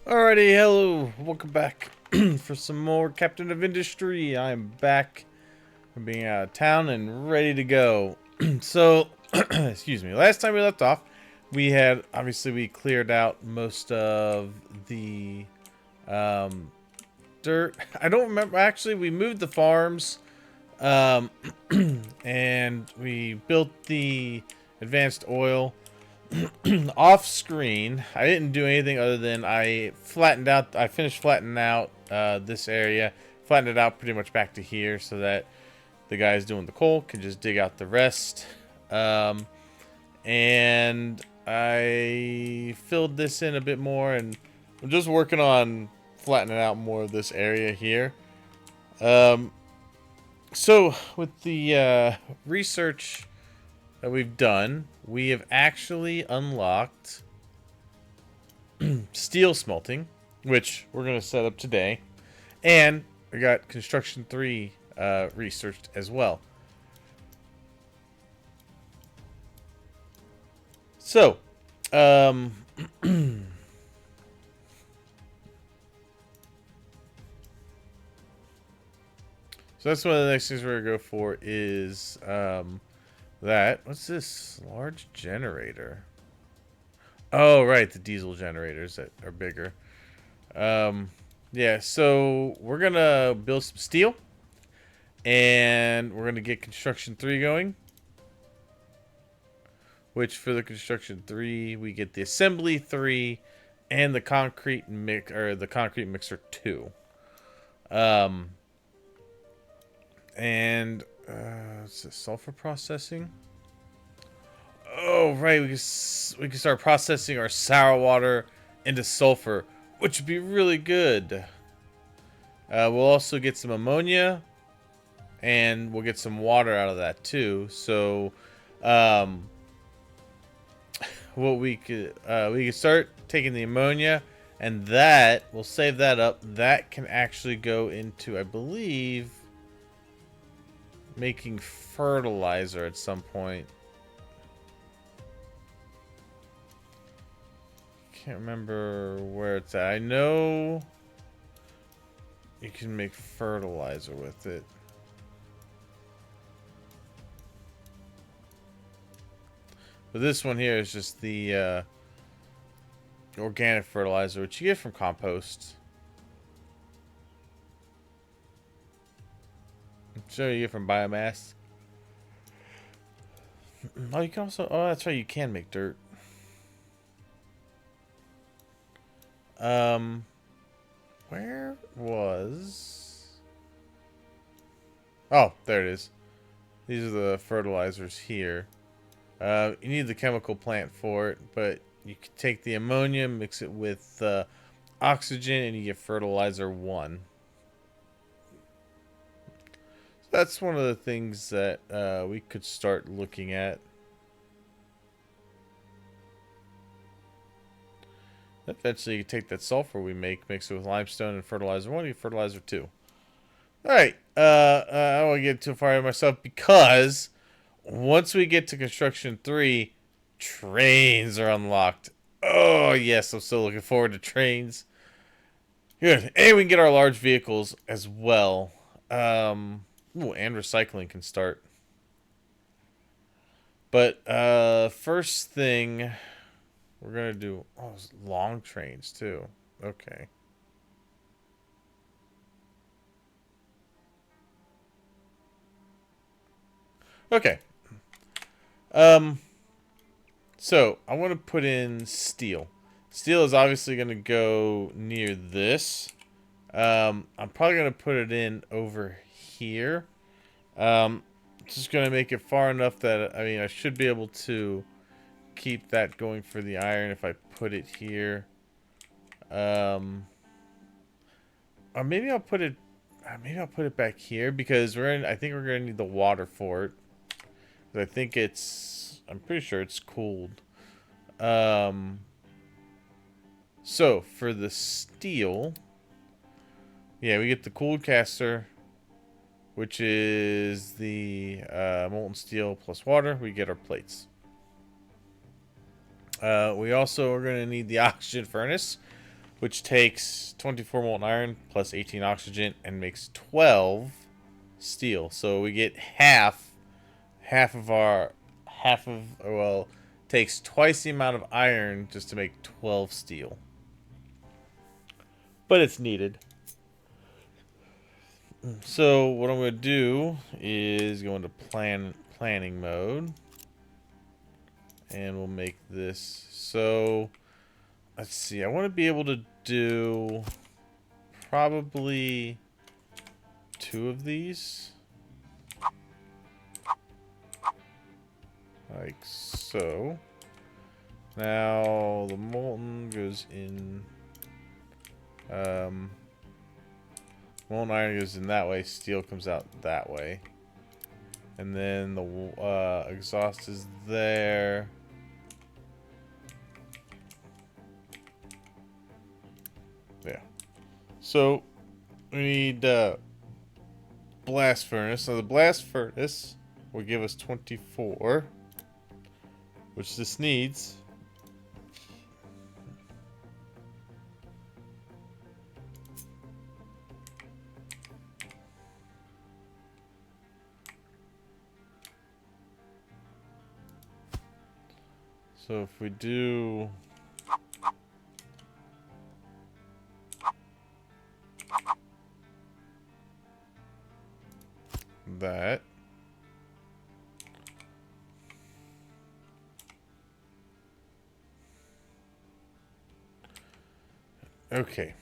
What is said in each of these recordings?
Alrighty, hello, welcome back for some more Captain of Industry. I'm back from being out of town and ready to go. So, excuse me, last time we left off, we cleared out most of the um, dirt. I don't remember, actually, we moved the farms um, and we built the advanced oil. Off screen, I didn't do anything other than I finished flattening out this area, flattened it out pretty much back to here so that the guys doing the coal can just dig out the rest. Um, and I filled this in a bit more, and I'm just working on flattening out more of this area here. Um, so with the research that we've done, we have actually unlocked steel smelting, which we're going to set up today. And we got construction 3 researched as well. So, um, so that's one of the next things we're going to go for is that. What's this? Large generator. Oh, right, the diesel generators that are bigger. Yeah, so we're going to build some steel. And we're going to get construction 3 going. Which for the construction 3, we get the assembly 3 and the concrete mixer 2. Um and what's this, sulfur processing? Oh, right, we can start processing our sour water into sulfur, which would be really good. We'll also get some ammonia, and we'll get some water out of that too. So, um, what we could start taking the ammonia, and that we'll save that up. That can actually go into, I believe, making fertilizer at some point. Can't remember where it's at. I know you can make fertilizer with it. But this one here is just the organic fertilizer, which you get from compost. I'm sure you get from biomass. Oh, you can also. Oh, that's right. You can make dirt. Um, where was? Oh, there it is. These are the fertilizers here. You need the chemical plant for it, but you can take the ammonia, mix it with oxygen, and you get fertilizer 1. So that's one of the things that we could start looking at. Eventually, you take that sulfur we make, mix it with limestone and fertilizer 1, you get fertilizer 2. Alright, I don't want to get too far ahead of myself because once we get to construction 3, trains are unlocked. Oh, yes, I'm so looking forward to trains. Good. And we can get our large vehicles as well. Ooh, and recycling can start. But first thing we're going to do... Oh, long trains, too. Okay. Okay. So I want to put in steel. Steel is obviously going to go near this. I'm probably going to put it in over here. Just going to make it far enough that, I mean, I should be able to keep that going for the iron if I put it here. Or maybe I'll put it back here because I think we're going to need the water for it. I think I'm pretty sure it's cooled. So for the steel, yeah, we get the cooled caster, which is the molten steel plus water. We get our plates. We also are going to need the oxygen furnace, which takes 24 molten iron plus 18 oxygen and makes 12 steel. So we get half of, well, takes twice the amount of iron just to make 12 steel. But it's needed. So what I'm going to do is go into planning mode. And we'll make this. So let's see. I want to be able to do probably 2 of these. Like so. Now the molten goes in. Molten iron goes in that way. Steel comes out that way. And then the exhaust is there. Yeah. So we need blast furnace. So the blast furnace will give us 24, which this needs. So if we do that, okay.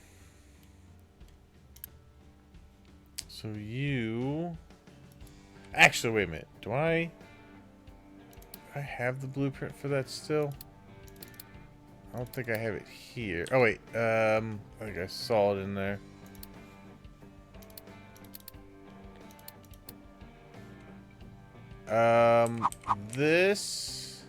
So you actually, wait a minute. Do I have the blueprint for that still? I don't think I have it here. Oh wait, I think I saw it in there. This.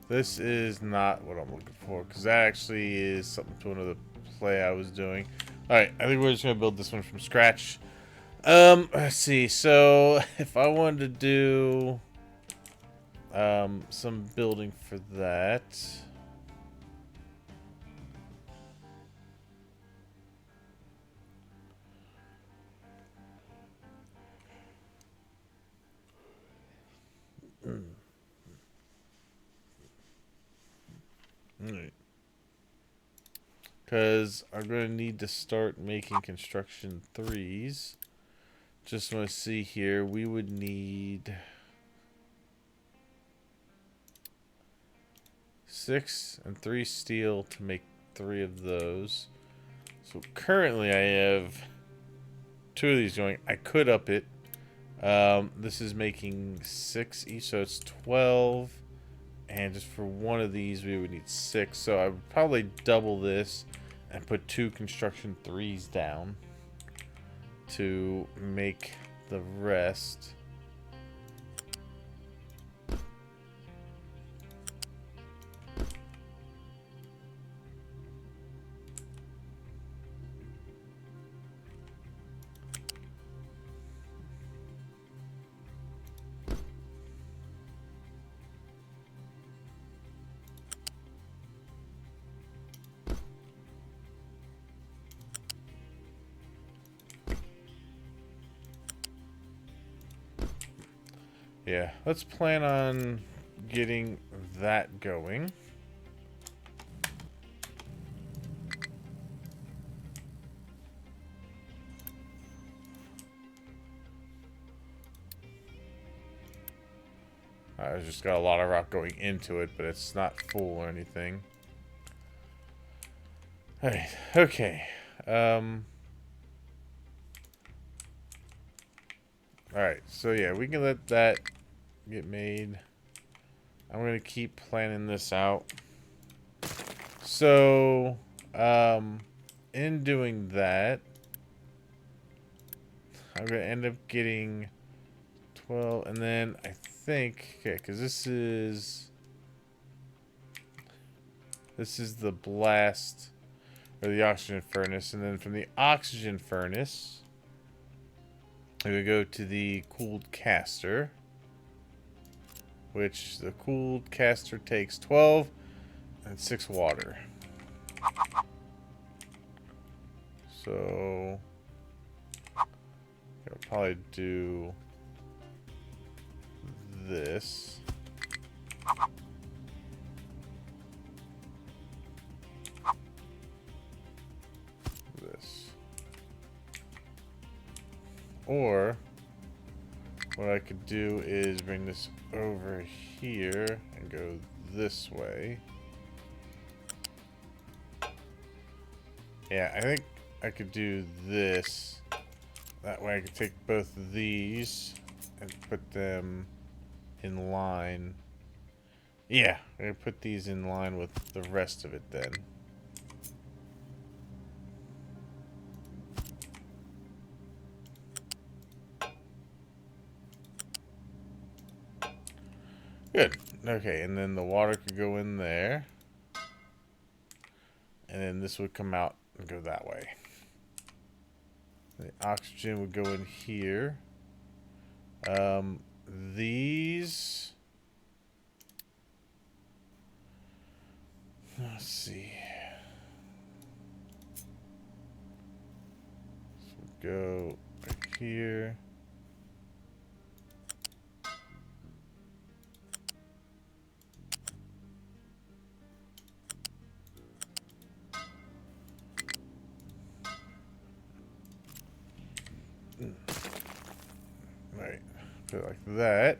This is not what I'm looking for, because that actually is something to another play I was doing. Alright, I think we're just going to build this one from scratch. Let's see. So, if I wanted to do some building for that. Alright. Because I'm going to need to start making construction 3s. Just want to see here. We would need 6 and 3 steel to make 3 of those. So currently I have 2 of these going. I could up it. This is making 6 each, so it's 12. And just for one of these, we would need 6. So I would probably double this and put 2 construction 3s down to make the rest. Yeah, let's plan on getting that going. I just got a lot of rock going into it, but it's not full or anything. Alright, okay. Alright, so yeah, we can let that get made. I'm going to keep planning this out. So, in doing that, I'm going to end up getting 12, and then I think, okay, because this is the blast. or the oxygen furnace, and then from the oxygen furnace, we would go to the cooled caster, which the cooled caster takes 12 and 6 water. So I'll probably do this. This. Or what I could do is bring this over here and go this way. Yeah, I think I could do this. That way I could take both of these and put them in line. Yeah, I'm going to put these in line with the rest of it then. Good. Okay, and then the water could go in there. And then this would come out and go that way. The oxygen would go in here. These... Let's see. This would go right here. Right, put it like that,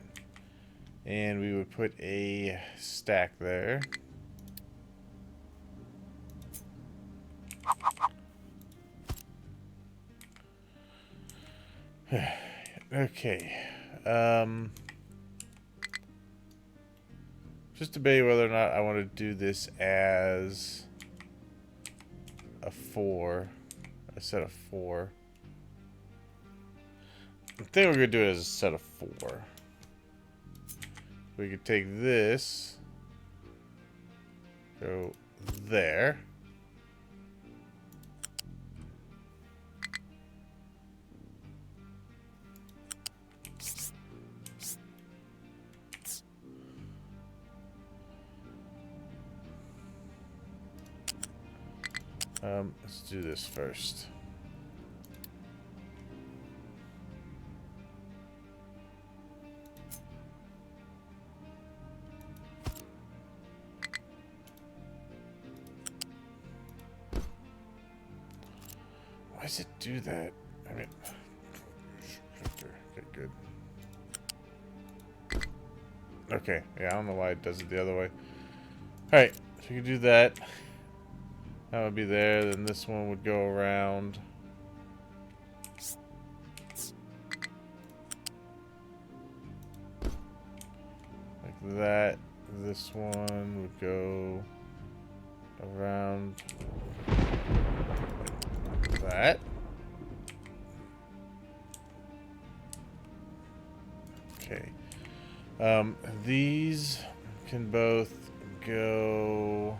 and we would put a stack there. Okay, just debating whether or not I want to do this as a 4, a set of 4. I think we're going to do it as a set of 4. We could take this, go there. Let's do this first. Why does it do that? I mean, okay, good. Okay, yeah, I don't know why it does it the other way. Alright, so you can do that. That would be there, then this one would go around. Like that. This one would go around like that. Okay. These can both go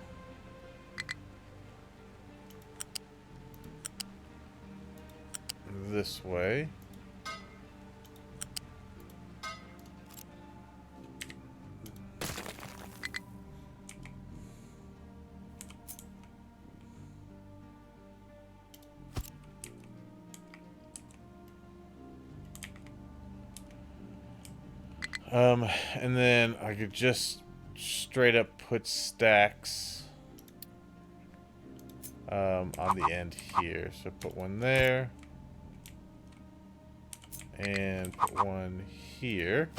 this way. And then I could just straight up put stacks on the end here. So put one there and put one here.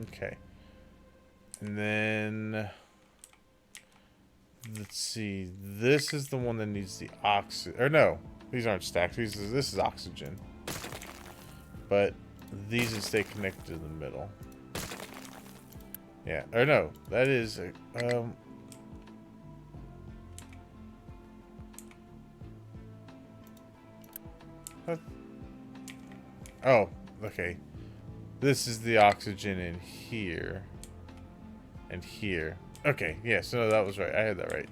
Okay. And then let's see. This is the one that needs the oxygen. Or no, these aren't stacks. This is oxygen. But these would stay connected to the middle. Yeah. Or no, that is what? Oh, okay. This is the oxygen in here. And here. Okay, yeah, so that was right. I had that right.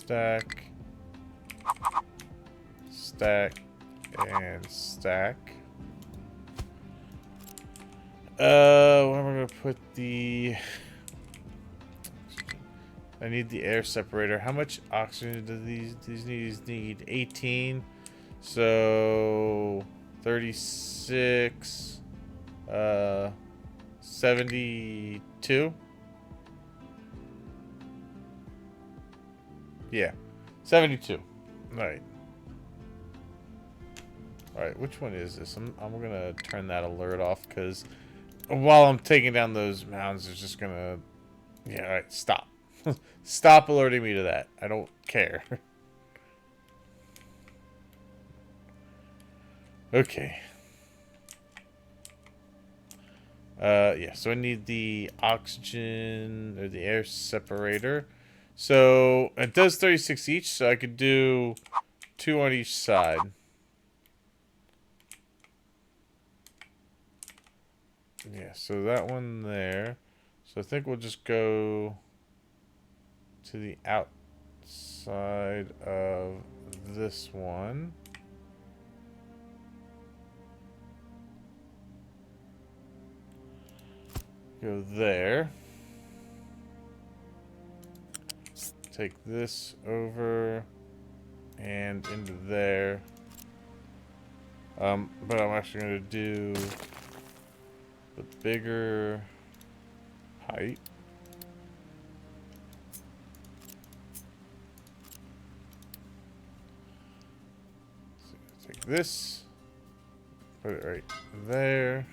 Stack. Stack. And stack. Where am I gonna put the... I need the air separator. How much oxygen do these need? 18. So 36. 72. Yeah, 72. Alright. Alright, which one is this? I'm gonna turn that alert off because while I'm taking down those mounds, it's just gonna... Yeah, alright, stop. Stop alerting me to that. I don't care. Okay. Yeah, so I need the oxygen or the air separator. So it does 36 each, so I could do 2 on each side. Yeah, so that one there. So I think we'll just go to the outside of this one. Go there. Take this over and into there. But I'm actually going to do the bigger pipe. So take this, put it right there.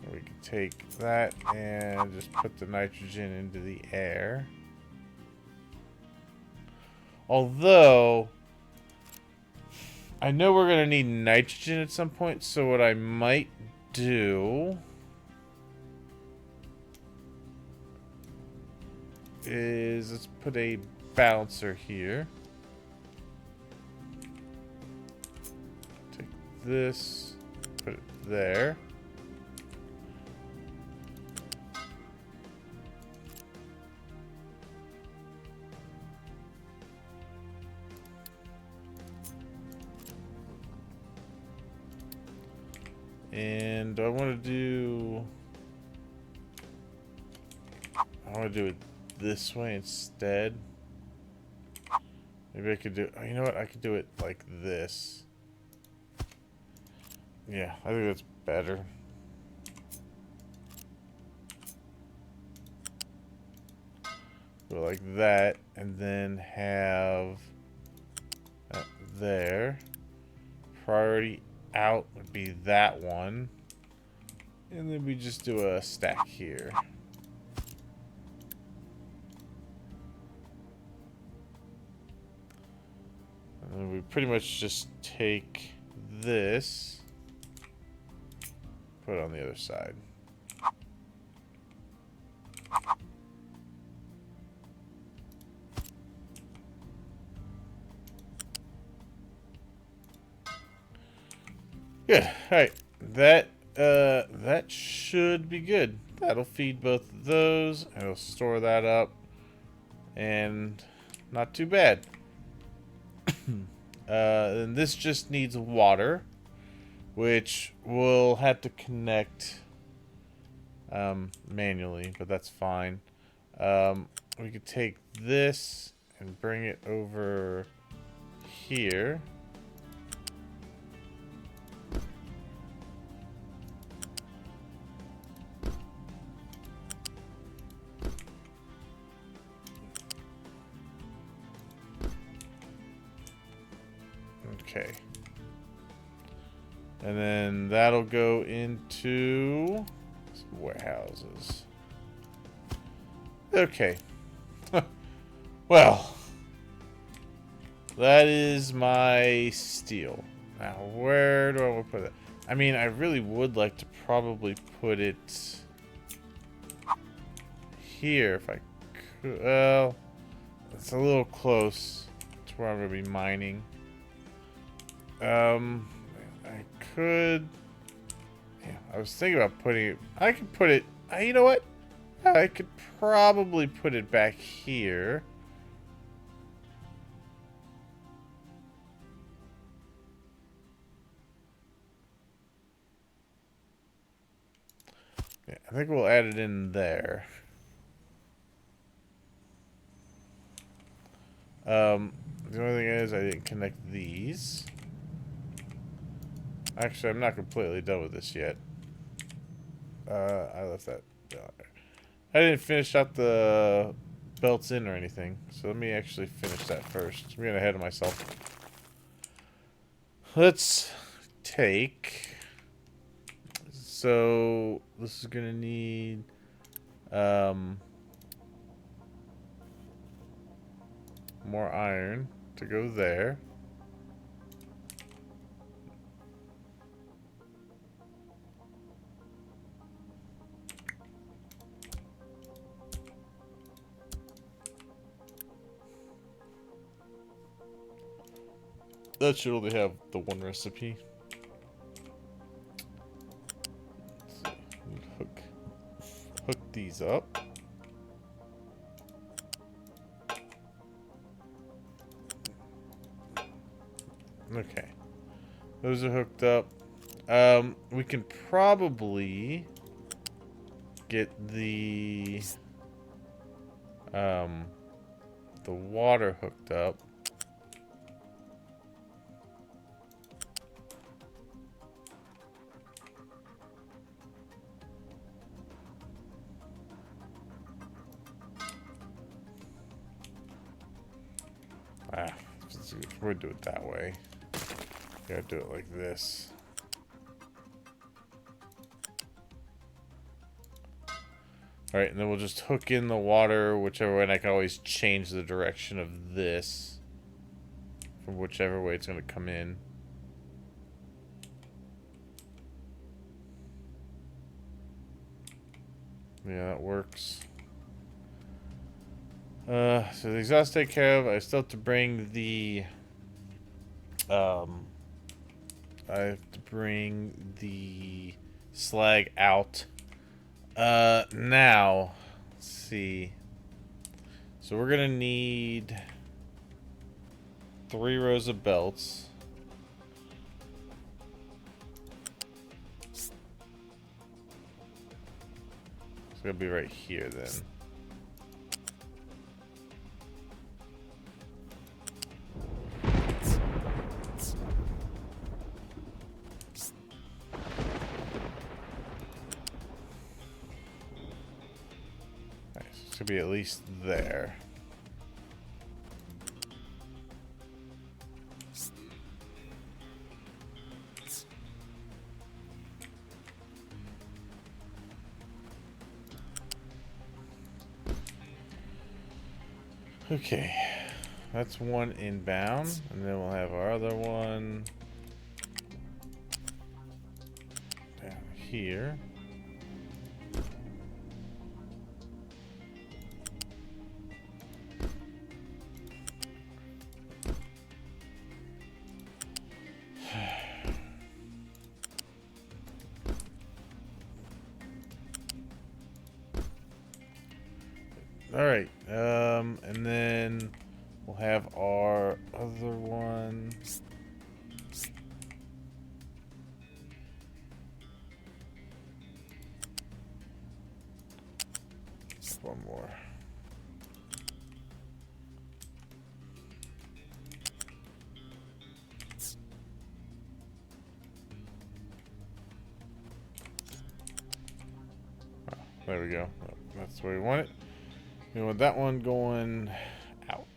We can take that and just put the nitrogen into the air. Although, I know we're going to need nitrogen at some point, so what I might do is let's put a balancer here. Take this, put it there. And I want to do... I want to do it this way instead. Maybe I could do... Oh, you know what? I could do it like this. Yeah, I think that's better. Go like that, and then have that there. Priority out would be that one. And then we just do a stack here. And then we pretty much just take this, put it on the other side. Good. Alright. That should be good. That'll feed both of those. It'll store that up. And not too bad. And this just needs water, which we'll have to connect manually, but that's fine. We could take this and bring it over here. Okay. And then that'll go into some warehouses. Okay. Well, that is my steel. Now, where do I want to put it? I mean, I really would like to probably put it here if I could. Well, it's a little close to where I'm going to be mining. I could... Yeah, I was thinking about putting it... I could put it... You know what? I could probably put it back here. Yeah, I think we'll add it in there. The only thing is I didn't connect these. Actually, I'm not completely done with this yet. I left that down there. I didn't finish out the belts in or anything, so let me actually finish that first. I'm getting ahead of myself. Let's take... So, this is gonna need... more iron to go there. That should only have the one recipe. Hook these up. Okay. Those are hooked up. We can probably get the water hooked up. We'll do it that way. Gotta do it like this. Alright, and then we'll just hook in the water whichever way, and I can always change the direction of this from whichever way it's going to come in. Yeah, that works. So the exhaust take care of. I still have to bring the I have to bring the slag out. Now, let's see. So we're gonna need 3 rows of belts. It's gonna be right here then. Should be at least there. Okay, that's one inbound, and then we'll have our other one down here. Alright, and then we'll have our other one. One more. Oh, there we go. That's the way we want it. We want that one going out.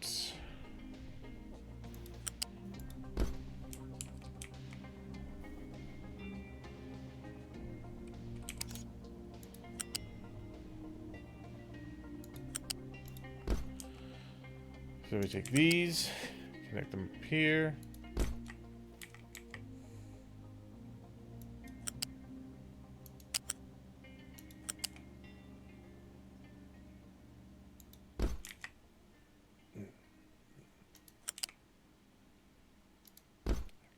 So we take these, connect them up here.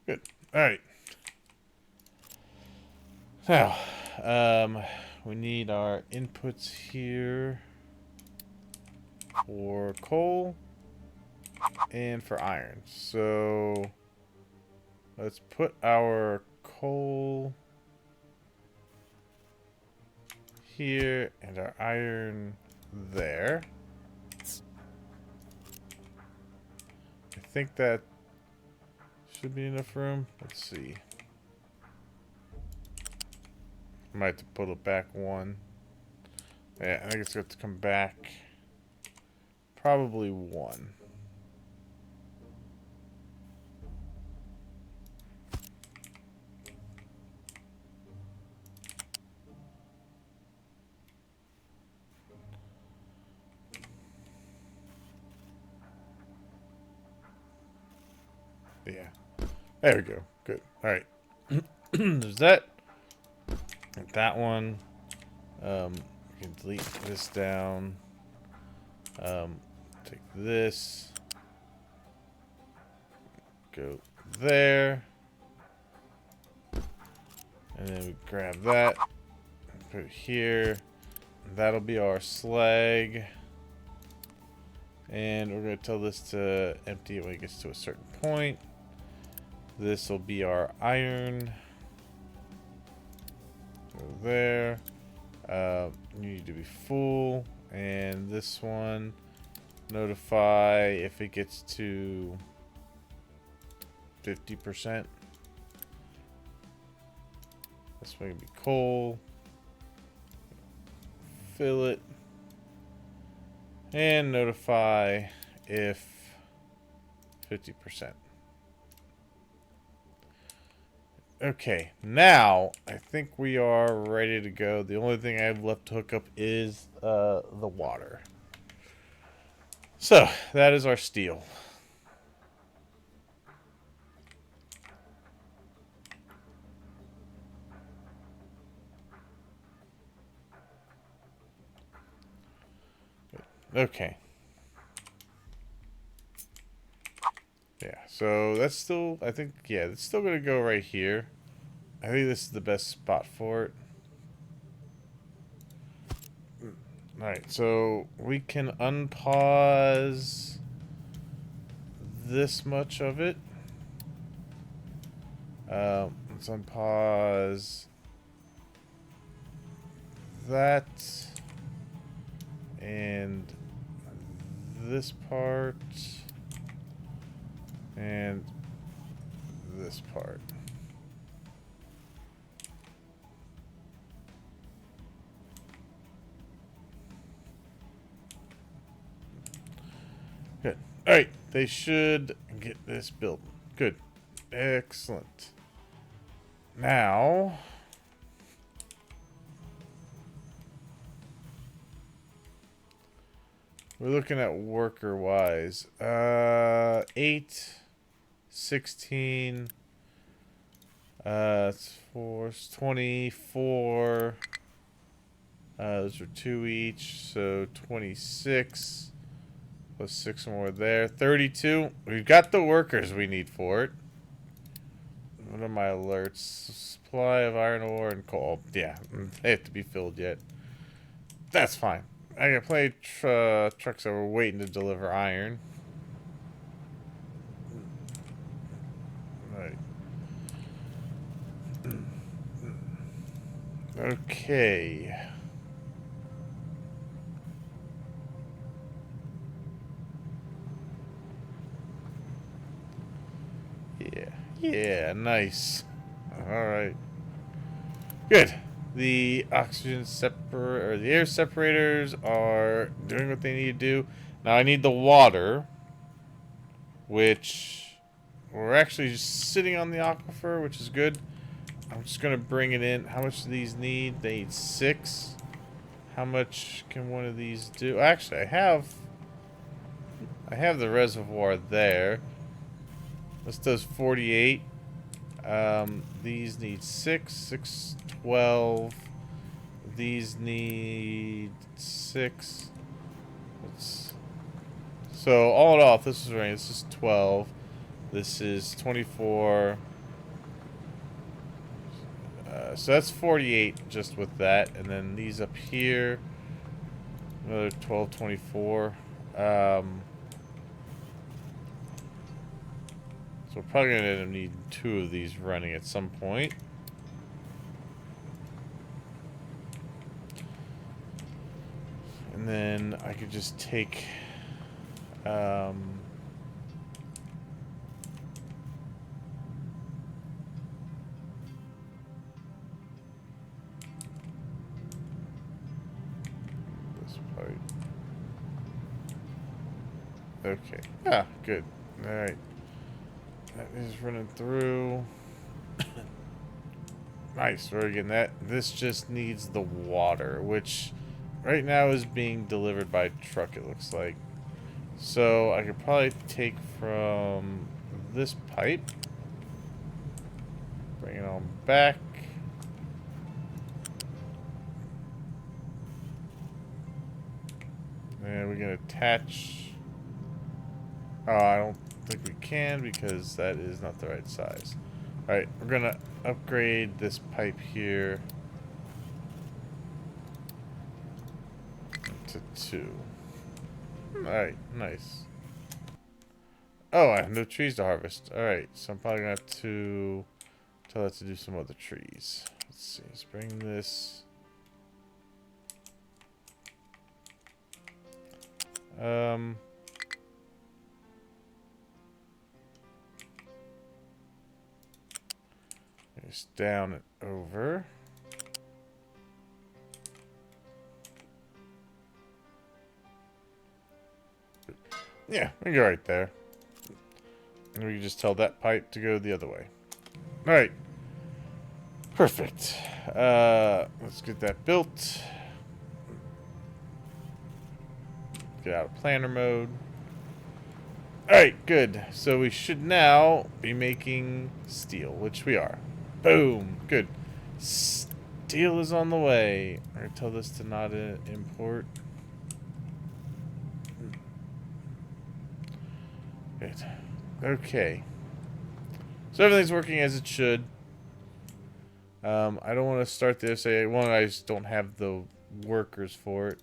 Good. All right. Now, we need our inputs here for coal and for iron. So let's put our coal here, and our iron there. I think that should be enough room. Let's see. I might have to put it back one. Yeah, I think it's got to come back probably one. Yeah. There we go. Good. All right. There's that. And that one. We can delete this down. Take this. Go there. And then we grab that. Put it here. That'll be our slag. And we're going to tell this to empty it when it gets to a certain point. This will be our iron. Go there. You need to be full. And this one, notify if it gets to 50%. This one can be coal. Fill it. And notify if 50%. Okay, now I think we are ready to go. The only thing I have left to hook up is the water. So that is our steel. Okay. Yeah, so that's still, I think, yeah, it's still going to go right here. I think this is the best spot for it. Alright, so we can unpause this much of it. Let's unpause that and this part and this part. Good. All right, they should get this built. Good. Excellent. Now, we're looking at worker wise. 8, 16, it's 4, 24. Those are 2 each, so 26. Plus 6 more there. 32. We've got the workers we need for it. What are my alerts? Supply of iron ore and coal. Yeah, they have to be filled yet. That's fine. I got plenty of trucks that were waiting to deliver iron. Right. Okay. Yeah, nice. Alright. Good. The oxygen or the air separators are doing what they need to do. Now I need the water, which we're actually just sitting on the aquifer, which is good. I'm just gonna bring it in. How much do these need? They need 6. How much can one of these do? Actually, I have the reservoir there. This does 48. These need 6, 6, 12. These need 6. So all in all, if this is right, this is 12. This is 24. So that's 48 just with that. And then these up here, another 12, 24. So we're probably going to end up needing 2 of these running at some point. then I could just take this pipe. Okay. Ah, good. Alright. That is running through. Nice, we're getting that. This just needs the water, which right now is being delivered by truck, it looks like. So I could probably take from this pipe, bring it on back. And we're going to attach. Oh, I don't think we can because that is not the right size. Alright, we're going to upgrade this pipe here to 2. Alright, nice. Oh, I have no trees to harvest. Alright, so I'm probably going to have to tell that to do some other trees. Let's see, let's bring this. Just down and over. Yeah, we can go right there. And we can just tell that pipe to go the other way. Alright. Perfect. Let's get that built. Get out of planner mode. Alright, good. So we should now be making steel, which we are. Boom. Good. Steel is on the way. I'm going to tell this to not import. Good. Okay. So everything's working as it should. I don't want to start this. One, I just don't have the workers for it.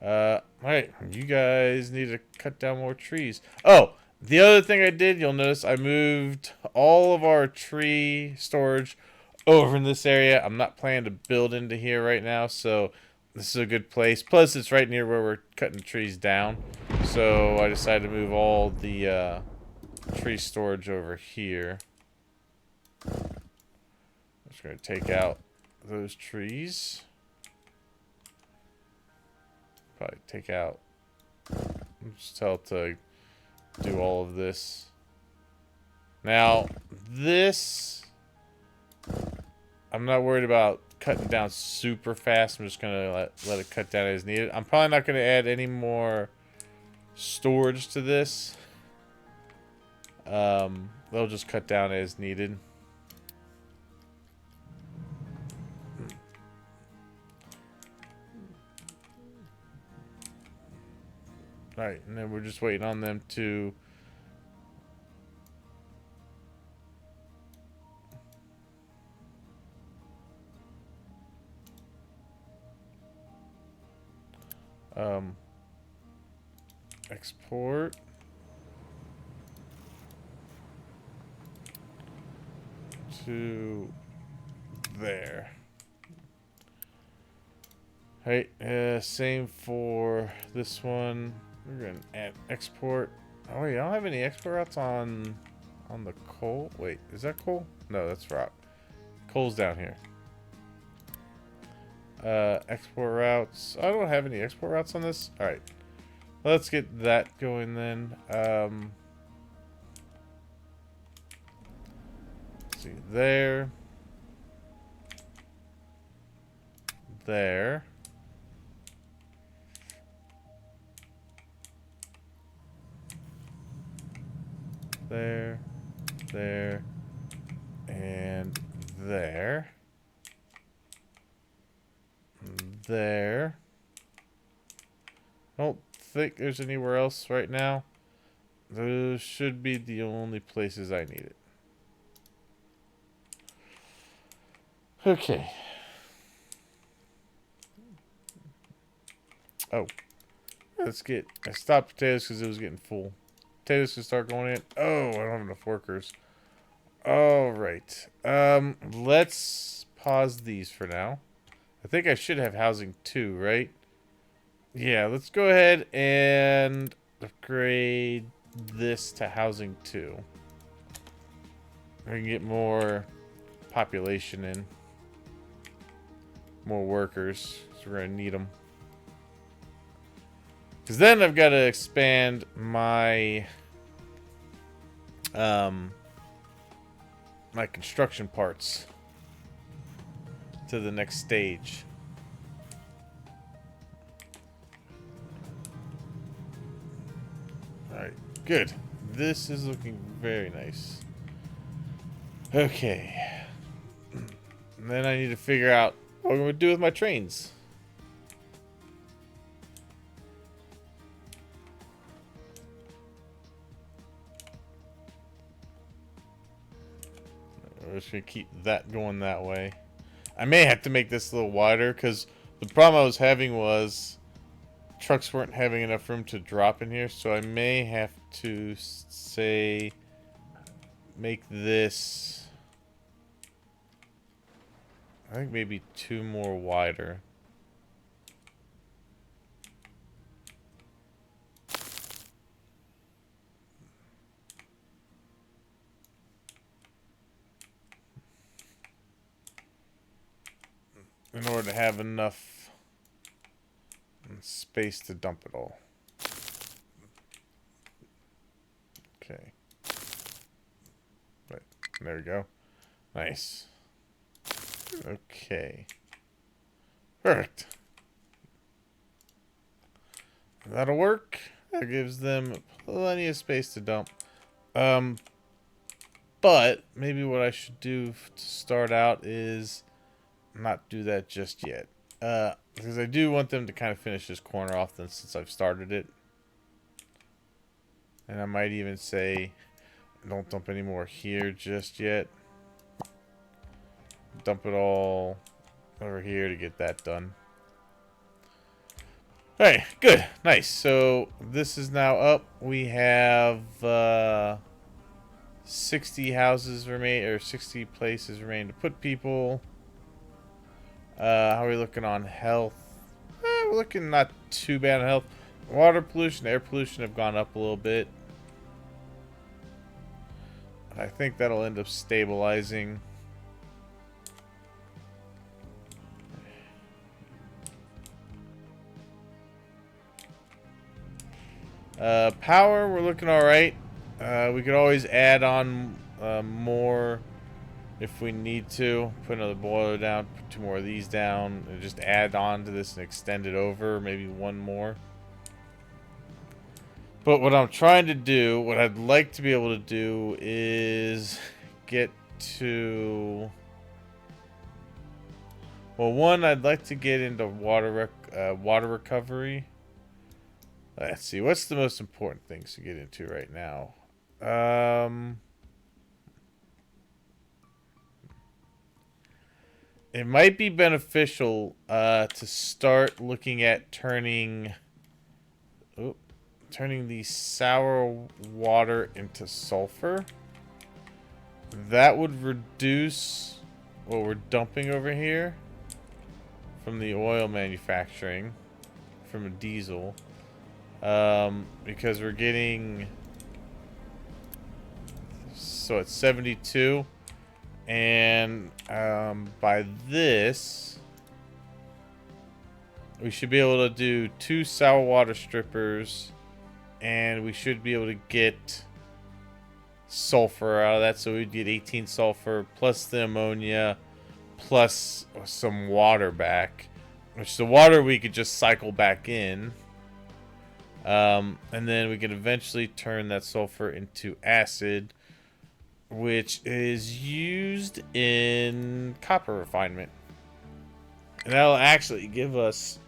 Alright, you guys need to cut down more trees. Oh, the other thing I did, you'll notice I moved all of our tree storage over in this area. I'm not planning to build into here right now, so this is a good place. Plus, it's right near where we're cutting trees down. So I decided to move all the tree storage over here. I'm just going to take out those trees. Probably take out. Just tell it to do all of this. Now, this I'm not worried about cutting down super fast. I'm just gonna let it cut down as needed. I'm probably not gonna add any more storage to this. They'll just cut down as needed. Alright, and then we're just waiting on them to export to there. Right, same for this one. We're gonna add export. Oh wait, I don't have any export routes on the coal. Wait, is that coal? No, that's rock. Coal's down here. Export routes. I don't have any export routes on this. All right, let's get that going then. Let's see, there, there. There, there, and there. There. I don't think there's anywhere else right now. Those should be the only places I need it. Okay. Oh. Let's get... I stopped potatoes because it was getting full. Potatoes can start going in. Oh, I don't have enough workers. Alright. Let's pause these for now. I think I should have housing too, right? Yeah, let's go ahead and upgrade this to housing 2. We can get more population in. More workers. So we're going to need them. Because then I've got to expand my my construction parts to the next stage. Alright, good. This is looking very nice. Okay. And then I need to figure out what I'm going to do with my trains. We're just going to keep that going that way. I may have to make this a little wider because the problem I was having was trucks weren't having enough room to drop in here. So I may have to say make this, I think maybe 2 more wider. In order to have enough space to dump it all. Okay. Right. There we go. Nice. Okay. Perfect. That'll work. That gives them plenty of space to dump. But maybe what I should do to start out is not do that just yet. Because I do want them to kind of finish this corner off then since I've started it. And I might even say don't dump any more here just yet. Dump it all over here to get that done. Alright, good. Nice. So this is now up. We have 60 houses remain, or 60 places remain to put people. How are we looking on health? We're looking not too bad on health. Water pollution, air pollution have gone up a little bit. I think that'll end up stabilizing. Power, we're looking alright. We could always add on more if we need to. Put another boiler down, put 2 more of these down, and just add on to this and extend it over, maybe 1 more. But what I'm trying to do, what I'd like to be able to do is get to... Well, one, I'd like to get into water recovery. Let's see, what's the most important things to get into right now? It might be beneficial to start looking at turning the sour water into sulfur. That would reduce what we're dumping over here from the oil manufacturing, from a diesel. Because we're getting, so it's 72, and by this we should be able to do 2 sour water strippers, and we should be able to get sulfur out of that. So we'd get 18 sulfur plus the ammonia plus some water back, which the water we could just cycle back in. And then we can eventually turn that sulfur into acid, which is used in copper refinement. And that'll actually give us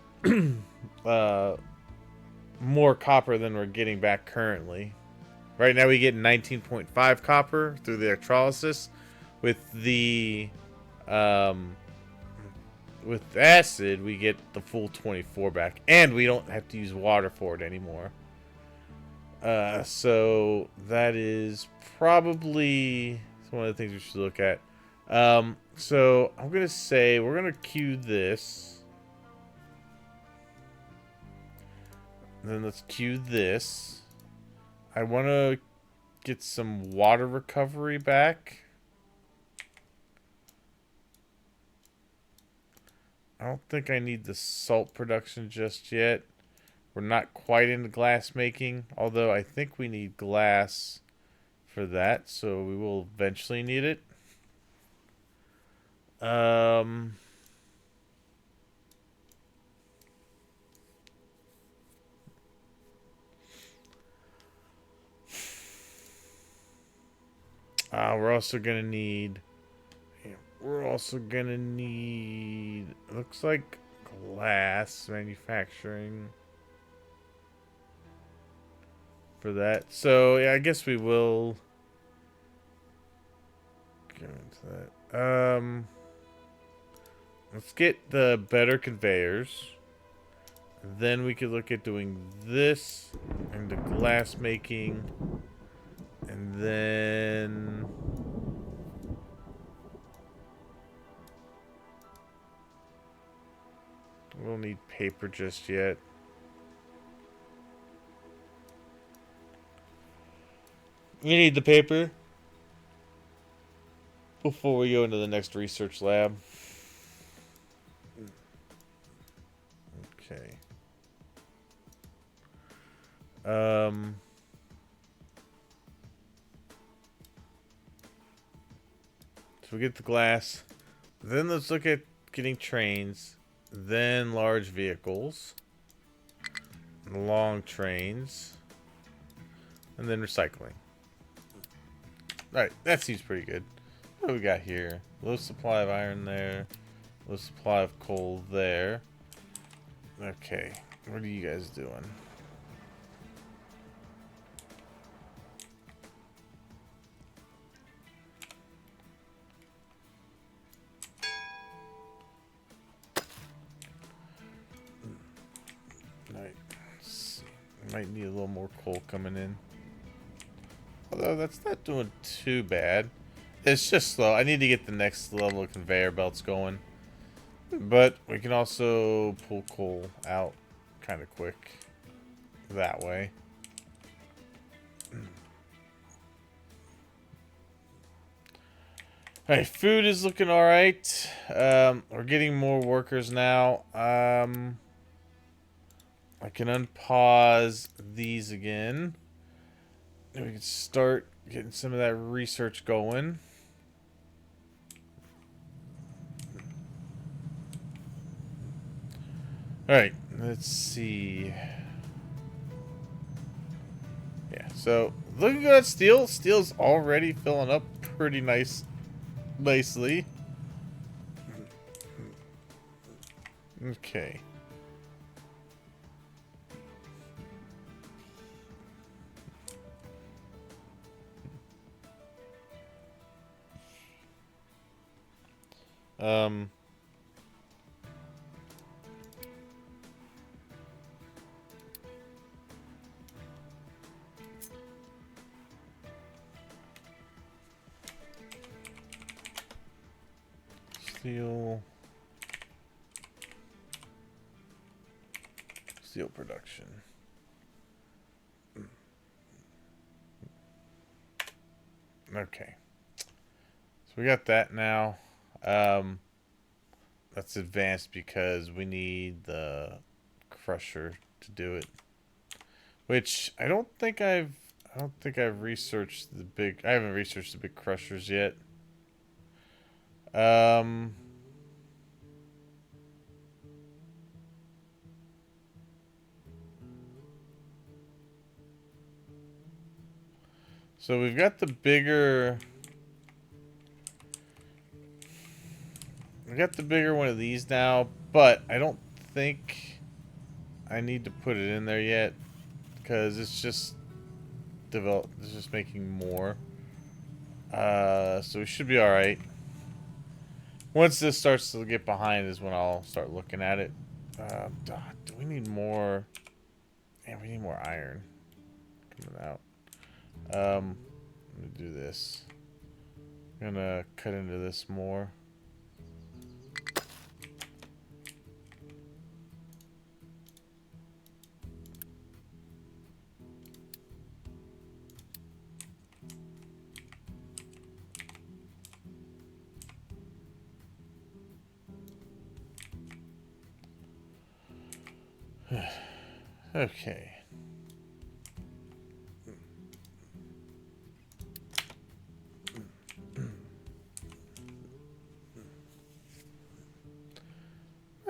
more copper than we're getting back currently. Right now we get 19.5 copper through the electrolysis. With the with acid, we get the full 24 back, and we don't have to use water for it anymore. So that is probably one of the things we should look at. So I'm gonna say we're gonna queue this. Then let's queue this. I want to get some water recovery back. I don't think I need the salt production just yet. We're not quite into glass making, although I think we need glass for that, so we will eventually need it. We're also gonna need. We're also gonna need. Looks like glass manufacturing for that. So yeah, I guess we will go into that. Let's get the better conveyors. Then we could look at doing this and the glass making, and then we don't need paper just yet. We need the paper before we go into the next research lab. Okay. So we get the glass. Then let's look at getting trains. Then large vehicles. Long trains. And then recycling. Alright, that seems pretty good. What do we got here? Low supply of iron there. Low supply of coal there. Okay, what are you guys doing? Alright, let's see. Might need a little more coal coming in. Although that's not doing too bad. It's just slow. I need to get the next level of conveyor belts going. But we can also pull coal out kind of quick that way. Alright, food is looking alright. We're getting more workers now. I can unpause these again. And we can start getting some of that research going. Alright, let's see. Yeah, so looking good at steel. Steel's already filling up pretty nicely. Okay. Steel production. Okay. So we got that now. That's advanced because we need the crusher to do it. Which I don't think I've researched the big. I haven't researched the big crushers yet. So we've got the bigger. We got the bigger one of these now, but I don't think I need to put it in there yet because it's just It's just making more. So we should be all right. Once this starts to get behind is when I'll start looking at it. Do we need more? Yeah, we need more iron coming out. Let me do this. I'm gonna cut into this more. Okay.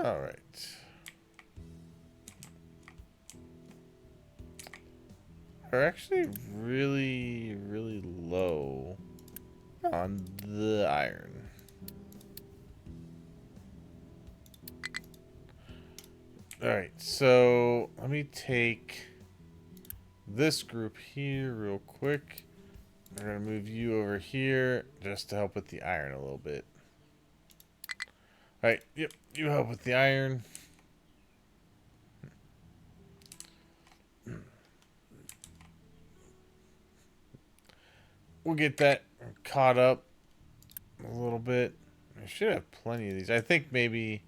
All right. We're actually really, really low on the iron. All right, so let me take this group here real quick. We're gonna move you over here just to help with the iron a little bit. All right, yep, you help with the iron. We'll get that caught up a little bit. I should have plenty of these. I think maybe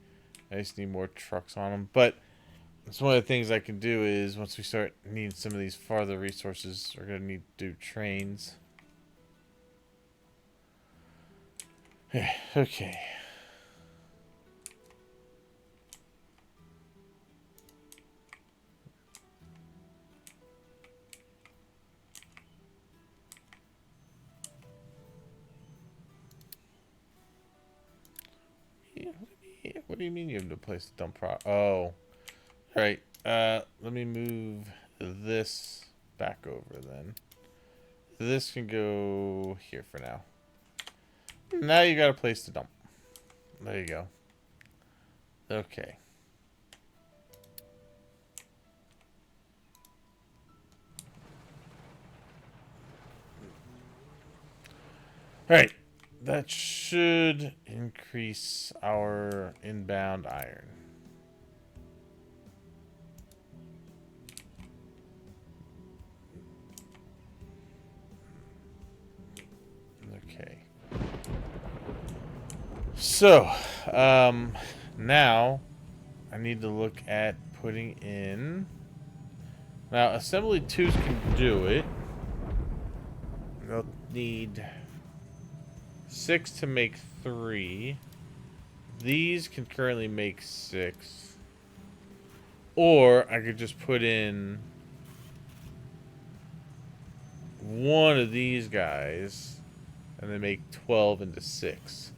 I just need more trucks on them, but it's one of the things I can do is once we start needing some of these farther resources, we're gonna need to do trains. Okay. What do you mean you have no place to dump Oh. All right. Let me move this back over then. This can go here for now. Now you got a place to dump. There you go. Okay. All right. That should increase our inbound iron. Okay. So, now I need to look at putting in. Now, assembly 2s can do it. They'll need 6 to make 3. These can currently make 6. Or I could just put in one of these guys and then make 12 into 6.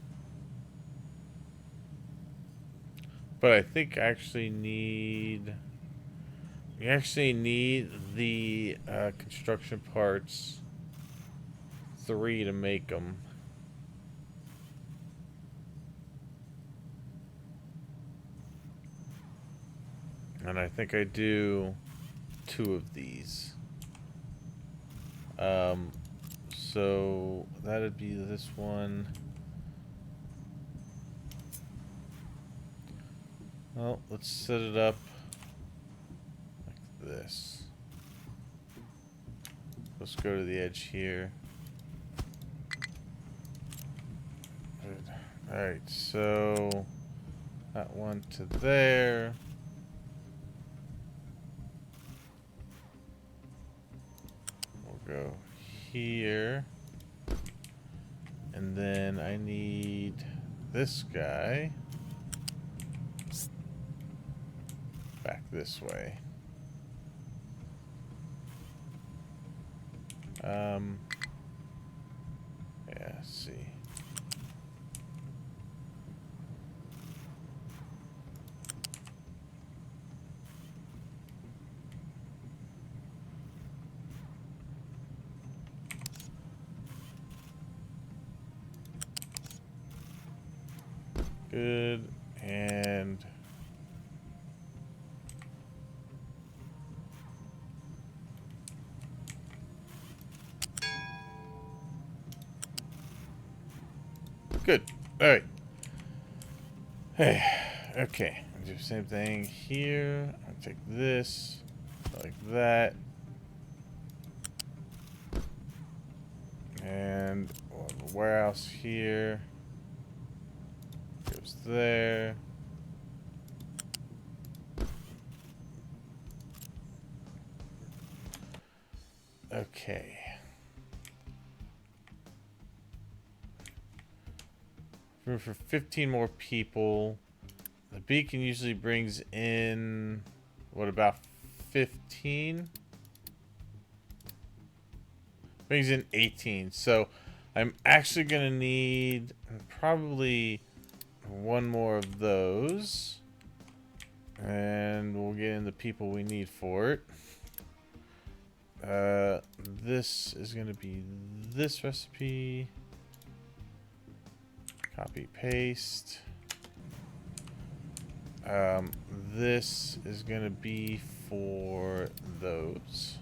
But I think I actually need... We actually need the construction parts 3 to make them. And I think I do 2 of these. So that'd be this one. Well, let's set it up like this. Let's go to the edge here. Alright, so that one to there. We'll go here. And then I need this guy back this way. Yeah, let's see. Good, and good. All right. Hey, okay. I'll do the same thing here. I'll take this like that, and we'll have a warehouse here. Goes there. Okay. Room for 15 more people. The beacon usually brings in what about 15? Brings in 18. So I'm actually going to need probably one more of those. And we'll get in the people we need for it. This is going to be this recipe. Copy, paste. This is going to be for those.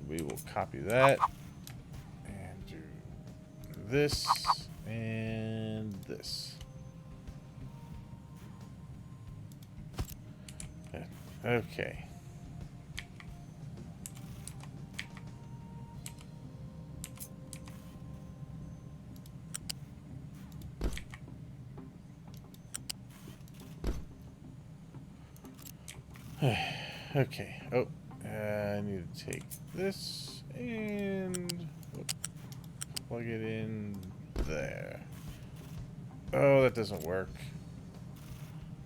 We will copy that and do this and this. Okay. Okay. Oh, I need to take this and plug it in there. Oh, that doesn't work.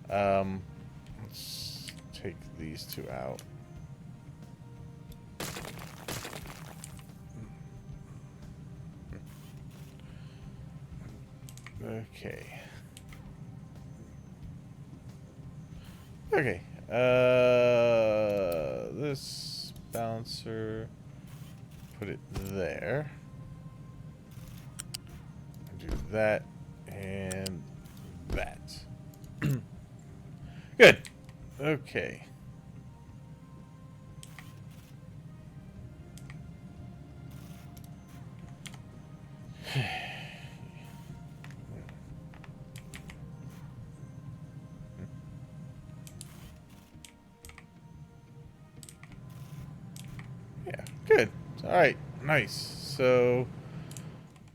Let's take these two out. Okay. Okay. This balancer, put it there. Do that and that. Good. Okay. Yeah, good. All right, nice. So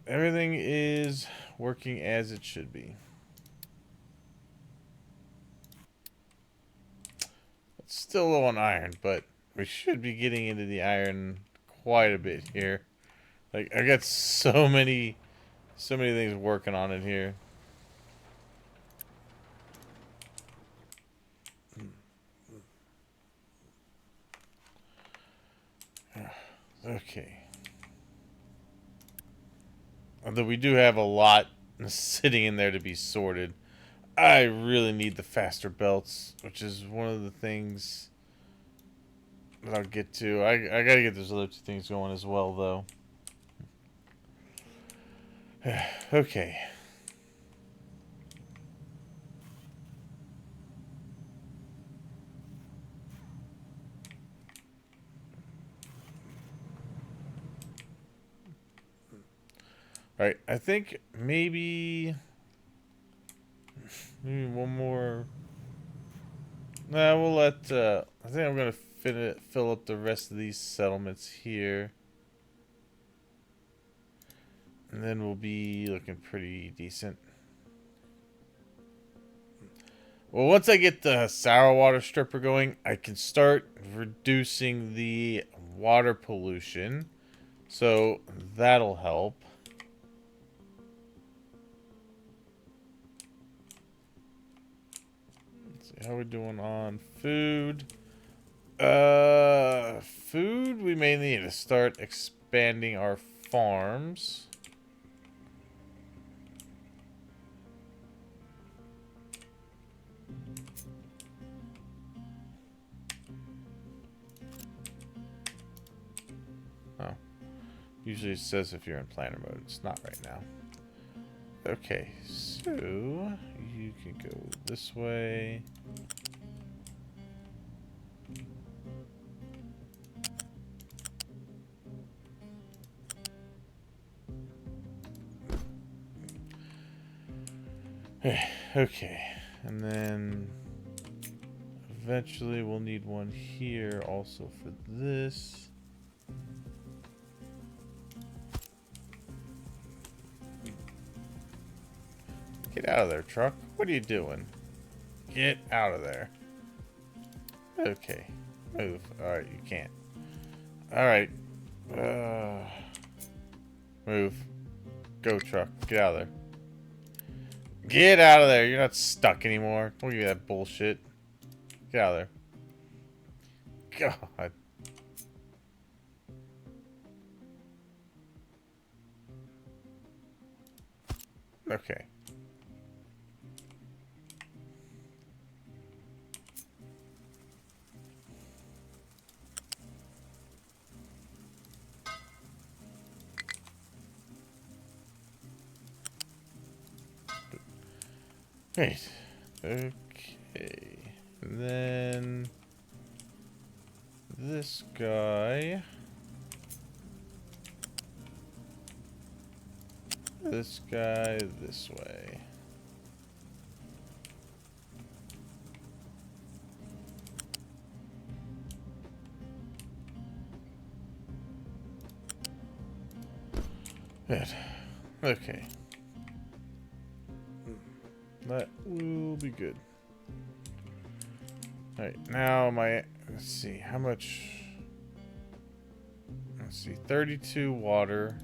everything is working as it should be. It's still low on iron, but we should be getting into the iron quite a bit here. Like, I got so many things working on it here. Okay. Although we do have a lot sitting in there to be sorted. I really need the faster belts, which is one of the things that I'll get to. I gotta get those other two things going as well, though. Okay. Alright, I think maybe one more. Nah, we'll let, I think I'm gonna fill up the rest of these settlements here. And then we'll be looking pretty decent. Well, once I get the sour water stripper going, I can start reducing the water pollution. So that'll help. Let's see how we're doing on food. Food, we may need to start expanding our farms. Oh. Usually it says if you're in planner mode. It's not right now. Okay, so you can go this way. Okay, and then eventually we'll need one here also for this. Get out of there, truck. What are you doing? Get out of there. Okay, move. Alright, you can't. Alright. Move. Go, truck. Get out of there. Get out of there. You're not stuck anymore. Don't give me that bullshit. Get out of there. God. Okay. Great. Okay. And then this guy. This guy this way. Good. Okay. That will be good. Alright, now let's see, how much? Let's see, 32 water.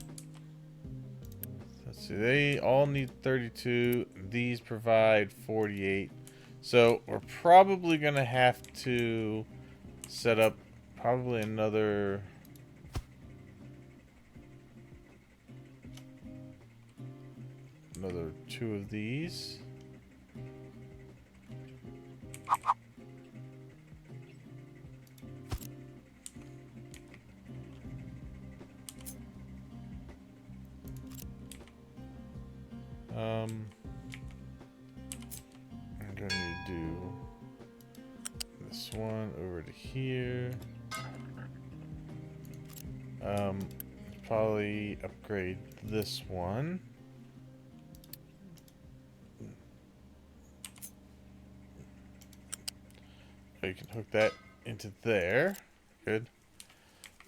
Let's see, they all need 32. These provide 48. So we're probably going to have to set up probably another... another 2 of these. I'm going to do this one over to here. Probably upgrade this one. You can hook that into there. Good.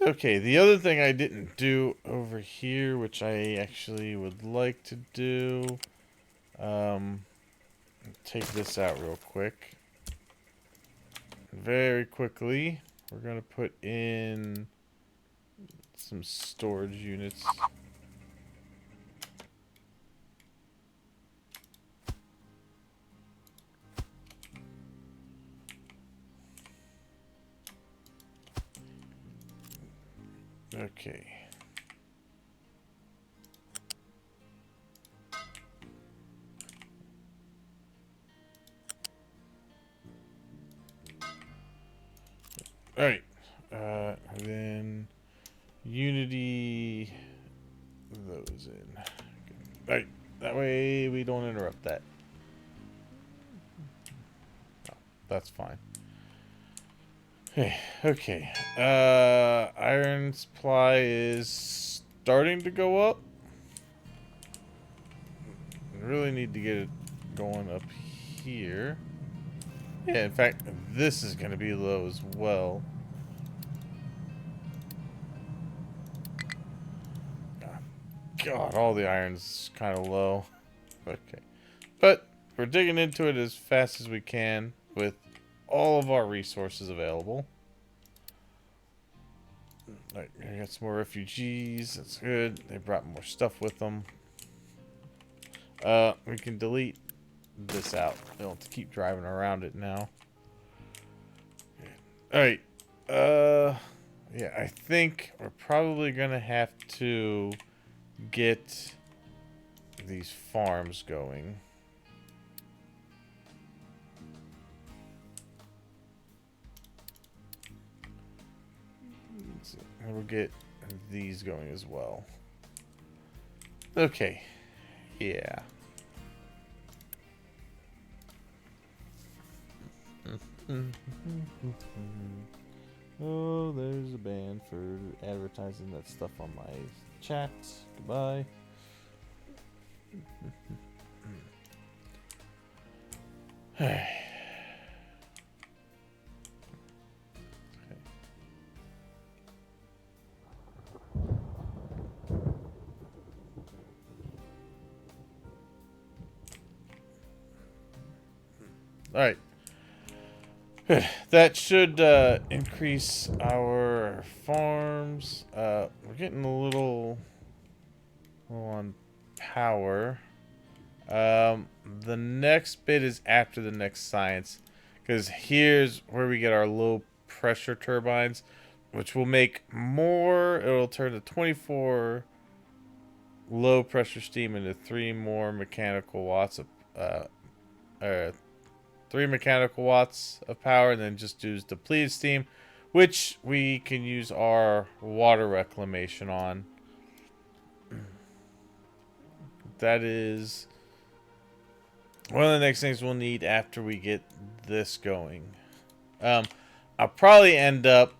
Okay, the other thing I didn't do over here, which I actually would like to do, take this out real quick. Very quickly, we're going to put in some storage units. Okay. All right. And then Unity those in. All right. That way we don't interrupt that. Oh, that's fine. Hey, okay. Iron supply is starting to go up. I really need to get it going up here. Yeah, in fact, this is going to be low as well. God, all the iron's kind of low. Okay. But we're digging into it as fast as we can with all of our resources available. Alright, I got some more refugees. That's good. They brought more stuff with them. We can delete this out. We don't have to keep driving around it now. Alright. Yeah, I think we're probably gonna have to get these farms going. And we'll get these going as well. Okay. Yeah. Oh, there's a ban for advertising that stuff on my chat. Goodbye. Alright. Good. That should increase our farms. We're getting a little on power. The next bit is after the next science, because here's where we get our low pressure turbines, which will make more. It'll turn the 24 low pressure steam into 3 more mechanical watts of uh 3 mechanical watts of power, and then just use depleted steam, which we can use our water reclamation on. That is one of the next things we'll need after we get this going. I'll probably end up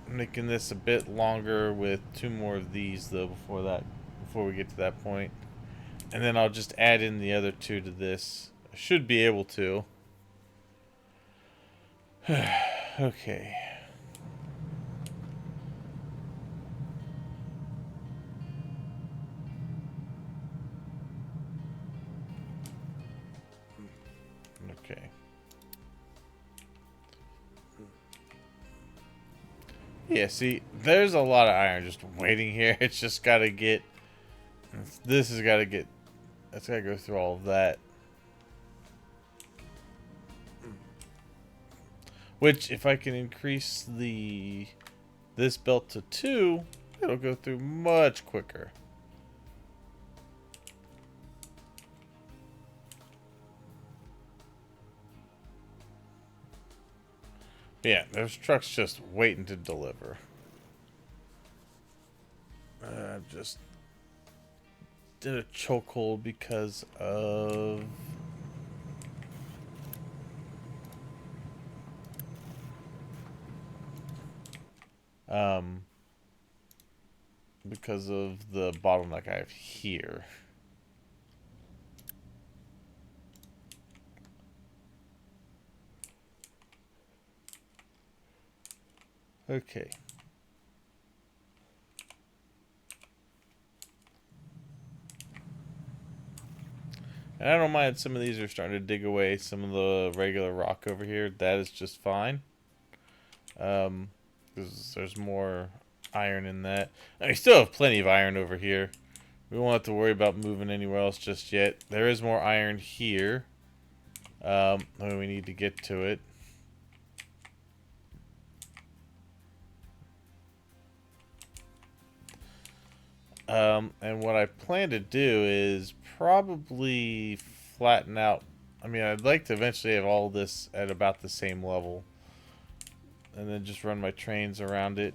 making this a bit longer with 2 more of these though before we get to that point. And then I'll just add in the other 2 to this. I should be able to. Okay. Okay. Yeah, see, there's a lot of iron just waiting here. It's just got to get... This has got to get... That's got to go through all of that. Which, if I can increase this belt to 2, it'll go through much quicker. Yeah, there's trucks just waiting to deliver. Just did a chokehold because of... because of the bottleneck I have here. Okay. And I don't mind some of these are starting to dig away some of the regular rock over here. That is just fine. Because there's more iron in that. And we still have plenty of iron over here. We won't have to worry about moving anywhere else just yet. There is more iron here. We need to get to it. And what I plan to do is probably flatten out. I mean, I'd like to eventually have all this at about the same level. And then just run my trains around it.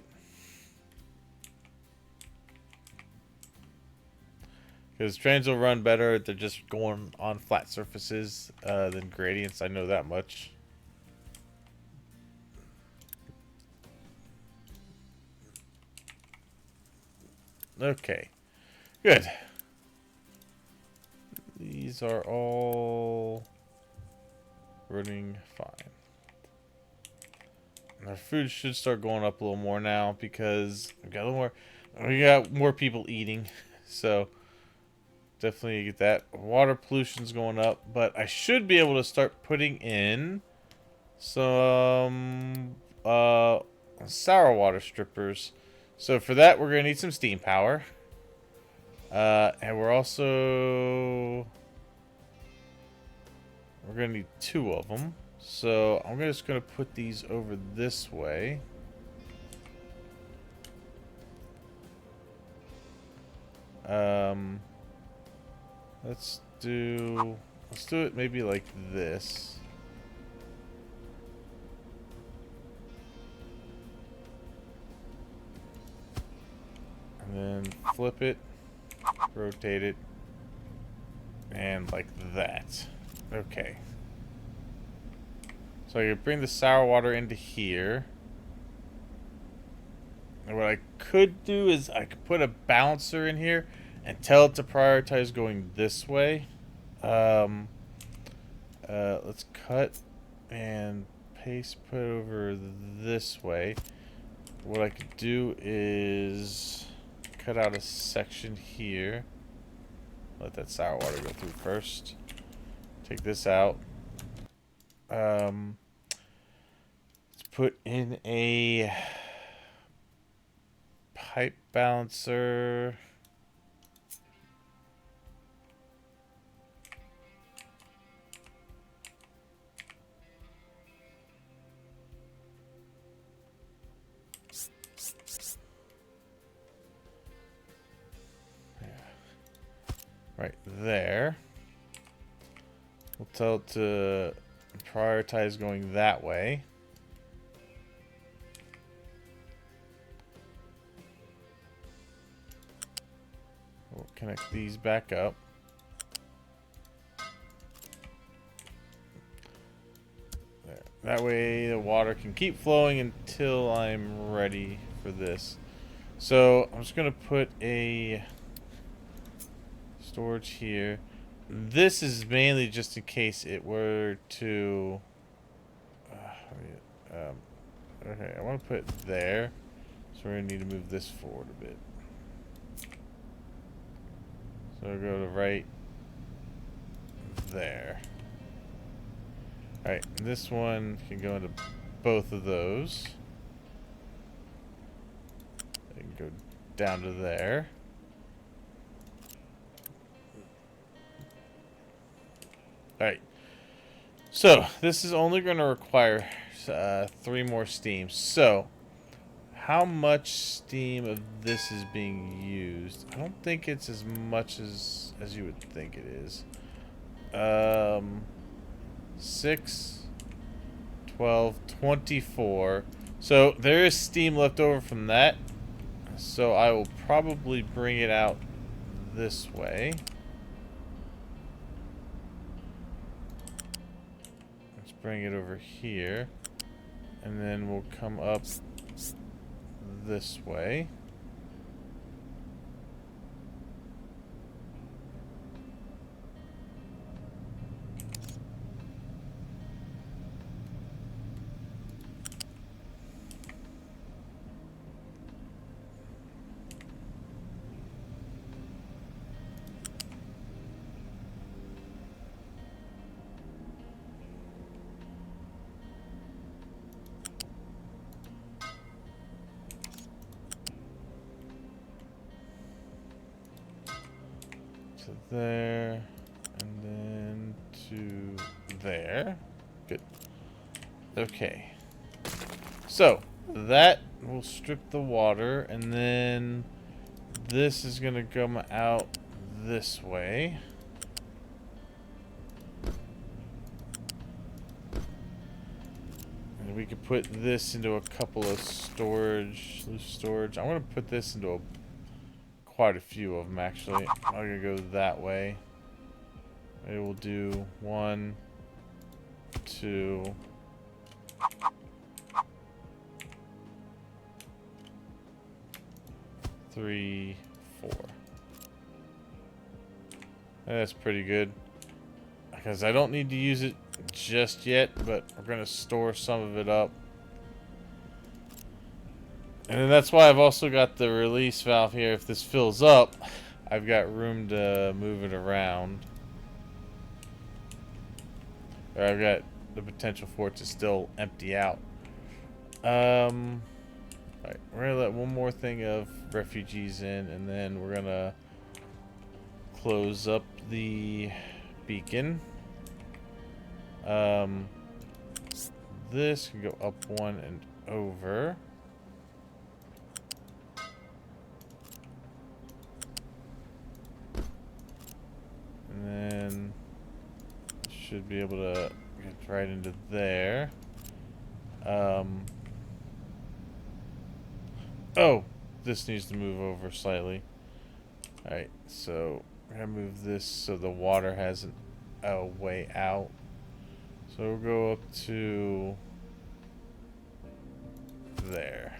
Because trains will run better if they're just going on flat surfaces than gradients. I know that much. Okay. Good. These are all running fine. Our food should start going up a little more now because we got more people eating. So definitely get that. Water pollution's going up, but I should be able to start putting in some sour water strippers. So for that, we're gonna need some steam power, and we're gonna need 2 of them. So I'm just gonna put these over this way. Let's do it maybe like this. And then flip it, rotate it, and like that. Okay. So I could bring the sour water into here. And what I could do is I could put a balancer in here and tell it to prioritize going this way. Let's cut and paste, put over this way. What I could do is cut out a section here. Let that sour water go through first. Take this out. Let's put in a pipe balancer. right there. We'll tell it to prioritize going that way. We'll connect these back up. There. That way the water can keep flowing until I'm ready for this. So I'm just going to put a storage here. This is mainly just in case it were to... okay, I want to put it there. So we're going to need to move this forward a bit. So we'll go to right there. Alright, this one can go into both of those. It can go down to there. Alright. So, this is only going to require 3 more steam. So, how much steam of this is being used? I don't think it's as much as you would think it is. 6, 12, 24. So there is steam left over from that. So I will probably bring it out this way. Let's bring it over here. And then we'll come up this way. To there, and then to there. Good. Okay. So, that will strip the water, and then this is going to come out this way. And we could put this into a couple of storage, loose storage. I'm going to put this into quite a few of them, actually. I'm going to go that way. Maybe we'll do 1, 2... 3, 4. That's pretty good. Because I don't need to use it just yet, but we're going to store some of it up. And then that's why I've also got the release valve here. If this fills up, I've got room to move it around. Or I've got the potential for it to still empty out. Alright, we're going to let one more thing of refugees in, and then we're going to close up the beacon. This can go up 1 and over. And then should be able to get right into there. Oh, this needs to move over slightly. Alright, so we're going to move this so the water has a way out. So we'll go up to there.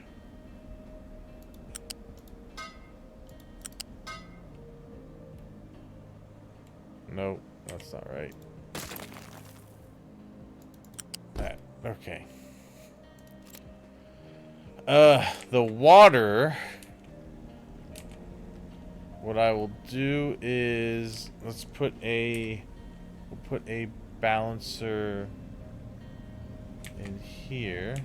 Nope, that's not right. That, okay. The water, what I will do is, we'll put a balancer in here.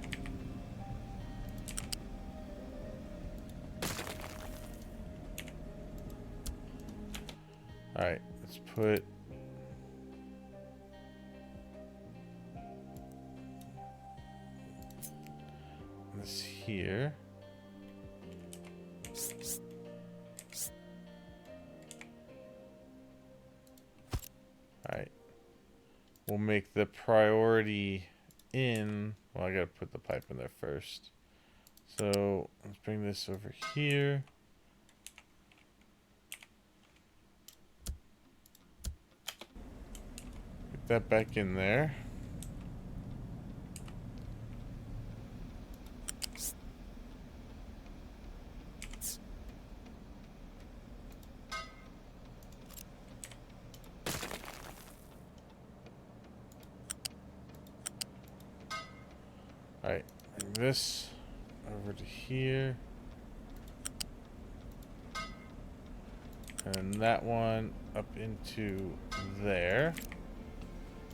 Alright, let's put this here. we'll make the priority in. Well, I gotta put the pipe in there first. So let's bring this over here. Get that back in there. Alright, bring this over to here. And that one up into there.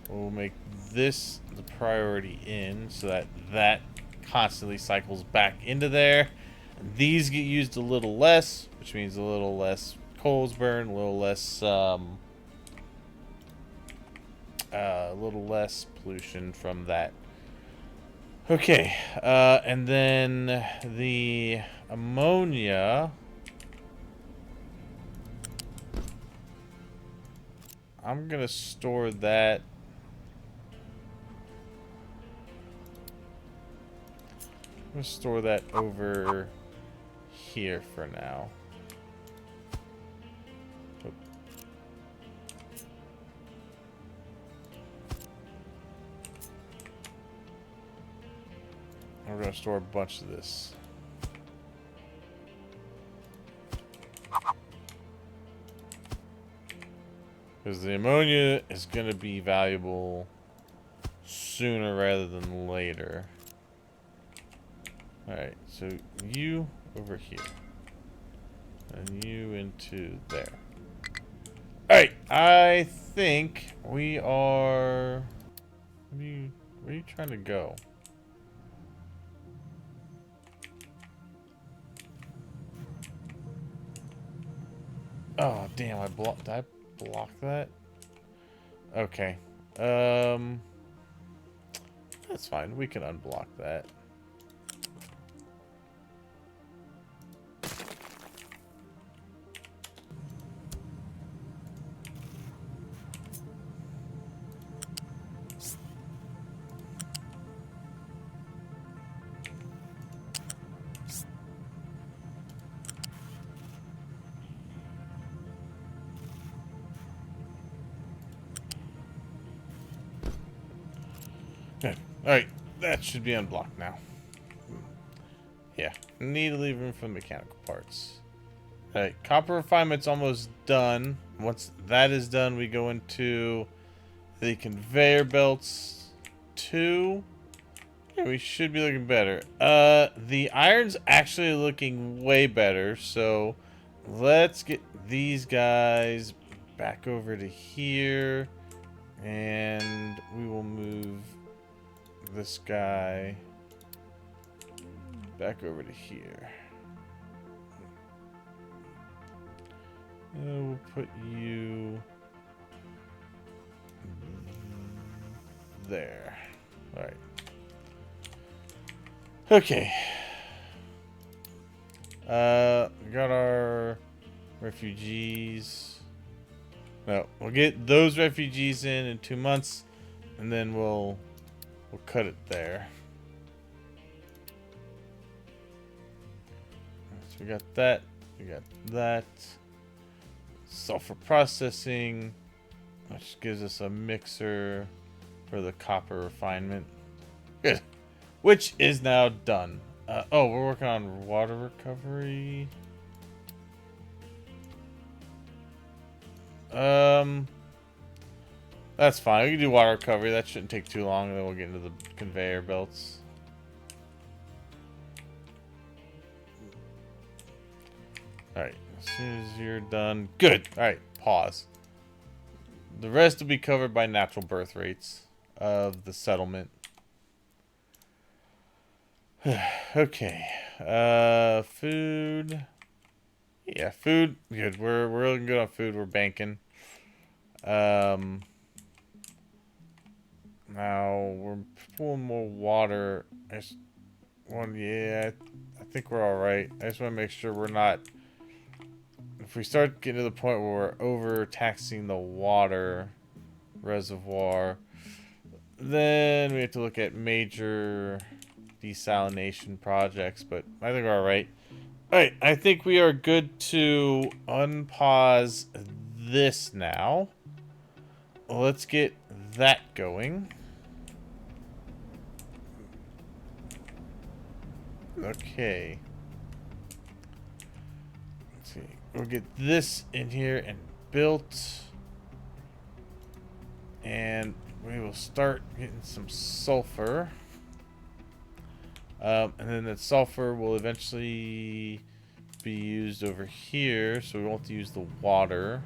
We'll make this the priority in so that that constantly cycles back into there. And these get used a little less, which means a little less coals burn, a little less pollution from that. Okay, and then the ammonia. I'm gonna store that. I'm gonna store that over here for now. Oop. We're gonna store a bunch of this. Because the ammonia is gonna be valuable sooner rather than later. Alright, so you over here. And you into there. Alright, I think we are... Where are you trying to go? Oh, damn, did I block that? Okay. That's fine. We can unblock that. Good. Alright, that should be unblocked now. Yeah, need to leave room for mechanical parts. Alright, copper refinement's almost done. Once that is done, we go into the conveyor belts 2. Yeah, we should be looking better. The iron's actually looking way better, so let's get these guys back over to here. And we will move this guy back over to here. And we'll put you there. All right. Okay. We got our refugees. No, we'll get those refugees in 2 months, and then we'll cut it there. So we got that. We got that. Sulfur processing, which gives us a mixer for the copper refinement. Good. Which is now done. Oh, we're working on water recovery. That's fine. We can do water recovery. That shouldn't take too long, and then we'll get into the conveyor belts. Alright, as soon as you're done. Good. Alright, pause. The rest will be covered by natural birth rates of the settlement. Okay. Food. Yeah, food. Good. We're looking good on food. We're banking. Now we're pulling more water. Yeah, I think we're all right. I just want to make sure we're not. If we start getting to the point where we're overtaxing the water reservoir, Then we have to look at major desalination projects, but I think we're alright. Alright, I think we are good to unpause this now. Let's get that going. Okay. Let's see. We'll get this in here and built. And we will start getting some sulfur. And then that sulfur will eventually be used over here, so we won't have to use the water.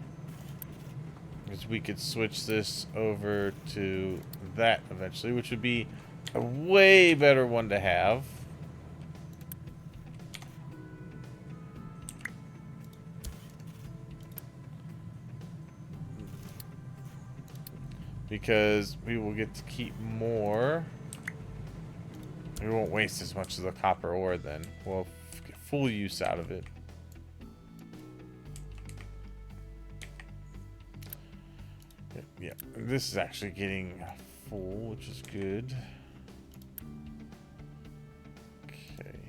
Because we could switch this over to that eventually, which would be a way better one to have. Because we will get to keep more. We won't waste as much of the copper ore then. We'll get full use out of it. Yeah, this is actually getting full, which is good. Okay.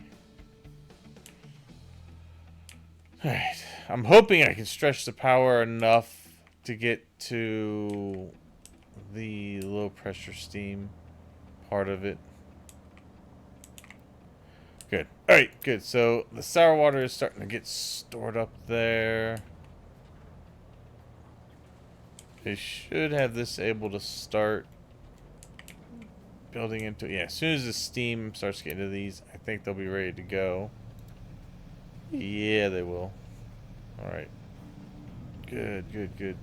Alright. I'm hoping I can stretch the power enough to get to the low pressure steam part of it. Good. Alright, good. So the sour water is starting to get stored up there. They should have this able to start building into... Yeah, as soon as the steam starts getting to these, I think they'll be ready to go. Yeah, they will. Alright. Good, good, good.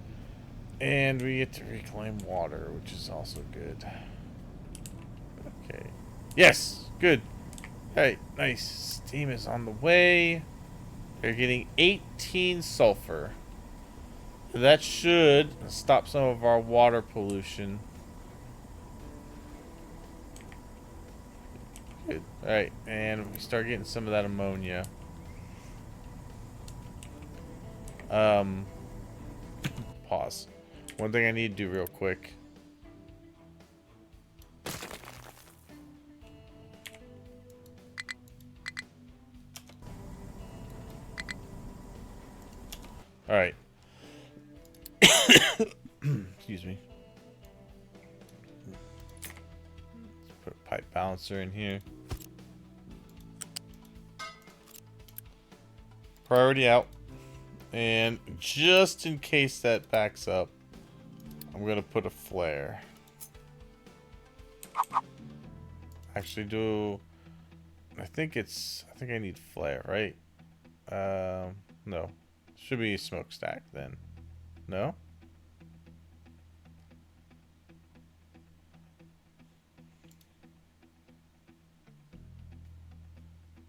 And we get to reclaim water, which is also good. Okay. Yes! Good. Alright, nice. Steam is on the way. They're getting 18 sulfur. That should stop some of our water pollution. Good. Alright, and we start getting some of that ammonia. Pause. One thing I need to do real quick. Alright. Excuse me. Let's put a pipe balancer in here. Priority out. And just in case that backs up, I'm gonna put a flare. Actually I think I need flare, right? No. Should be a smokestack then. No?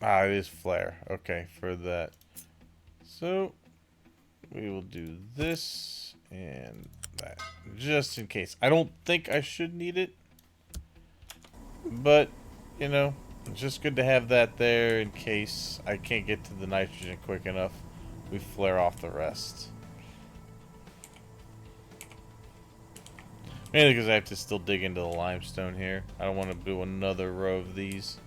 Ah, it is flare. Okay, for that. So we will do this and that, just in case. I don't think I should need it, but you know, it's just good to have that there in case I can't get to the nitrogen quick enough. We flare off the rest. Mainly because I have to still dig into the limestone here. I don't want to do another row of these.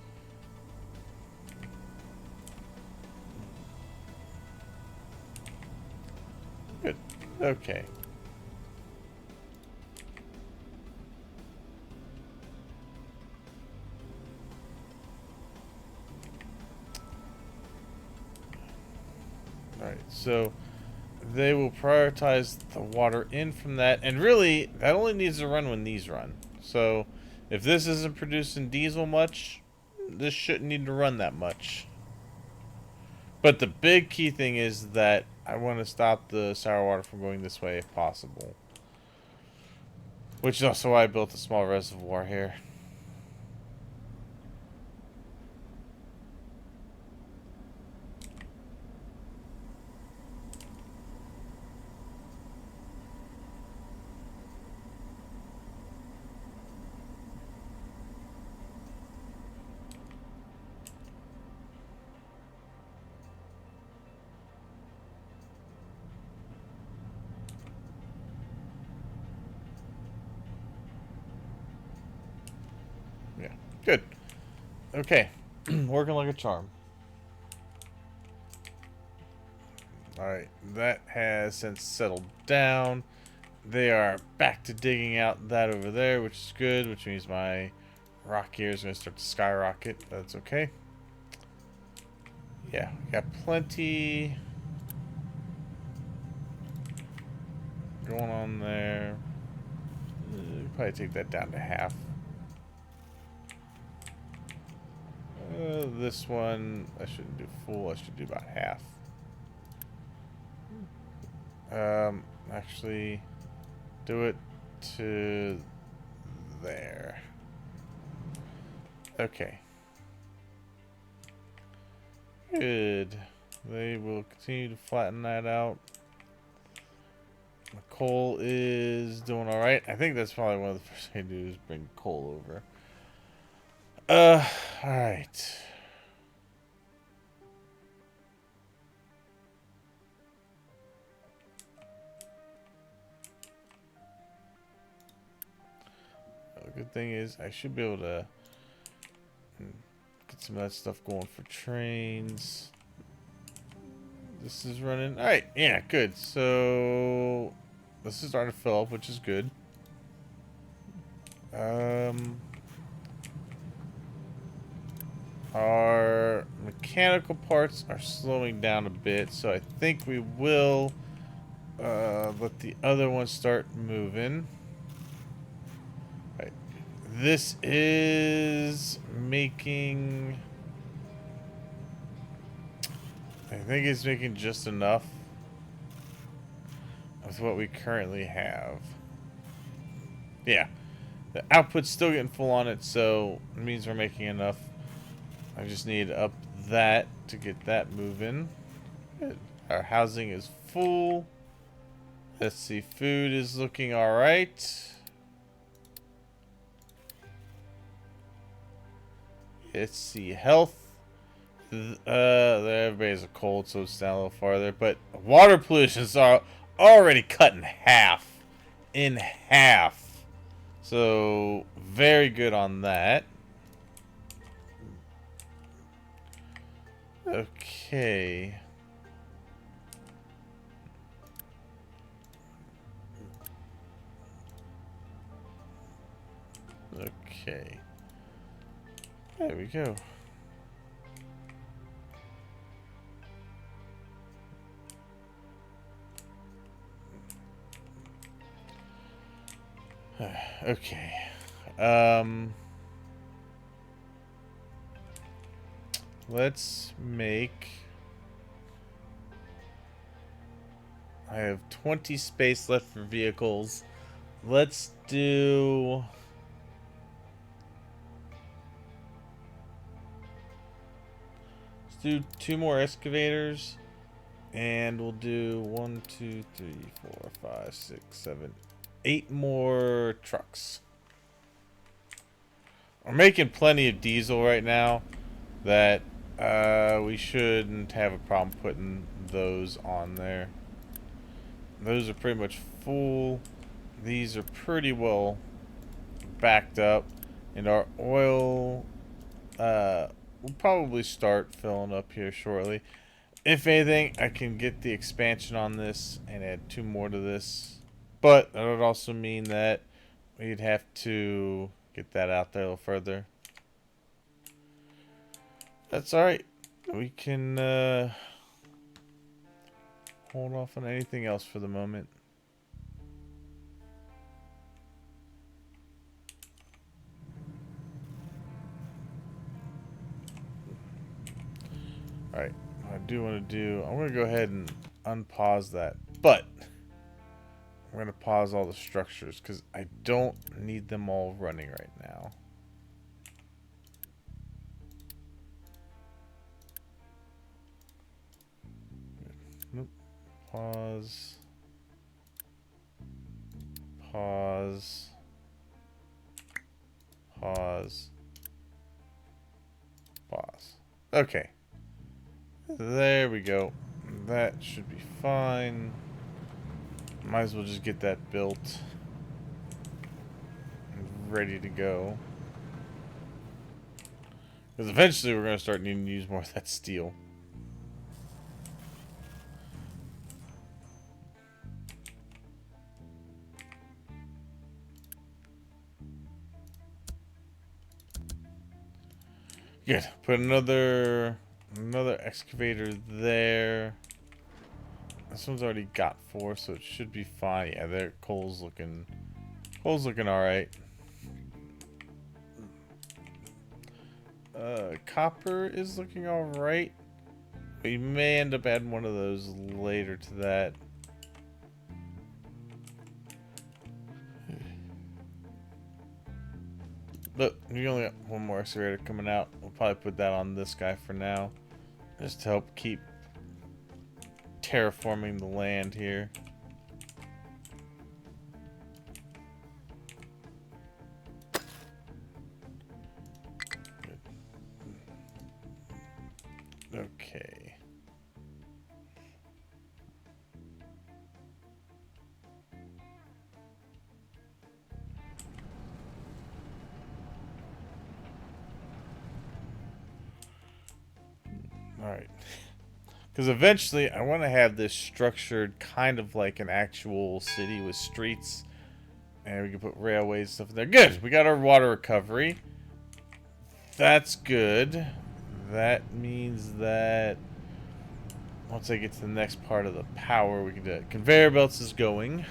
Good. Okay. Alright, so they will prioritize the water in from that. And really, that only needs to run when these run. So if this isn't producing diesel much, this shouldn't need to run that much. But the big key thing is that I want to stop the sour water from going this way if possible. Which is also why I built a small reservoir here. Good. Okay. Working like a charm. Alright, that has since settled down. They are back to digging out that over there, which is good, which means my rock here is going to start to skyrocket. That's okay. Yeah, got plenty going on there. Probably take that down to half. This one, I shouldn't do full. I should do about half. Actually, do it to there. Okay. Good. They will continue to flatten that out. The coal is doing alright. I think that's probably one of the first things I do is bring coal over. Alright. The good thing is I should be able to get some of that stuff going for trains. This is running. Alright, yeah, good. So this is starting to fill up, which is good. Our mechanical parts are slowing down a bit, so I think we will let the other one start moving. Right. This is making... I think it's making just enough with what we currently have. Yeah. The output's still getting full on it, so it means we're making enough. I just need to up that to get that moving. Good. Our housing is full. Let's see, food is looking alright. Let's see, health. Everybody's a cold, so it's down a little farther. But water pollutions are already cut in half. In half. So, very good on that. Okay. Okay. There we go. Okay. Let's make... I have 20 space left for vehicles. Let's do... Let's do 2 more excavators. And we'll do 1, 2, 3, 4, 5, 6, 7, 8 more trucks. We're making plenty of diesel right now that we shouldn't have a problem putting those on there. Those are pretty much full. These are pretty well backed up. And our oil will probably start filling up here shortly. If anything, I can get the expansion on this and add 2 more to this. But that would also mean that we'd have to get that out there a little further. That's alright. We can hold off on anything else for the moment. Alright. I do want to do... I'm going to go ahead and unpause that. But I'm going to pause all the structures because I don't need them all running right now. Nope. Pause. Pause. Pause. Pause. Okay. There we go. That should be fine. Might as well just get that built. Ready to go. Because eventually we're going to start needing to use more of that steel. Good. Put another excavator there. This one's already got 4, so it should be fine. Yeah, there. Coal's looking all right. Copper is looking all right. We may end up adding one of those later to that. Look, we only got one more excavator coming out. We'll probably put that on this guy for now, just to help keep terraforming the land here. Okay. Alright. Because eventually I want to have this structured kind of like an actual city with streets. And we can put railways and stuff in there. Good! We got our water recovery. That's good. That means that once I get to the next part of the power, we can do it. Conveyor belts is going.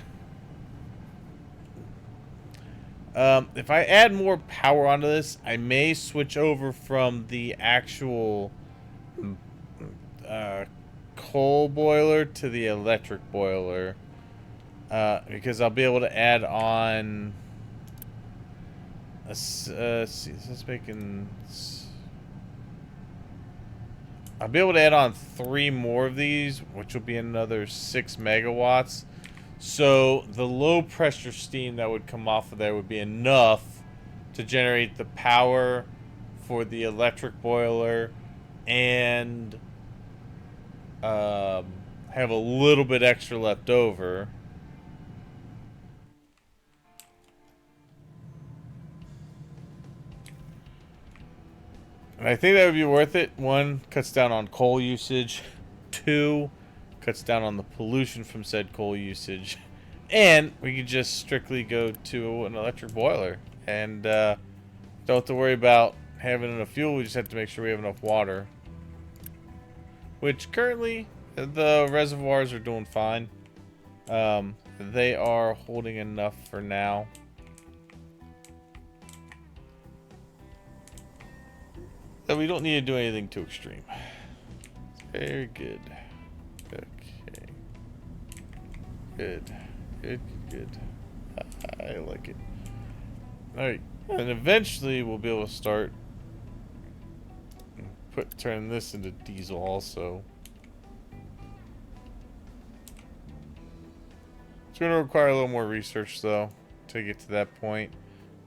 If I add more power onto this, I may switch over from the actual coal boiler to the electric boiler. Because I'll be able to add on... see, is this making... I'll be able to add on 3 more of these, which will be another 6 megawatts. So the low pressure steam that would come off of there would be enough to generate the power for the electric boiler and have a little bit extra left over. And I think that would be worth it. 1, cuts down on coal usage. 2, cuts down on the pollution from said coal usage. And we could just strictly go to an electric boiler. And don't have to worry about having enough fuel. We just have to make sure we have enough water. Which currently, the reservoirs are doing fine. They are holding enough for now. So we don't need to do anything too extreme. Very good. Okay. Good. Good. I like it. Alright. And eventually we'll be able to start turn this into diesel also. It's going to require a little more research though to get to that point.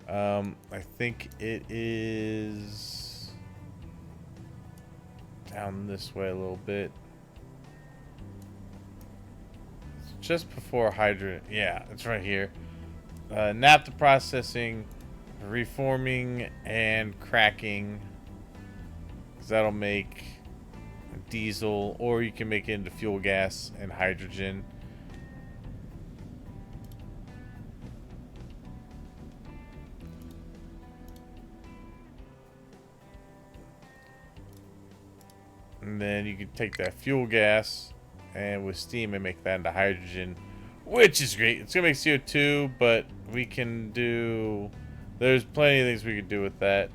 I think it is down this way a little bit. It's just before hydrogen. Yeah, it's right here. Naphtha processing, reforming, and cracking. That'll make diesel, or you can make it into fuel gas and hydrogen. And then you can take that fuel gas and with steam and make that into hydrogen, which is great. It's gonna make CO2, but we can do, there's plenty of things we could do with that.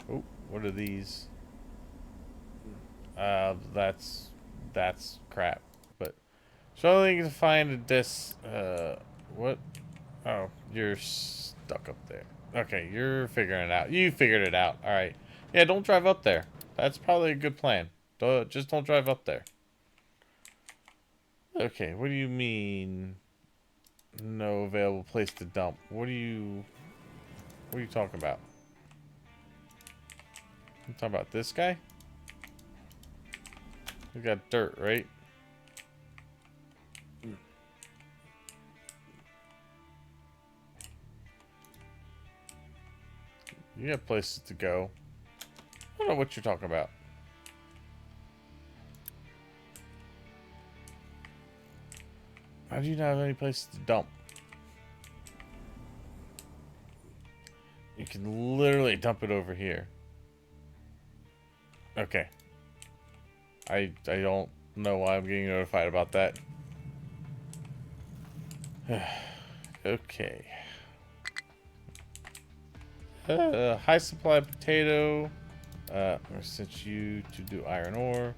Oh, what are these? That's crap. But struggling to find a what? Oh, you're stuck up there. Okay, you're figuring it out. You figured it out. All right. Yeah, don't drive up there. That's probably a good plan. Just don't drive up there. Okay, what do you mean? No available place to dump. What are you talking about? You talking about this guy? We got dirt, right? You have places to go. I don't know what you're talking about. How do you not have any places to dump? You can literally dump it over here. Okay. I don't know why I'm getting notified about that. Okay. High supply potato. I sent you to do iron ore.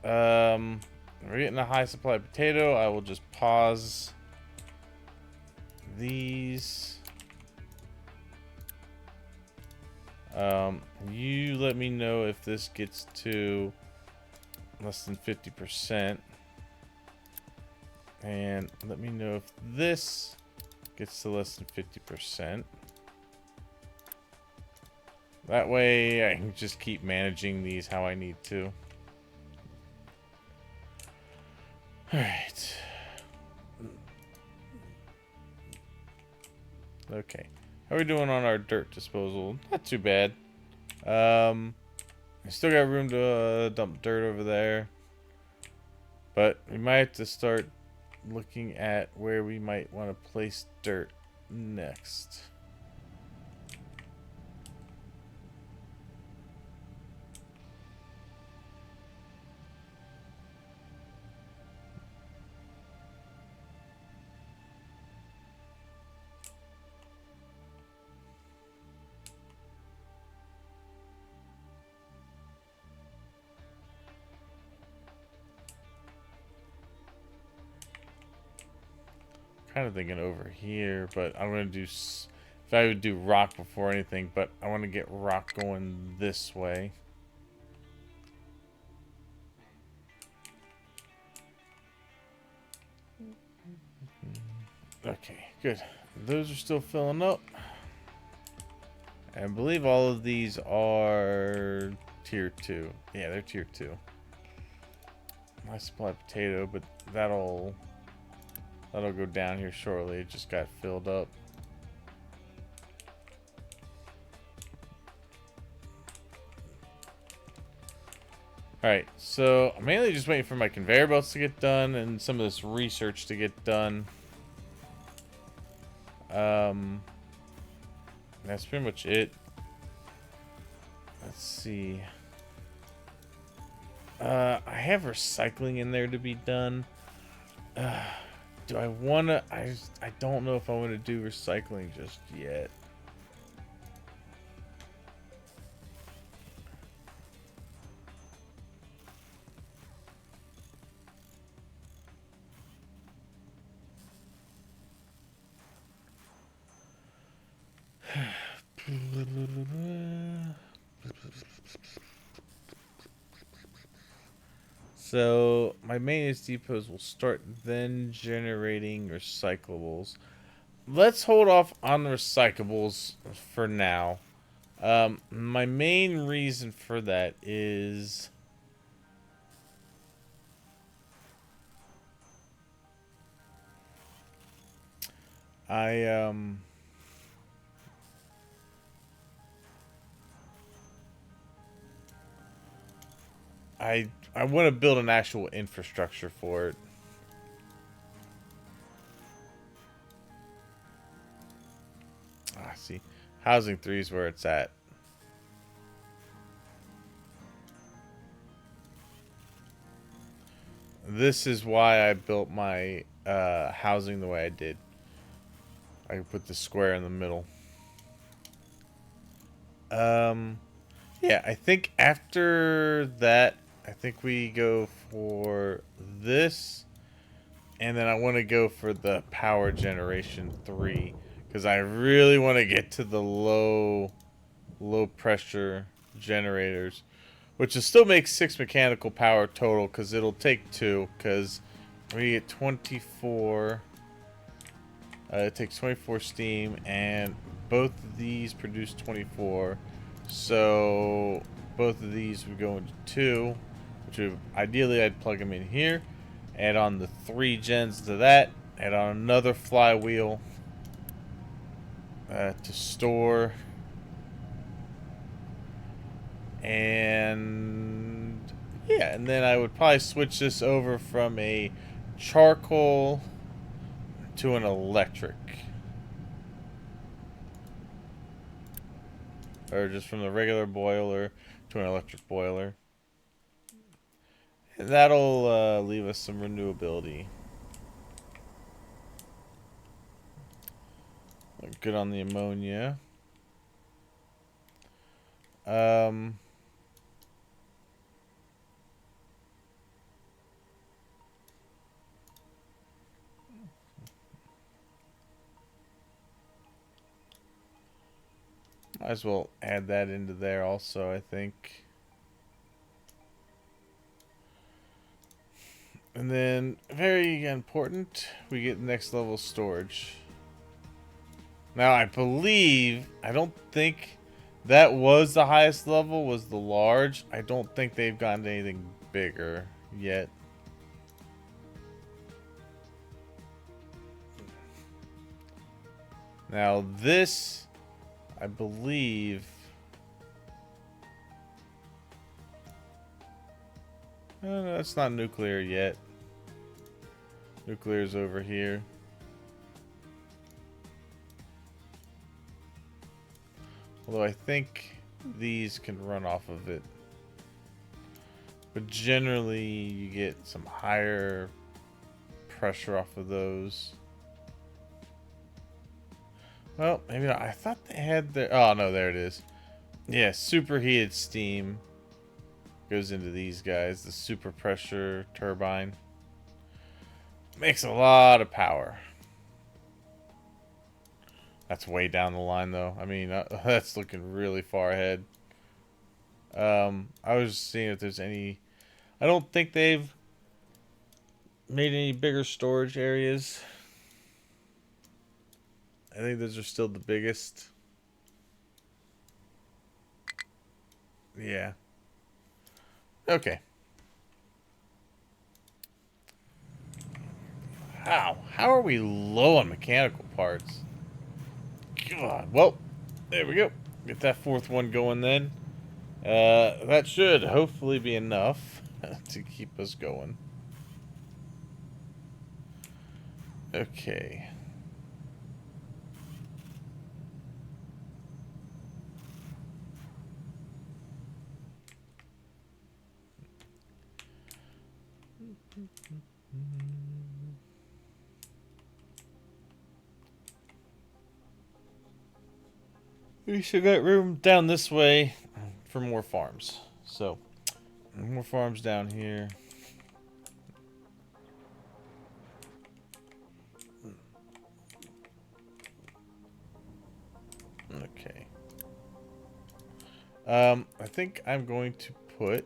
We're getting a high supply potato. I will just pause these. You let me know if this gets to less than 50%. And let me know if this gets to less than 50%. That way I can just keep managing these how I need to. Alright. Okay. How are we doing on our dirt disposal? Not too bad. I still got room to dump dirt over there. But we might have to start looking at where we might want to place dirt next. Kind of thinking over here, but I'm gonna do. If I would do rock before anything, but I want to get rock going this way. Okay, good. Those are still filling up. I believe all of these are tier 2. Yeah, they're tier 2. My supply potato, but that'll go down here shortly. It just got filled up. Alright, so I'm mainly just waiting for my conveyor belts to get done and some of this research to get done. That's pretty much it. Let's see. I have recycling in there to be done. Do I want to? I don't know if I want to do recycling just yet. So my maintenance depots will start then generating recyclables. Let's hold off on the recyclables for now. My main reason for that is I want to build an actual infrastructure for it. Ah, see, housing 3 is where it's at. This is why I built my housing the way I did. I can put the square in the middle. Yeah, I think after that, I think we go for this. And then I want to go for the power generation 3. Because I really want to get to the low pressure generators. Which will still make 6 mechanical power total. Because it'll take 2. Because we get 24. It takes 24 steam. And both of these produce 24. So both of these would go into 2. Which would, ideally I'd plug them in here. Add on the 3 gens to that. Add on another flywheel to store And yeah, and then I would probably switch this over from a charcoal to an electric. Or just from the regular boiler to an electric boiler. And that'll leave us some renewability. Good on the ammonia. Might as well add that into there also, I think. And then, very important, we get next level storage. Now, I don't think that was the highest level, was the large. I don't think they've gotten anything bigger yet. Now, this, I believe... no, it's not nuclear yet. Nuclear's over here. Although I think these can run off of it. But generally, you get some higher pressure off of those. Well, maybe not. I thought they had their... oh, no, there it is. Yeah, superheated steam goes into these guys. The super pressure turbine. Makes a lot of power. That's way down the line, though. I mean, that's looking really far ahead. I was just seeing if there's any... I don't think they've made any bigger storage areas. I think those are still the biggest. Yeah. Okay. How are we low on mechanical parts? God. Well, there we go. Get that fourth one going then. That should hopefully be enough to keep us going. Okay. We should get room down this way for more farms. So, more farms down here. Okay. I think I'm going to put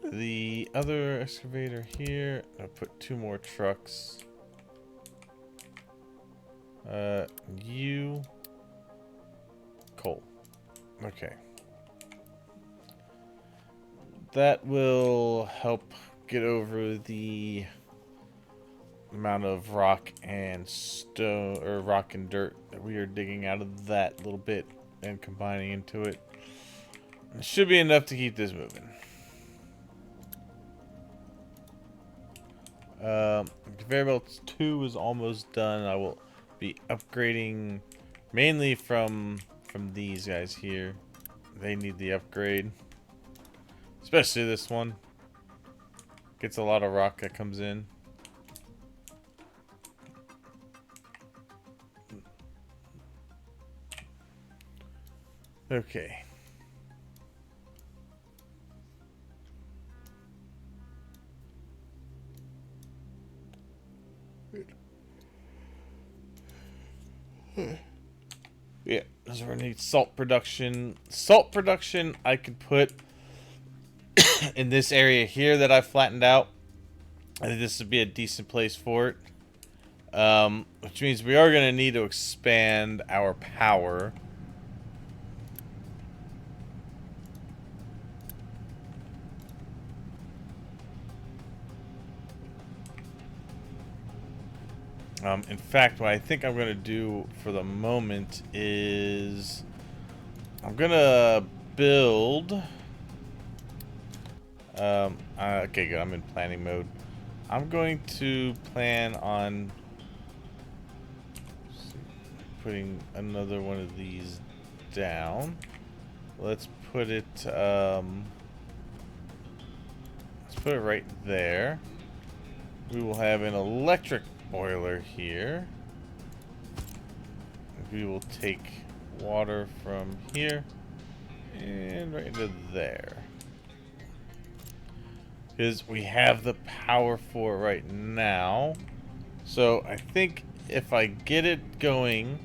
the other excavator here. I'll put 2 more trucks. You... coal. Okay. That will help get over the amount of rock and stone, or rock and dirt that we are digging out of that little bit and combining into it. It should be enough to keep this moving. Conveyor belt 2 is almost done. I will be upgrading mainly from these guys here. They need the upgrade, especially this one. Gets a lot of rock that comes in. Okay. Yeah, so we need salt production. Salt production I could put in this area here that I flattened out. I think this would be a decent place for it. Which means we are going to need to expand our power. In fact, what I think I'm going to do for the moment is I'm going to build Okay, good. I'm in planning mode. I'm going to plan on putting another one of these down. Let's put it, let's put it right there. We will have an electric boiler here. We will take water from here and right into there. Because we have the power for it right now. So I think if I get it going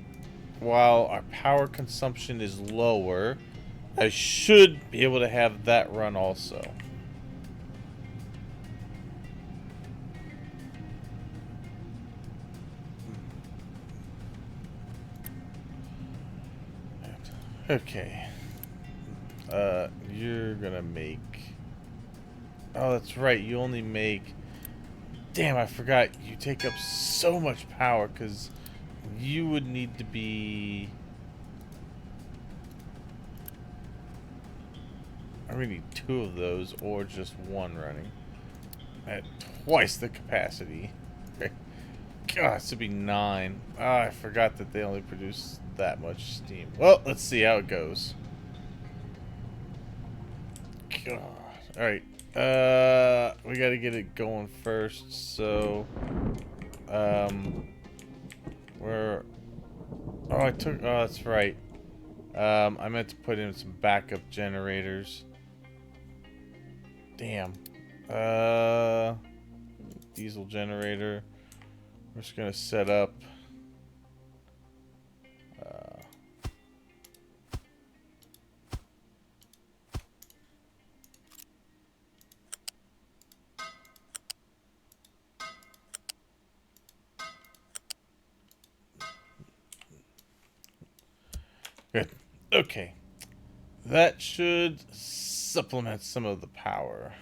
while our power consumption is lower, I should be able to have that run also. Okay. You're gonna make... Oh, that's right. You only make... Damn, I forgot. You take up so much power because you would need to be... I really need 2 of those or just 1 running. At twice the capacity. God, this would be 9. Ah, I forgot that they only produce that much steam. Well, let's see how it goes. God. Alright. We gotta get it going first, so... Where... Oh, I took... Oh, that's right. I meant to put in some backup generators. Damn. Diesel generator. We're just gonna set up... Good. Okay. That should supplement some of the power.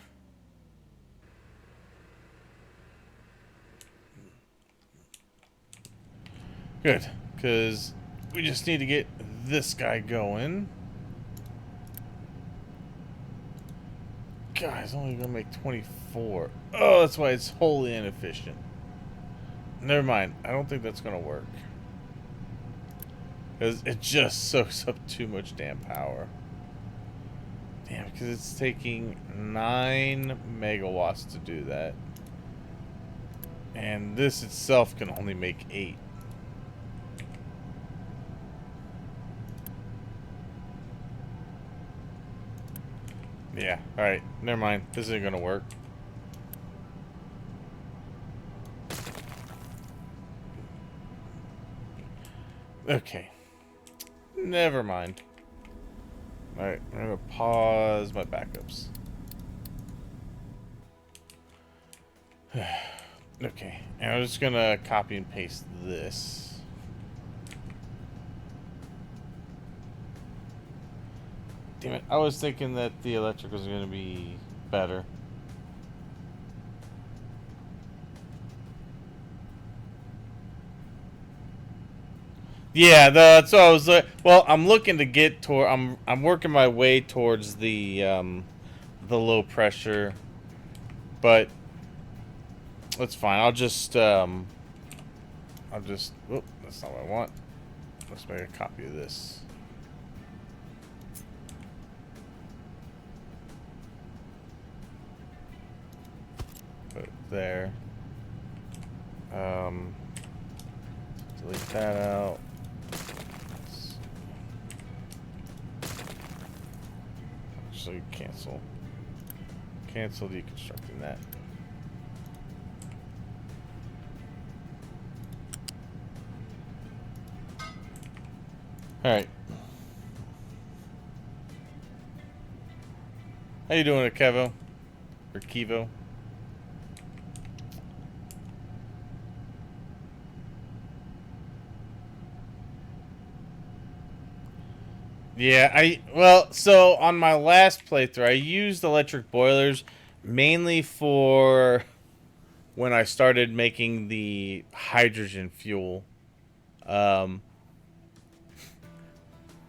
Good. Because we just need to get this guy going. God, it's only going to make 24. Oh, that's why it's wholly inefficient. Never mind. I don't think that's going to work. Because it just soaks up too much damn power. Damn, because it's taking 9 megawatts to do that. And this itself can only make 8. Yeah, alright. Never mind. This isn't going to work. Okay. Never mind. Alright, I'm gonna pause my backups. Okay, and I'm just gonna copy and paste this. Damn it, I was thinking that the electric was gonna be better. Yeah, that's what I was. Well, I'm looking to get toward. I'm working my way towards the low pressure, but that's fine. I'll just. Oh, that's not what I want. Let's make a copy of this. Put it there. Delete that out. Actually, cancel. Cancel deconstructing that. Alright. How you doing, Kevo? Or Kivo? Yeah, well, so on my last playthrough, I used electric boilers mainly for when I started making the hydrogen fuel.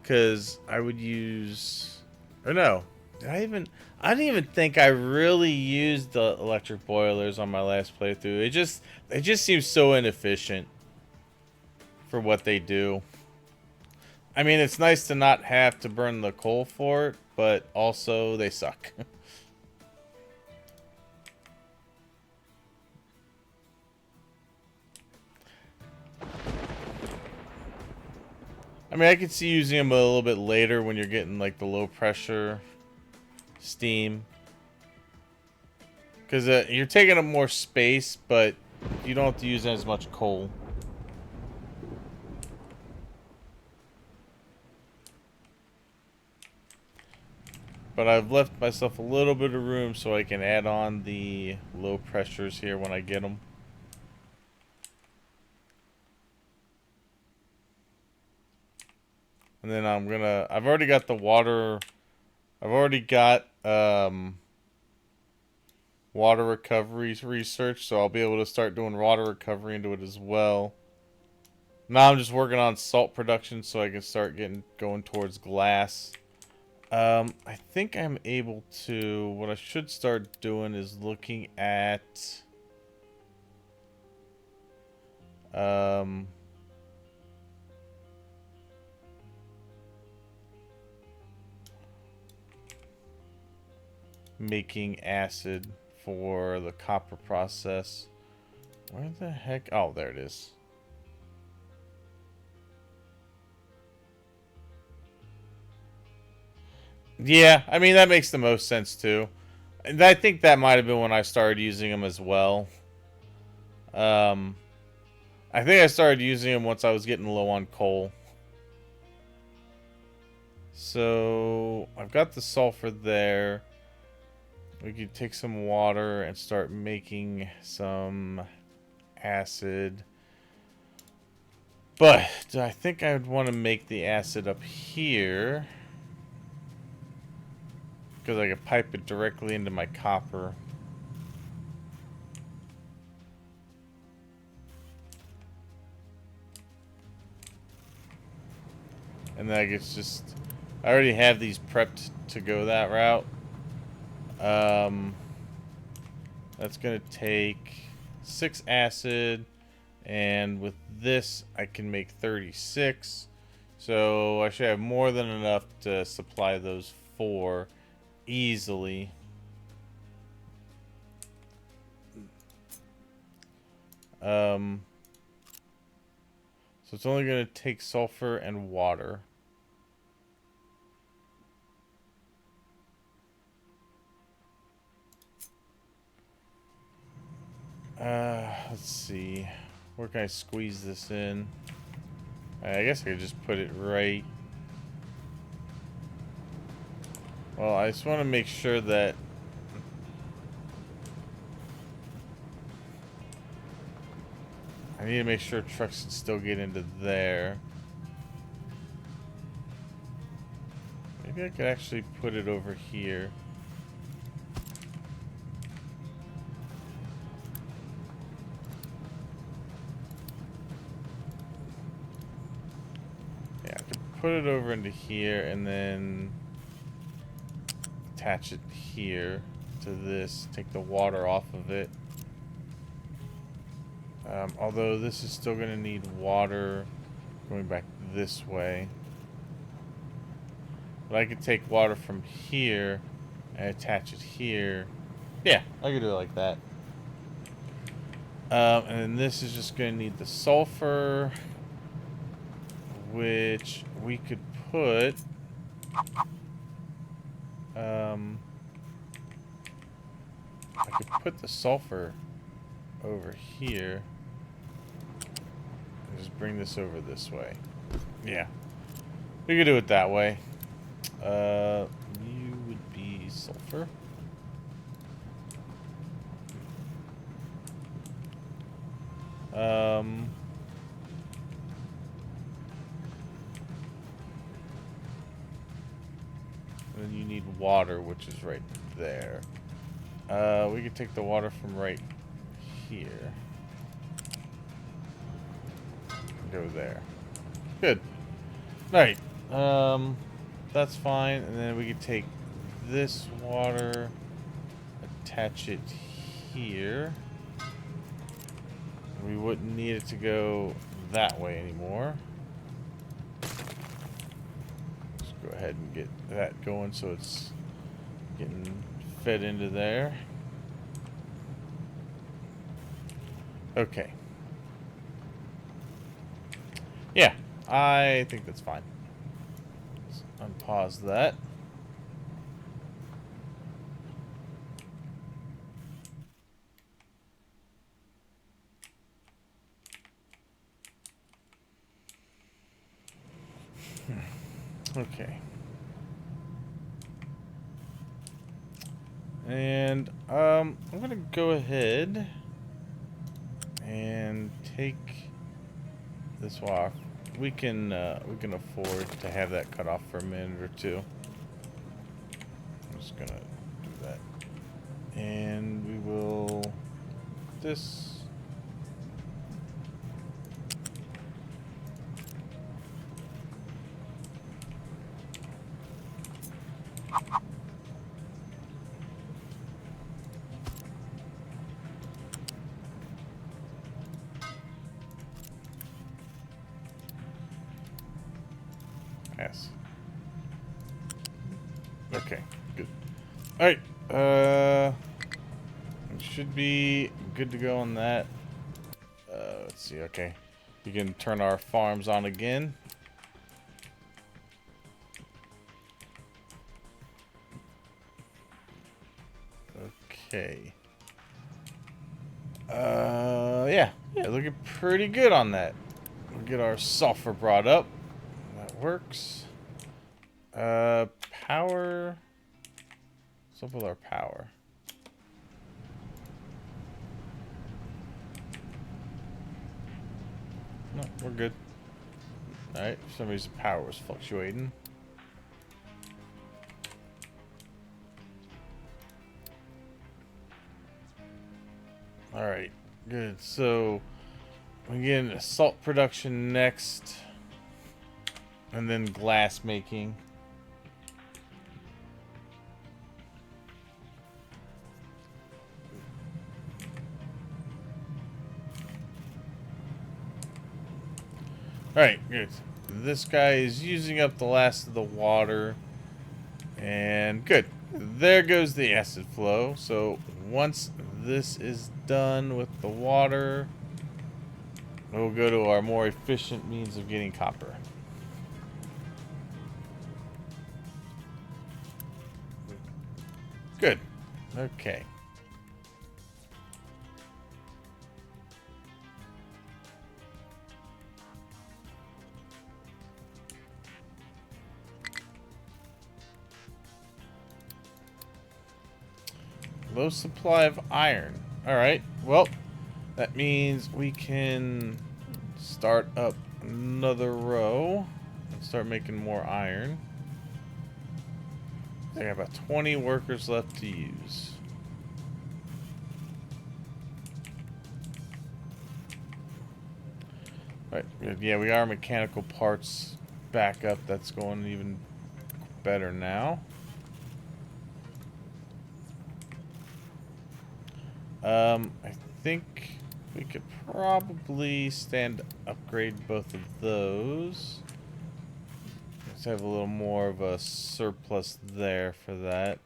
Because I would use... Or no. I didn't even think I really used the electric boilers on my last playthrough. It just seems so inefficient for what they do. I mean, it's nice to not have to burn the coal for it, but also they suck. I mean, I could see using them a little bit later when you're getting like the low pressure steam. Because you're taking up more space, but you don't have to use as much coal. But I've left myself a little bit of room so I can add on the low pressures here when I get them. And then I've already got the water, I've already got water recovery research, so I'll be able to start doing water recovery into it as well. Now I'm just working on salt production so I can start going towards glass. I think I'm able to, what I should start doing is looking at making acid for the copper process. Where the heck? Oh, there it is. Yeah, I mean, that makes the most sense, too. And I think that might have been when I started using them as well. I think I started using them once I was getting low on coal. So, I've got the sulfur there. We could take some water and start making some acid. But I think I would want to make the acid up here. Because I could pipe it directly into my copper. And then I guess just... I already have these prepped to go that route. That's going to take 6 acid. And with this, I can make 36. So I should have more than enough to supply those 4 easily. So it's only going to take sulfur and water. Let's see. Where can I squeeze this in? I guess I could just put it right. Well, I just want to make sure that I need to make sure trucks can still get into there. Maybe I could actually put it over here. Yeah, I could put it over into here and then attach it here to this. Take the water off of it. Although this is still going to need water going back this way. But I could take water from here and attach it here. Yeah, I could do it like that. And then this is just going to need the sulfur, which we could put... I could put the sulfur over here. And just bring this over this way. Yeah. We could do it that way. You would be sulfur. And then you need water, which is right there. We could take the water from right here. Go there. Good. Alright. That's fine. And then we could take this water, attach it here. We wouldn't need it to go that way anymore. Let's go ahead and get that going so it's getting fed into there. Okay. Yeah, I think that's fine. Let's unpause that. Okay. And I'm gonna go ahead and take this off. We can afford to have that cut off for a minute or two. I'm just gonna do that, and we will this. Yes. Okay, good. Alright, should be good to go on that. Let's see, okay. We can turn our farms on again. Okay. Yeah, looking pretty good on that. We'll get our sulfur brought up. That works. Power. What's up with our power? No, we're good. Alright, for some reason power was fluctuating. Alright, good. So, we get into salt production next. And then glass making. Alright, good. This guy is using up the last of the water. And good. There goes the acid flow. So once this is done with the water, we'll go to our more efficient means of getting copper. Good. Okay. Low supply of iron. Alright, well, that means we can start up another row and start making more iron. I got about 20 workers left to use. Right, yeah, we are mechanical parts back up. That's going even better now. I think we could probably upgrade both of those. Let's have a little more of a surplus there for that.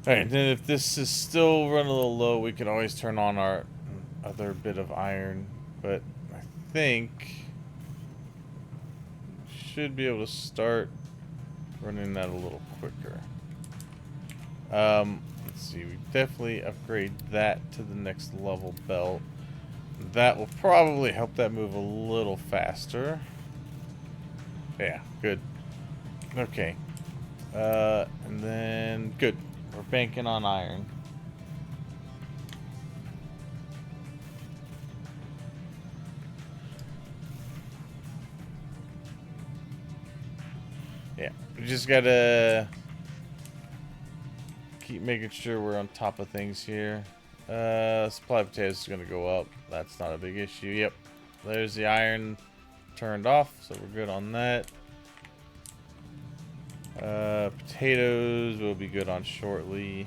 Alright, then if this is still running a little low, we can always turn on our other bit of iron. But I think should be able to start running that a little quicker. Let's see, we definitely upgrade that to the next level belt. That will probably help that move a little faster. Yeah, good. Okay. And then, good. We're banking on iron. Yeah, we just gotta keep making sure we're on top of things here. Supply of potatoes is gonna go up. That's not a big issue. Yep, there's the iron turned off, so we're good on that. Potatoes will be good on shortly.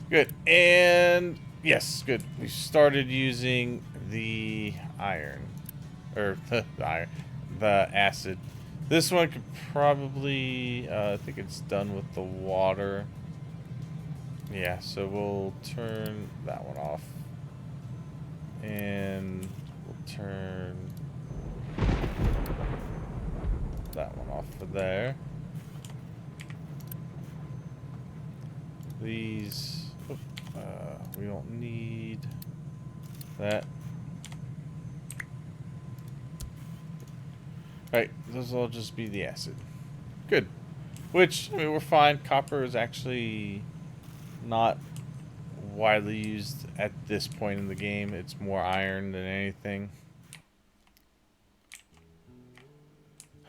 Good. And yes, good. We started using the iron. Or the iron. The acid. This one could probably... I think it's done with the water. Yeah, so we'll turn that one off. And we'll turn that one off for there. These... we don't need that. Right, those will all just be the acid. Good. Which, I mean, we're fine. Copper is actually not widely used at this point in the game. It's more iron than anything.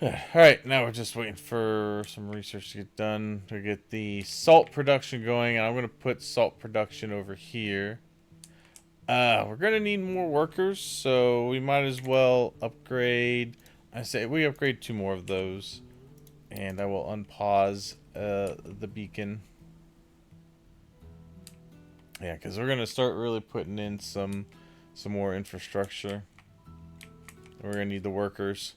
Alright, now we're just waiting for some research to get done to get the salt production going, and I'm going to put salt production over here. We're going to need more workers, so we might as well upgrade. I say we upgrade 2 more of those, and I will unpause the beacon. Yeah, because we're going to start really putting in some more infrastructure. We're going to need the workers.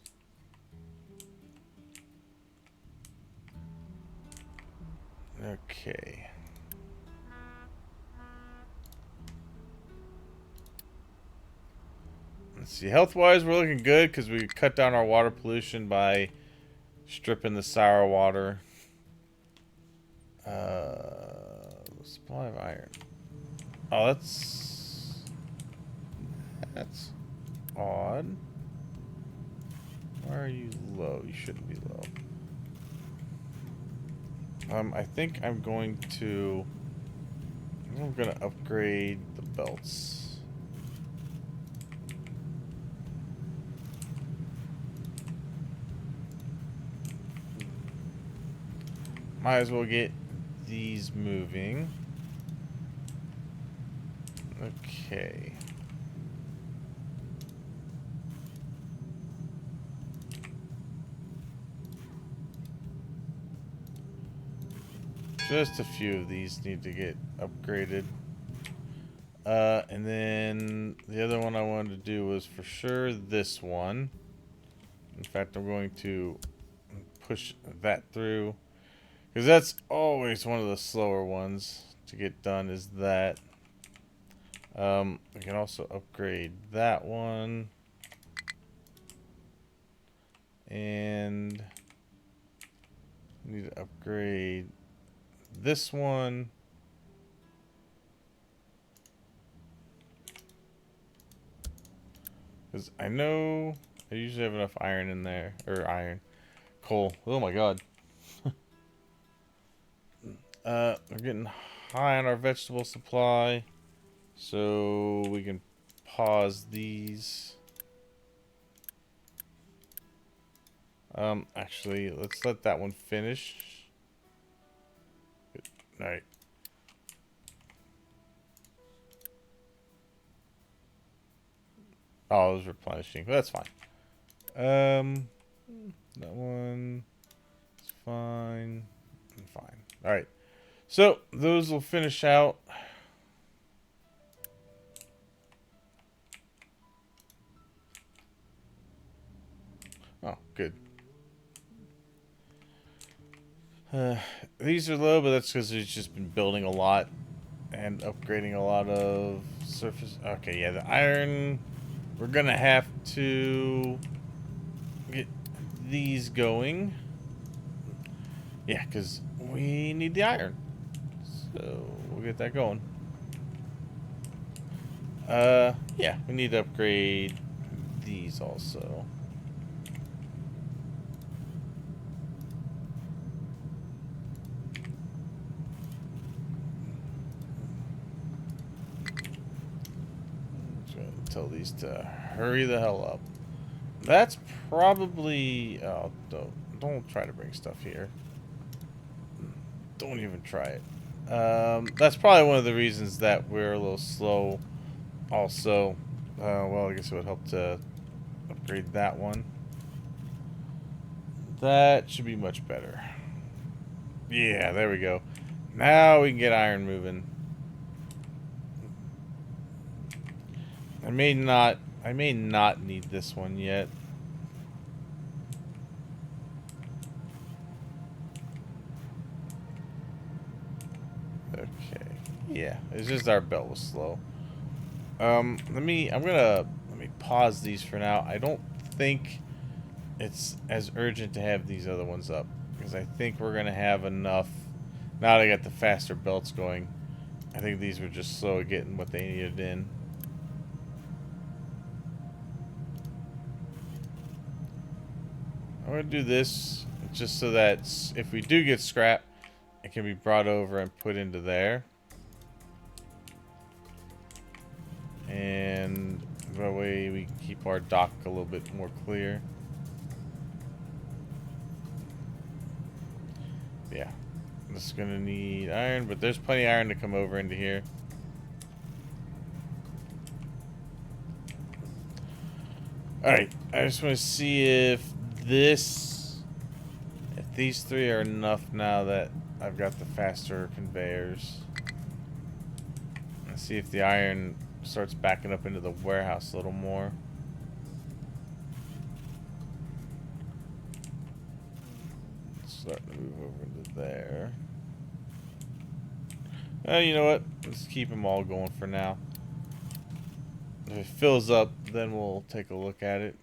Okay. Let's see. Health-wise, we're looking good because we cut down our water pollution by stripping the sour water. Supply of iron. Oh, that's odd. Why are you low? You shouldn't be low. I think I'm going to upgrade the belts. Might as well get these moving. Okay. Just a few of these need to get upgraded. And then the other one I wanted to do was for sure this one. In fact, I'm going to push that through. Because that's always one of the slower ones to get done is that. We can also upgrade that one. And need to upgrade this one. Because I know I usually have enough iron in there. Or coal. Oh my god. We're getting high on our vegetable supply. So we can pause these. Actually, let's let that one finish. Alright. Oh, it was replenishing. But that's fine. That one is fine. Fine. Alright. So, those will finish out. Oh, good. These are low, but that's because we've just been building a lot and upgrading a lot of surface. Okay, yeah, the iron. We're gonna have to get these going. Yeah, because we need the iron. So we'll get that going. Yeah, we need to upgrade these also. Tell these to hurry the hell up. That's probably... Oh, don't try to bring stuff here. Don't even try it. That's probably one of the reasons that we're a little slow. Also, well, I guess it would help to upgrade that one. That should be much better. Yeah, there we go. Now we can get iron moving. I may not need this one yet. Okay. Yeah, it's just our belt was slow. Let me pause these for now. I don't think it's as urgent to have these other ones up because I think we're gonna have enough. Now that I got the faster belts going, I think these were just slow at getting what they needed in. I'm gonna do this just so that if we do get scrap, it can be brought over and put into there. And that way we can keep our dock a little bit more clear. Yeah. This is gonna need iron, but there's plenty of iron to come over into here. Alright, I just want to see if these three are enough now that I've got the faster conveyors. Let's see if the iron starts backing up into the warehouse a little more. Starting to move over into there. You know what? Let's keep them all going for now. If it fills up, then we'll take a look at it.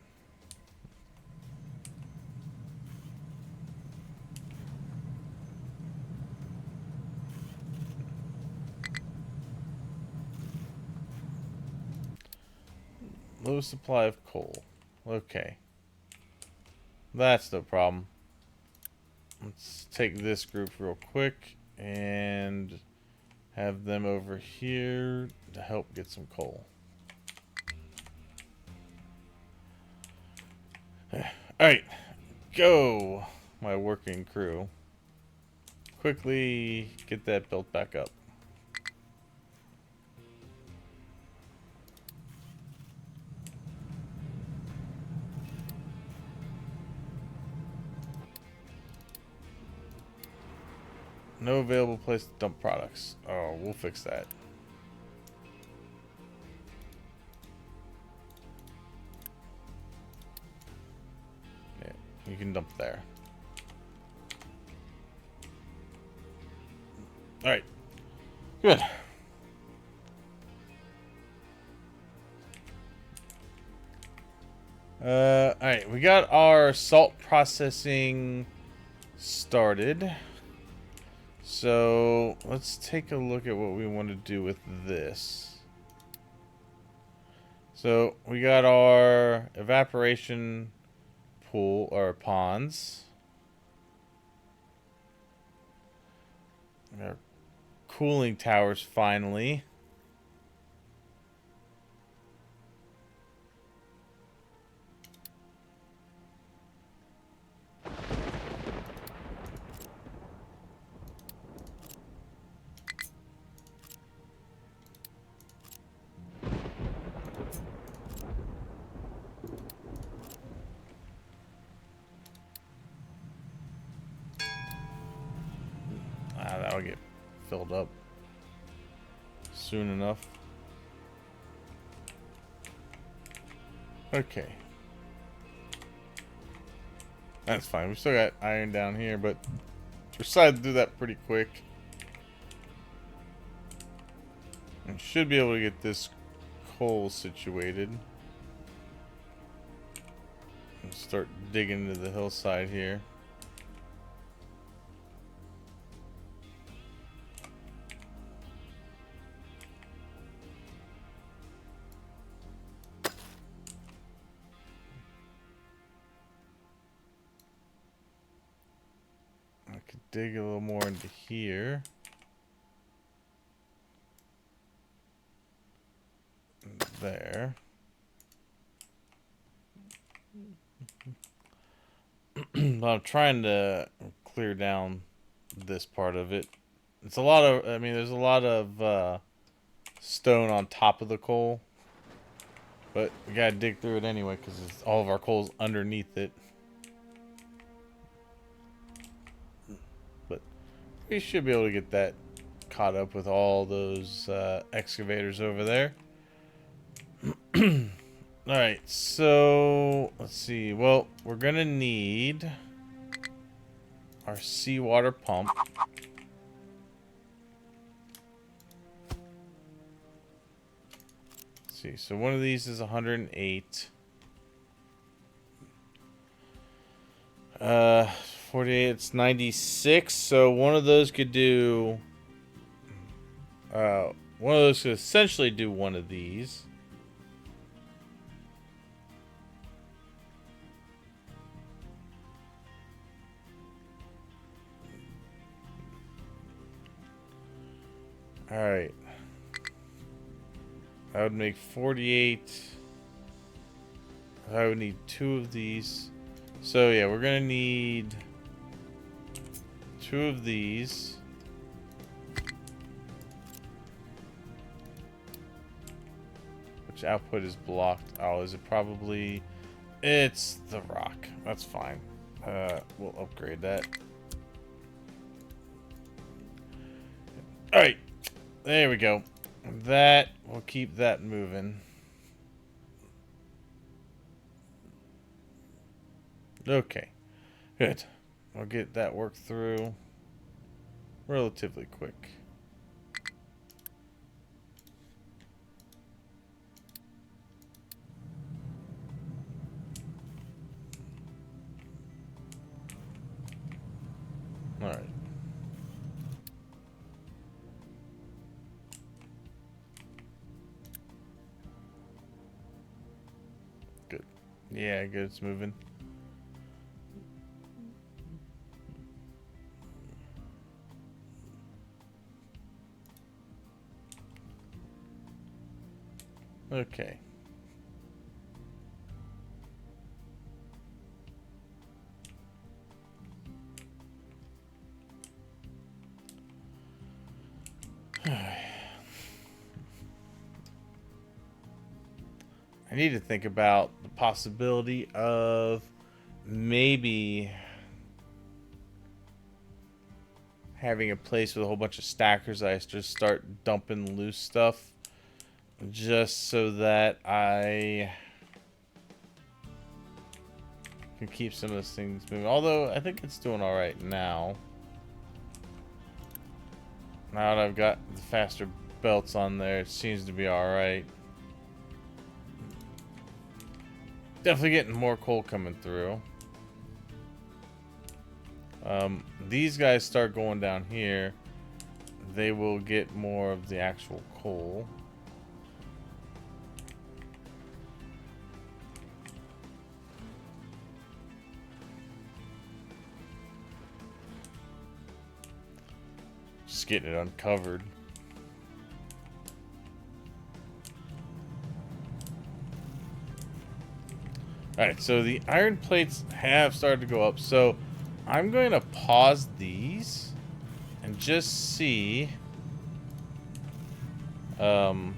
Low supply of coal. Okay. That's no problem. Let's take this group real quick and have them over here to help get some coal. Alright. Go, my working crew. Quickly get that built back up. No available place to dump products. Oh, we'll fix that. Yeah, you can dump there. Alright. Good. Alright, we got our salt processing started. So let's take a look at what we want to do with this. So we got our evaporation pool or ponds. Our cooling towers finally. That'll get filled up soon enough. Okay. That's fine. We still got iron down here, but we decided to do that pretty quick. And should be able to get this coal situated. And start digging into the hillside here. Dig a little more into here. There. I'm trying to clear down this part of it. It's a lot of, there's a lot of stone on top of the coal. But we gotta dig through it anyway because all of our coal's underneath it. But we should be able to get that caught up with all those excavators over there. Alright, so let's see. Well, we're gonna need our seawater pump. Let's see, so one of these is 108. 48, it's 96. So one of those could do one of those could essentially do one of these. Alright. That would make 48. I would need 2 of these. So yeah, we're gonna need 2 of these. Which output is blocked? Oh, is it probably... It's the rock. That's fine. We'll upgrade that. Alright. There we go. That, we'll keep that moving. Okay. Good. I'll get that worked through relatively quick. Alright. Good. Yeah, good. It's moving. Okay. I need to think about the possibility of maybe having a place with a whole bunch of stackers. I just start dumping loose stuff just so that I can keep some of those things moving. Although I think it's doing all right now. Now that I've got the faster belts on there, it seems to be all right. Definitely getting more coal coming through. These guys start going down here, they will get more of the actual coal. Just getting it uncovered. Alright, so the iron plates have started to go up, so I'm going to pause these and just see. I'm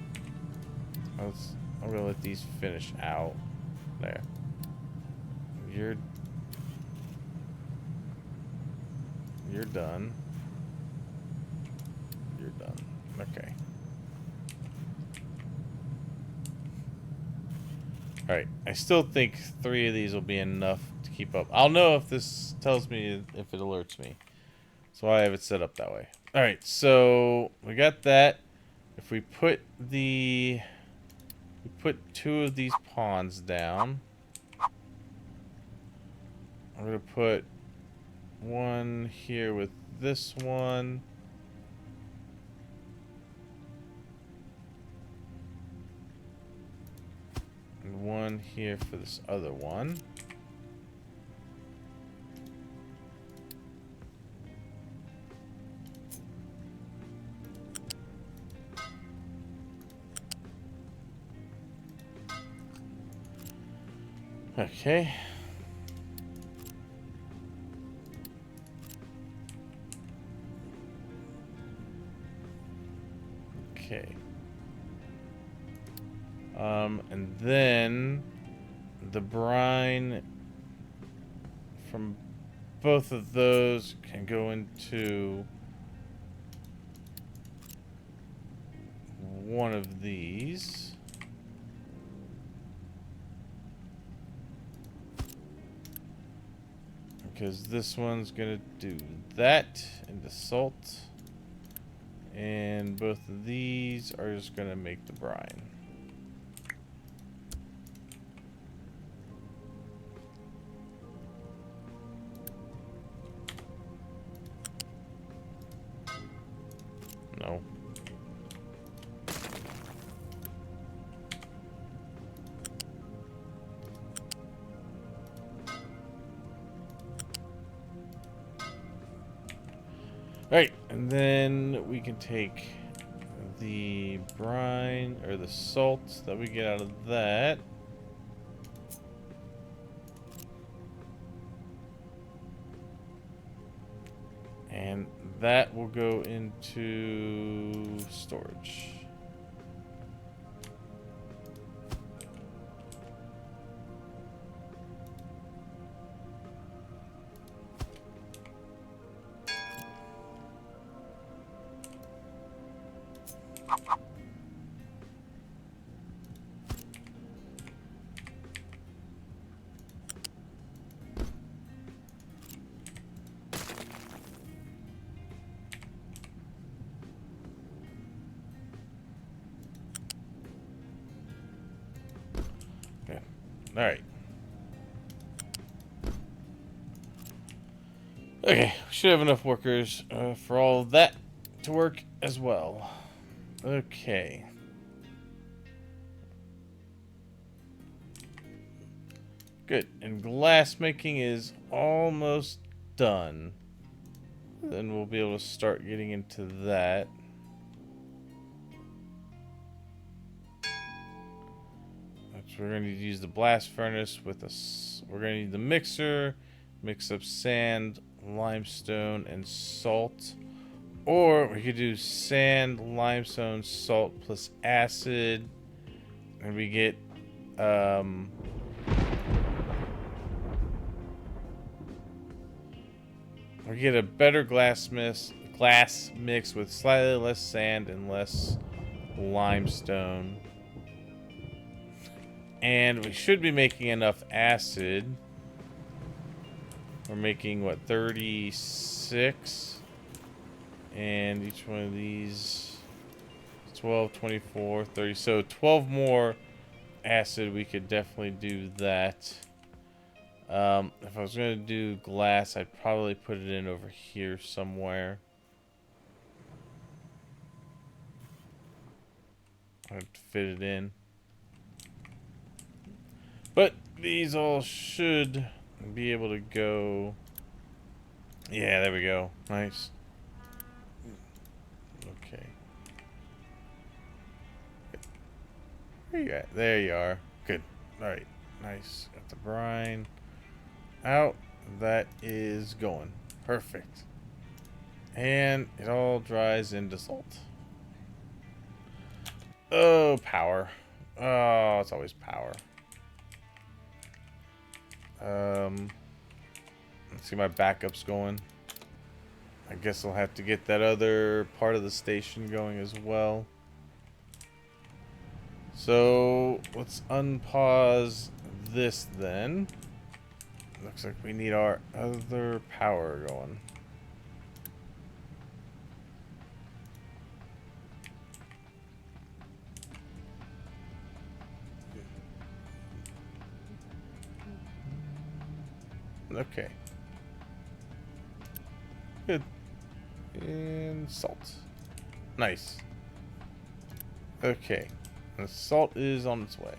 gonna let these finish out. There. You're done. You're done. Okay. Alright, I still think 3 of these will be enough to keep up. I'll know if this tells me, if it alerts me. That's why I have it set up that way. Alright, so we got that. If we put 2 of these pawns down. I'm going to put one here with this one. And one here for this other one. Okay. Okay. And then the brine from both of those can go into one of these. Because this one's gonna do that into salt. And both of these are just gonna make the brine. No. Alright, and then we can take the brine, or the salt that we get out of that. And that will go into storage. Okay. All right. Okay, we should have enough workers for all of that to work as well. Okay. Good. And glass making is almost done. Then we'll be able to start getting into that. We're going to need to use the blast furnace with a... We're going to need the mixer, mix up sand, limestone, and salt. Or we could do sand, limestone, salt, plus acid. And we get... we get a better glass mix with slightly less sand and less limestone. And we should be making enough acid. We're making, what, 36? And each one of these, 12, 24, 30. So 12 more acid, we could definitely do that. If I was going to do glass, I'd probably put it in over here somewhere. I'd fit it in. But these all should be able to go. Yeah, there we go. Nice. Okay. Where you at? There you are. Good. Alright. Nice. Got the brine out. That is going. Perfect. And it all dries into salt. Oh, power. Oh, it's always power. Let's see my backups going. I guess I'll have to get that other part of the station going as well. So let's unpause this then. Looks like we need our other power going. Okay. Good. And salt. Nice. Okay. The salt is on its way.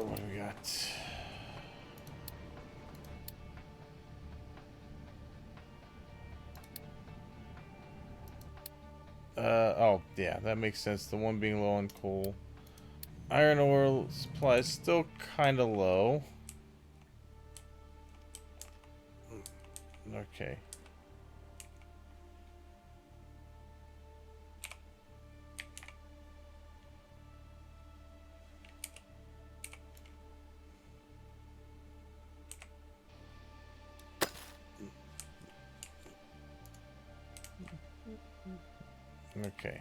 What do we got? Oh, yeah, that makes sense. The one being low on coal. Iron ore supply is still kind of low. Okay. Okay.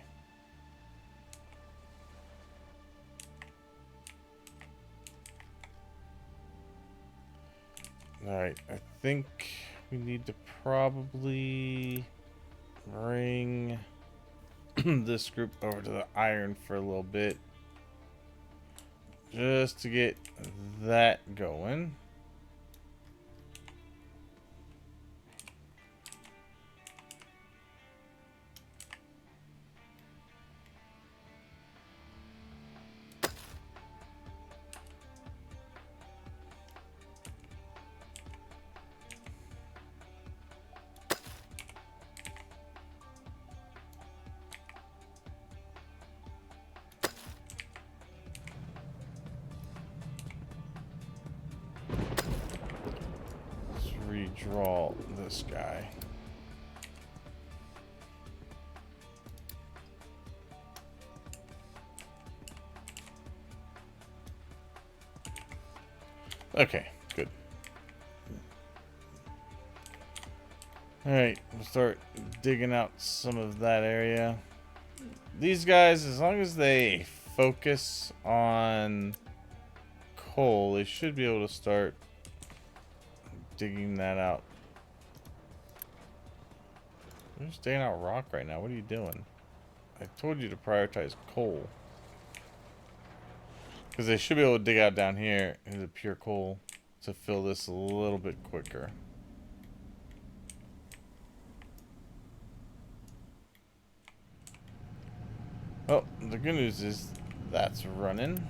Alright, I think we need to probably bring this group over to the iron for a little bit. Just to get that going. Redraw this guy. Okay, good. Alright, we'll start digging out some of that area. These guys, as long as they focus on coal, they should be able to start digging that out. You're just digging out rock right now. What are you doing? I told you to prioritize coal. Because they should be able to dig out down here into the pure coal to fill this a little bit quicker. Oh, the good news is that's running.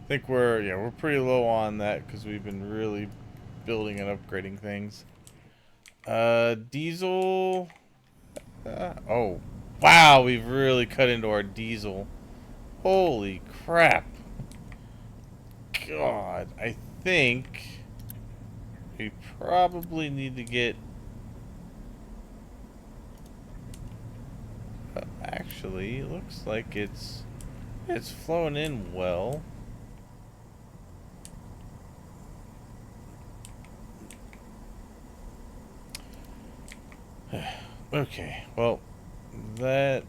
I think we're pretty low on that because we've been really building and upgrading things. Diesel. Oh, wow, we've really cut into our diesel. Holy crap. God, I think we probably need to get... actually, it looks like it's flowing in well. Okay, well, that...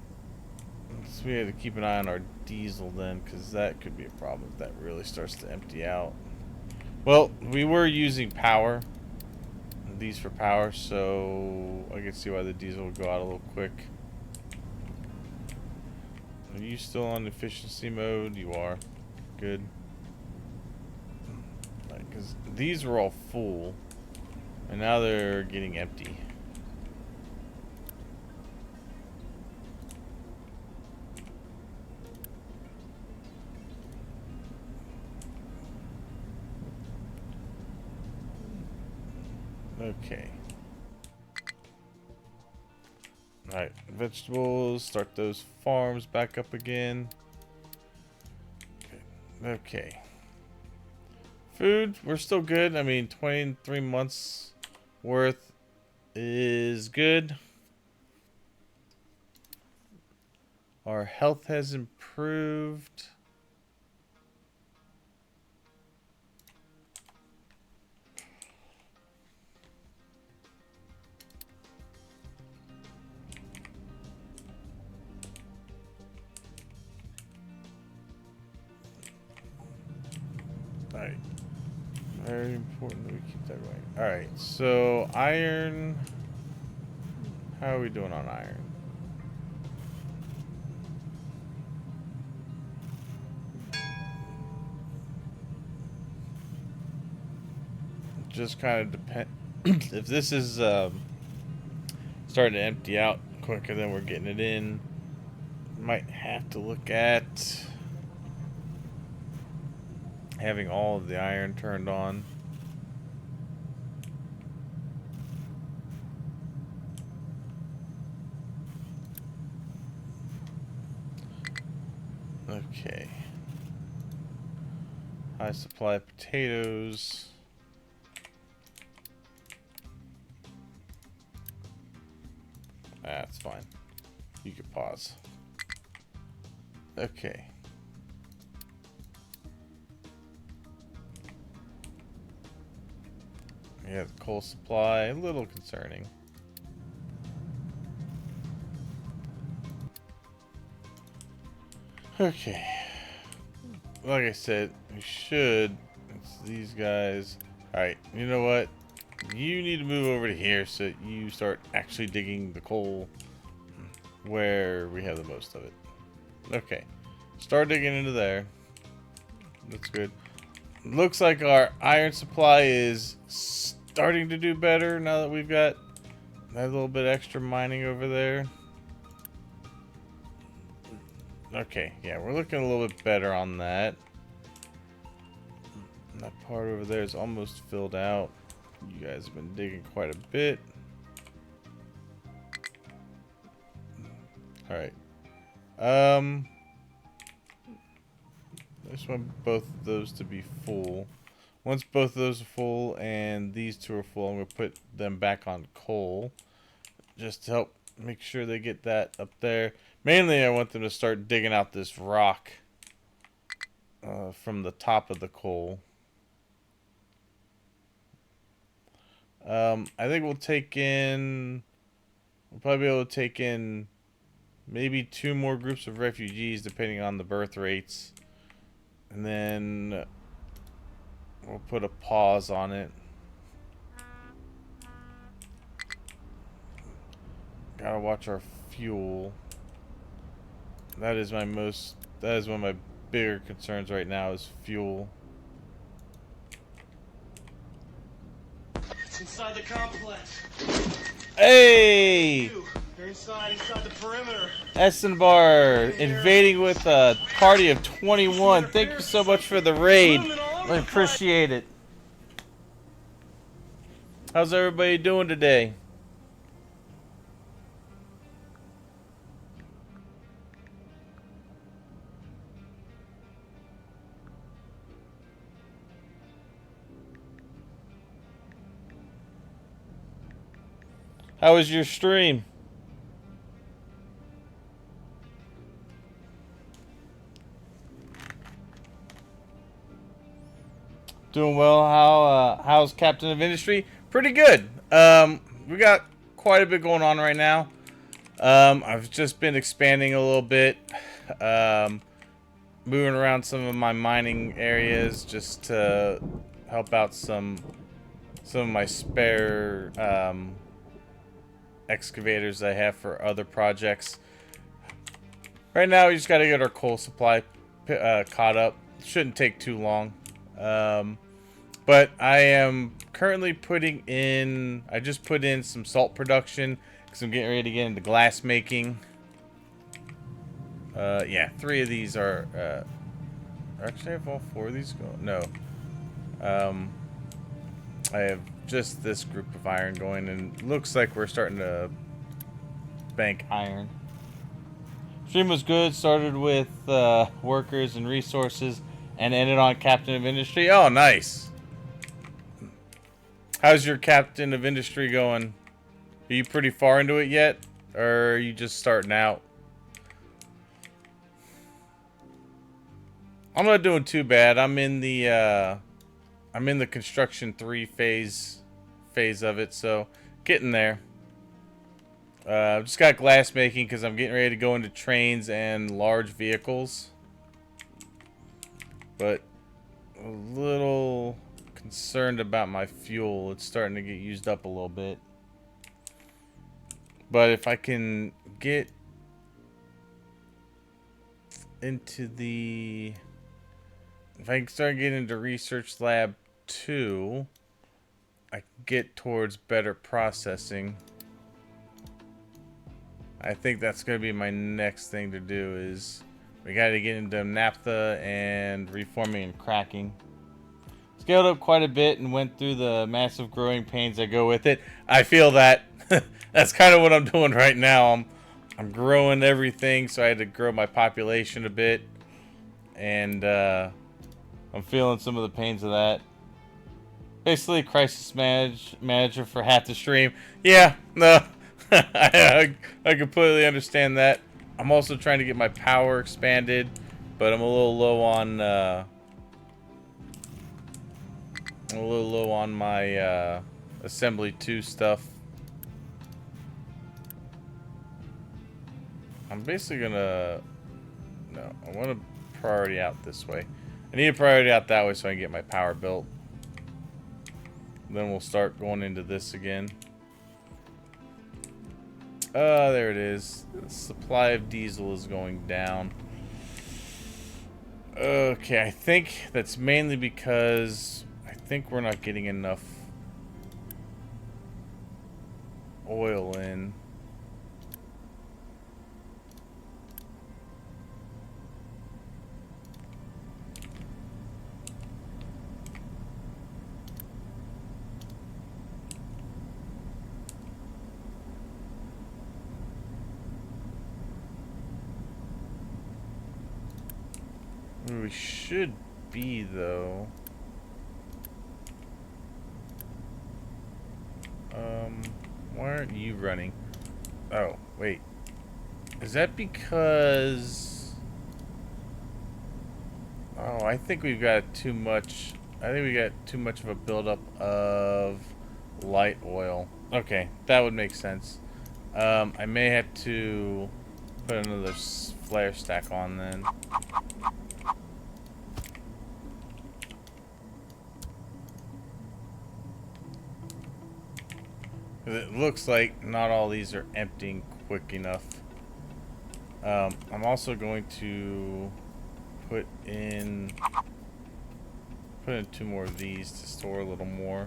so we had to keep an eye on our diesel then, because that could be a problem if that really starts to empty out. Well, we were using power, these for power, so I can see why the diesel would go out a little quick. Are you still on efficiency mode? You are. Good. Because these were all full, and now they're getting empty. Okay. Alright, vegetables, start those farms back up again. Okay. Food, we're still good. I mean, 23 months worth is good. Our health has improved. Alright. Very important that we keep that going. Alright, so iron. How are we doing on iron? Just kind of depend. If this is starting to empty out quicker than we're getting it in, might have to look at having all of the iron turned on. Okay. High supply of potatoes. That's fine. You can pause. Okay. Yeah, the coal supply, a little concerning. Okay. Like I said, we should. It's these guys. Alright, you know what? You need to move over to here so that you start actually digging the coal where we have the most of it. Okay. Start digging into there. That's good. Looks like our iron supply is starting to do better now that we've got that little bit extra mining over there. Okay, yeah, we're looking a little bit better on that. That part over there is almost filled out. You guys have been digging quite a bit. Alright. I just want both of those to be full. Once both of those are full and these two are full, I'm going to put them back on coal. Just to help make sure they get that up there. Mainly I want them to start digging out this rock from the top of the coal. I think we'll probably be able to take in maybe 2 more groups of refugees depending on the birth rates. And then we'll put a pause on it. Gotta watch our fuel. That is one of my bigger concerns right now is fuel. It's inside the complex. Hey! You're inside the perimeter. Essenbar invading with a party of 21. Thank you so much for the raid. I appreciate it. How's everybody doing today? How was your stream? Doing well. How's Captain of Industry? Pretty good. We got quite a bit going on right now. I've just been expanding a little bit, moving around some of my mining areas just to help out some of my spare excavators I have for other projects. Right now, we just got to get our coal supply caught up. Shouldn't take too long. But I am currently putting in, I just put in some salt production because I'm getting ready to get into glass making. Yeah, 3 of these are, actually I have all 4 of these going. No. I have just this group of iron going, and looks like we're starting to bank iron. Stream was good. Started with workers and resources, and ended on Captain of Industry. Oh, nice. How's your Captain of Industry going? Are you pretty far into it yet, or are you just starting out? I'm not doing too bad. I'm in the construction 3 phase of it, so getting there. Just got glass making because I'm getting ready to go into trains and large vehicles. But a little concerned about my fuel. It's starting to get used up a little bit. But if I can get into the... If I can start getting into Research Lab 2, I can get towards better processing. I think that's going to be my next thing to do is we got to get into naphtha and reforming and cracking. Scaled up quite a bit and went through the massive growing pains that go with it. I feel that. That's kind of what I'm doing right now. I'm growing everything, so I had to grow my population a bit. and I'm feeling some of the pains of that. Basically, crisis manager for half the stream. Yeah, no, I completely understand that. I'm also trying to get my power expanded, but I'm a little low on my assembly 2 stuff. I'm basically gonna I want to priority out this way. I need to priority out that way so I can get my power built. Then we'll start going into this again. There it is. The supply of diesel is going down. Okay, I think that's mainly because I think we're not getting enough oil in. We should be, though. Why aren't you running? Oh, wait. Is that because... Oh, I think we've got too much... I think we got too much of a buildup of light oil. Okay, that would make sense. I may have to put another flare stack on then. It looks like not all these are emptying quick enough. I'm also going to put in 2 more of these to store a little more.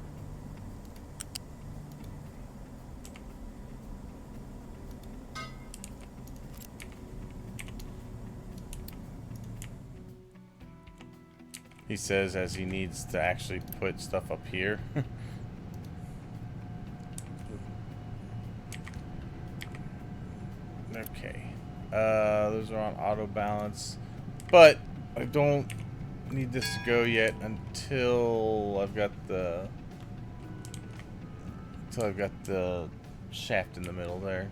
He says as he needs to actually put stuff up here. Okay. Those are on auto balance. But I don't need this to go yet until I've got the shaft in the middle there.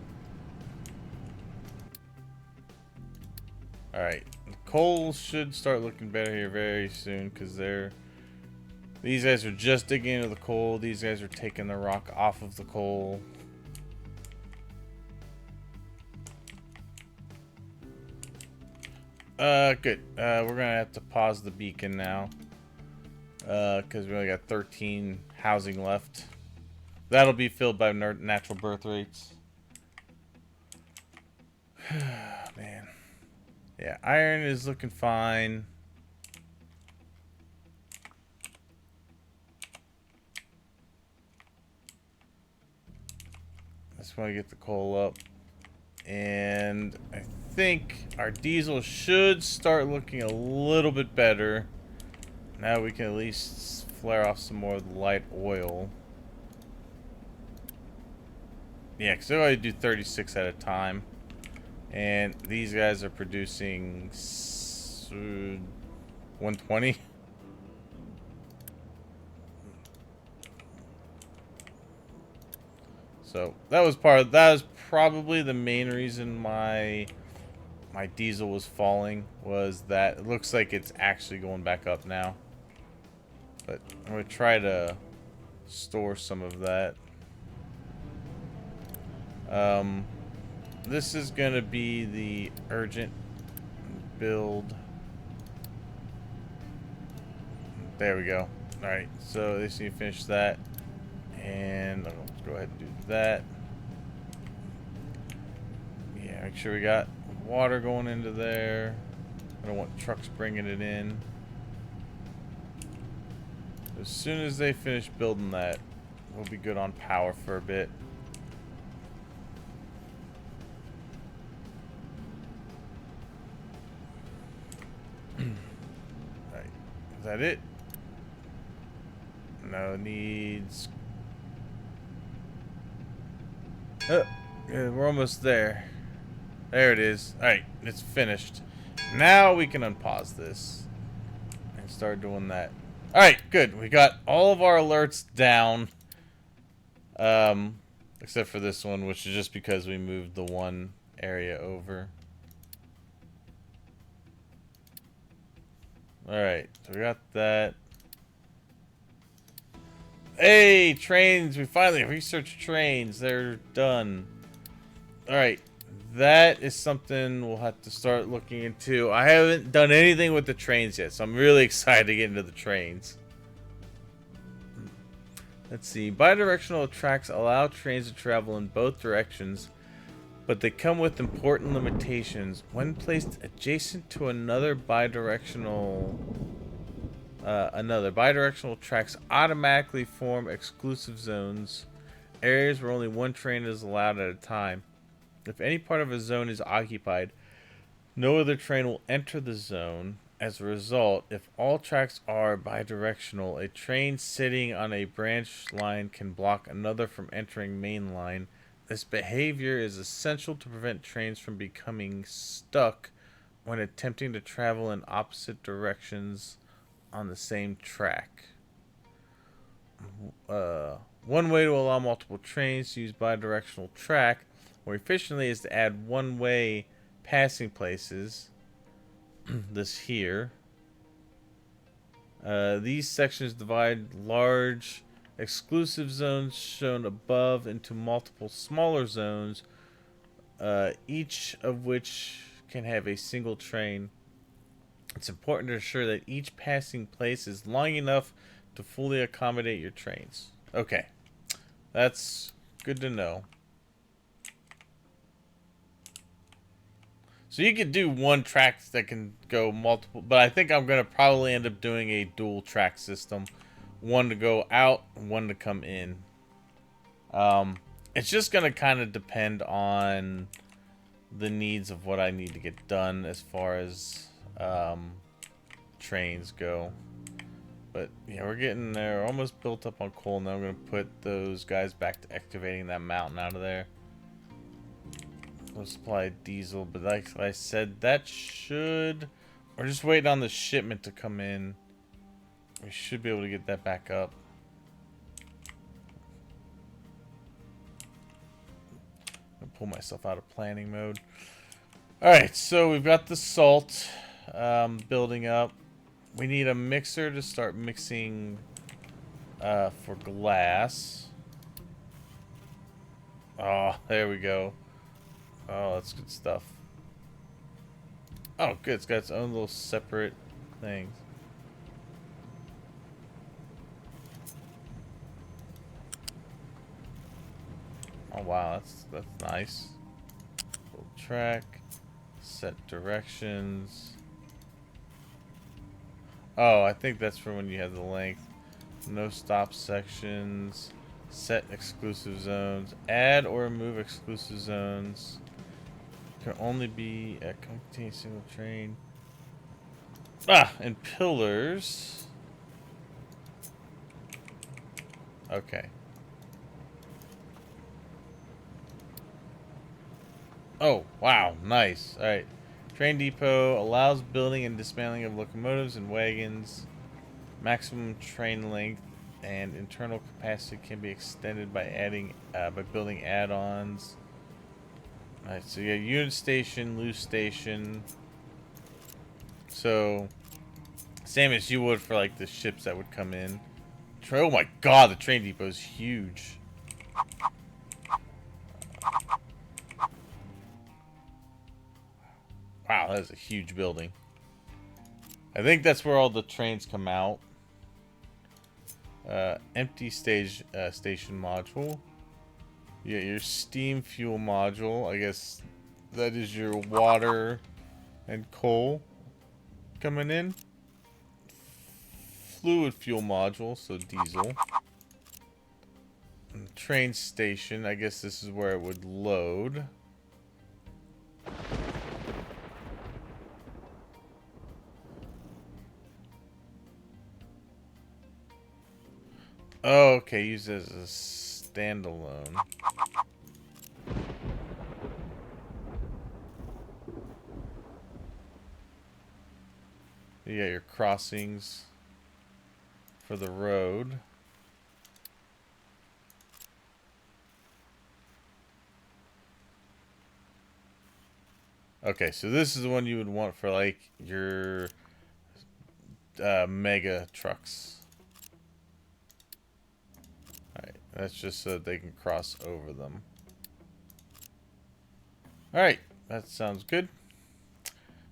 Alright. The coal should start looking better here very soon because these guys are just digging into the coal. These guys are taking the rock off of the coal. Good. We're gonna have to pause the beacon now. Because we only got 13 housing left. That'll be filled by natural birth rates. Man. Yeah, iron is looking fine. I just want to get the coal up. And I think our diesel should start looking a little bit better. Now we can at least flare off some more of the light oil. Yeah, because I only do 36 at a time. And these guys are producing 120. So that was probably the main reason my diesel was falling, was that it looks like it's actually going back up now. But I'm gonna try to store some of that. This is gonna be the urgent build. There we go. Alright, so they just need to finish that. And let's go ahead and do that. Yeah, make sure we got water going into there. I don't want trucks bringing it in. As soon as they finish building that, we'll be good on power for a bit. Alright, is that it? No, it needs... Oh, yeah, we're almost there. There it is. Alright, it's finished. Now we can unpause this and start doing that. Alright, good. We got all of our alerts down. Except for this one, which is just because we moved the one area over. Alright, so we got that. Hey, trains! We finally researched trains. They're done. Alright, that is something we'll have to start looking into. I haven't done anything with the trains yet, so I'm really excited to get into the trains. Let's see. Bidirectional tracks allow trains to travel in both directions, but they come with important limitations. When placed adjacent to another bidirectional tracks automatically form exclusive zones, areas where only one train is allowed at a time. If any part of a zone is occupied, no other train will enter the zone. As a result, if all tracks are bidirectional, a train sitting on a branch line can block another from entering main line. This behavior is essential to prevent trains from becoming stuck when attempting to travel in opposite directions on the same track. One way to allow multiple trains to use bidirectional track more efficiently is to add one-way passing places. This here. These sections divide large exclusive zones shown above into multiple smaller zones, each of which can have a single train. It's important to ensure that each passing place is long enough to fully accommodate your trains. Okay, that's good to know. So you could do one track that can go multiple, but I think I'm going to probably end up doing a dual track system. One to go out, one to come in. It's just going to kind of depend on the needs of what I need to get done as far as trains go. But yeah, we're getting there. We're almost built up on coal. Now I'm going to put those guys back to excavating that mountain out of there. We'll supply diesel, but like I said, that should... We're just waiting on the shipment to come in. We should be able to get that back up. I'll pull myself out of planning mode. Alright, so we've got the salt building up. We need a mixer to start mixing for glass. Oh, there we go. Oh, that's good stuff. Oh, good. It's got its own little separate things. Oh, wow. That's nice. Full track. Set directions. Oh, I think that's for when you have the length. No stop sections. Set exclusive zones. Add or remove exclusive zones. Can only be a contain single train. And pillars. Okay. Oh, wow, nice. Alright. Train depot allows building and dismantling of locomotives and wagons. Maximum train length and internal capacity can be extended by adding by building add-ons. Alright, so you got unit station, loose station. So, same as you would for like the ships that would come in. Oh my god, the train depot is huge. Wow, that is a huge building. I think that's where all the trains come out. Empty station module. You got your steam fuel module. I guess that is your water and coal coming in. Fluid fuel module, so diesel. And train station. I guess this is where it would load. Oh, okay, use it as a standalone. You got your crossings for the road. Okay, so this is the one you would want for like your mega trucks. Alright, that's just so that they can cross over them. Alright, that sounds good.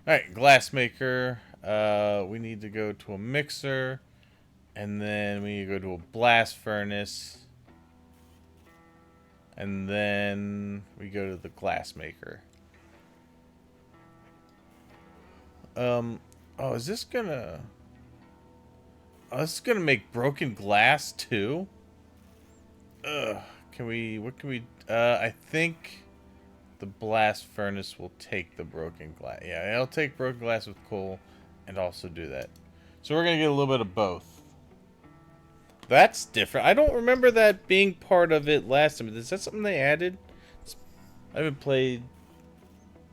Alright, glass maker. We need to go to a mixer. And then we need to go to a blast furnace. And then we go to the glass maker. Oh, is this gonna... Oh, this is gonna make broken glass too? Ugh. Can we... What can we... I think the blast furnace will take the broken glass. Yeah, it'll take broken glass with coal and also do that. So we're gonna get a little bit of both. That's different. I don't remember that being part of it last time. Is that something they added? I haven't played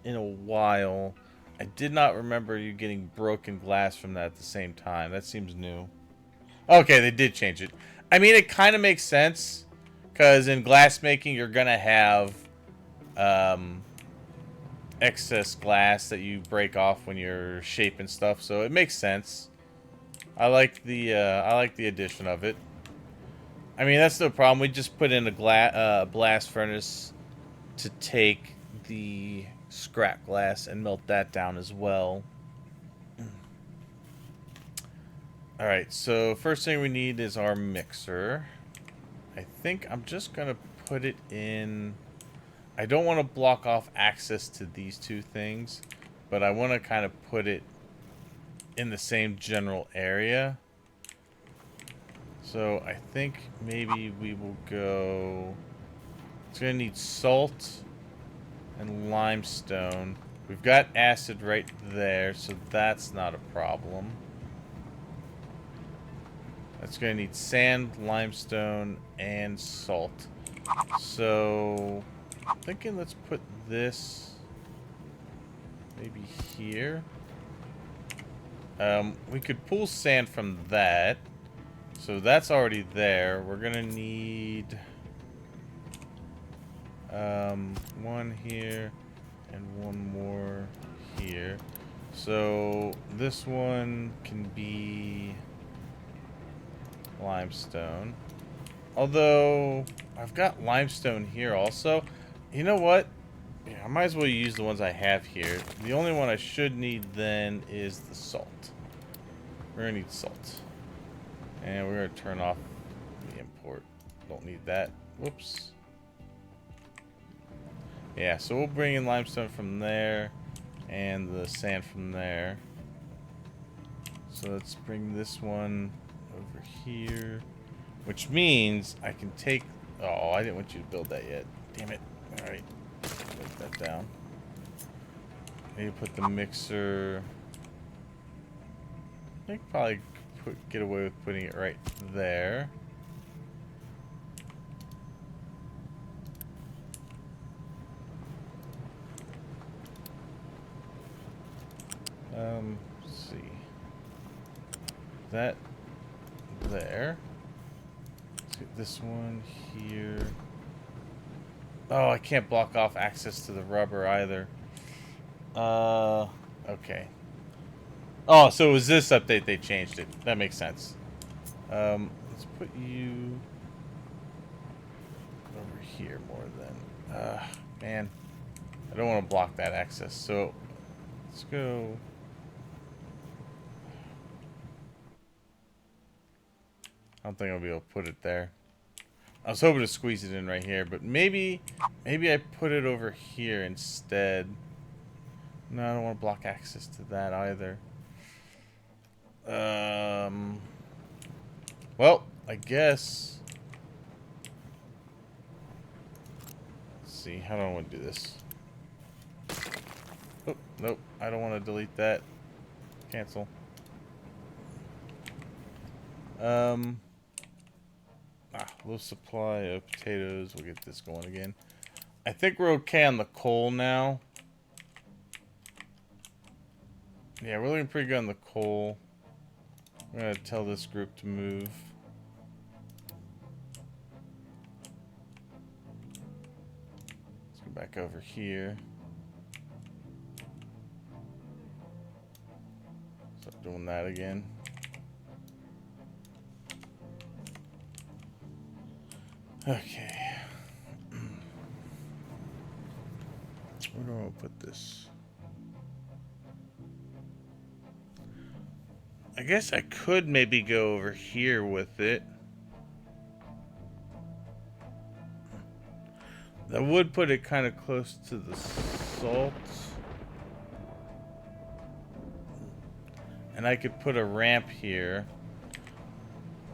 in a while. I did not remember you getting broken glass from that at the same time. That seems new. Okay, they did change it. I mean, it kind of makes sense. Because in glass making, you're going to have excess glass that you break off when you're shaping stuff. So it makes sense. I like the addition of it. I mean, that's no problem. We just put in a blast furnace to take the scrap glass and melt that down as well. Alright, so first thing we need is our mixer. I think I'm just going to put it in... I don't want to block off access to these two things, but I want to kind of put it in the same general area. So I think maybe we will go... It's going to need salt and limestone. We've got acid right there, so that's not a problem. That's going to need sand, limestone, and salt. So I'm thinking let's put this maybe here. We could pull sand from that. So that's already there. We're going to need one here and one more here. So this one can be limestone. Although I've got limestone here also. You know what? Yeah, I might as well use the ones I have here. The only one I should need then is the salt. We're gonna need salt. And we're gonna turn off the import. Don't need that. Whoops. Yeah, so we'll bring in limestone from there and the sand from there. So let's bring this one over here, which means I can take... Oh, I didn't want you to build that yet. Damn it. Alright. Put that down. Maybe put the mixer... I think probably get away with putting it right there. Let's see. That there. Let's get this one here. Oh, I can't block off access to the rubber either. Okay. Oh, so it was this update they changed it. That makes sense. Let's put you over here more than... man. I don't want to block that access, so let's go... I don't think I'll be able to put it there. I was hoping to squeeze it in right here, but maybe I put it over here instead. No, I don't want to block access to that either. Well, I guess. Let's see. How do I want to do this? Oh, nope. I don't want to delete that. Cancel. Low supply of potatoes. We'll get this going again. I think we're okay on the coal now. Yeah, we're looking pretty good on the coal. I'm gonna tell this group to move. Let's go back over here. Start doing that again. Okay. Where do I put this? I guess I could maybe go over here with it. That would put it kind of close to the salt. And I could put a ramp here.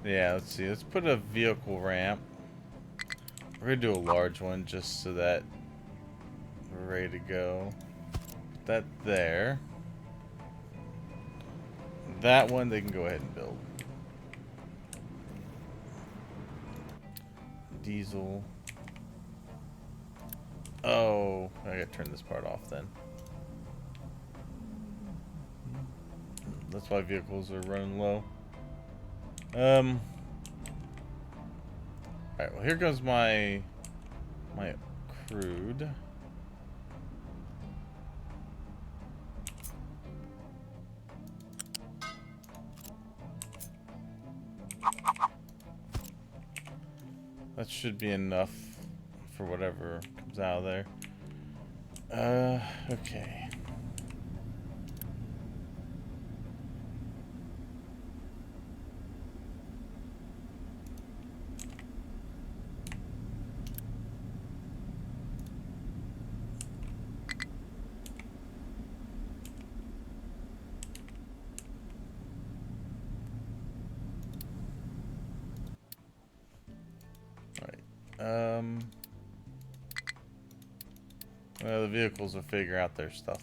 Yeah, let's see. Let's put a vehicle ramp. We're going to do a large one just so that we're ready to go. Put that there. That one they can go ahead and build. Diesel. Oh, I gotta turn this part off then. That's why vehicles are running low. Alright, well here goes my crude. That should be enough for whatever comes out of there. Okay. Well, the vehicles will figure out their stuff.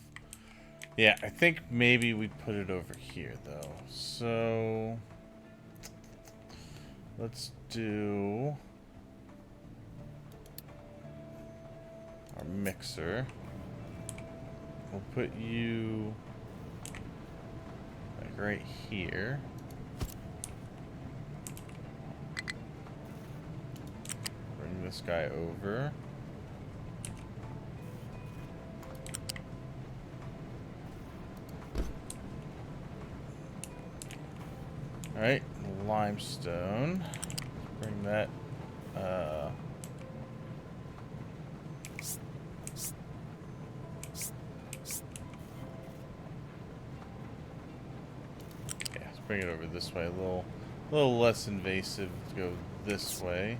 Yeah, I think maybe we put it over here, though. So, let's do our mixer. We'll put you like right here. Bring this guy over. Alright, limestone. Bring that, yeah, let's bring it over this way. A little less invasive to go this way.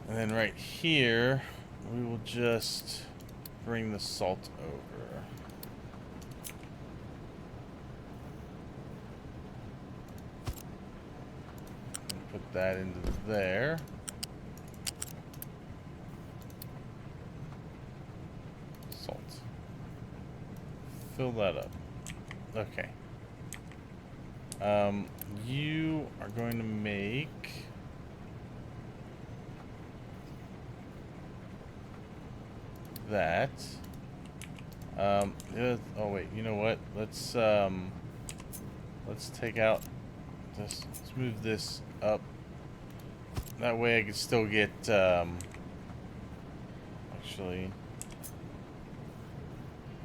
And then right here, we will just bring the salt over. And put that into there. Salt. Fill that up. Okay. You are going to make that. Oh wait, you know what? Let's take out this. Let's move this up. That way I can still get actually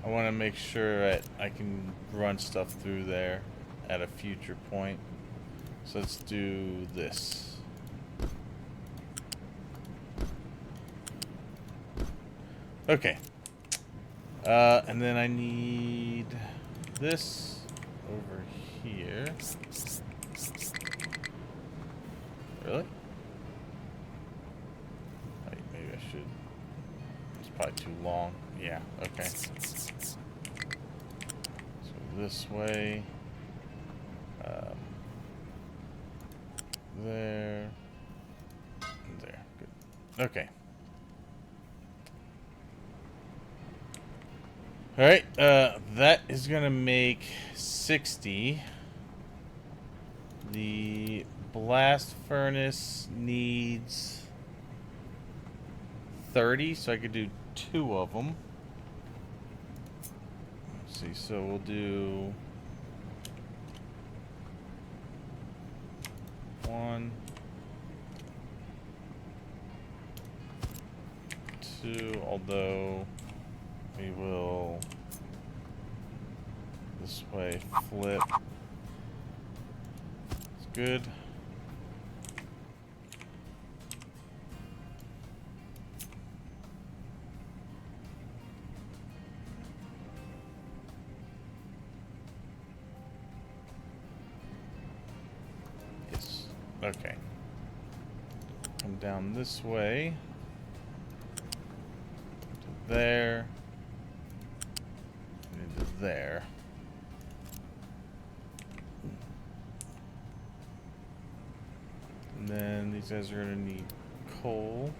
I want to make sure that I can run stuff through there at a future point. So let's do this. Okay. And then I need this over here. Really? Wait, maybe I should. It's probably too long. Yeah, okay. So this way. There. And there. Good. Okay. Alright, that is gonna make 60. The blast furnace needs 30, so I could do 2 of them. Let's see, so we'll do 1, 2, although we will this way flip. It's good. Yes. Okay. Come down this way. To there. Into there. And then these guys are gonna need coal.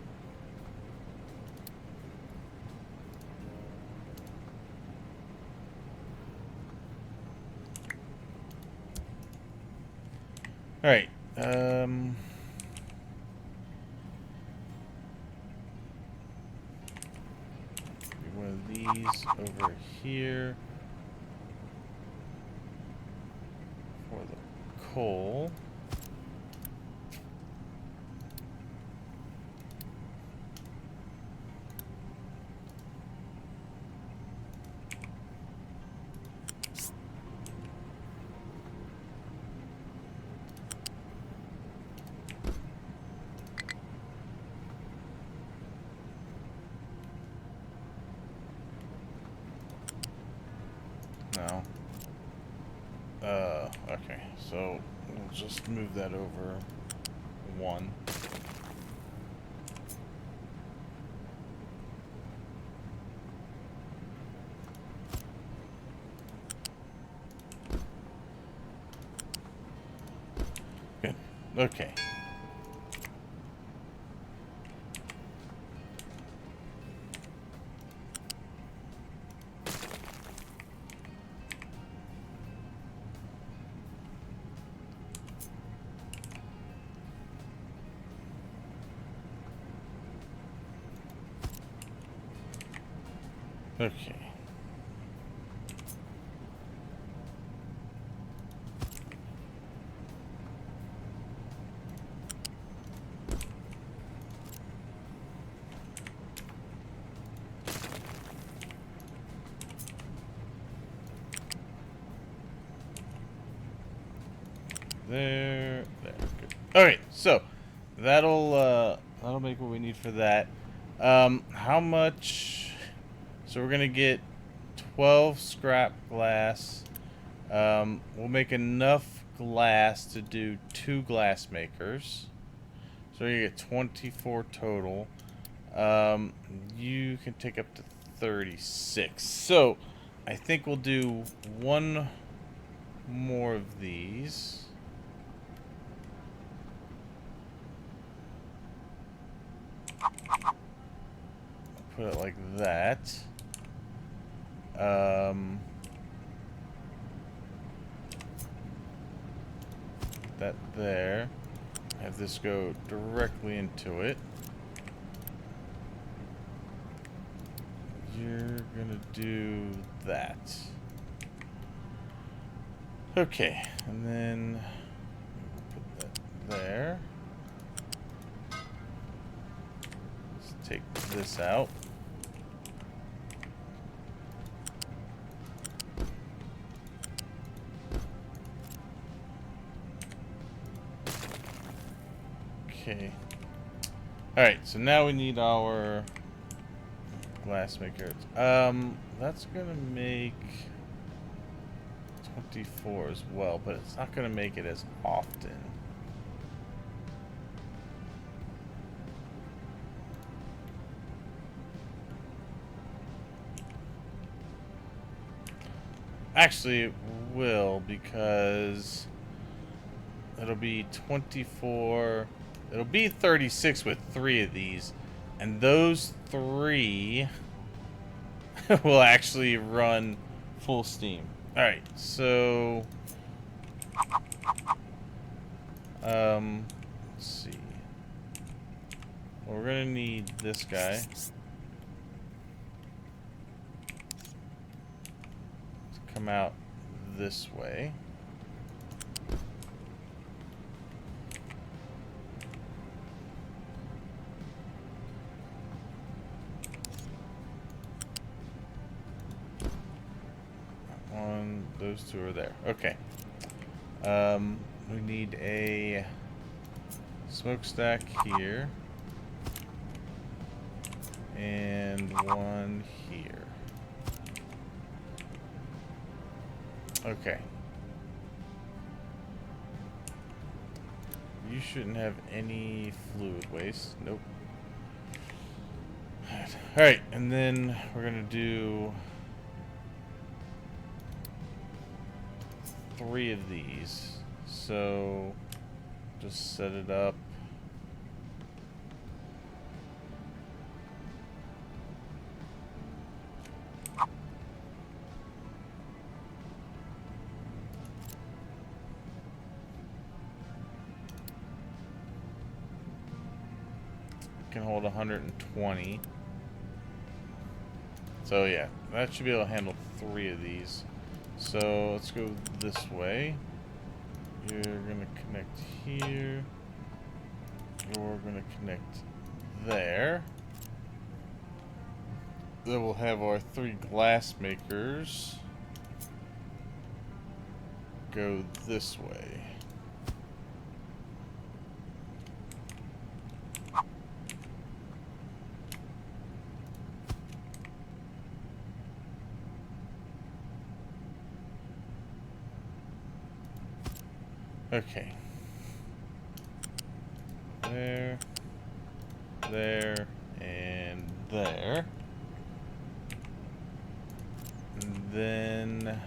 All right. One of these over here for the coal. No. Okay, so we'll just move that over 1. Good. Okay. Okay. There. Good. Okay, so that'll make what we need for that. How much? So we're gonna get 12 scrap glass. We'll make enough glass to do 2 glass makers. So you get 24 total. You can take up to 36. So I think we'll do 1 more of these. Put it like that. That there. Have this go directly into it. You're gonna do that. Okay, and then put that there. Let's take this out. Okay. Alright, so now we need our glass makers. That's gonna make 24 as well, but it's not gonna make it as often. Actually, it will, because it'll be 24. It'll be 36 with 3 of these, and those 3 will actually run full steam. All right, so Let's see. Well, we're gonna need this guy to come out this way. Those two are there. Okay. We need a smokestack here. And one here. Okay. You shouldn't have any fluid waste. Nope. Alright, and then we're gonna do 3 of these. So just set it up. Can hold 120. So yeah, that should be able to handle 3 of these. So let's go this way. You're gonna connect here. You're gonna connect there. Then we'll have our 3 glass makers go this way. Okay. There, there, and there. And then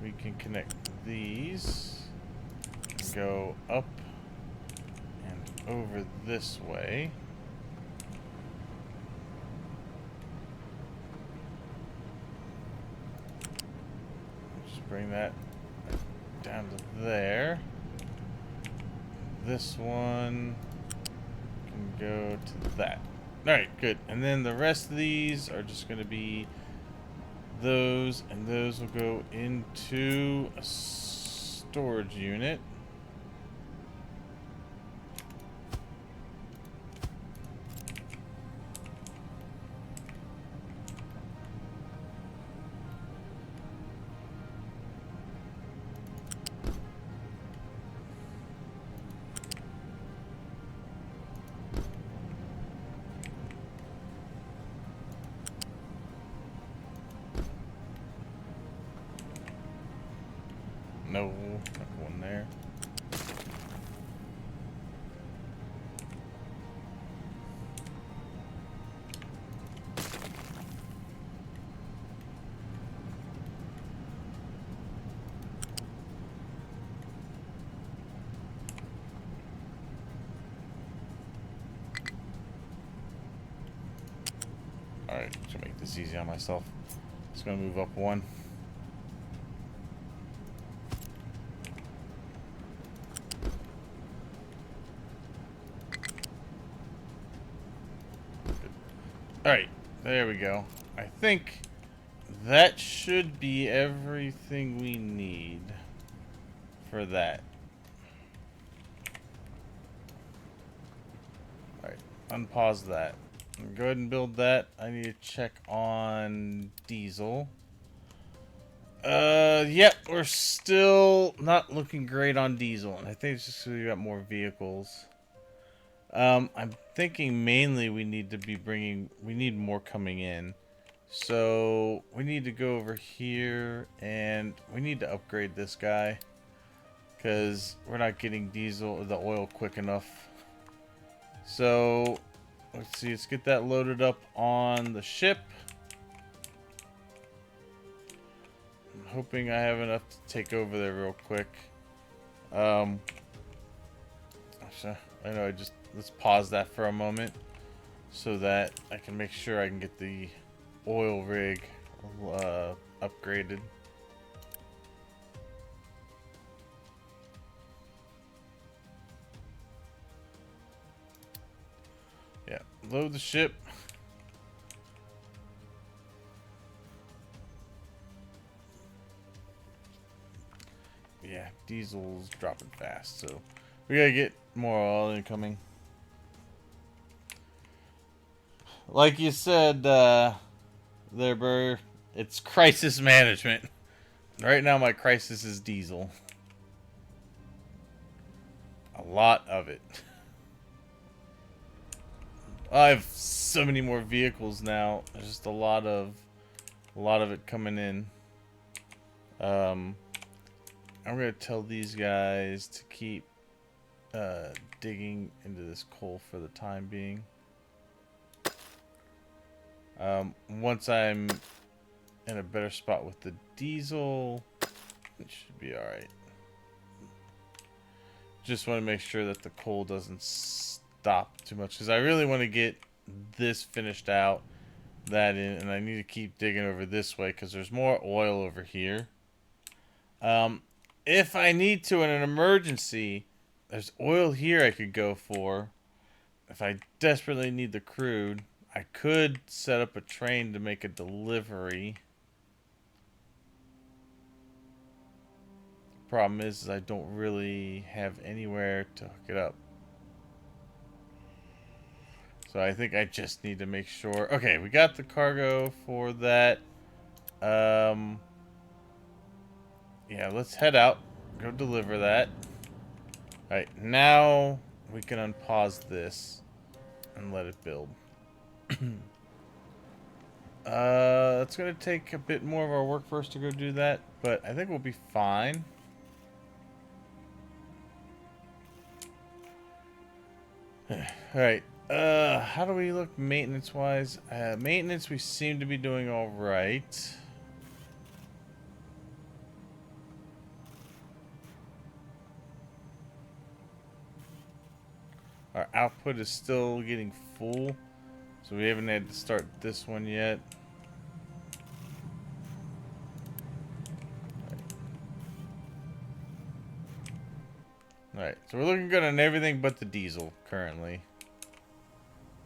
we can connect these and go up and over this way. Just bring that down to there. This one can go to that. Alright, good. And then the rest of these are just going to be those, and those will go into a storage unit. No, not one there. Alright, to make this easy on myself, just gonna move up 1. Alright, there we go. I think that should be everything we need for that. Alright, unpause that. Go ahead and build that. I need to check on diesel. Yep, we're still not looking great on diesel. And I think it's just because we got more vehicles. I'm thinking mainly we need more coming in. So we need to go over here and we need to upgrade this guy because we're not getting the oil quick enough. So let's see, let's get that loaded up on the ship. I'm hoping I have enough to take over there real quick. I know, let's pause that for a moment so that I can make sure I can get the oil rig upgraded. load the ship. Yeah, diesel's dropping fast, so we gotta get more oil incoming. Like you said, there, Burr, it's crisis management. Right now, my crisis is diesel. A lot of it. I have so many more vehicles now. There's just a lot of it coming in. I'm gonna tell these guys to keep digging into this coal for the time being. Once I'm in a better spot with the diesel, it should be alright. Just want to make sure that the coal doesn't stop too much, because I really want to get this finished out, that in, and I need to keep digging over this way because there's more oil over here. If I need to in an emergency, there's oil here I could go for. If I desperately need the crude, I could set up a train to make a delivery. Problem is I don't really have anywhere to hook it up. So I think I just need to make sure. Okay, we got the cargo for that. Yeah, let's head out. Go deliver that. Alright, now we can unpause this and let it build. It's gonna take a bit more of our work for us to go do that, but I think we'll be fine. Alright, how do we look maintenance-wise? Maintenance, we seem to be doing alright. Our output is still getting full, so we haven't had to start this one yet. Alright, so we're looking good on everything but the diesel currently.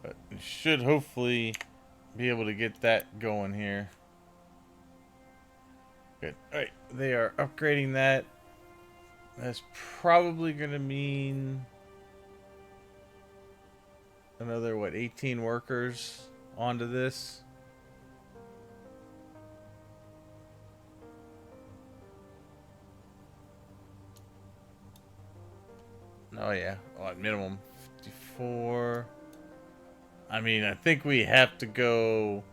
But we should hopefully be able to get that going here. Good. Alright, they are upgrading that. That's probably going to mean another, what, 18 workers onto this. Oh yeah, well, at minimum 54. I mean, I think we have to go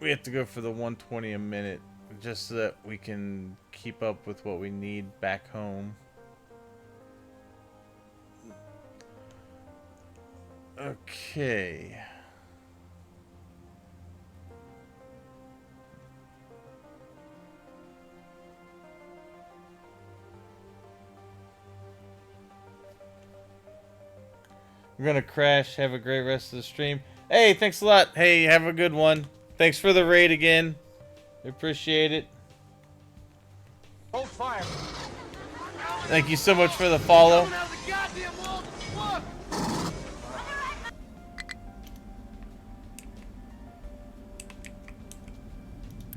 for the 120 a minute, just so that we can keep up with what we need back home. Okay. We're gonna crash. Have a great rest of the stream. Hey, thanks a lot. Hey, have a good one. Thanks for the raid again. We appreciate it. Hold fire. Thank you so much for the follow.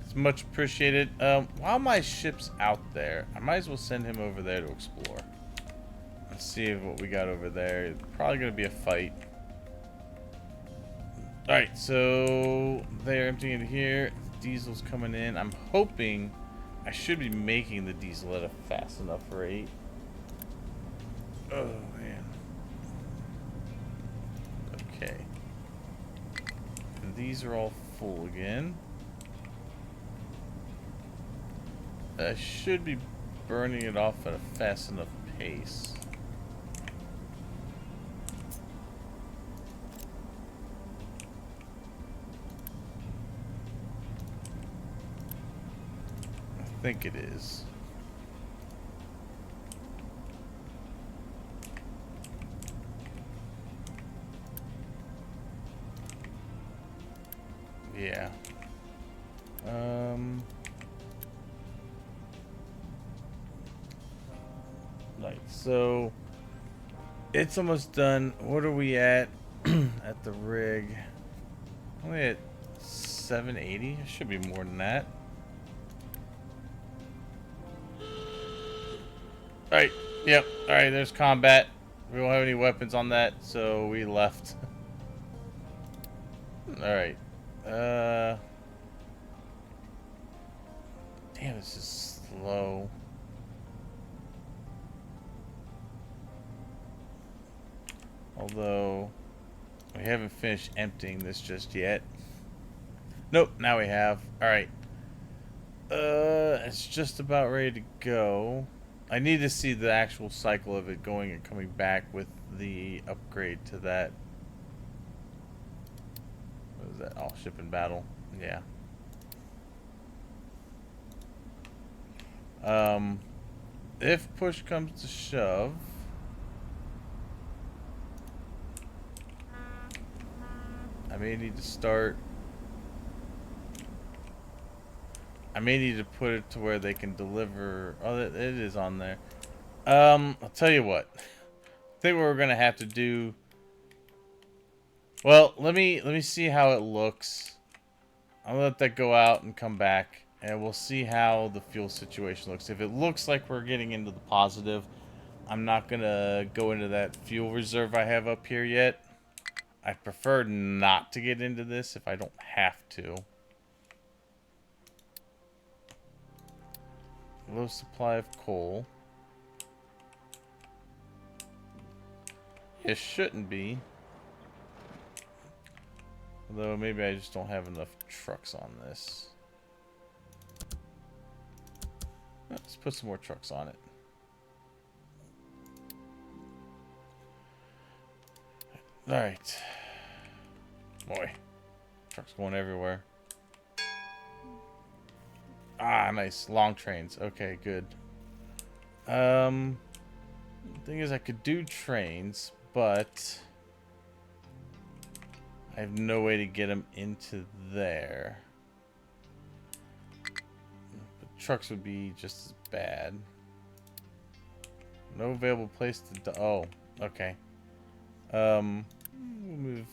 It's much appreciated. While my ship's out there, I might as well send him over there to explore. Let's see what we got over there. It's probably gonna be a fight. Alright, so they're emptying it here. Diesel's coming in. I'm hoping I should be making the diesel at a fast enough rate. Oh, man. Okay. And these are all full again. I should be burning it off at a fast enough pace. I think it is. Yeah. Right, so it's almost done. What are we at? at the rig. Only at 780. It should be more than that. Alright. Yep. Alright, there's combat. We don't have any weapons on that, so we left. Alright. Damn, this is slow. Although, we haven't finished emptying this just yet. Nope, now we have. Alright. It's just about ready to go. I need to see the actual cycle of it going and coming back with the upgrade to that. What is that? Oh, ship and battle. Yeah. If push comes to shove, I may need to start. I may need to put it to where they can deliver. Oh, it is on there. I'll tell you what. I think what we're gonna have to do. Well, let me see how it looks. I'll let that go out and come back, and we'll see how the fuel situation looks. If it looks like we're getting into the positive, I'm not gonna go into that fuel reserve I have up here yet. I prefer not to get into this if I don't have to. Low supply of coal. It shouldn't be. Although maybe I just don't have enough trucks on this. Let's put some more trucks on it. Alright. Boy. Trucks going everywhere. Ah, nice. Long trains. Okay, good. The thing is, I could do trains, but I have no way to get them into there. But trucks would be just as bad. No available place to... Oh, okay. We'll move...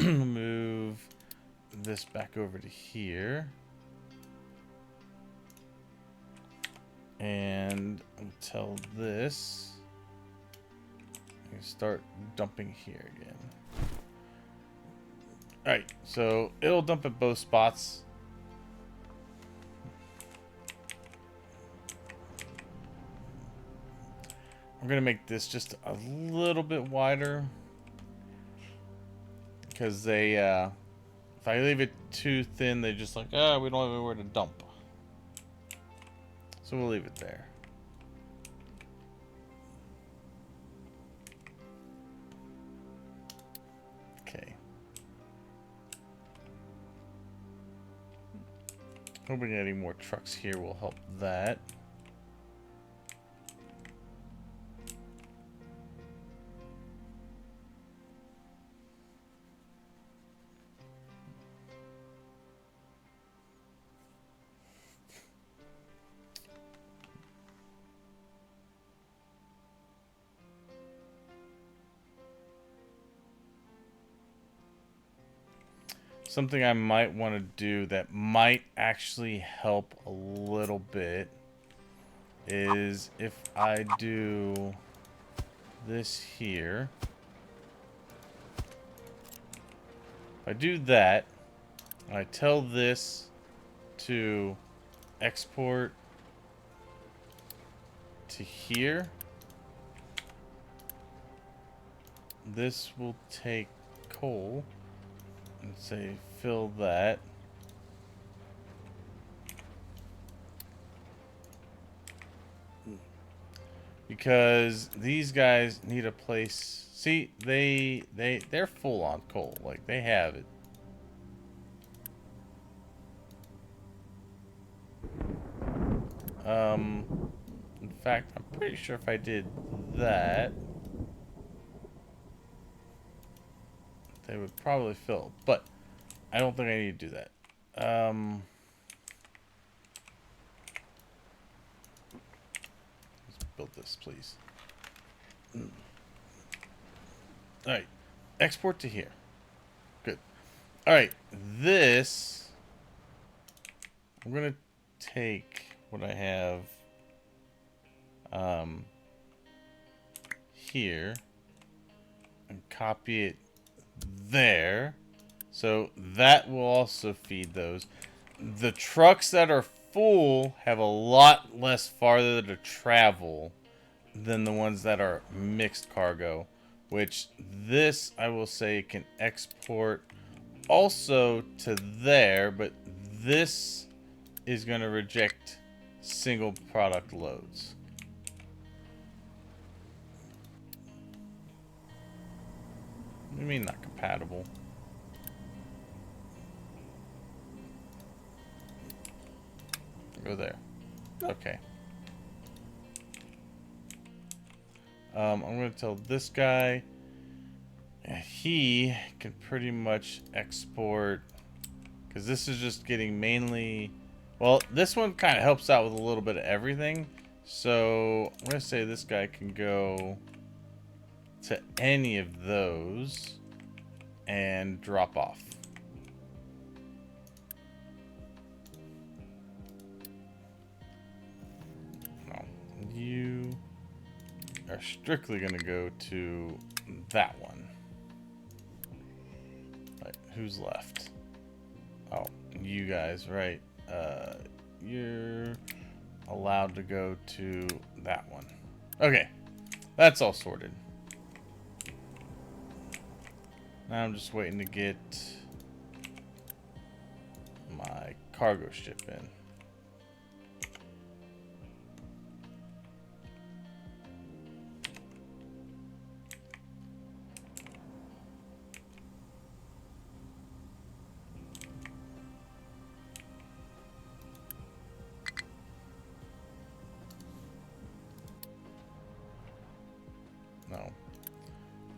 move this back over to here. And until this, I can start dumping here again. Alright, so it'll dump at both spots. I'm gonna make this just a little bit wider, because they, if I leave it too thin, they're just like, ah, we don't have anywhere to dump. So we'll leave it there. Okay. Hoping adding more trucks here will help that. Something I might want to do that might actually help a little bit is if I do this here. If I do that, I tell this to export to here. This will take coal and say fill that. Because these guys need a place. See, they're full on coal. Like, they have it. In fact, I'm pretty sure if I did that, they would probably fill. But I don't think I need to do that. Let's build this, please. Alright. export to here. Good. All right, this, I'm gonna take what I have here and copy it there. So that will also feed those. The trucks that are full have a lot less farther to travel than the ones that are mixed cargo, which this I will say can export also to there, but this is going to reject single product loads. What do you mean not compatible? Go there. Okay. I'm going to tell this guy he can pretty much export, because this is just getting mainly, well, this one kind of helps out with a little bit of everything. So I'm going to say this guy can go to any of those and drop off. No, you are strictly going to go to that one. Right, who's left? Oh, you guys, right. You're allowed to go to that one. Okay, that's all sorted. Now I'm just waiting to get my cargo ship in. No.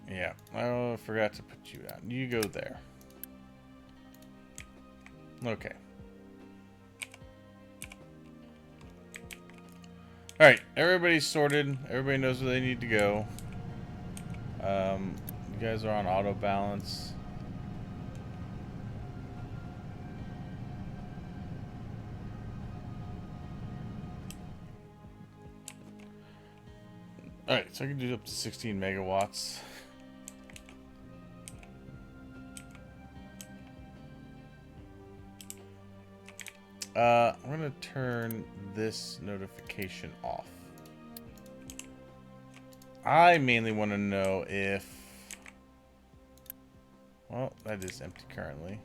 Yeah, I forgot to put you out. You go there. Okay. Alright, everybody's sorted. Everybody knows where they need to go. You guys are on auto balance. Alright, so I can do up to 16 megawatts. I'm going to turn this notification off. I mainly want to know if... Well, that is empty currently.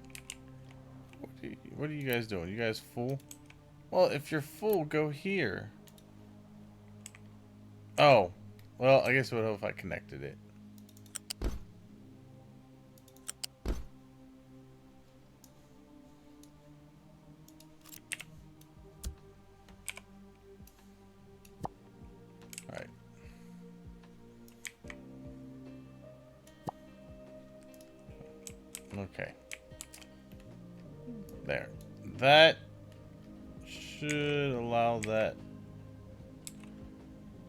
What are you guys doing? You guys full? Well, if you're full, go here. Oh. Well, I guess it would help if I connected it. Alright. Okay. There. That should allow that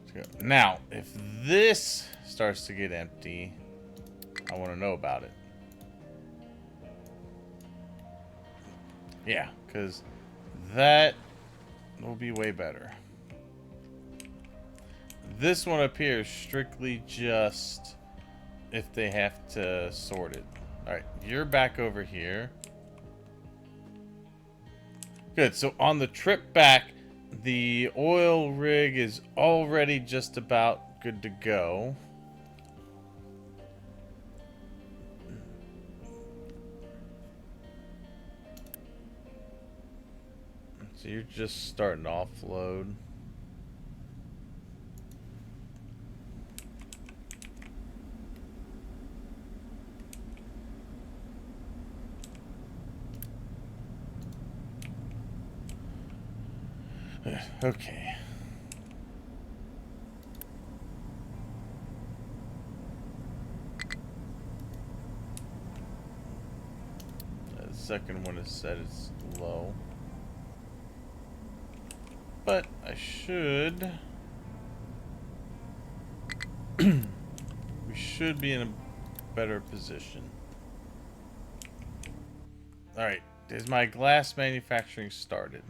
to go. Now, if this starts to get empty, I want to know about it. Yeah, because that will be way better. This one up here is strictly just if they have to sort it. Alright, you're back over here. Good, so on the trip back, the oil rig is already just about good to go. So you're just starting to offload. Okay. The second one is set as low. But I should... we should be in a better position. Alright, is my glass manufacturing started?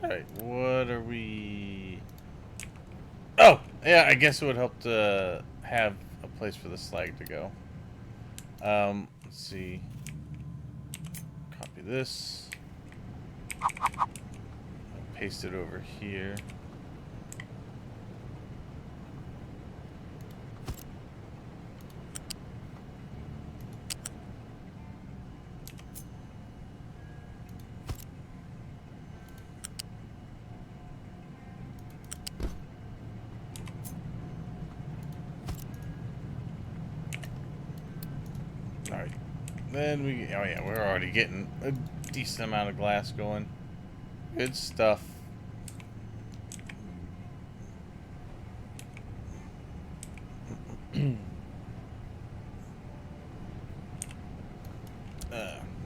Alright, what are we... Oh! Yeah, I guess it would help to have a place for the slag to go. Let's see. Copy this. I'll paste it over here. Alright. Then we... Oh yeah, we're already getting a decent amount of glass going. Good stuff.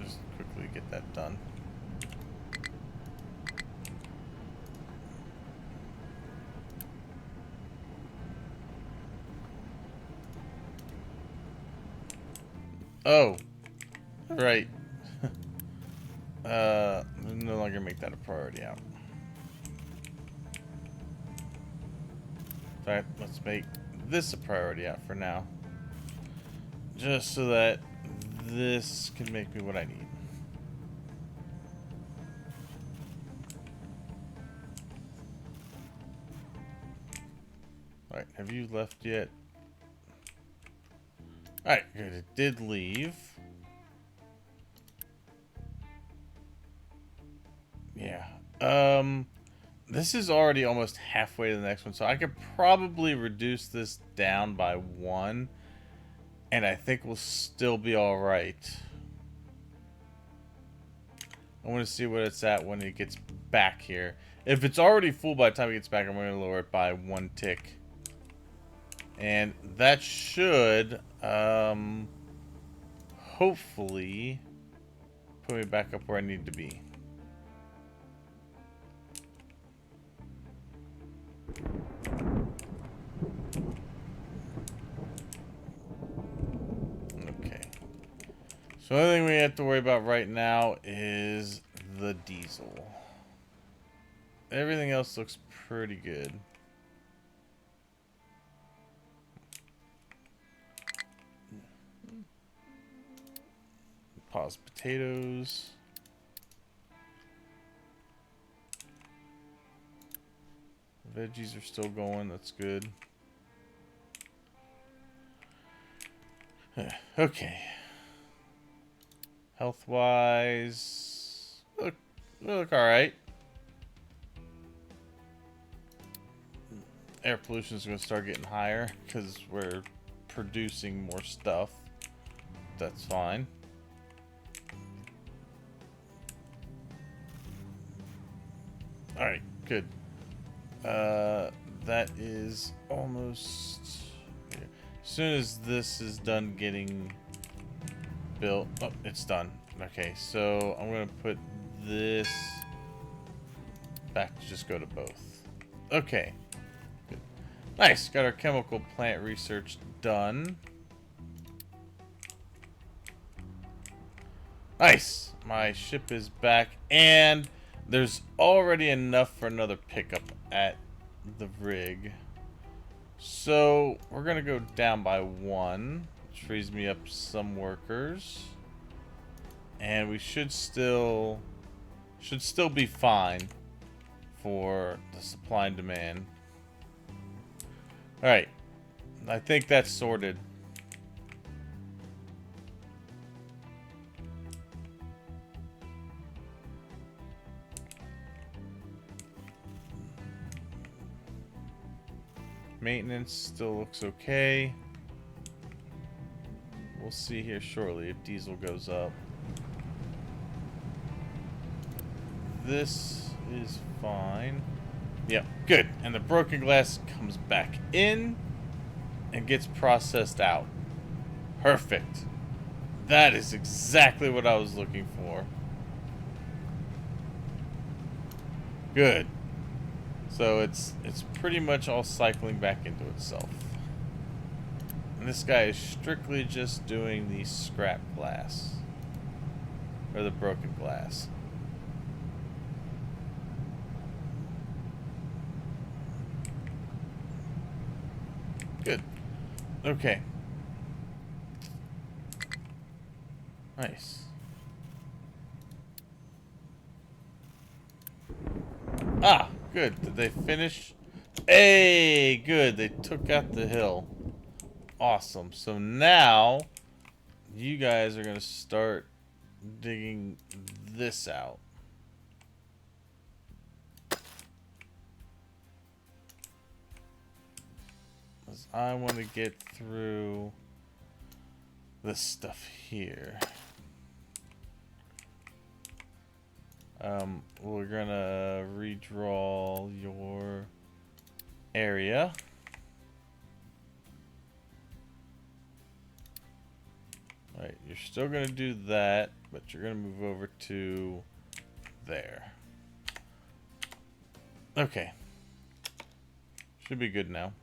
Just quickly get that done. Oh, right. No longer make that a priority out. In fact, let's make this a priority out for now. Just so that this can make me what I need. Alright, have you left yet? Alright, good. It did leave. Yeah. This is already almost halfway to the next one, so I could probably reduce this down by 1, and I think we'll still be alright. I want to see what it's at when it gets back here. If it's already full by the time it gets back, I'm going to lower it by 1 tick. And that should, hopefully, put me back up where I need to be. Okay. So the only thing we have to worry about right now is the diesel. Everything else looks pretty good. Pause potatoes. Veggies are still going. That's good. Okay. Health-wise, we look all right. Air pollution is going to start getting higher because we're producing more stuff. That's fine. All right, good. That is almost... As soon as this is done getting built... Oh, it's done. Okay, so I'm going to put this back to just go to both. Okay. Good. Nice. Got our chemical plant research done. Nice. My ship is back, and there's already enough for another pickup at the rig. So we're gonna go down by 1, which frees me up some workers, and we should still be fine for the supply and demand. All right, I think that's sorted. Maintenance still looks okay. We'll see here shortly if diesel goes up. This is fine. Yep, good. And the broken glass comes back in and gets processed out. Perfect. That is exactly what I was looking for. Good. So it's pretty much all cycling back into itself. And this guy is strictly just doing the scrap glass. Or the broken glass. Good. Okay. Nice. Ah, good. Did they finish? Hey, good. They took out the hill. Awesome. So now you guys are going to start digging this out. Because I want to get through this stuff here. We're gonna redraw your area. Alright, you're still gonna do that, but you're gonna move over to there. Okay. Should be good now.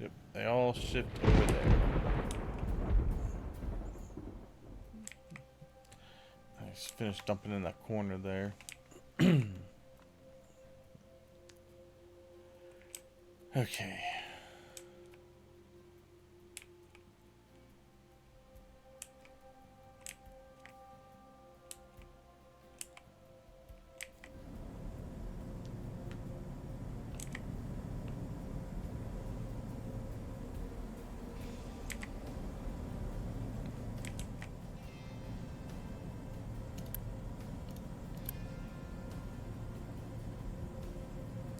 Yep, they all shift over there. I just finished dumping in that corner there. Okay.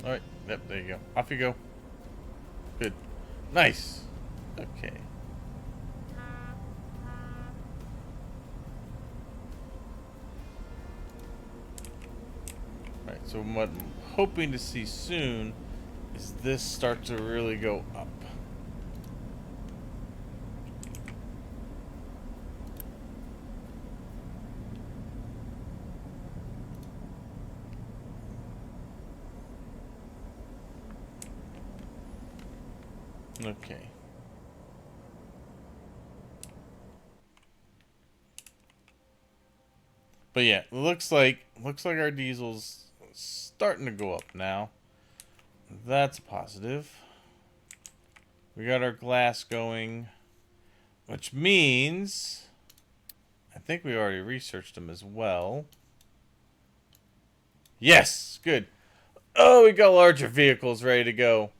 Alright, yep, there you go. Off you go. Good. Nice. Okay. Alright, so what I'm hoping to see soon is this start to really go up. Okay. But yeah, looks like our diesel's starting to go up now. That's positive. We got our glass going, which means I think we already researched them as well. Yes, good. Oh, we got larger vehicles ready to go.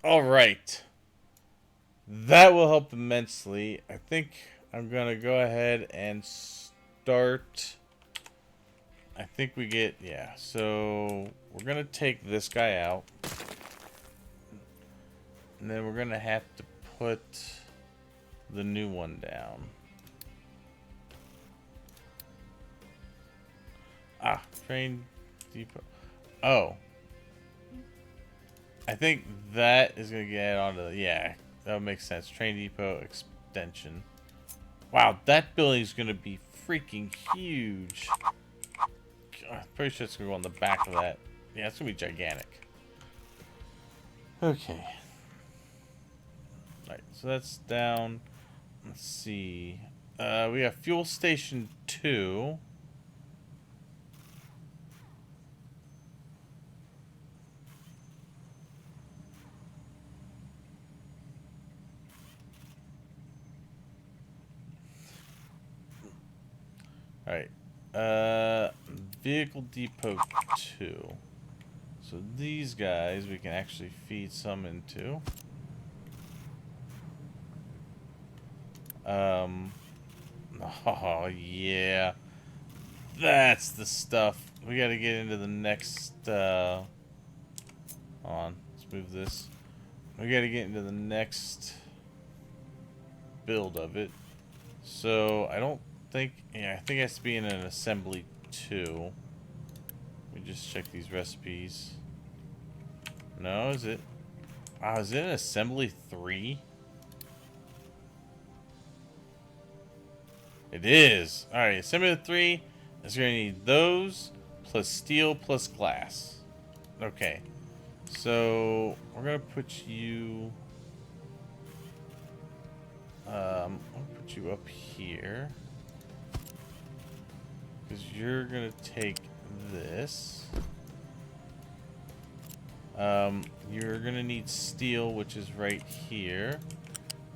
All right. That will help immensely. I think I'm going to go ahead and start. I think we get, yeah. So we're going to take this guy out. And then we're going to have to put the new one down. Ah, train depot. Oh. I think that is going to get onto the, yeah. That would make sense. Train depot extension. Wow, that building is going to be freaking huge. I'm pretty sure it's going to go on the back of that. Yeah, it's going to be gigantic. Okay. Alright, so that's down. Let's see. We got fuel station 2. Alright. Vehicle depot 2. So these guys we can actually feed some into. Oh yeah. That's the stuff. We gotta get into the next hold on. Let's move this. We gotta get into the next build of it. So I don't think, yeah, I think it has to be in an assembly 2. Let me just check these recipes. No, is it? Wow, is it an assembly 3? It is. Alright, assembly 3 is going to need those plus steel plus glass. Okay. So we're going to put you I'll put you up here. Because you're going to take this. You're going to need steel, which is right here.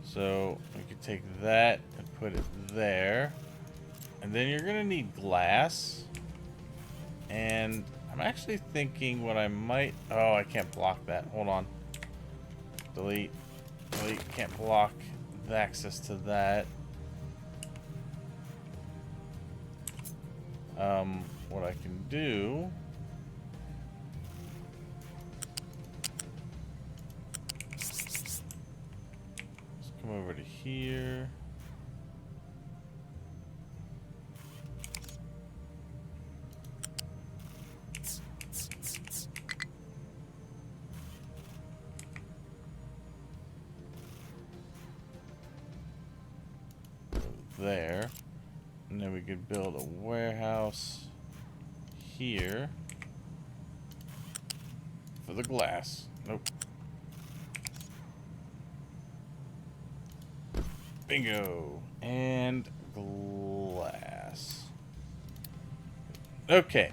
So we could take that and put it there. And then you're going to need glass. And I'm actually thinking what I might... Oh, I can't block that. Hold on. Delete. Delete. Can't block the access to that. What I can do... Let's come over to here. There, and then we could build a warehouse here for the glass. Nope. Bingo. And glass. Okay.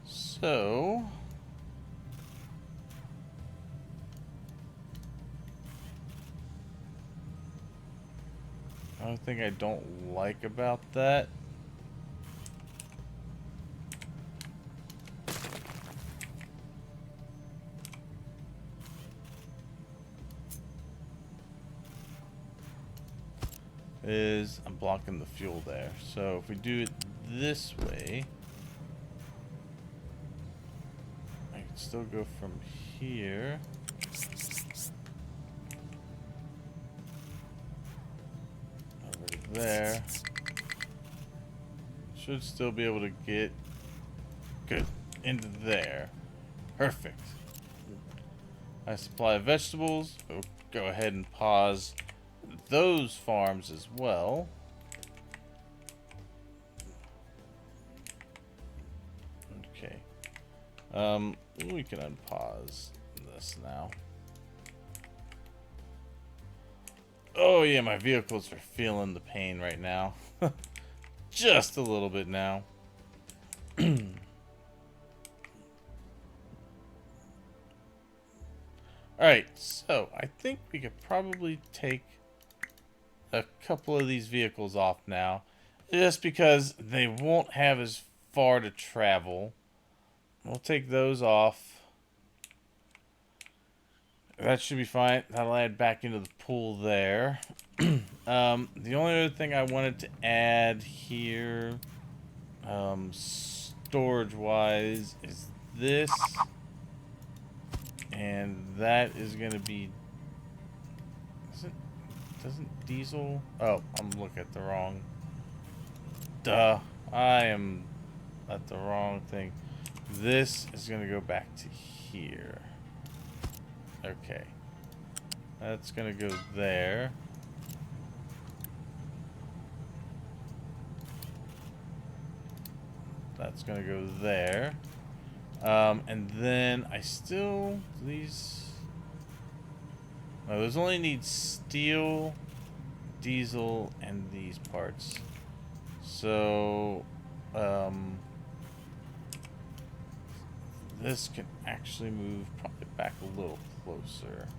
So one thing I don't like about that is I'm blocking the fuel there. So if we do it this way, I can still go from here. Over to there. Should still be able to get good into there. Perfect. I supply vegetables. We'll go ahead and pause those farms as well. Okay. We can unpause this now. Oh yeah, my vehicles are feeling the pain right now. Just a little bit now. Alright, so I think we could probably take a couple of these vehicles off now, just because they won't have as far to travel. We'll take those off. That should be fine. That'll add back into the pool there. The only other thing I wanted to add here, storage wise, is this, and that is going to be... Doesn't diesel... Oh, I'm looking at the wrong... Duh. I am at the wrong thing. This is going to go back to here. Okay. That's going to go there. That's going to go there. And then I still... These... No, those only need steel, diesel, and these parts. So, this can actually move probably back a little closer.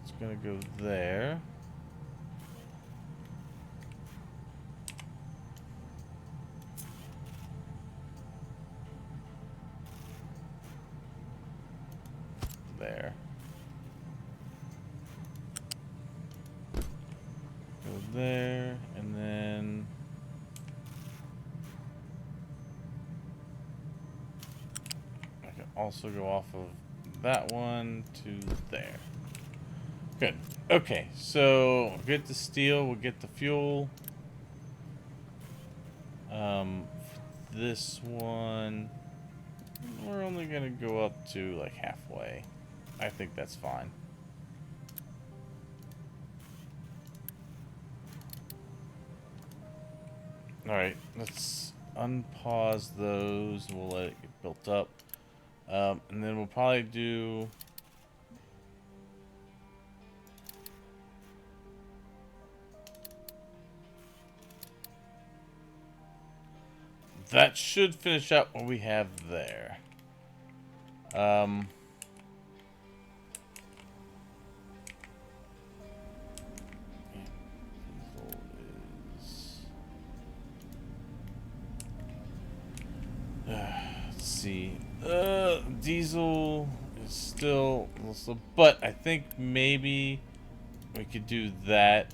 It's gonna go there. There. Go there, and then I can also go off of that one to there. Good. Okay, so we'll get the steel, we'll get the fuel. This one, we're only gonna go up to like halfway. I think that's fine. Alright, let's unpause those. We'll let it get built up. And then we'll probably do... that should finish up what we have there. Let's see. Diesel is still, but I think maybe we could do that.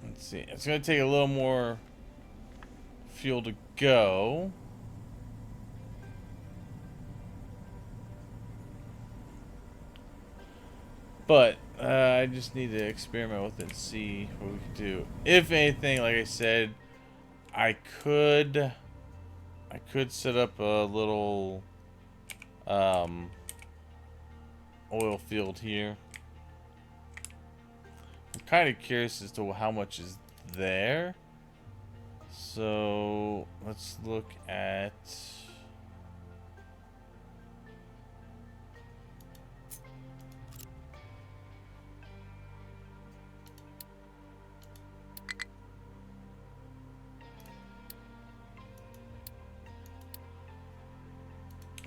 Let's see. It's gonna take a little more fuel to go. But I just need to experiment with it and see what we can do. If anything, like I said, I could set up a little oil field here. I'm kind of curious as to how much is there. So let's look at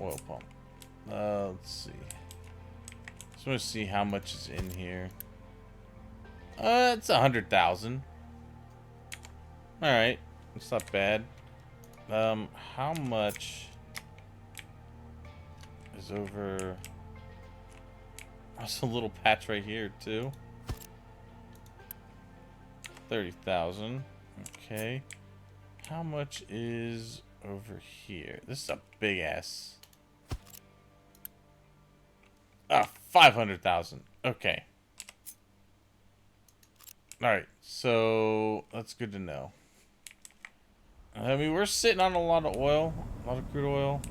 oil pump. Let's see. Just want to see how much is in here. It's 100,000. All right, it's not bad. How much is over? There's a little patch right here too. 30,000. Okay. How much is over here? This is a big ass. 500,000. Okay. All right. So that's good to know. I mean, we're sitting on a lot of oil, a lot of crude oil.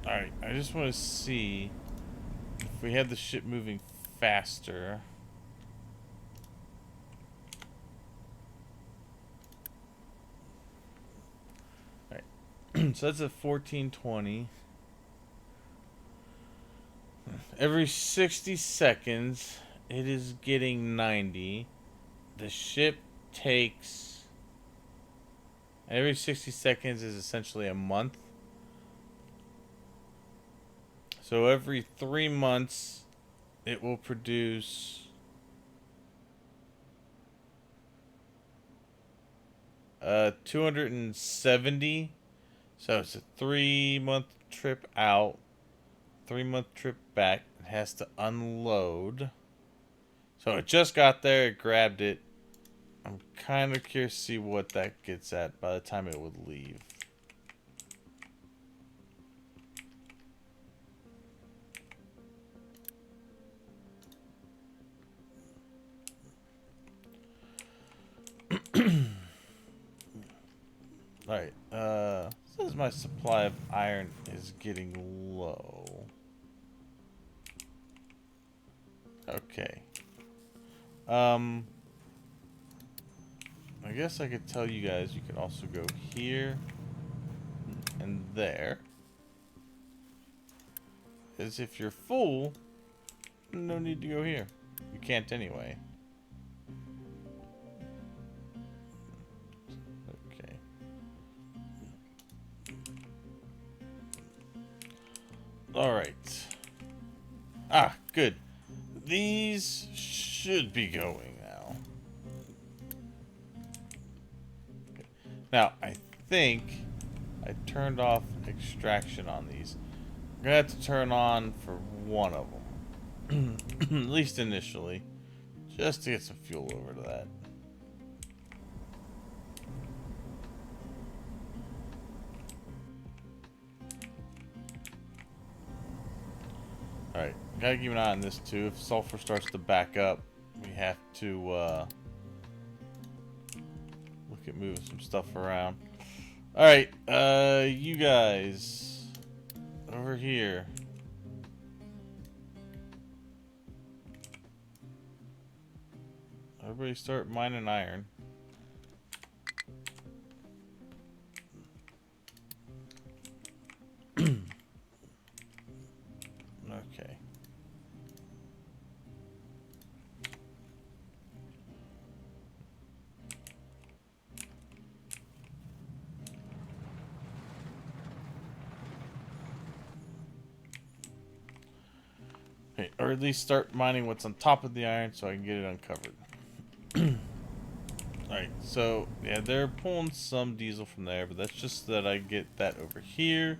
All right. I just want to see if we had the ship moving faster. All right. So that's at 1420. Every 60 seconds, it is getting 90. The ship takes... Every 60 seconds is essentially a month. So every 3 months, it will produce... 270. So it's a 3-month trip out. 3-month trip back. It has to unload. So it just got there. It grabbed it. I'm kind of curious to see what that gets at by the time it would leave. Alright, says my supply of iron is getting low. Okay. I guess I could tell you guys you can also go here and there. As if you're full, no need to go here. You can't anyway. Okay. Alright. Ah, good. These should be going now. Okay. Now, I think I turned off extraction on these. I'm gonna have to turn on for one of them. At least initially. Just to get some fuel over to that. Alright, gotta keep an eye on this too. If sulfur starts to back up, we have to look at moving some stuff around. Alright, you guys over here. Everybody start mining iron. Okay. Okay, or at least start mining what's on top of the iron so I can get it uncovered. Alright, so yeah, they're pulling some diesel from there, but that's just so that I get that over here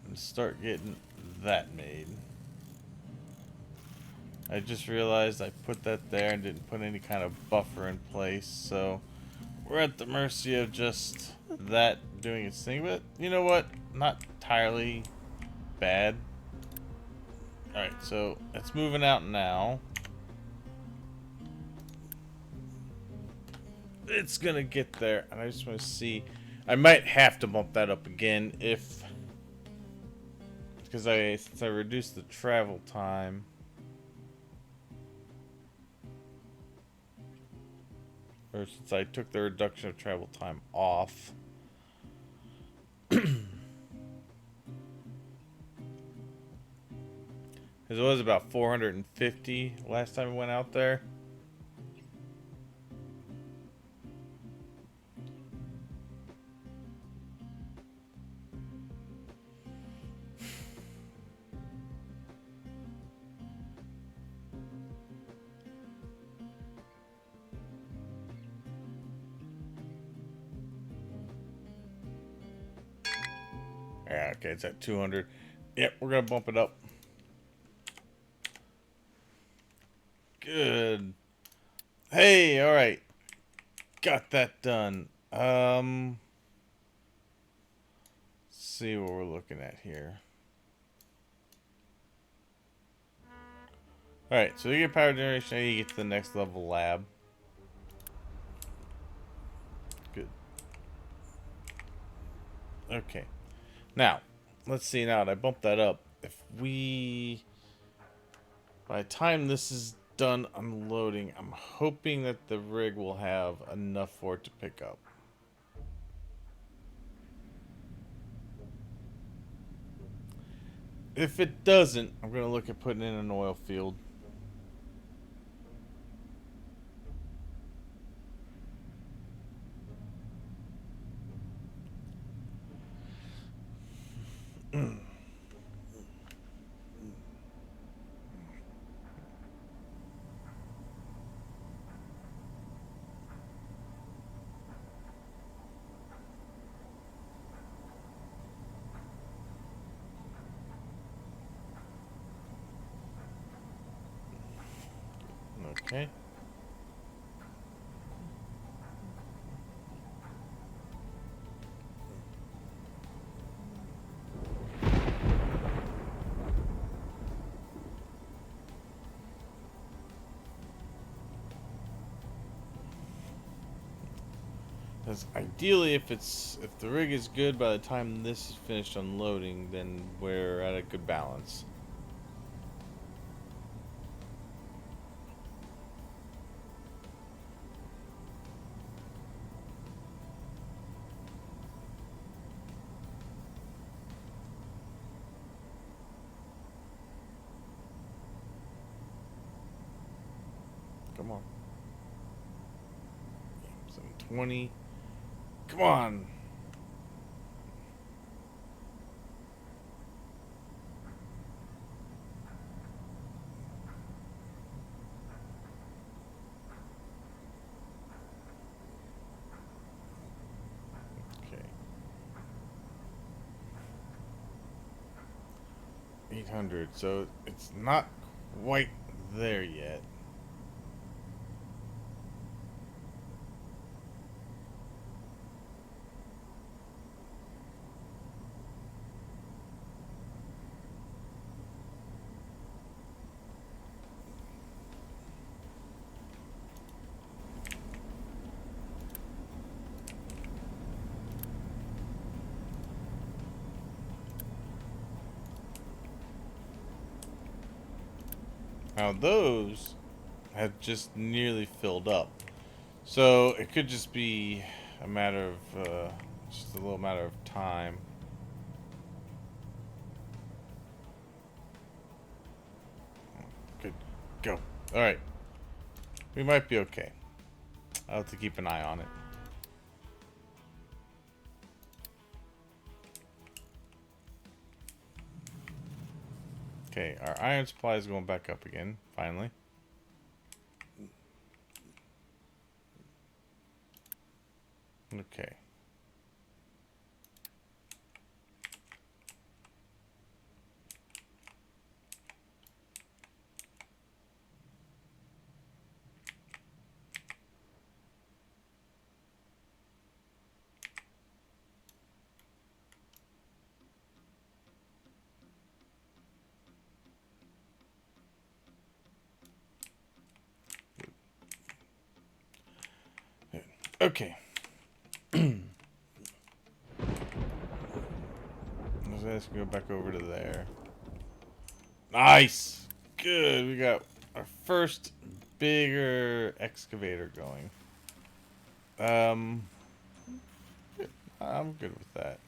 and start getting that made. I just realized I put that there and didn't put any kind of buffer in place, so we're at the mercy of just that doing its thing, but you know what? Not entirely bad. Alright, so it's moving out now. It's gonna get there, and I just want to see. I might have to bump that up again if, because since I reduced the travel time. Or since I took the reduction of travel time off. Because it was about 450 last time I went out there. Yeah, okay, it's at 200. Yep, we're gonna bump it up. Good. Hey, all right, got that done. Let's see what we're looking at here. All right, so you get power generation, now you get to the next level lab. Good. Okay. Now, let's see now that I bumped that up. If we, by the time this is done unloading, I'm hoping that the rig will have enough for it to pick up. If it doesn't, I'm going to look at putting in an oil field. Okay. Because ideally, if the rig is good by the time this is finished unloading, then we're at a good balance. Come on. 720. Come on. Okay. 800. So it's not quite there yet. Now those have just nearly filled up. So it could just be a matter of, just a little matter of time. Good. Go. Alright. We might be okay. I'll have to keep an eye on it. Okay, our iron supply is going back up again, finally. Okay. Okay. Let's go back over to there. Nice! Good, we got our first bigger excavator going. I'm good with that.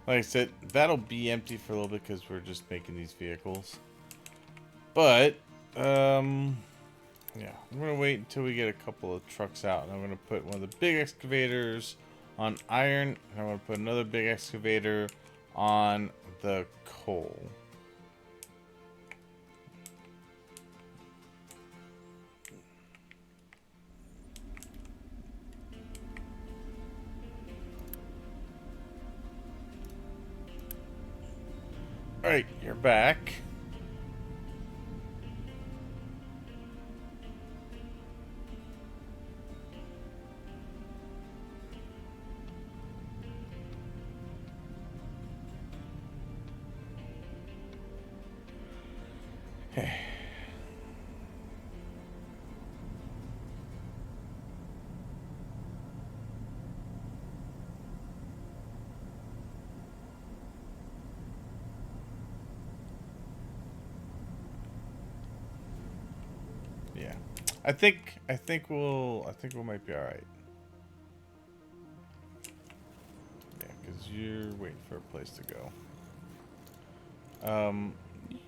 Like I said, that'll be empty for a little bit because we're just making these vehicles. But, yeah, I'm gonna wait until we get a couple of trucks out, and I'm gonna put one of the big excavators on iron, and I'm gonna put another big excavator on the coal. Alright, you're back. Yeah. I think we might be alright. Yeah, because you're waiting for a place to go.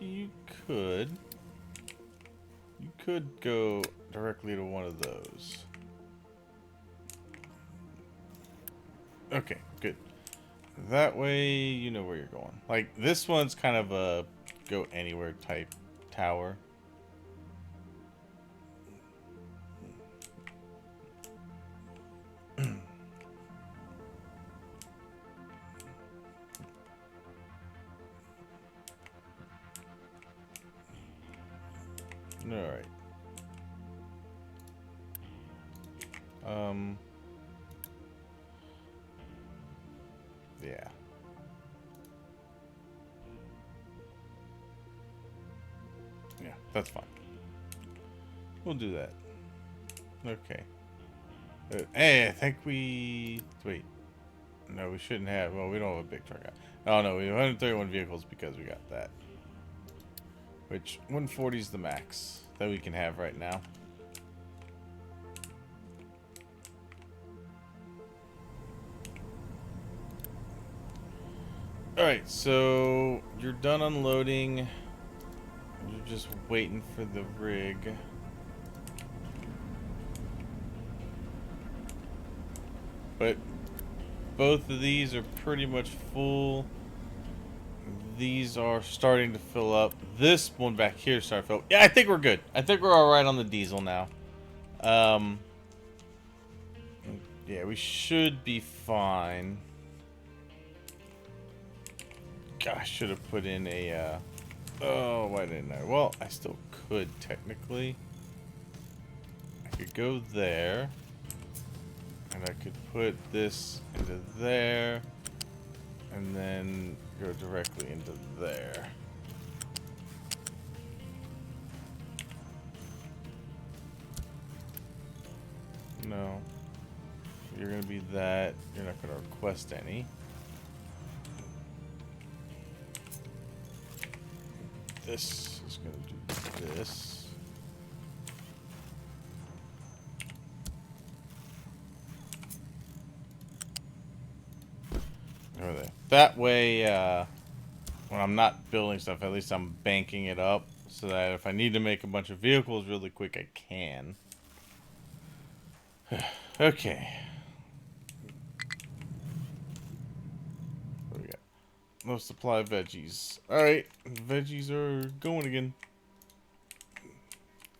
You could go directly to one of those. Okay, good. That way you know where you're going. Like, this one's kind of a go anywhere type tower. Alright. Yeah. Yeah, that's fine. We'll do that. Okay. Hey, I think we... Wait. No, we shouldn't have... Well, we don't have a big truck. Oh, no, we have 131 vehicles because we got that. Which, 140 is the max that we can have right now. Alright, so you're done unloading. You're just waiting for the rig. But both of these are pretty much full. These are starting to fill up. This one back here is starting to fill up. Yeah, I think we're good. I think we're alright on the diesel now. Yeah, we should be fine. Gosh, should have put in a, oh, why didn't I? Well, I still could, technically. I could go there. And I could put this into there. And then go directly into there. No. You're gonna be that. You're not gonna request any. This is gonna do this. Over there. That way, when I'm not building stuff, at least I'm banking it up so that if I need to make a bunch of vehicles really quick, I can. Okay. What do we got? No supply of veggies. Alright. Veggies are going again.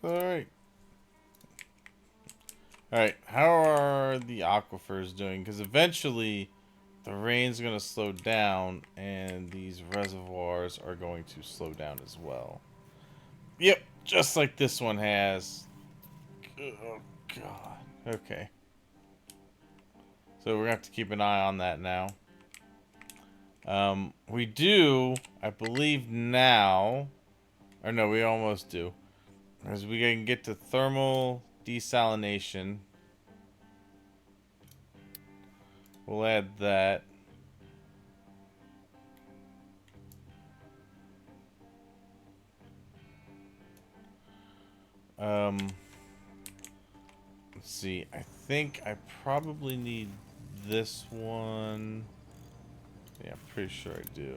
Alright. Alright. How are the aquifers doing? Because eventually the rain's going to slow down and these reservoirs are going to slow down as well. Yep. Just like this one has. Oh, God. Okay. So we're going to have to keep an eye on that now. We do, I believe now, or no, we almost do. As we can get to thermal desalination. We'll add that. Let's see. I think I probably need this one. Yeah, I'm pretty sure I do.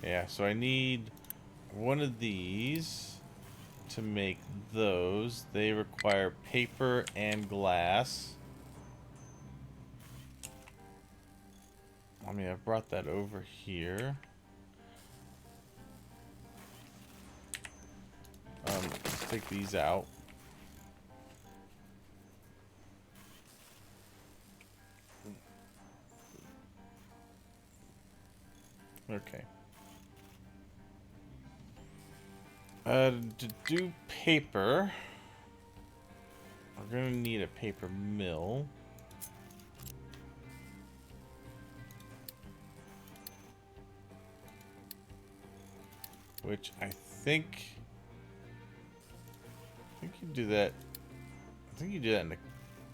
Yeah, so I need one of these to make those. They require paper and glass. I mean, I've brought that over here. Let's take these out. Okay. To do paper, we're gonna need a paper mill. Which I think you do that. I think you do that in the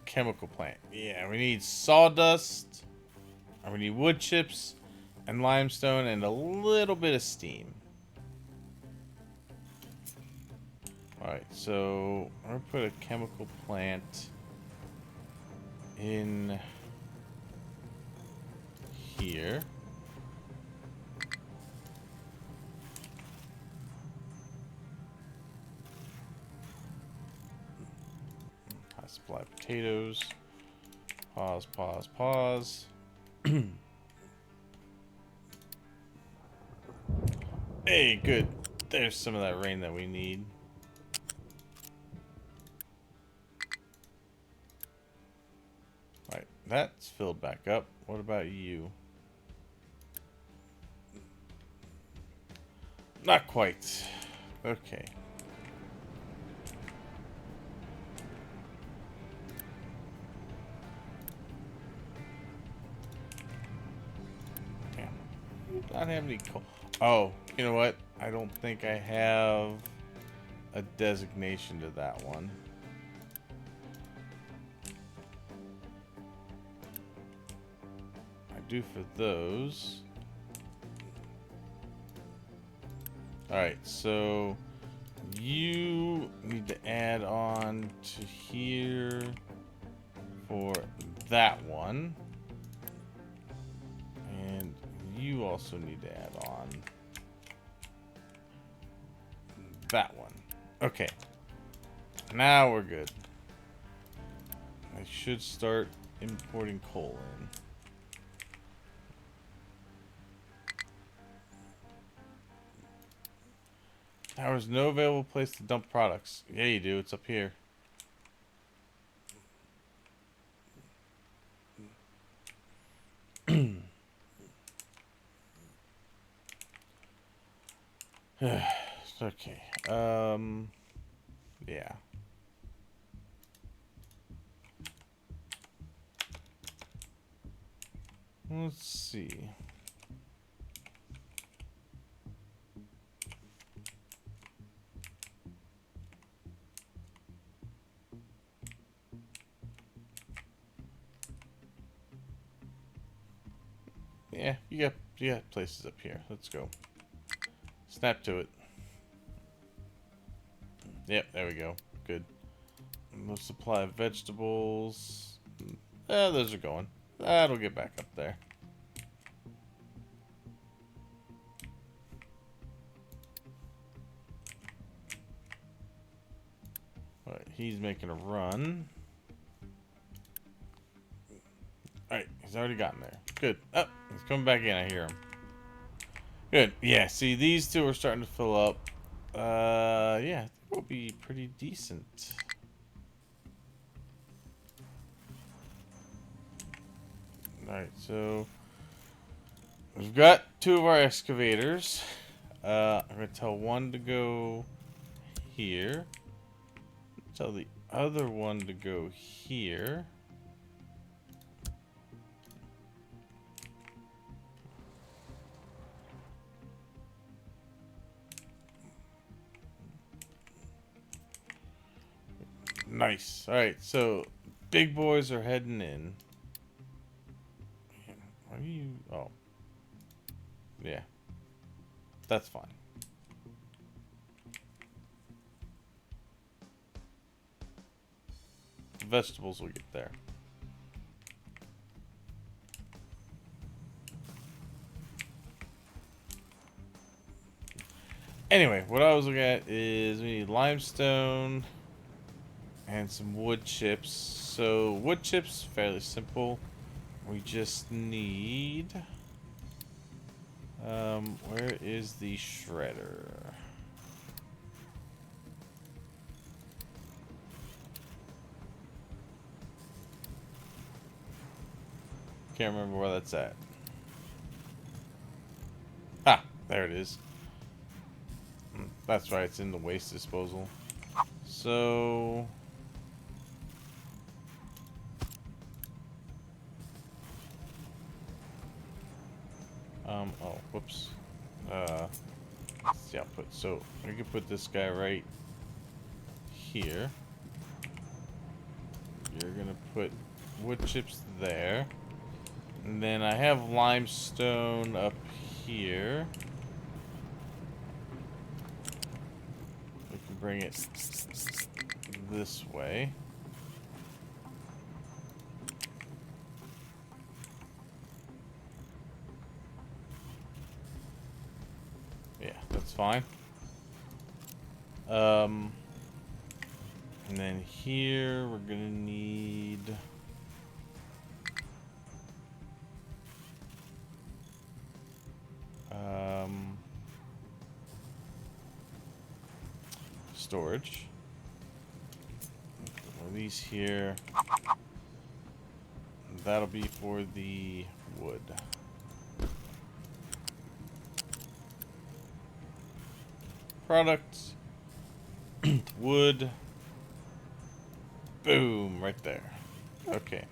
chemical plant. Yeah, we need sawdust, and we need wood chips, and limestone, and a little bit of steam. Alright, so I'm gonna put a chemical plant in here. High supply of potatoes. Pause, pause, pause. Hey, good. There's some of that rain that we need. Right, that's filled back up. What about you? Not quite. Okay. Damn. Not have any coal. Oh, you know what? I don't think I have a designation to that one. I do for those. Alright, so you need to add on to here for that one. And you also need to add on that one. Okay. Now we're good. I should start importing coal in. There's no available place to dump products. Yeah, you do. It's up here. Okay. Yeah. Let's see. Yeah, you got places up here. Let's go. Snap to it. Yep, there we go. Good. No supply of vegetables. Those are going. That'll get back up there. Alright, he's making a run. already gotten there. Good. Oh, he's coming back in. I hear him. Good. Yeah, see, these two are starting to fill up. Yeah, I think we'll be pretty decent. Alright, so we've got two of our excavators. I'm going to tell one to go here. Tell the other one to go here. Nice. Alright, so big boys are heading in. Why are you... Oh. Yeah. That's fine. The vegetables will get there. Anyway, what I was looking at is we need limestone and some wood chips. So wood chips, fairly simple. We just need... where is the shredder? Can't remember where that's at. Ah, there it is. That's right, it's in the waste disposal. So... oh, whoops. Let's see output. So, we can put this guy right here. You're gonna put wood chips there. And then I have limestone up here. We can bring it this way. Yeah, that's fine. And then here we're gonna need storage. One of these here. That'll be for the wood. Products. Wood. Boom, right there. Okay.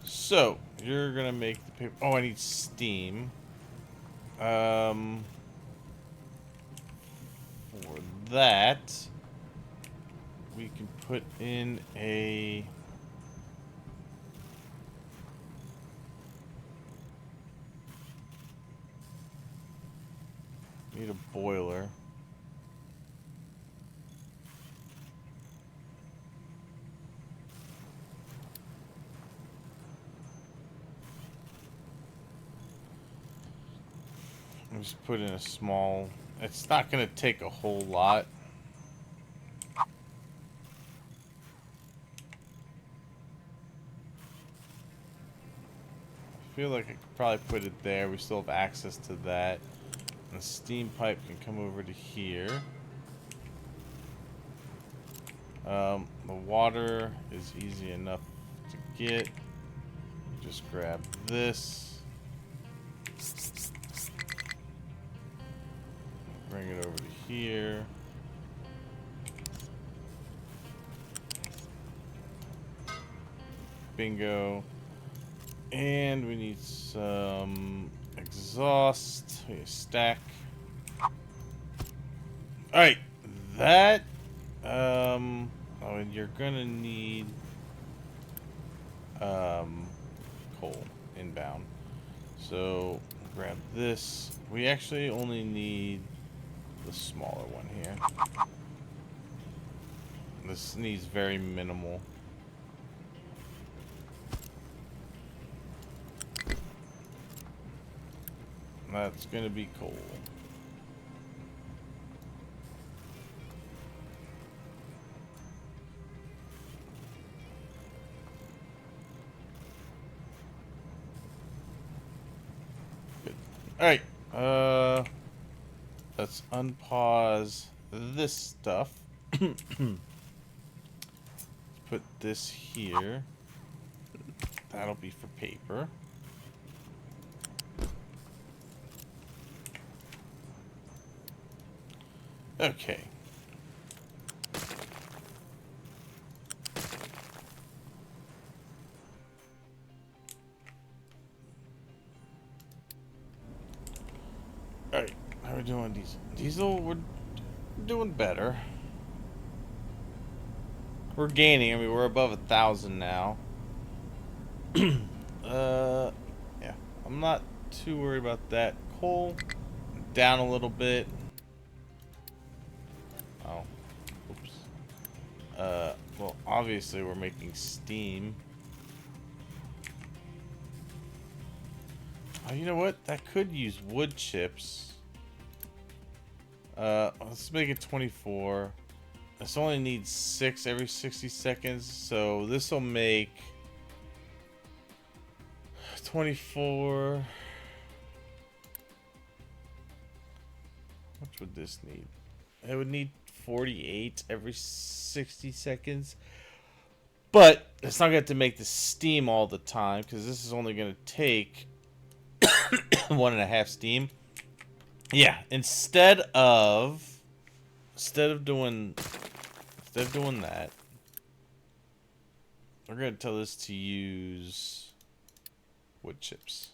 So, you're gonna make the paper. Oh, I need steam. For that, we can put in a... Need a boiler. Just put in a small... It's not going to take a whole lot. I feel like I could probably put it there. We still have access to that. And the steam pipe can come over to here. The water is easy enough to get. Just grab this. Bring it over to here. Bingo. And we need some exhaust. We need a stack. Alright. That. Oh, and you're gonna need coal inbound. So grab this. We actually only need the smaller one here. This needs very minimal. That's gonna be coal. Alright. Let's unpause this stuff. Put this here. That'll be for paper. Okay. Alright, how are we doing diesel? Diesel, we're doing better. We're gaining, I mean, we're above 1,000 now. Yeah, I'm not too worried about that. Coal, down a little bit. Oh, oops. Well, obviously we're making steam. Oh, you know what? That could use wood chips. Let's make it 24. This only needs 6 every 60 seconds, so this will make 24. How much would this need? It would need 48 every 60 seconds. But it's not going to have to make the steam all the time, because this is only going to take 1.5 steam. Yeah, instead of doing that, we're going to tell this to use wood chips.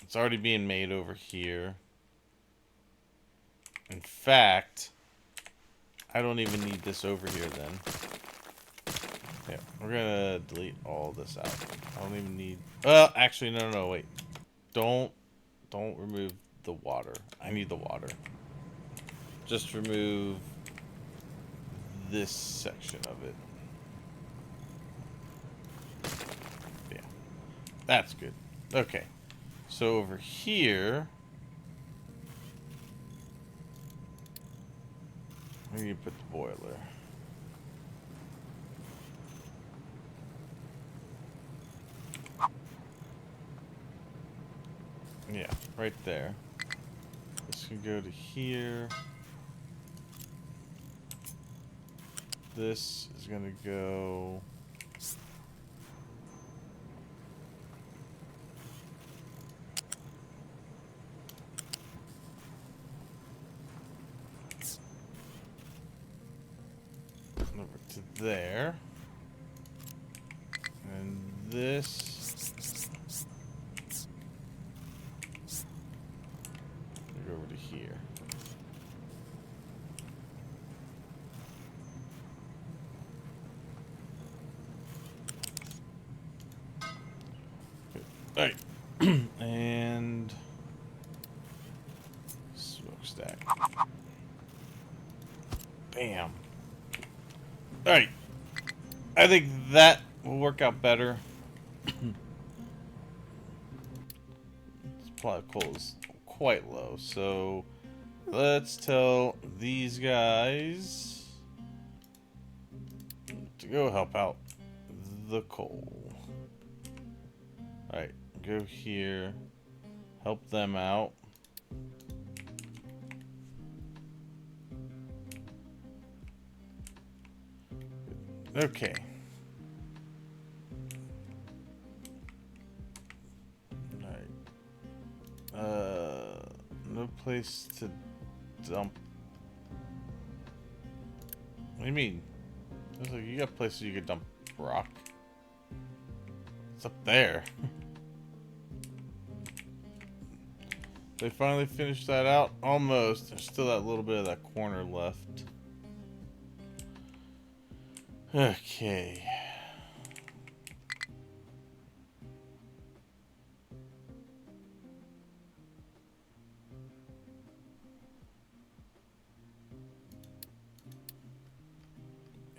It's already being made over here. In fact, I don't even need this over here then. Yeah, we're gonna delete all this out. I don't even need... actually, no, wait. Don't remove the water. I need the water. Just remove this section of it. Yeah, that's good. Okay, so over here, we need to put the boiler. Yeah, right there. This can go to here. This is gonna go... over to there. And this... go over to here. Alright. And... smokestack. Bam. Alright. I think that will work out better. Supply of coal is quite low, so let's tell these guys to go help out the coal. Alright, go here, help them out. Okay. Alright. No place to dump. What do you mean? I was like, you got places you could dump rock. It's up there. They finally finished that out? Almost. There's still that little bit of that corner left. Okay.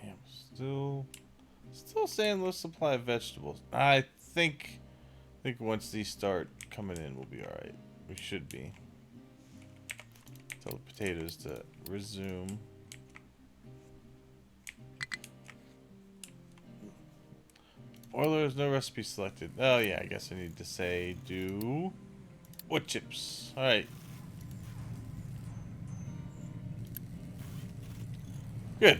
Damn, still saying low supply of vegetables. I think once these start coming in, we'll be alright. We should be. Tell the potatoes to resume. Or there's no recipe selected. Oh yeah, I guess I need to say do wood chips. Alright. Good.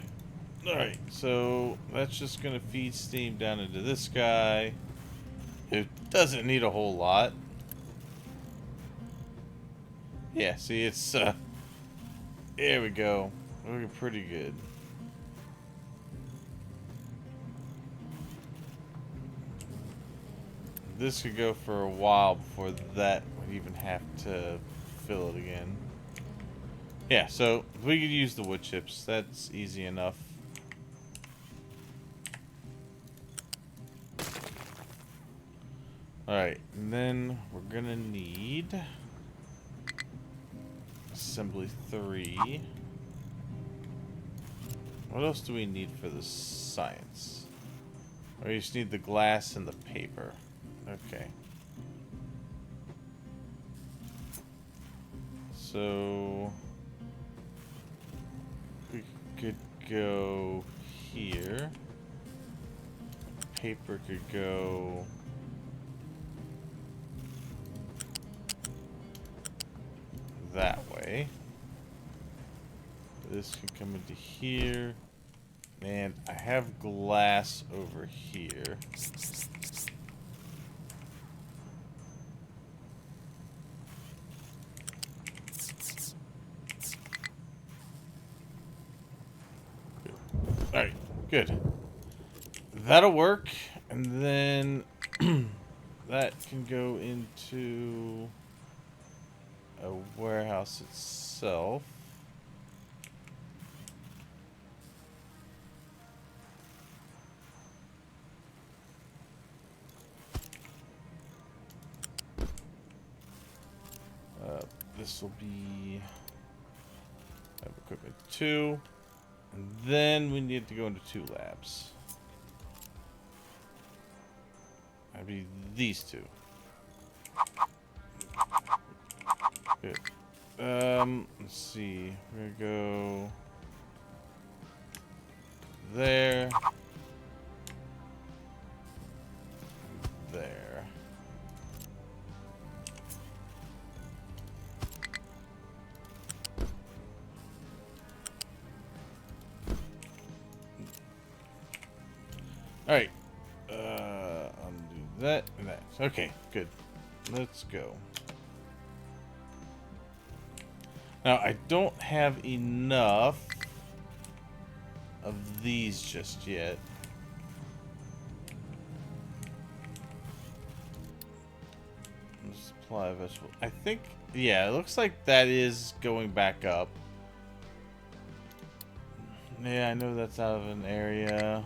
Alright, so that's just gonna feed steam down into this guy. It doesn't need a whole lot. Yeah, see, it's there we go. Looking pretty good. This could go for a while before that would even have to fill it again. Yeah, so we could use the wood chips. That's easy enough. Alright, and then we're gonna need assembly 3. What else do we need for the science? We just need the glass and the paper. Okay. So we could go here. Paper could go that way. This can come into here. And I have glass over here. Alright, good. That'll work. And then that can go into a warehouse itself. This will be equipment 2. And then we need to go into 2 labs. That'd be these 2. Good. Let's see. We're gonna go there. There. Alright. Undo that and that. Okay, good. Let's go. Now, I don't have enough of these just yet. Supply of vegetable. I think, yeah, it looks like that is going back up. Yeah, I know that's out of an area.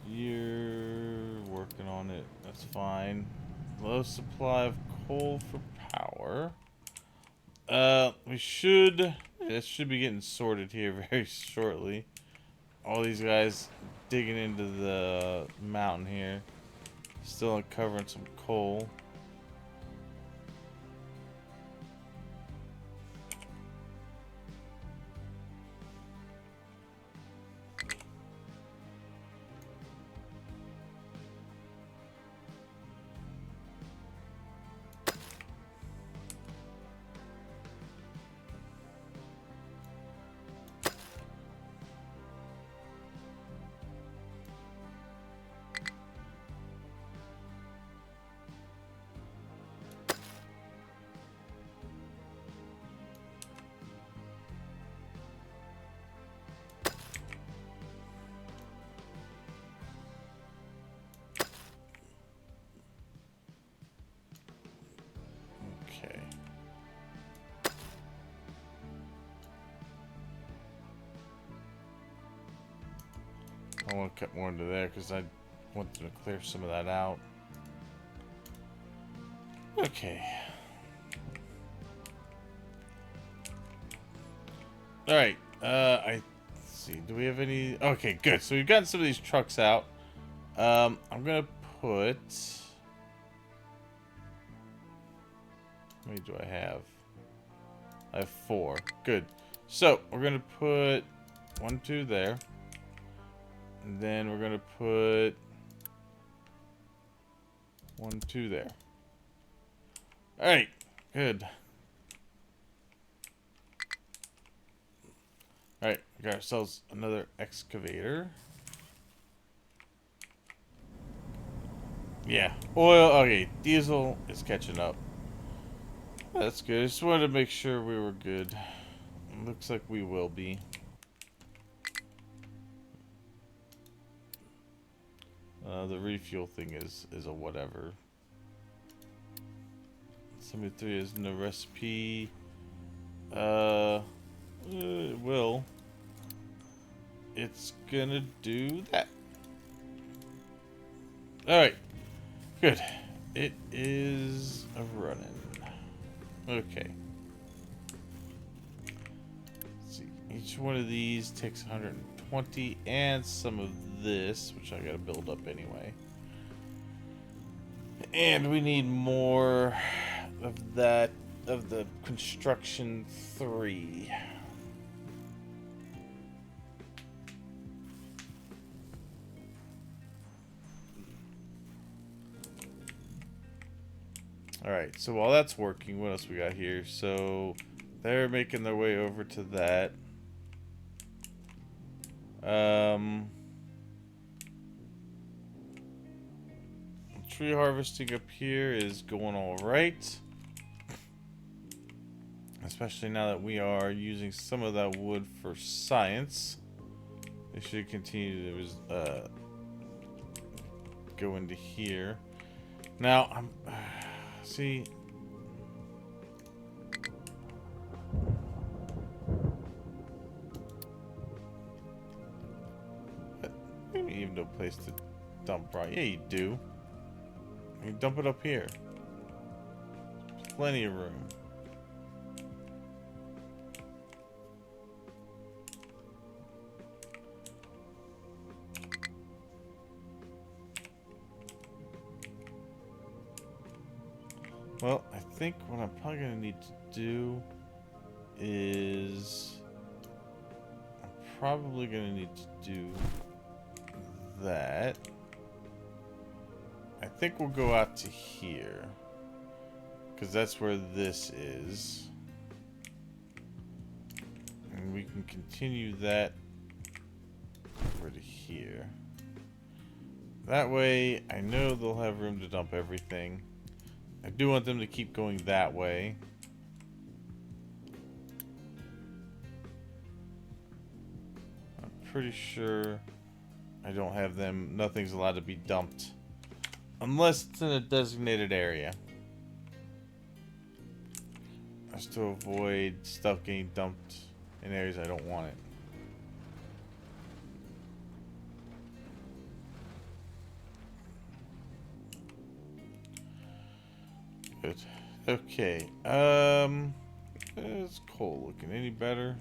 You're working on it. That's fine. Low supply of coal for power. We should... It should be getting sorted here very shortly. All these guys digging into the mountain here. Still uncovering some coal. Okay. I want to cut more into there because I want to clear some of that out. Okay. Alright. Let's see. Do we have any... Okay, good. So we've gotten some of these trucks out. I'm going to put... How many do I have? I have 4. Good. So, we're going to put 1, 2 there. And then we're going to put 1, 2 there. Alright, good. Alright, we got ourselves another excavator. Yeah, oil, okay, diesel is catching up. That's good. I just wanted to make sure we were good. Looks like we will be. The refuel thing is a whatever. 73 is no recipe. It will. It's gonna do that. Alright. Good. It is a running. Okay. Let's see. Each one of these takes 120 and some of this, which I gotta build up anyway. And we need more of that, of the construction 3. Alright, so while that's working, what else we got here? So they're making their way over to that. Tree harvesting up here is going alright. Especially now that we are using some of that wood for science. They should continue to go into here. Now, I'm... see... Maybe even no place to dump rock. Yeah, you do. You dump it up here. Plenty of room. Well, I think what I'm probably going to need to do is... I'm probably going to need to do that. I think we'll go out to here. Because that's where this is. And we can continue that over to here. That way, I know they'll have room to dump everything. I do want them to keep going that way. I'm pretty sure I don't have them. Nothing's allowed to be dumped. Unless it's in a designated area. That's to avoid stuff getting dumped in areas I don't want it. Good. Okay. Is coal looking any better?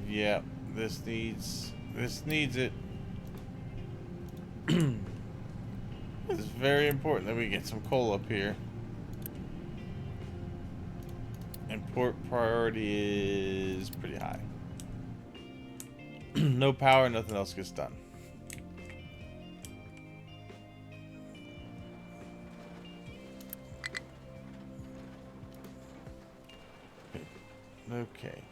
Yeah, this needs it. It's very important that we get some coal up here. And port priority is pretty high. No power, nothing else gets done. Okay.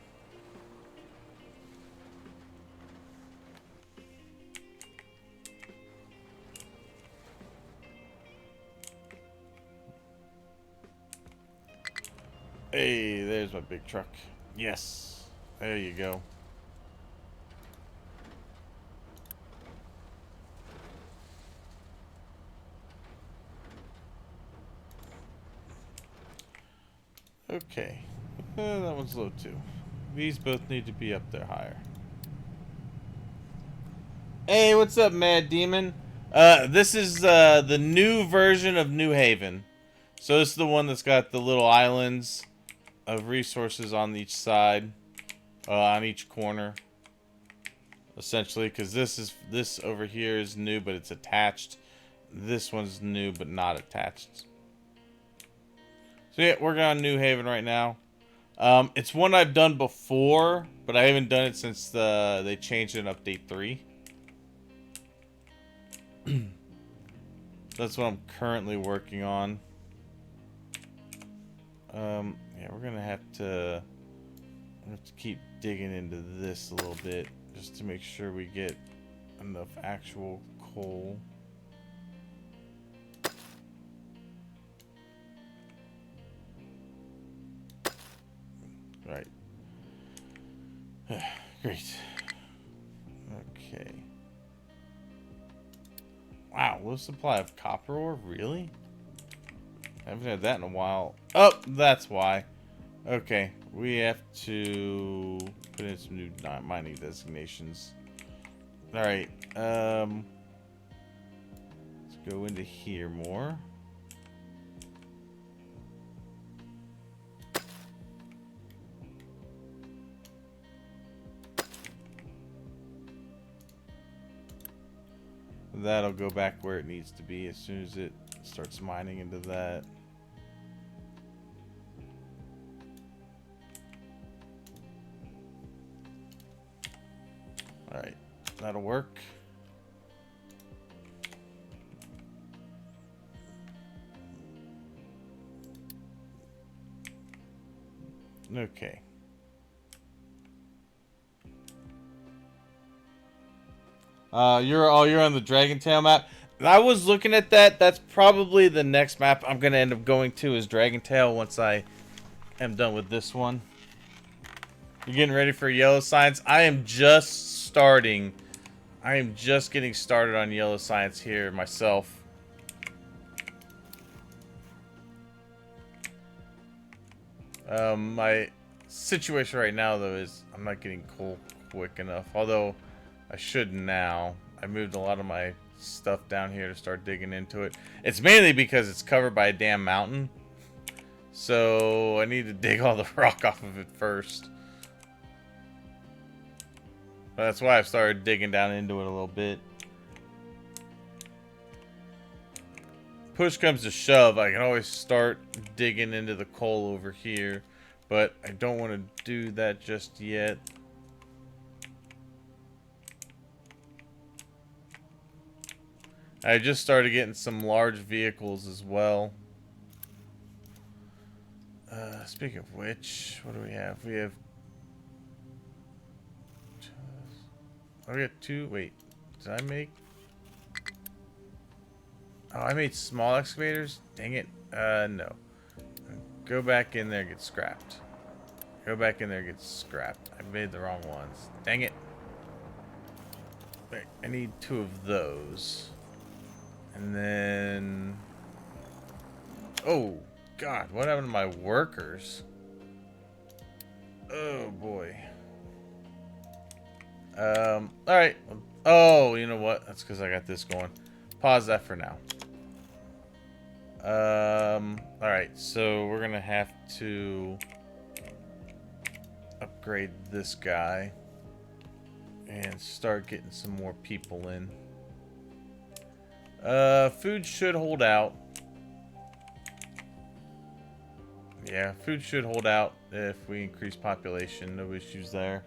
Hey, there's my big truck. Yes. There you go. Okay. That one's low too. These both need to be up there higher. Hey, what's up, Mad Demon? This is the new version of New Haven. So this is the one that's got the little islands of resources on each side, on each corner. Essentially, because this over here is new, but it's attached. This one's new, but not attached. So yeah, we're on New Haven right now. It's one I've done before, but I haven't done it since they changed it in update 3. That's what I'm currently working on. Yeah, we're gonna have to keep digging into this a little bit just to make sure we get enough actual coal. Right. Great. Okay. Wow, low supply of copper ore? Really? I haven't had that in a while. Oh, that's why. Okay, we have to put in some new mining designations. Alright, let's go into here more. That'll go back where it needs to be as soon as it starts mining into that. Alright, that'll work. Okay. You're on the Dragon Tail map. I was looking at that. That's probably the next map I'm gonna end up going to is Dragon Tail once I am done with this one. You're getting ready for Yellow Science. I am just starting. I am just getting started on Yellow Science here myself. My situation right now though is I'm not getting coal quick enough. Although I should now. I moved a lot of my stuff down here to start digging into it. It's mainly because it's covered by a damn mountain. So I need to dig all the rock off of it first. But that's why I've started digging down into it a little bit. Push comes to shove, I can always start digging into the coal over here. But I don't want to do that just yet. I just started getting some large vehicles as well. Speaking of which, what do we have? We have... Oh, we got 2... Wait, did I make... Oh, I made small excavators? Dang it. No. Go back in there, get scrapped. Go back in there, get scrapped. I made the wrong ones. Dang it. Wait, I need 2 of those. And then... Oh, God. What happened to my workers? Oh, boy. Alright. Oh, you know what? That's because I got this going. Pause that for now. Alright. So, we're going to have to upgrade this guy. And start getting some more people in. Food should hold out. Yeah, food should hold out if we increase population. No issues there.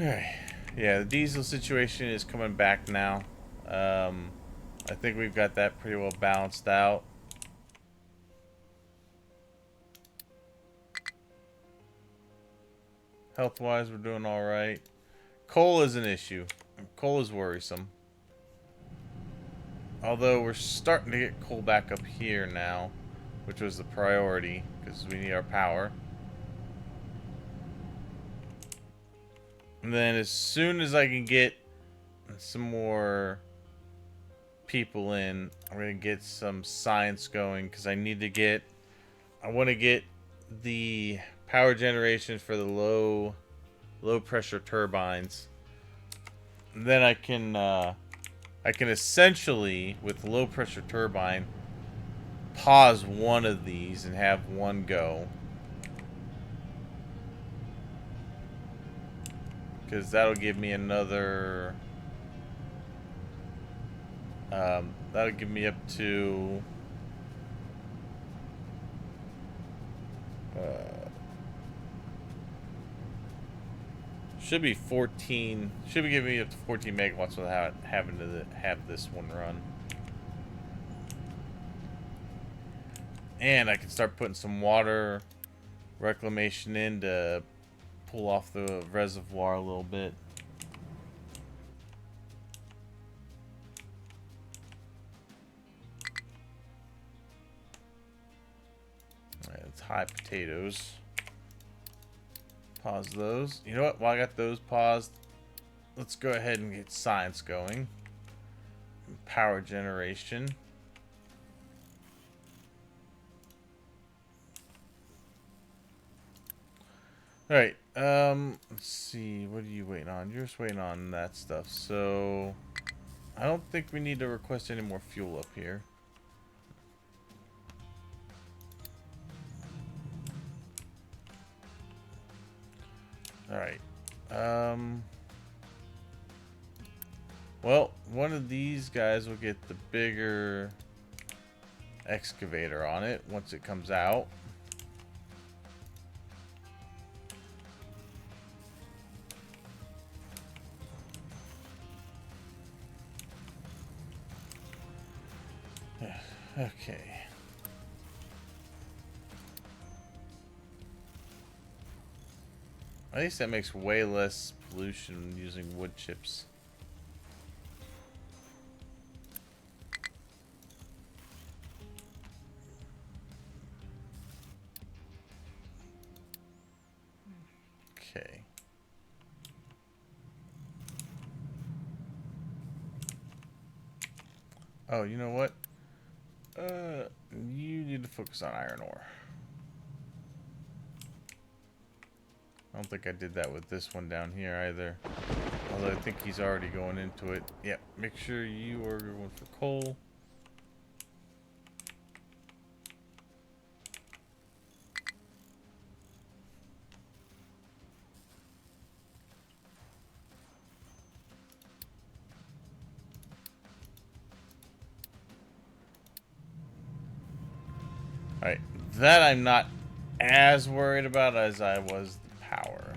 Alright. Yeah, the diesel situation is coming back now. I think we've got that pretty well balanced out. Health-wise, we're doing alright. Coal is an issue. Coal is worrisome. Although we're starting to get coal back up here now, which was the priority, because we need our power. And then as soon as I can get some more people in, I'm going to get some science going, because I want to get the power generation for the low pressure turbines. And then I can essentially, with the low pressure turbine, pause one of these and have one go. Because that'll give me another That'll give me up to should be 14. Should be giving me up to 14 megawatts without having to have this one run. And I can start putting some water reclamation in to pull off the reservoir a little bit. Alright, it's high potatoes. Pause those. You know what? While I got those paused, let's go ahead and get science going. Power generation. Alright, let's see, what are you waiting on? You're just waiting on that stuff, so I don't think we need to request any more fuel up here. Alright, well, one of these guys will get the bigger excavator on it once it comes out. Okay. At least that makes way less pollution using wood chips. Okay. Oh, you know what? You need to focus on iron ore. I don't think I did that with this one down here either. Although I think he's already going into it. Yep, make sure you are going for coal. Alright, that I'm not as worried about as I was the power.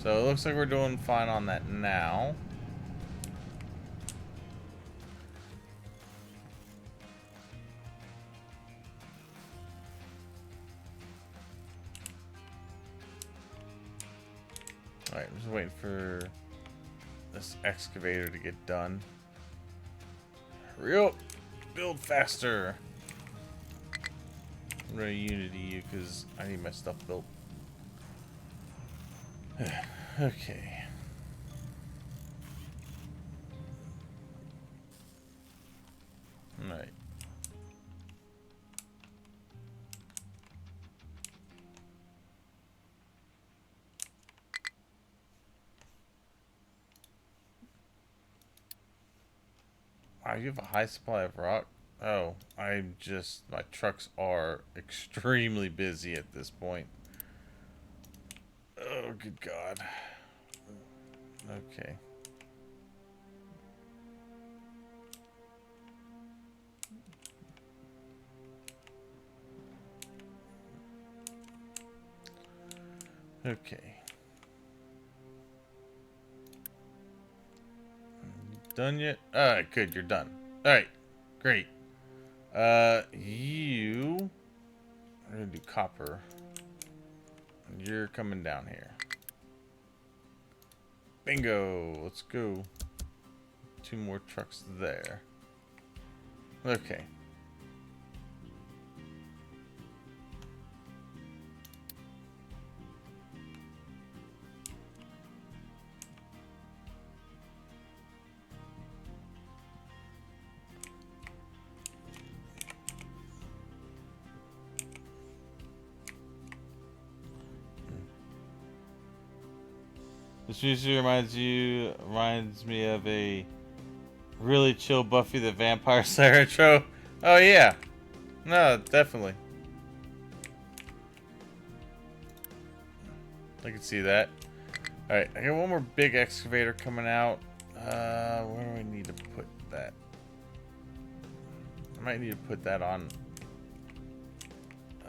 So it looks like we're doing fine on that now. Alright, I'm just waiting for this excavator to get done. Hurry up! Build faster! I'm gonna Unity you because I need my stuff built. Okay. Alright. Wow, you have a high supply of rock? Oh, my trucks are extremely busy at this point. Oh, good God. Okay. Okay. Done yet? Alright, good, you're done. Alright, great. You are gonna do copper. You're coming down here. Bingo! Let's go. 2 more trucks there. Okay. This music reminds me of a really chill Buffy the Vampire Slayer intro. Oh yeah, no, definitely. I can see that. All right, I got one more big excavator coming out. Where do I need to put that? I might need to put that on.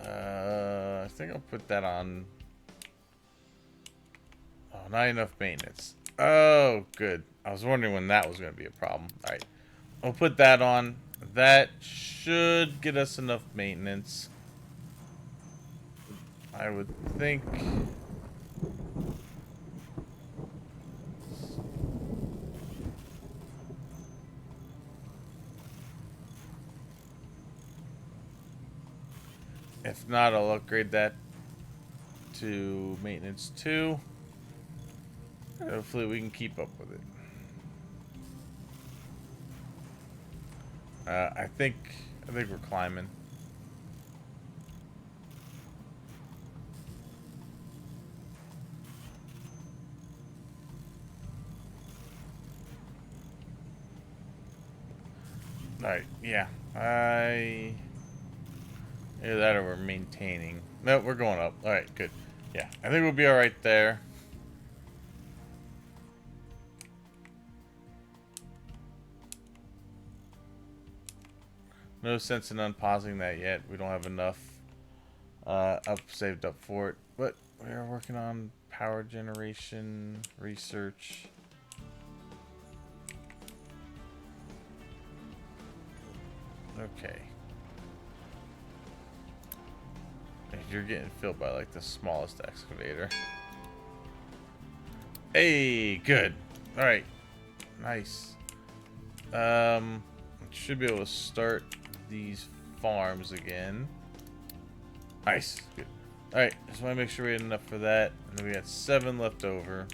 I think I'll put that on. Oh, not enough maintenance. Oh, good. I was wondering when that was going to be a problem. Alright. I'll put that on. That should get us enough maintenance. I would think. If not, I'll upgrade that to maintenance 2. Hopefully we can keep up with it. I think we're climbing. Alright, yeah. Either that or we're maintaining. No, we're going up. Alright, good. Yeah, I think we'll be alright there. No sense in unpausing that yet. We don't have enough saved up for it. But we are working on power generation research. Okay. You're getting filled by like the smallest excavator. Hey, good. All right, nice. Should be able to start these farms again. Nice, good. All right, just want to make sure we had enough for that, and then we got 7 left over.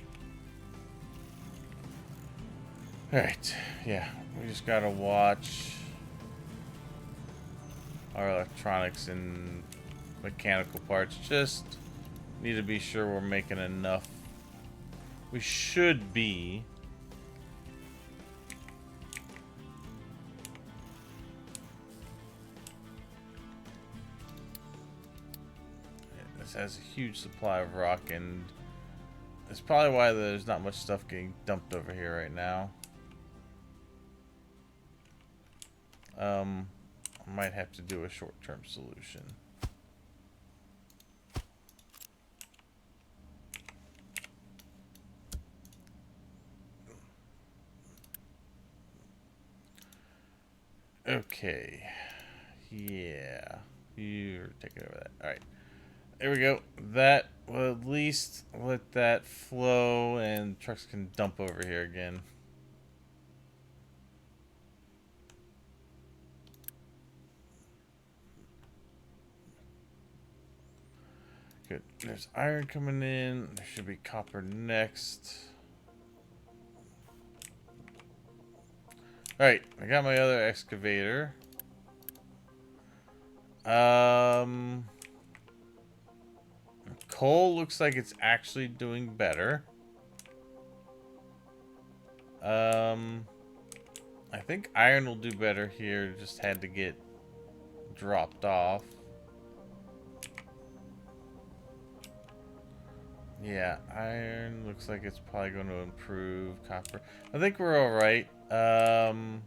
All right, yeah, we just gotta watch our electronics and mechanical parts. Just need to be sure we're making enough. We should be. This has a huge supply of rock, and that's probably why there's not much stuff getting dumped over here right now. I might have to do a short-term solution. Okay. Yeah. You're taking over that. Alright. There we go. That will at least let that flow and trucks can dump over here again. Good. There's iron coming in. There should be copper next. Alright, I got my other excavator. Coal looks like it's actually doing better. I think iron will do better here. Just had to get dropped off. Yeah, iron looks like it's probably going to improve. Copper, I think we're all right. I'm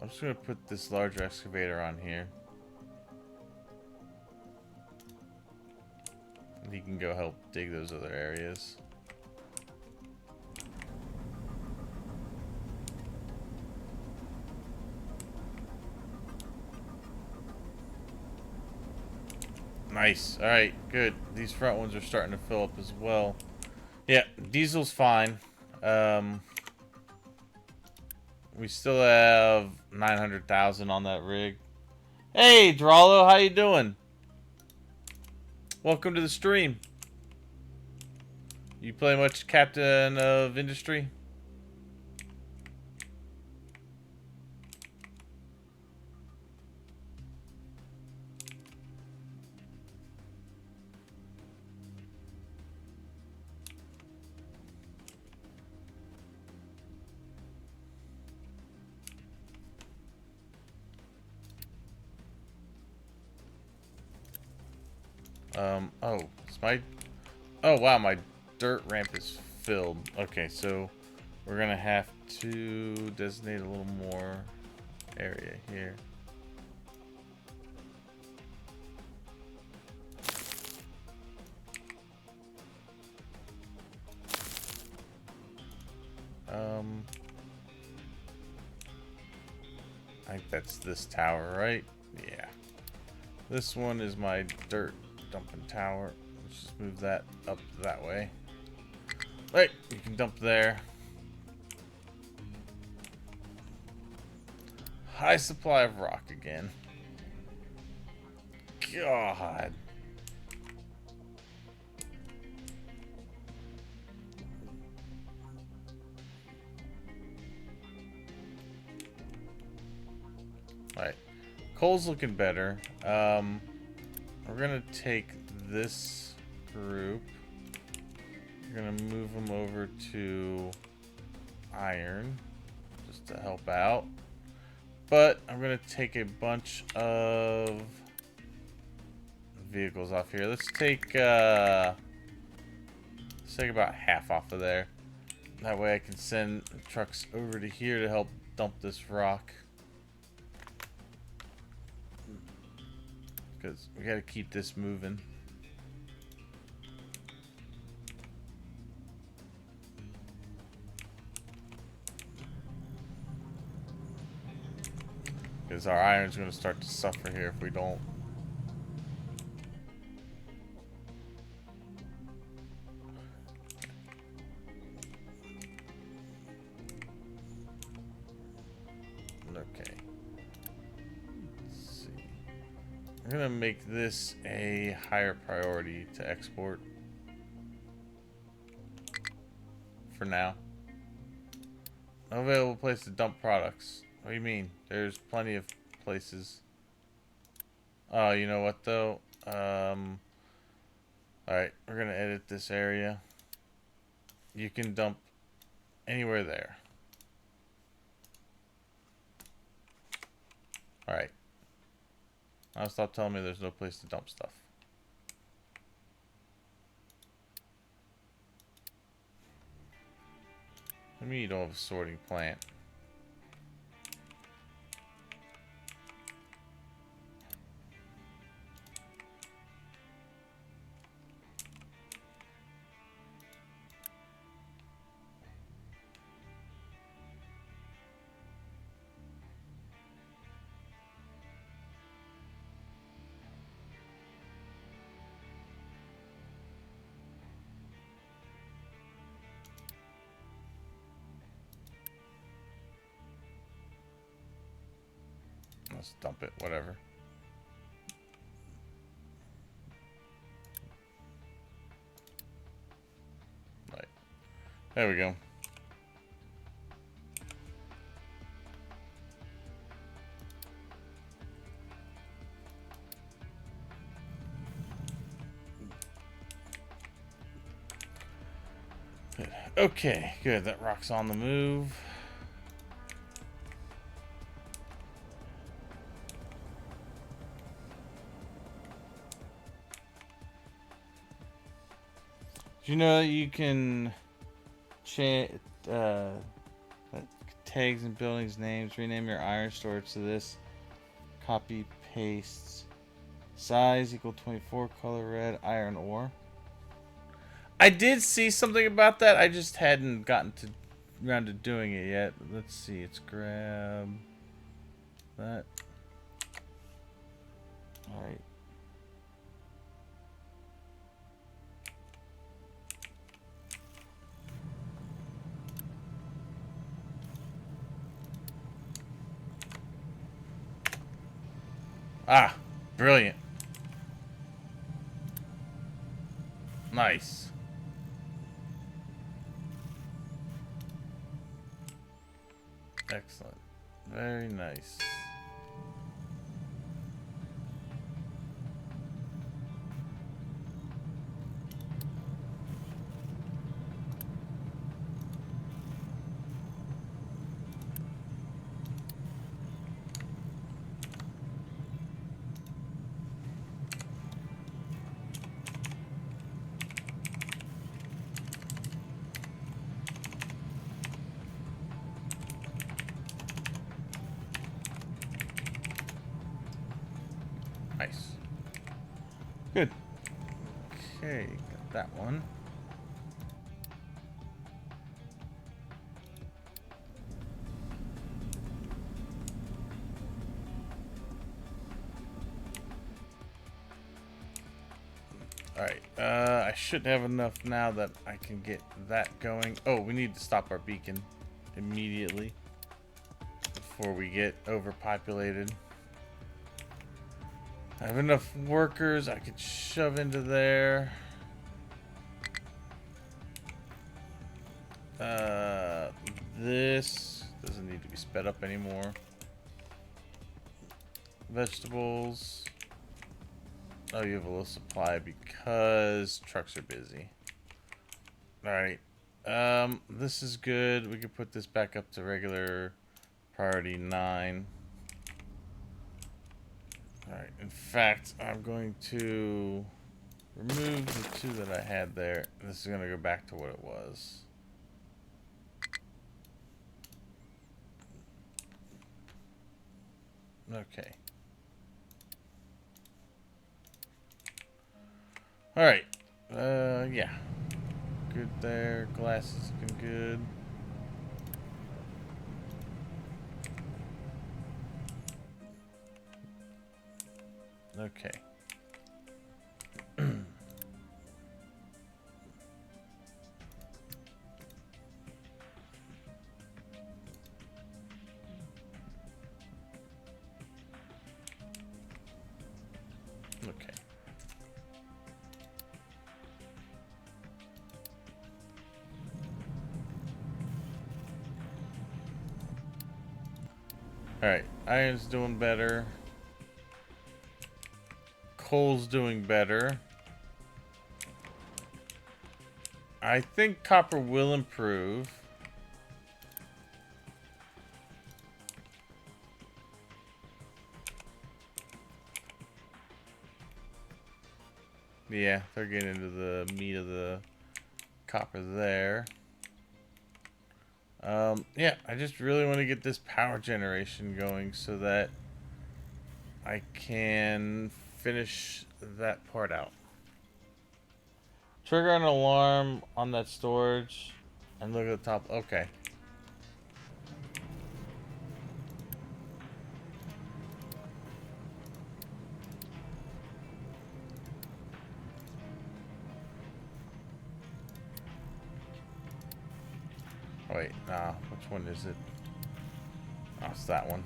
just going to put this larger excavator on here. And he can go help dig those other areas. Nice. Alright, good. These front ones are starting to fill up as well. Yeah, diesel's fine. We still have 900,000 on that rig. Hey, Drallo, how you doing? Welcome to the stream. You play much Captain of Industry? Oh, is my Oh, wow, my dirt ramp is filled. Okay, so we're gonna have to designate a little more area here. I think that's this tower, right? Yeah. This one is my dirt dumping tower. Let's just move that up that way. Right, you can dump there. High supply of rock again. God. Alright. Coal's looking better. We're gonna take this group. We're gonna move them over to iron just to help out. But I'm gonna take a bunch of vehicles off here. Let's take about half off of there. That way I can send trucks over to here to help dump this rock. Because we gotta keep this moving. Because our iron's gonna start to suffer here if we don't. Okay. Let's see. I'm gonna make this a higher priority to export. For now. No available place to dump products. What do you mean? There's plenty of places. Oh, you know what though? Alright, we're gonna edit this area. You can dump anywhere there. Alright. Now stop telling me there's no place to dump stuff. I mean, you don't have a sorting plant. Let's dump it, whatever. Right. There we go. Good. Okay, good. That rock's on the move. Do you know that you can tags and buildings names, rename your iron storage to this, copy, paste, size equal 24, color red, iron ore. I did see something about that. I just hadn't gotten around to doing it yet. Let's see. Let's grab that. All right. Ah, brilliant. Nice. Excellent. Very nice. Nice. Good. Okay, got that one. Alright, I should have enough now that I can get that going. Oh, we need to stop our beacon immediately before we get overpopulated. I have enough workers I could shove into there. This doesn't need to be sped up anymore. Vegetables. Oh, you have a low supply because trucks are busy. Alright. This is good. We can put this back up to regular priority 9. Alright, in fact, I'm going to remove the 2 that I had there. This is going to go back to what it was. Okay. Alright. Yeah. Good there. Glass is looking good. Okay. Okay. Alright, iron's doing better. Coal's doing better. I think copper will improve. Yeah, they're getting into the meat of the copper there. Yeah, I just really want to get this power generation going so that I can finish that part out. Trigger an alarm on that storage and look at the top. Okay. Oh, wait, nah, which one is it? Oh, it's that one.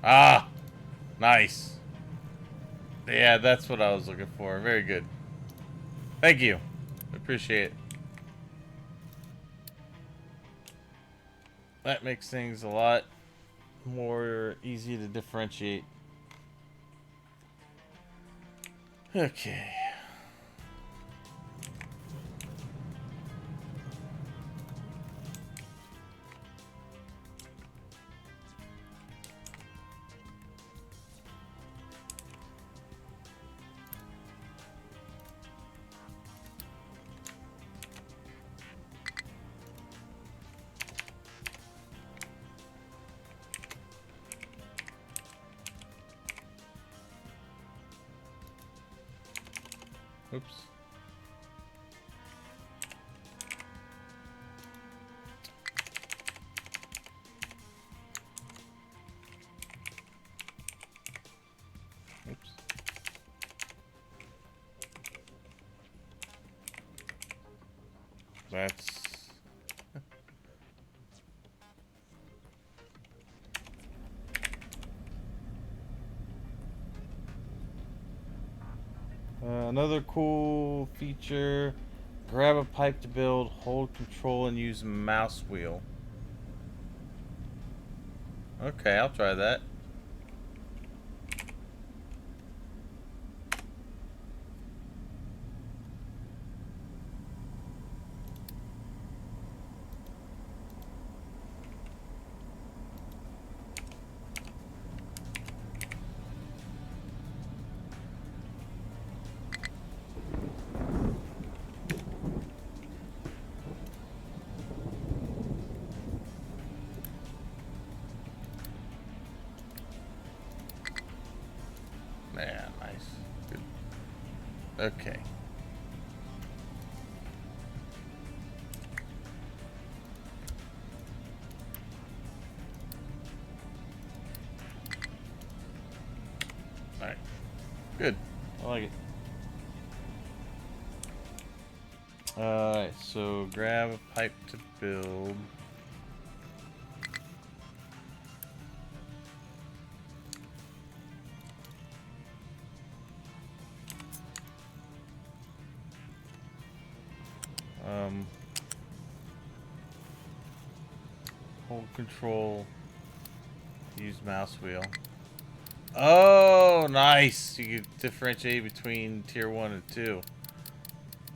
Ah! Nice. Yeah, that's what I was looking for. Very good. Thank you. Appreciate it. That makes things a lot more easy to differentiate. Okay. Oops. Oops. That's... another cool feature, grab a pipe to build, hold control, and use mouse wheel. Okay, I'll try that. Okay. Alright. Good. I like it. Alright, so grab a pipe to build. Hold control. Use mouse wheel. Oh, nice! You can differentiate between tier 1 and 2.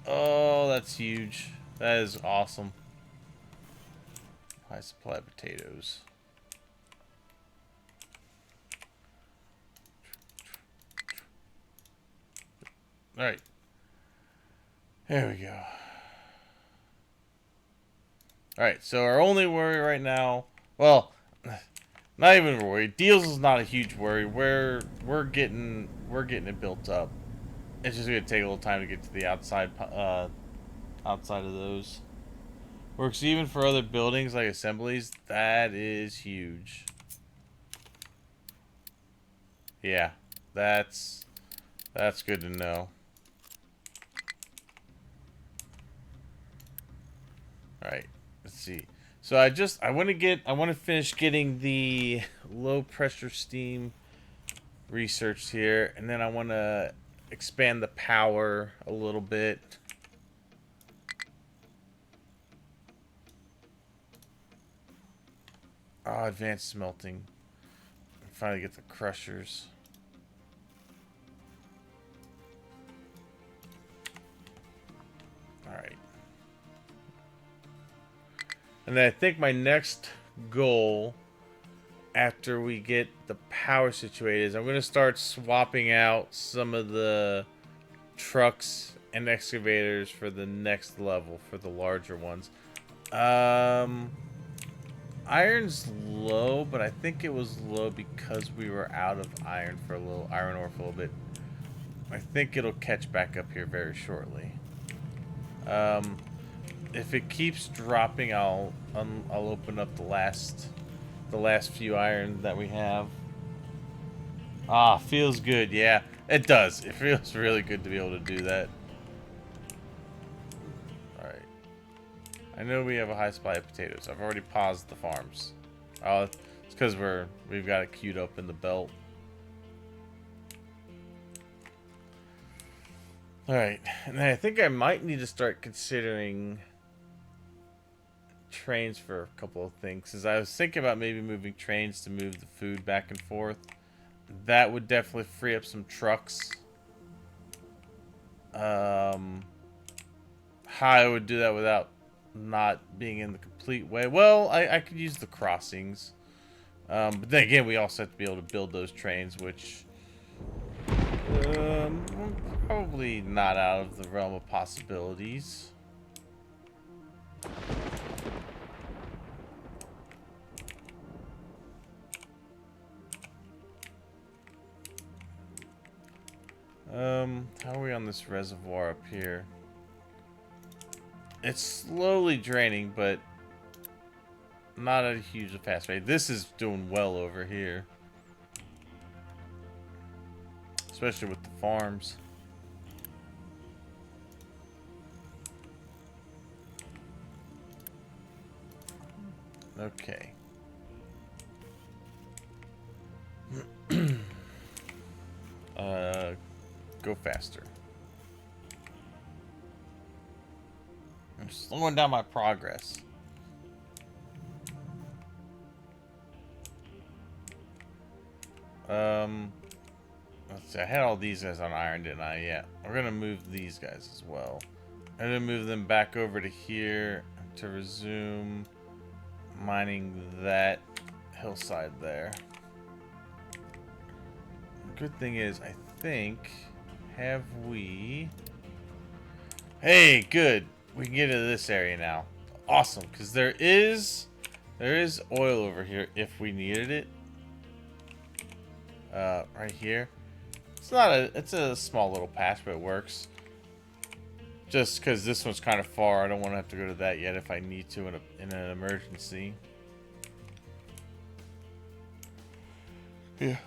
Oh, that's huge. That is awesome. High supply of potatoes. Alright. There we go. Alright, so our only worry right now... Well, not even a worry. Deals is not a huge worry. We're getting it built up. It's just gonna take a little time to get to the outside outside of those. Works even for other buildings like assemblies. That is huge. Yeah, that's good to know. All right, let's see. So I want to finish getting the low pressure steam researched here, and then I want to expand the power a little bit. Oh, advanced smelting. Finally get the crushers. Alright. And then I think my next goal after we get the power situated is I'm going to start swapping out some of the trucks and excavators for the next level, for the larger ones. Iron's low, but I think it was low because we were out of iron ore for a little bit. I think it'll catch back up here very shortly. If it keeps dropping, I'll open up the last few iron that we have. Ah, feels good. Yeah, it does. It feels really good to be able to do that. Alright. I know we have a high supply of potatoes. I've already paused the farms. Oh, it's because we've got it queued up in the belt. Alright, and I think I might need to start considering trains for a couple of things. Because I was thinking about maybe moving trains to move the food back and forth. That would definitely free up some trucks. How I would do that without not being in the complete way. Well, I could use the crossings. But then again, we also have to be able to build those trains, which probably not out of the realm of possibilities. How are we on this reservoir up here? It's slowly draining, but not at a huge fast rate. This is doing well over here. Especially with the farms. Okay. Go faster. I'm slowing down my progress. Let's see, I had all these guys on iron, didn't I? Yeah. We're gonna move these guys as well. I'm gonna move them back over to here to resume mining that hillside there. The good thing is, I think, have we... Hey, good. We can get into this area now. Awesome, because there is oil over here if we needed it. Right here. It's a small little patch, but it works. Just because this one's kind of far, I don't want to have to go to that yet if I need to in an emergency. Yeah,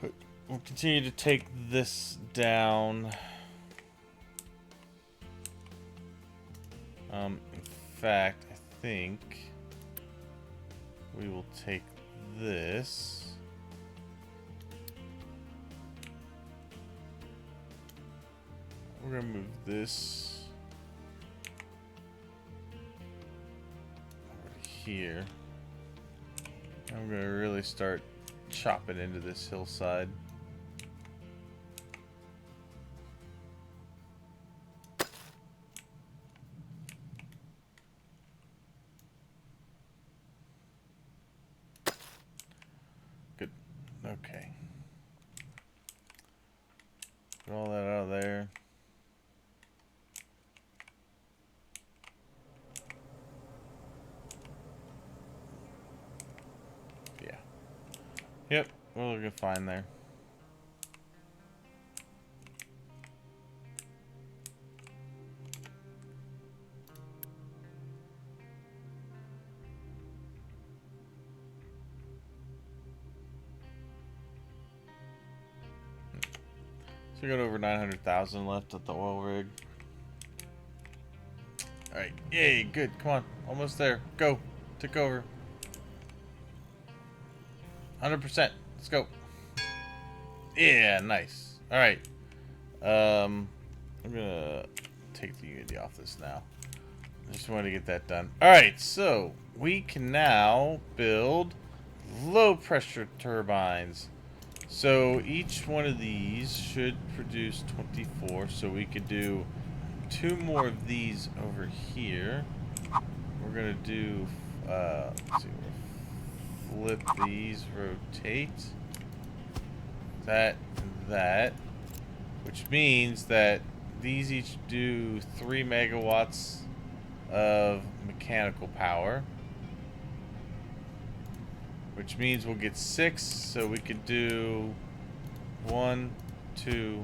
we'll continue to take this down. In fact, I think we will take this. We're gonna move this over to here. I'm gonna really start chopping into this hillside. Good. Okay. Get all that out of there. Yeah. Yep, we're looking fine there. So we got over 900,000 left at the oil rig. Alright, yay, good, come on, almost there. Go, take over. 100%, let's go. Yeah, nice. Alright. I'm gonna take the Unity off this now. I just wanted to get that done. Alright, so we can now build low pressure turbines. So each one of these should produce 24, so we could do 2 more of these over here. We're gonna do let's see, we'll flip these, rotate that and that, which means that these each do 3 megawatts of mechanical power, which means we'll get 6, so we could do 1, 2,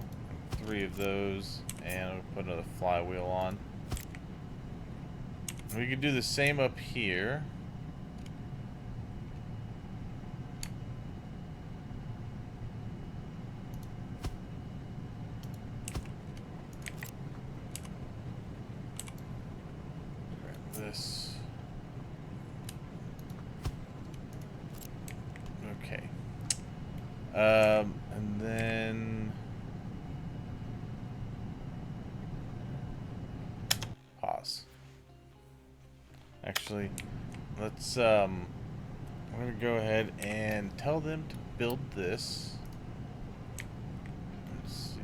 3 of those, and I'll put another flywheel on. We could do the same up here. Grab this. Okay. And then pause. Actually, let's I'm gonna go ahead and tell them to build this. Let's see.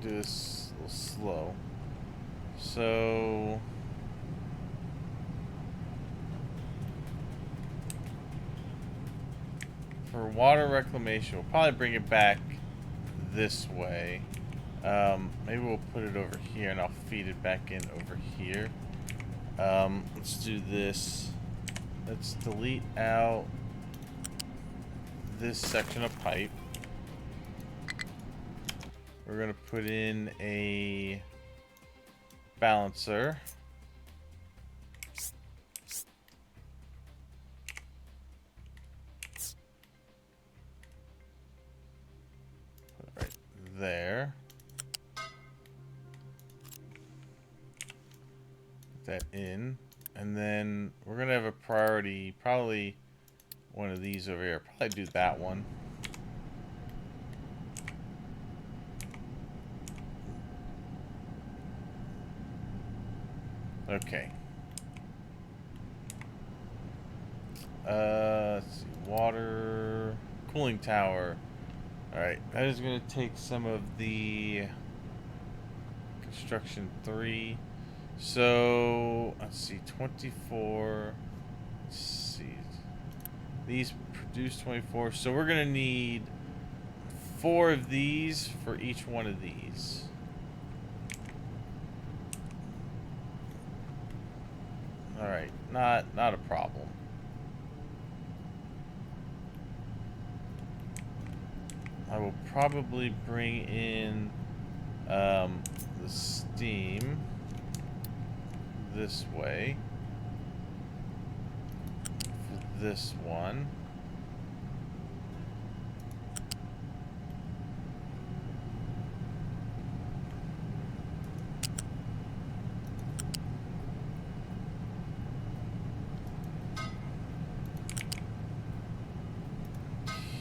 Do this a little slow. So for water reclamation, we'll probably bring it back this way. Maybe we'll put it over here and I'll feed it back in over here. Let's do this. Let's delete out this section of pipe. We're gonna put in a balancer. Put it right there. Put that in. And then we're gonna have a priority, probably one of these over here. Probably do that one. Okay. Let's see. Water cooling tower. Alright, that is gonna take some of the construction 3. So let's see, 24. Let's see. These produce 24. So we're gonna need 4 of these for each one of these. Alright, not a problem. I will probably bring in the steam. this way. For this one.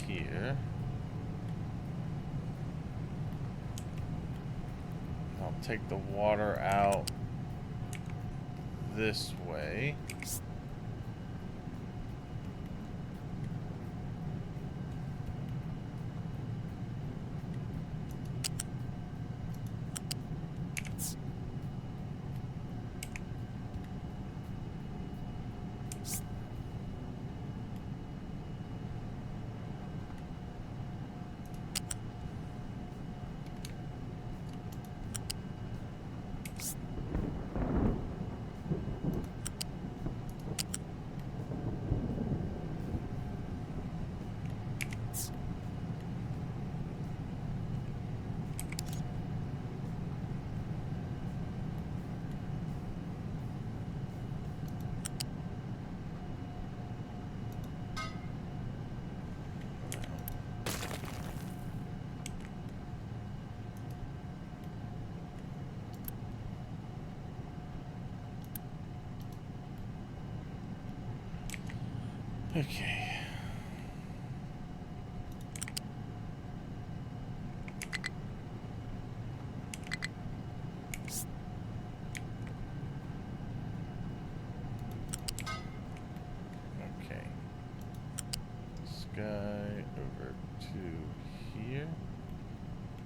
Here. I'll take the water out this way. Okay. Okay. This guy over to here.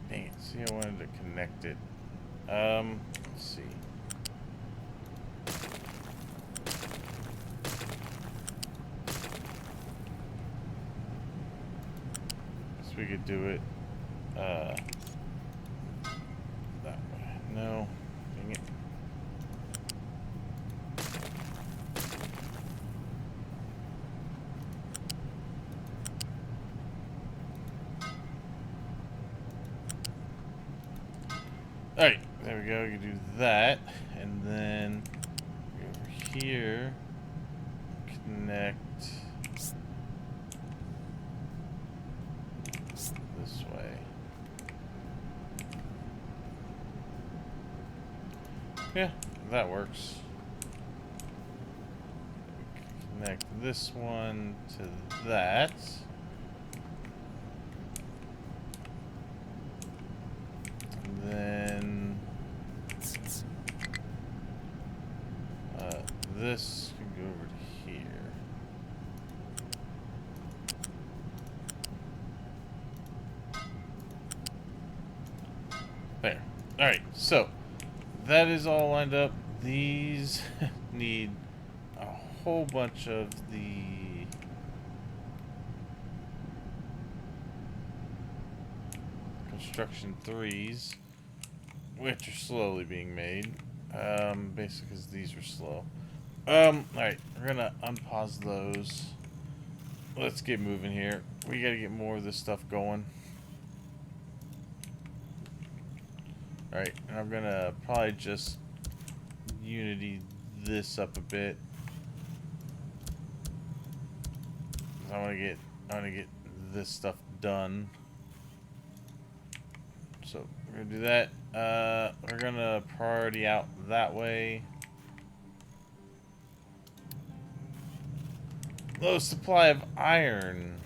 Dang it. See, I wanted to connect it. Let's see. We could do it that way. No, dang it. Alright, there we go. You can do that, and then over here connect this way. Yeah, that works. Connect this one to that. And then this can go over to here. There. Alright, so that is all lined up. These need a whole bunch of the construction 3s, which are slowly being made. Basically because these are slow. Alright, we're gonna unpause those. Let's get moving here. We gotta get more of this stuff going. Alright, and I'm gonna probably just Unity this up a bit. I wanna get this stuff done. So we're gonna do that. We're gonna priority out that way. Low supply of iron.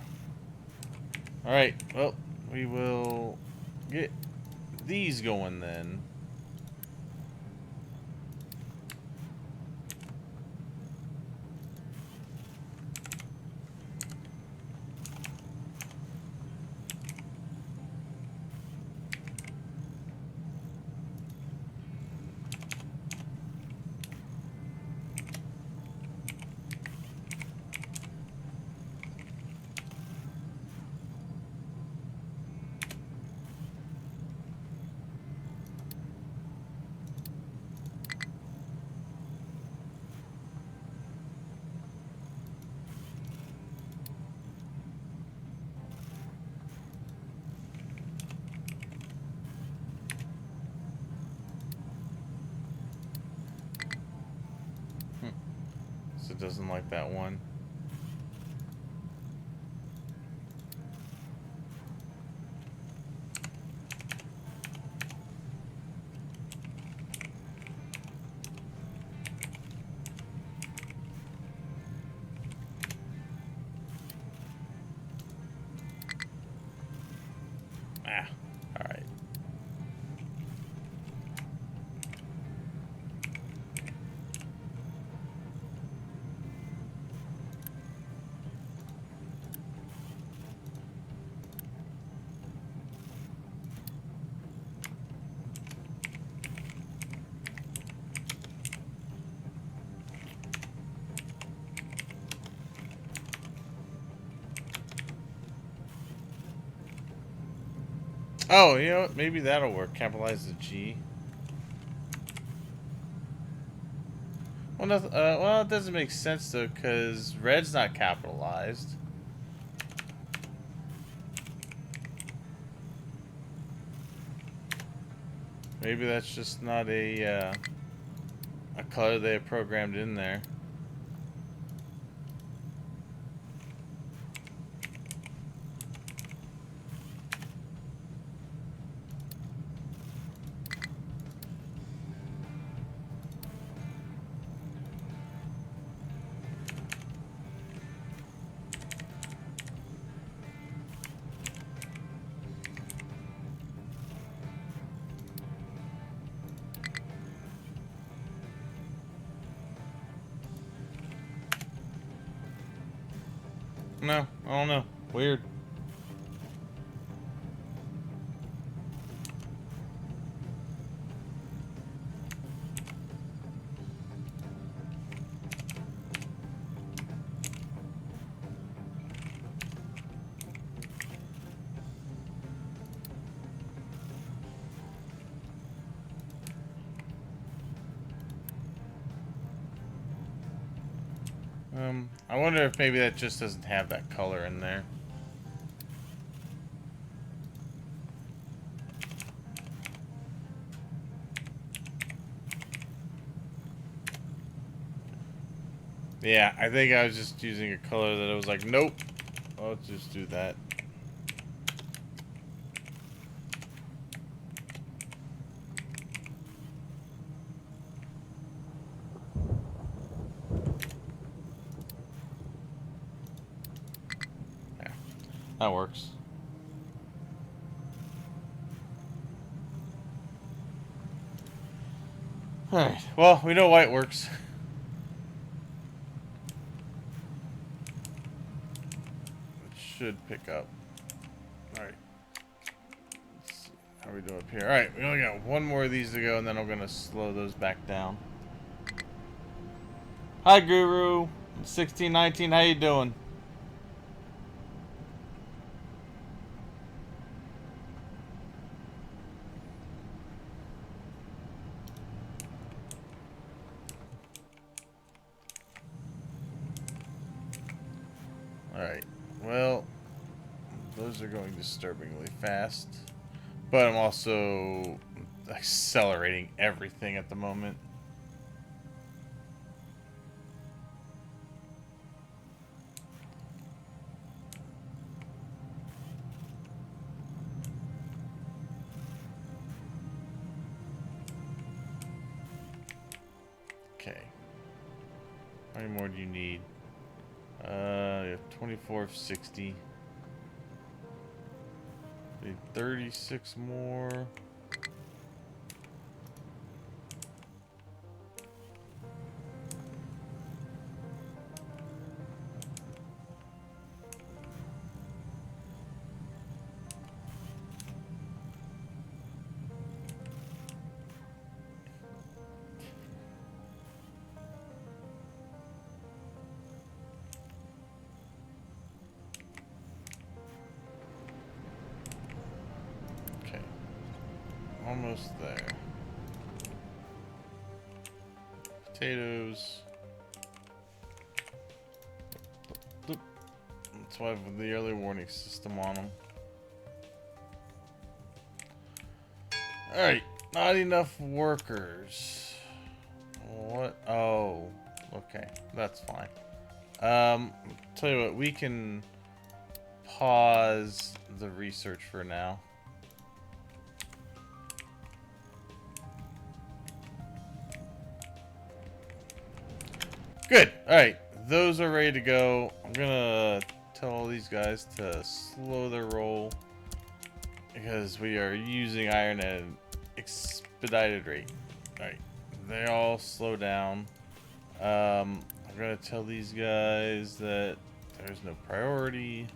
Alright, well, we will get these going then. it doesn't like that one. Ah, alright. Oh, you know what? Maybe that'll work. Capitalize the G. Well, well, it doesn't make sense though, because red's not capitalized. Maybe that's just not a color they have programmed in there. No, I don't know. Weird. I wonder if maybe that just doesn't have that color in there. Yeah, I think I was just using a color that I was like, nope. Let's just do that. Yeah, that works. Alright, well, we know white works. It should pick up. Alright. Let's see how we do up here. Alright, we only got one more of these to go, and then I'm going to slow those back down. Hi, Guru. 1619, how you doing? Alright, well, those are going disturbingly fast. But I'm also accelerating everything at the moment. Okay. How many more do you need? You have 24 of 60. Need 36 more. Okay. Almost there. Potatoes. That's why I have the early warning system on them. Alright, not enough workers. What? Oh, look Okay, that's fine. Tell you what, we can pause the research for now. Good. Alright, those are ready to go. I'm gonna tell all these guys to slow their roll because we are using iron at an expedited rate. Alright, they all slow down. I'm gonna tell these guys that there's no priority.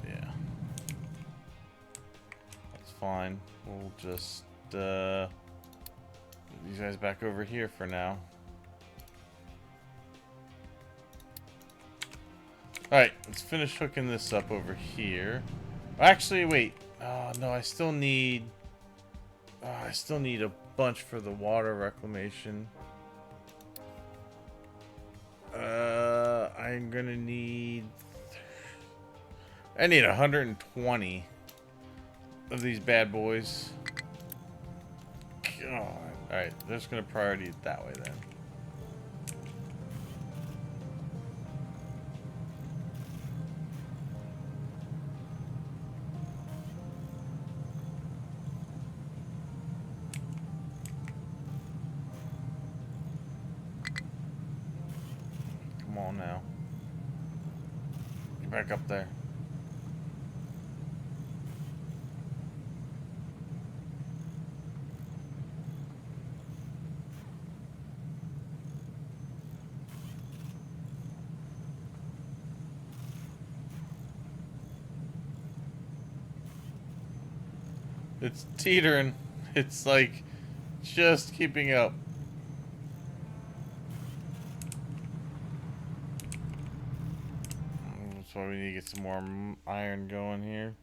Yeah. That's fine. We'll just put these guys back over here for now. Alright, let's finish hooking this up over here. Actually, wait. Oh, no, I still need a bunch for the water reclamation. I'm gonna need... I need 120 of these bad boys. God. Alright, they're just gonna priority it that way then. Come on now. Get back up there. It's teetering. It's like just keeping up. That's why we need to get some more iron going here.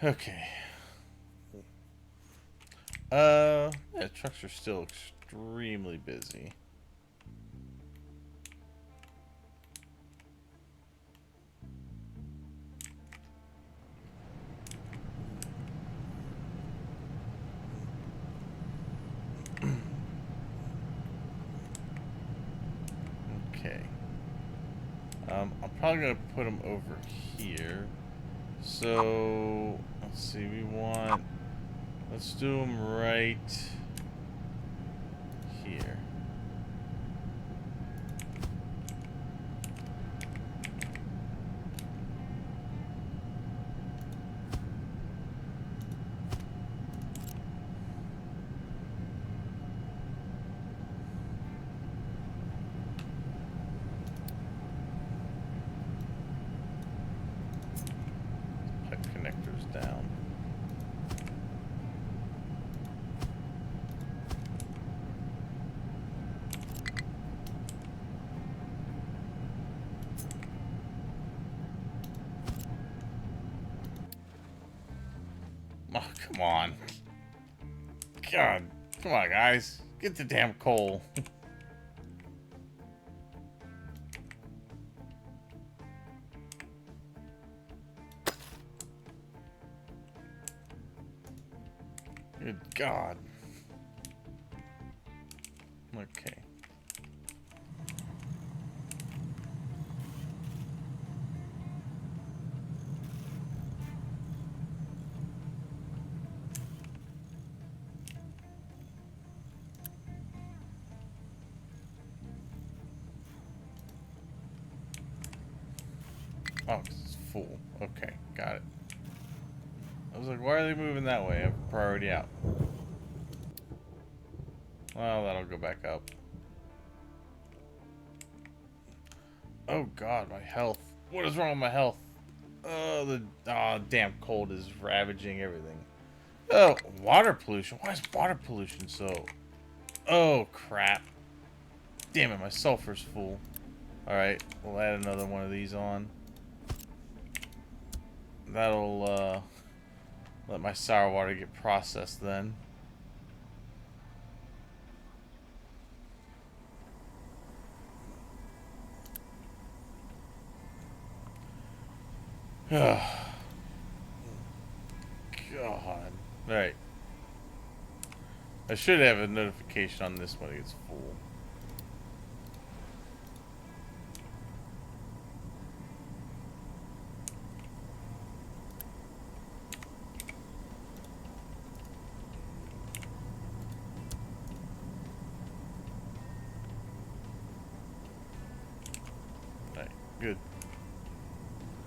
Okay. Yeah, trucks are still extremely busy. Okay. I'm probably gonna put them over here. So let's see. Let's do them right here. Pipe connectors down. Oh, come on. God. Come on, guys. Get the damn coal. Good God. Okay. Oh, 'cause it's full. Okay, got it. I was like, why are they moving that way? I have priority out. Well, that'll go back up. Oh God, my health. What is wrong with my health? Oh, the damn cold is ravaging everything. Oh, water pollution. Why is water pollution so... Oh, crap. Damn it, my sulfur's full. Alright, we'll add another one of these on. That'll let my sour water get processed then. God. Alright. I should have a notification on this when it gets full. Alright, good.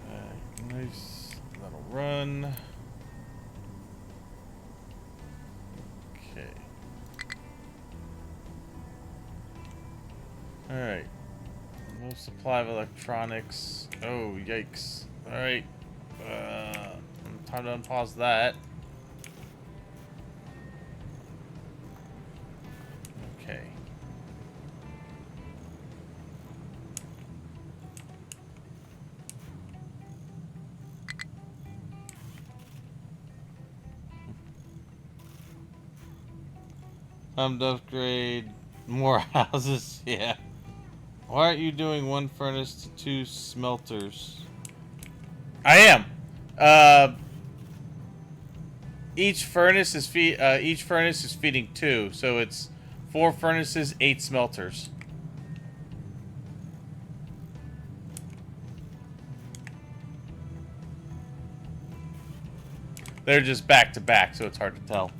Alright, nice. That'll run. Okay. Alright. No supply of electronics. Oh, yikes. Alright. Time to unpause that. Okay. Time to upgrade more houses. Yeah. Why aren't you doing one furnace to 2 smelters? I am. Each furnace is feeding 2, so it's 4 furnaces, 8 smelters. They're just back to back, so it's hard to tell.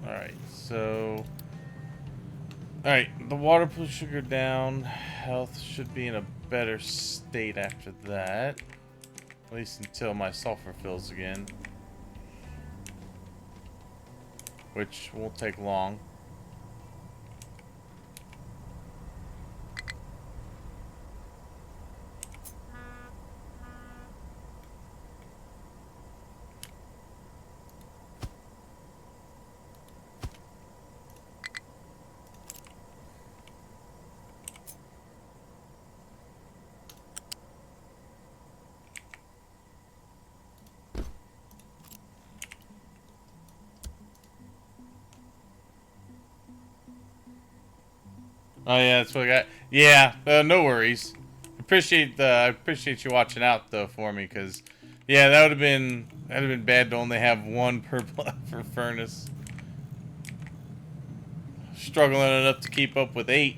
Alright, so... Alright, the water plus sugar down. Health should be in a better state after that. At least until my sulfur fills again. Which won't take long. Oh yeah, that's what I got. Yeah, no worries. I appreciate you watching out though for me, cause yeah, that'd have been bad to only have one per furnace. Struggling enough to keep up with 8.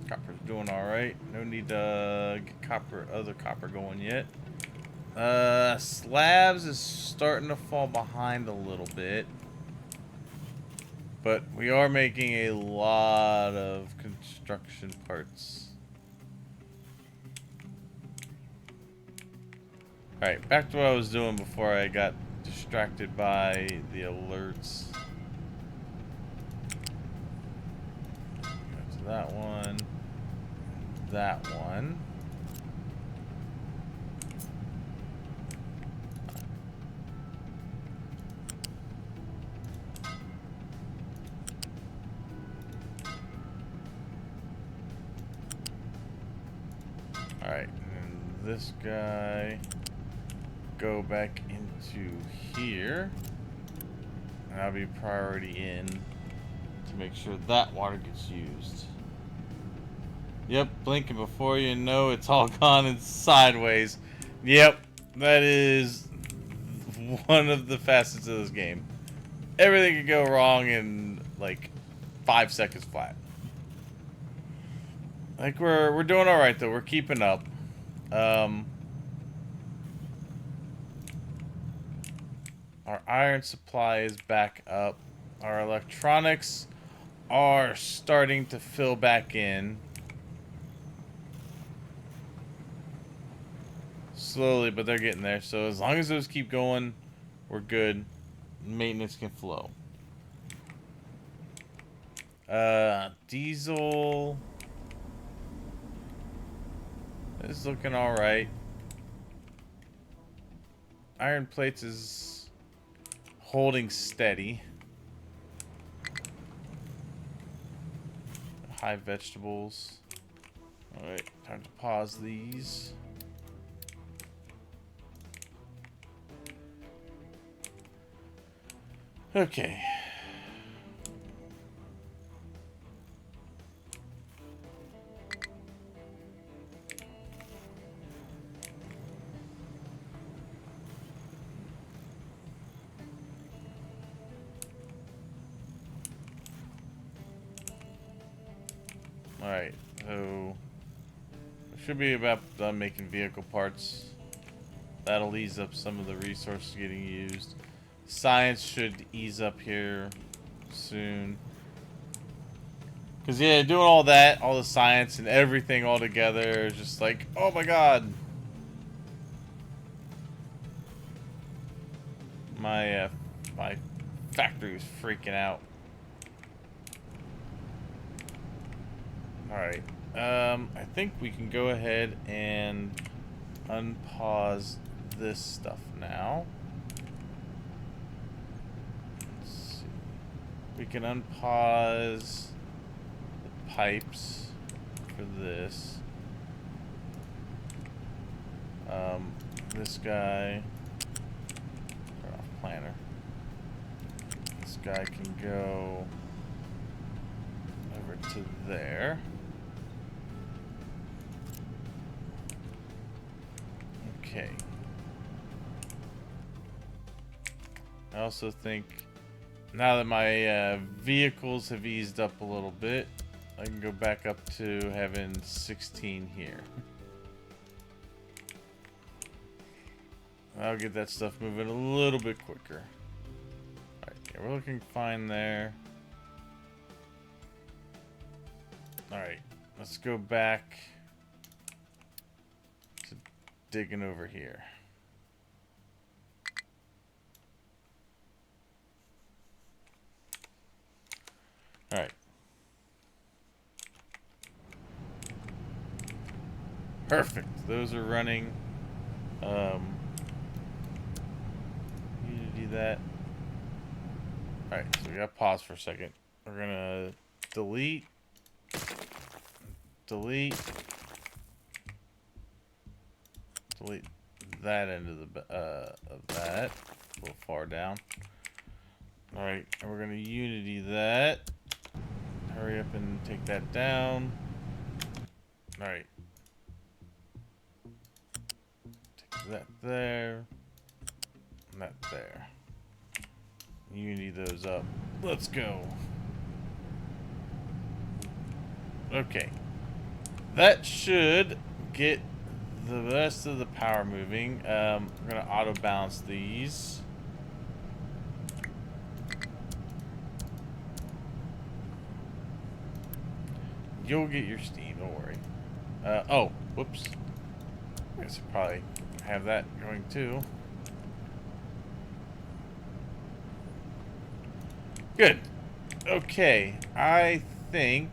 Copper's doing all right. No need to get other copper going yet. Slabs is starting to fall behind a little bit. But we are making a lot of construction parts. Alright, back to what I was doing before I got distracted by the alerts. Go to that one. That one. Alright, and this guy go back into here. And I'll be priority in to make sure that water gets used. Yep, blinking before you know it's all gone and sideways. Yep, that is one of the facets of this game. Everything could go wrong in like 5 seconds flat. Like we're doing all right though. We're keeping up. Our iron supply is back up. Our electronics are starting to fill back in. Slowly, but they're getting there. So as long as those keep going, we're good. Maintenance can flow. Diesel is looking all right. Iron plates is holding steady. High vegetables. All right, time to pause these. Okay. Alright, so we should be about done making vehicle parts. That'll ease up some of the resources getting used. Science should ease up here soon. Because, yeah, doing all that, all the science and everything all together is just like, oh my god. My factory is freaking out. Alright, I think we can go ahead and unpause this stuff now. Let's see. We can unpause the pipes for this. This guy, turn off planner. This guy can go over to there. Okay. I also think now that my vehicles have eased up a little bit, I can go back up to having 16 here. I'll get that stuff moving a little bit quicker. Alright, yeah, we're looking fine there. Alright, let's go back to digging over here. Alright. Perfect. Those are running. Need to do that. Alright, so we got pause for a second. We're gonna delete that end of that. A little far down. Alright, and we're gonna unity that. Hurry up and take that down. Alright. Take that there. And that there. Unity those up. Let's go. Okay. That should get the rest of the power moving. We're gonna auto balance these. You'll get your steam, don't worry. Oh, whoops. I guess I'll probably have that going too. Good. Okay, I think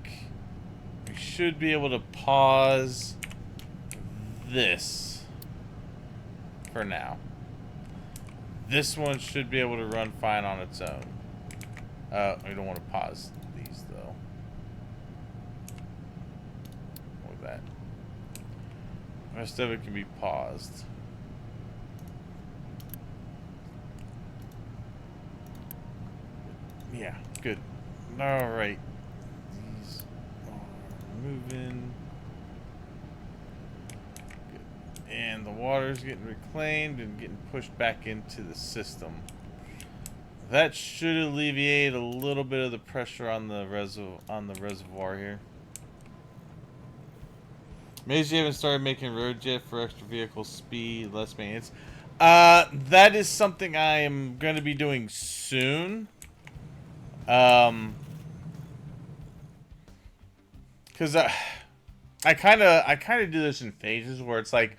we should be able to pause this for now. This one should be able to run fine on its own. We don't want to pause these though. With that. The rest of it can be paused. Yeah, good. Alright. These are moving. Good. And the water's getting reclaimed and getting pushed back into the system. That should alleviate a little bit of the pressure on the reservoir here. Maybe you haven't started making roads yet for extra vehicle speed, less maintenance. That is something I am going to be doing soon. Because I kind of do this in phases where it's like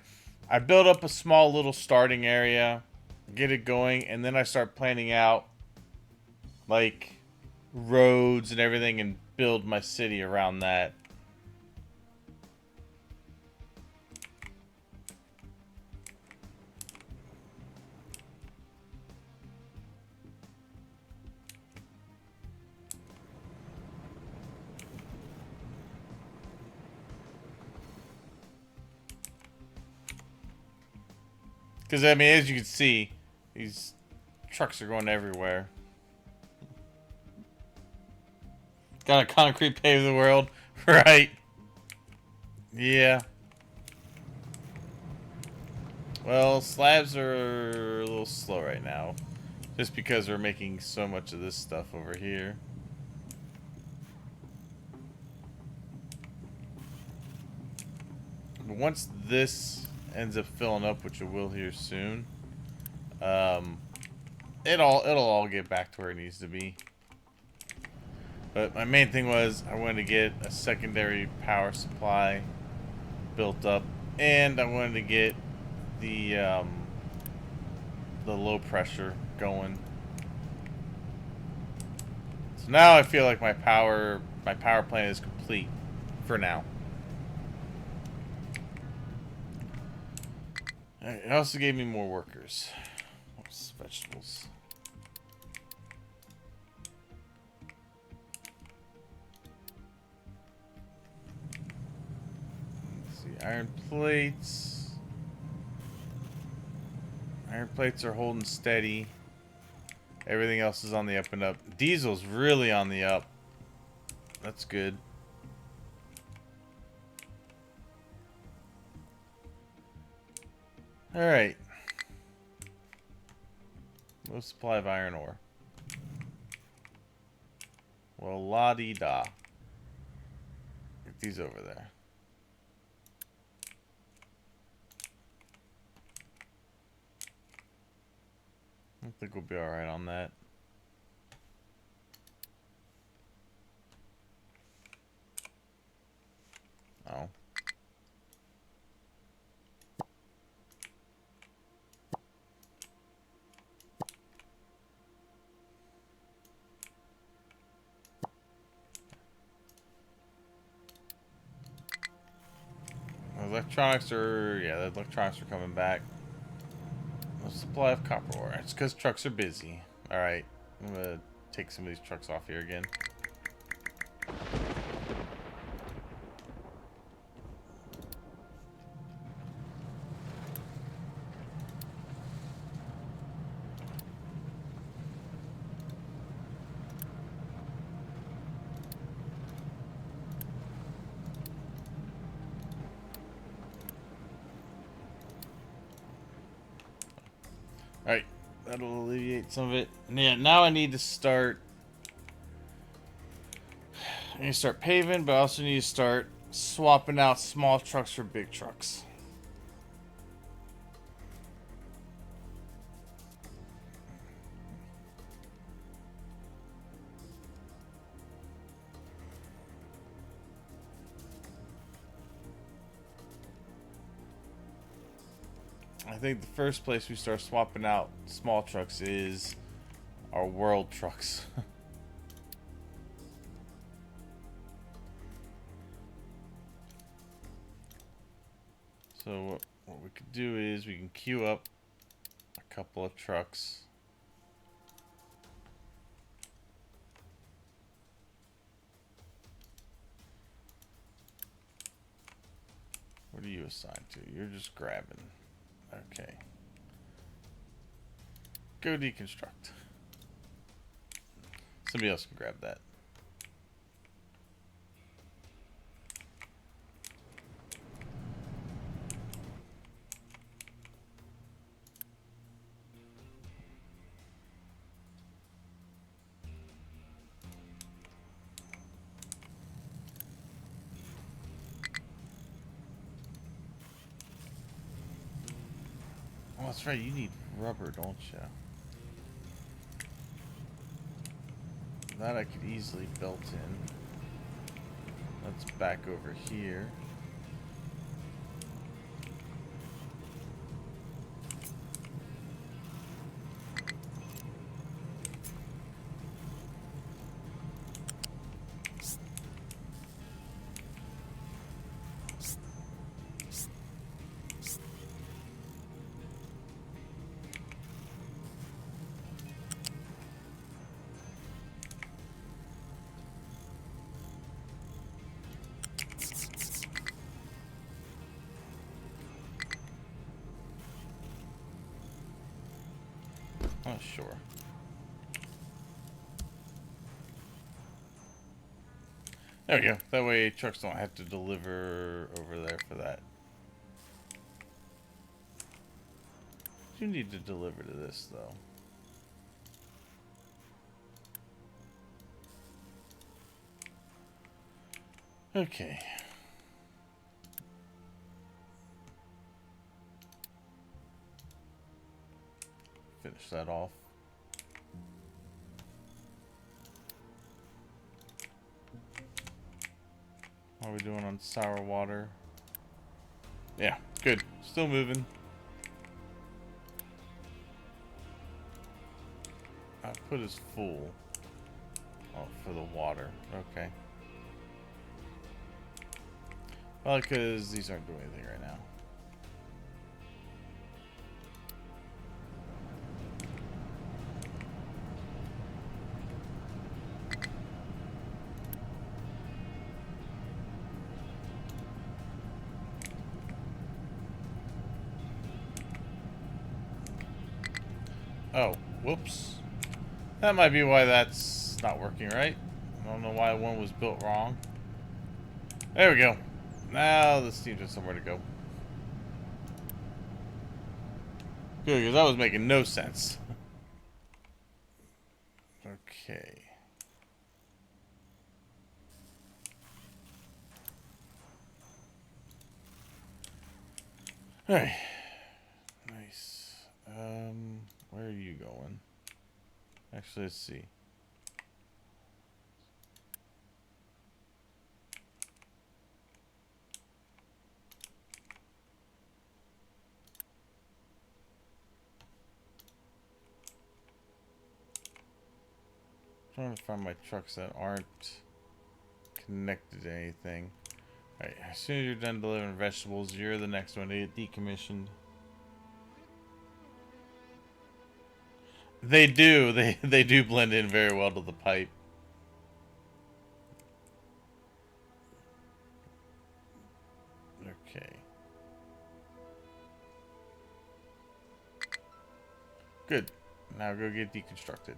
I build up a small little starting area, get it going, and then I start planning out like roads and everything in build my city around that. Because, I mean, as you can see, these trucks are going everywhere. Got a concrete pave the world, right? Yeah. Well, slabs are a little slow right now. Just because we're making so much of this stuff over here. But once this ends up filling up, which it will here soon, it'll all get back to where it needs to be. But my main thing was I wanted to get a secondary power supply built up, and I wanted to get the low pressure going. So now I feel like my power plant is complete for now. It also gave me more workers. Oops, vegetables. Let's see, iron plates. Iron plates are holding steady. Everything else is on the up and up. Diesel's really on the up. That's good. Alright. No supply of iron ore. Well, la-dee-da. Get these over there. I think we'll be alright on that. Oh. Electronics are, yeah, the electronics are coming back. No supply of copper ore. It's because trucks are busy. Alright, I'm gonna take some of these trucks off here again. Alright, that'll alleviate some of it. And yeah, now I need to start... I need to start paving, but I also need to start swapping out small trucks for big trucks. I think the first place we start swapping out small trucks is our world trucks. So what we could do is we can queue up a couple of trucks. What are you assigned to? You're just grabbing. Okay. Go deconstruct. Somebody else can grab that. Oh, that's right. You need rubber, don't you? That I could easily built in. Let's back over here. Sure. There we go. That way trucks don't have to deliver over there for that. You need to deliver to this, though. Okay. Finish that off. How are we doing on sour water? Yeah, good. Still moving. Output is full. Oh, for the water. Okay. Well, because these aren't doing anything right now. Oh, whoops. That might be why that's not working right. I don't know why one was built wrong. There we go. Now the steam has somewhere to go. Good, because that was making no sense. Okay. Alright. Nice. Where are you going? Actually, let's see. Trying to find my trucks that aren't connected to anything. Alright, as soon as you're done delivering vegetables, you're the next one to get decommissioned. They do. They do blend in very well to the pipe. Okay. Good. Now go get deconstructed.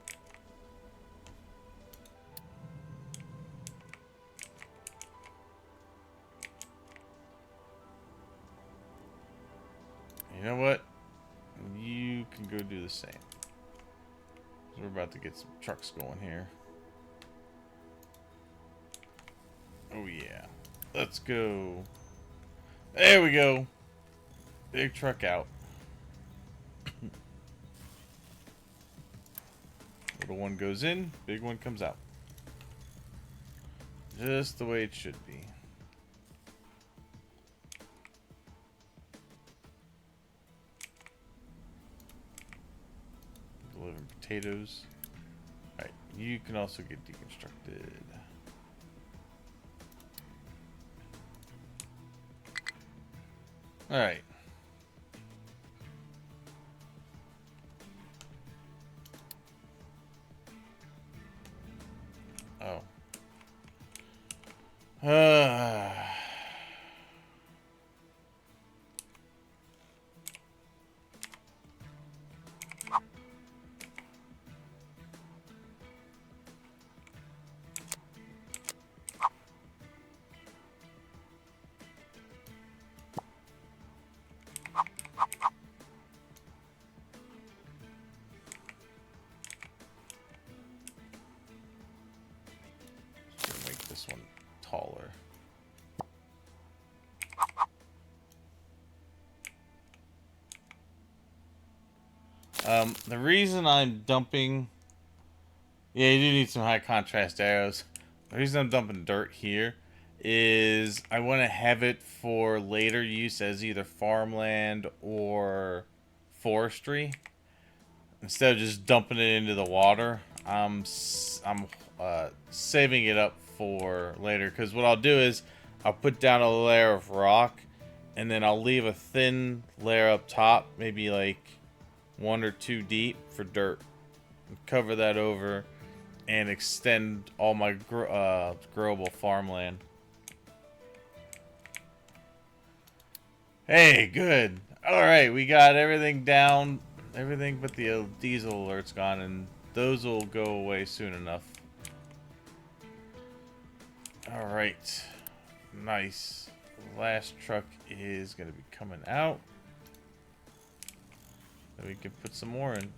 You know what? You can go do the same. We're about to get some trucks going here. Oh yeah. Let's go. There we go. Big truck out. Little one goes in, big one comes out. Just the way it should be. Delivering potatoes. Alright, you can also get deconstructed. Alright. Oh. Make this one taller. The reason I'm dumping... Yeah, you do need some high contrast arrows. The reason I'm dumping dirt here is I want to have it for later use as either farmland or forestry. Instead of just dumping it into the water, I'm saving it up for later. Because what I'll do is I'll put down a layer of rock, and then I'll leave a thin layer up top, maybe like 1 or 2 deep for dirt. Cover that over and extend all my growable farmland. Hey, good. All right, we got everything down Everything but the diesel alert's gone, and those will go away soon enough. Alright. Nice. The last truck is going to be coming out. Then we can put some more in.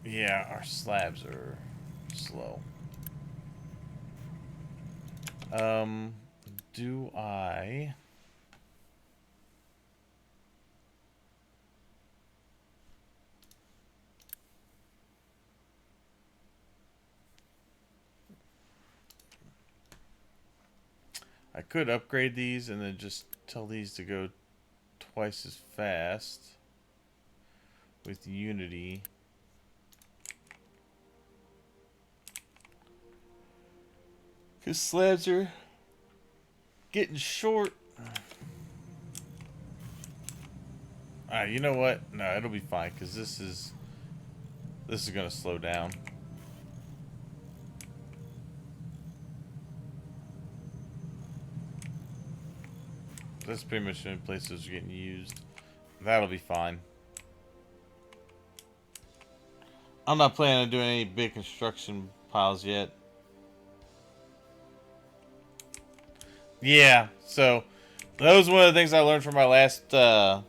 Yeah, our slabs are slow. Do I... I could upgrade these and then just tell these to go twice as fast with Unity. Because slabs are getting short. Alright, you know what? No, it'll be fine because this is going to slow down. That's pretty much the only places are getting used. That'll be fine. I'm not planning on doing any big construction piles yet. Yeah, so that was one of the things I learned from my last the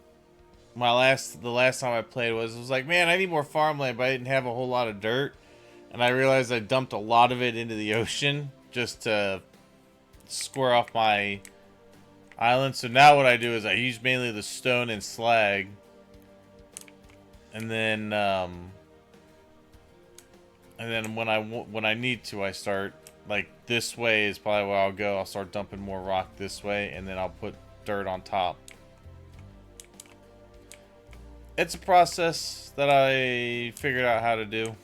last time I played was like, man, I need more farmland, but I didn't have a whole lot of dirt, and I realized I dumped a lot of it into the ocean just to square off my island. So now what I do is I use mainly the stone and slag, and then when I need to, I start like this way is probably where I'll go. I'll start dumping more rock this way, and then I'll put dirt on top. It's a process that I figured out how to do.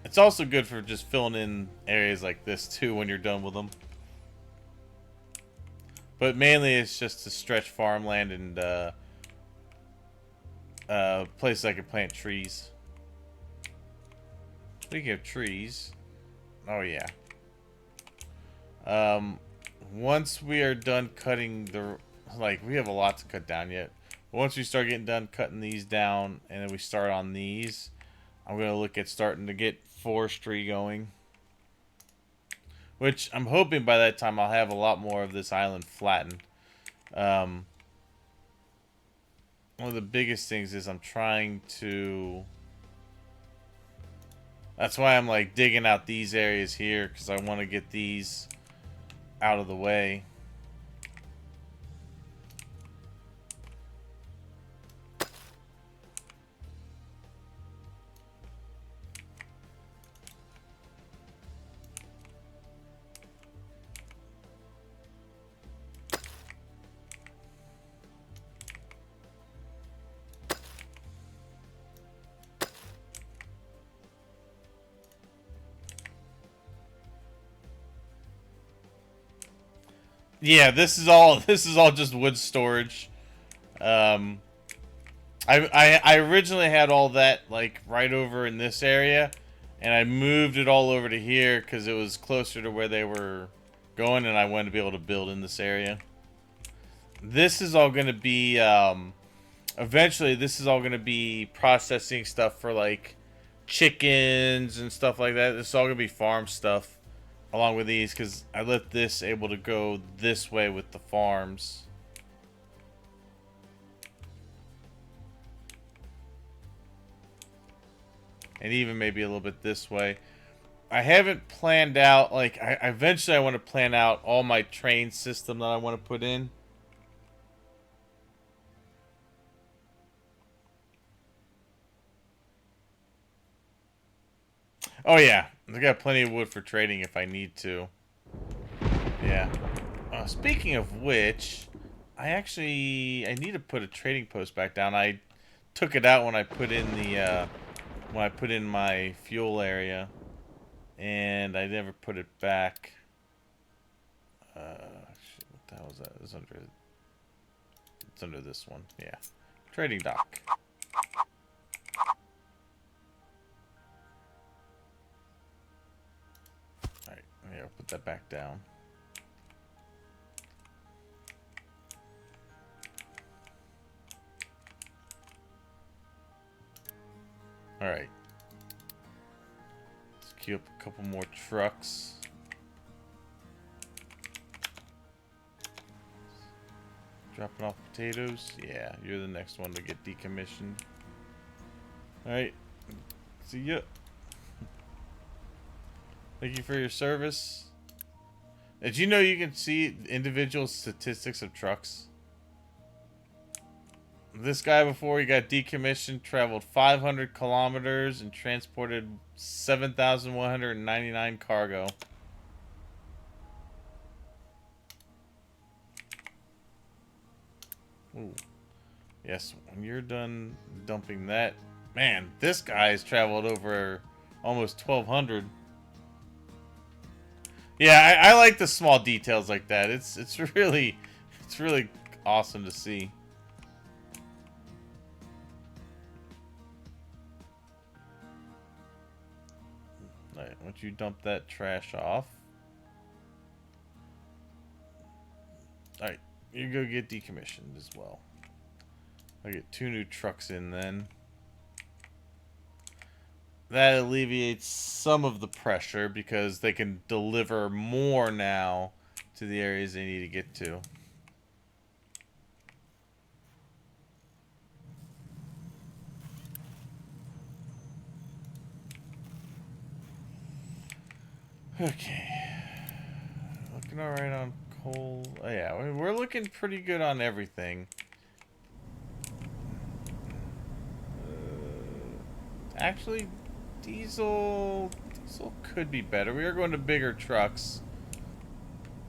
It's also good for just filling in areas like this too when you're done with them. But mainly it's just to stretch farmland and places I can plant trees. Speaking of trees, oh yeah. Once we are done cutting we have a lot to cut down yet. Once we start getting done cutting these down and then we start on these, I'm going to look at starting to get forestry going. Which I'm hoping by that time I'll have a lot more of this island flattened. One of the biggest things is I'm trying to... That's why I'm like digging out these areas here, because I want to get these out of the way. Yeah, this is all just wood storage. I originally had all that like right over in this area, and I moved it all over to here because it was closer to where they were going, and I wanted to be able to build in this area. This is all going to be eventually. This is all going to be processing stuff for like chickens and stuff like that. This is all going to be farm stuff. Along with these, because I let this able to go this way with the farms. And even maybe a little bit this way. I haven't planned out, like, eventually I want to plan out all my train system that I want to put in. Oh yeah, I got plenty of wood for trading if I need to. Yeah. Speaking of which, I need to put a trading post back down. I took it out when I put in the my fuel area, and I never put it back. Shit, what the hell is that? It's under this one. Yeah, trading dock. Alright, yeah, I'll put that back down. Alright. Let's queue up a couple more trucks. Dropping off potatoes. Yeah, you're the next one to get decommissioned. Alright. See ya. Thank you for your service. Did you know you can see individual statistics of trucks? This guy, before he got decommissioned, traveled 500 kilometers and transported 7,199 cargo. Ooh. Yes, when you're done dumping that... Man, this guy's traveled over almost 1,200. Yeah, I like the small details like that. It's really awesome to see. Alright, once you dump that trash off. Alright, you go get decommissioned as well. I'll get 2 new trucks in then. That alleviates some of the pressure because they can deliver more now to the areas they need to get to. Okay. Looking alright on coal. Oh, yeah, we're looking pretty good on everything. Actually, diesel could be better. We are going to bigger trucks.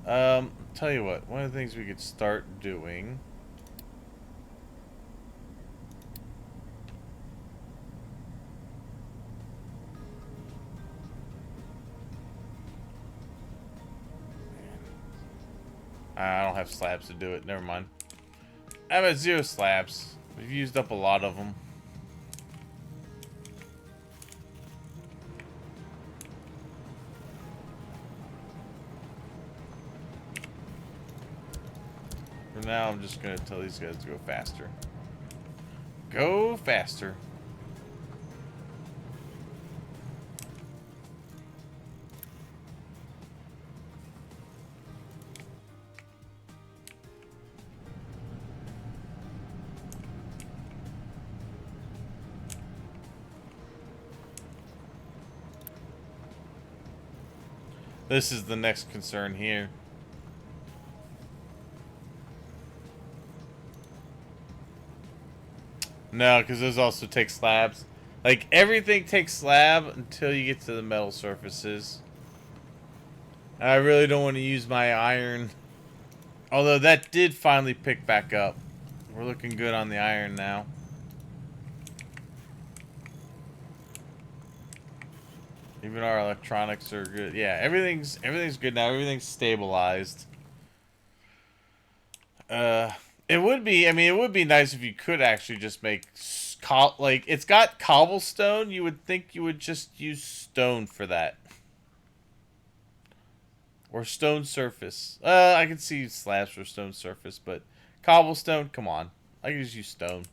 Tell you what, one of the things we could start doing. I don't have slabs to do it. Never mind. I'm at 0 slabs. We've used up a lot of them. For now, I'm just going to tell these guys to go faster. Go faster. This is the next concern here. No, because those also take slabs. Like, everything takes slab until you get to the metal surfaces. I really don't want to use my iron. Although that did finally pick back up. We're looking good on the iron now. Even our electronics are good. Yeah, everything's good now. Everything's stabilized. It would be, I mean, it would be nice if you could actually just make, like, it's got cobblestone. You would think you would just use stone for that. Or stone surface. I can see slabs for stone surface, but cobblestone, come on. I can just use stone.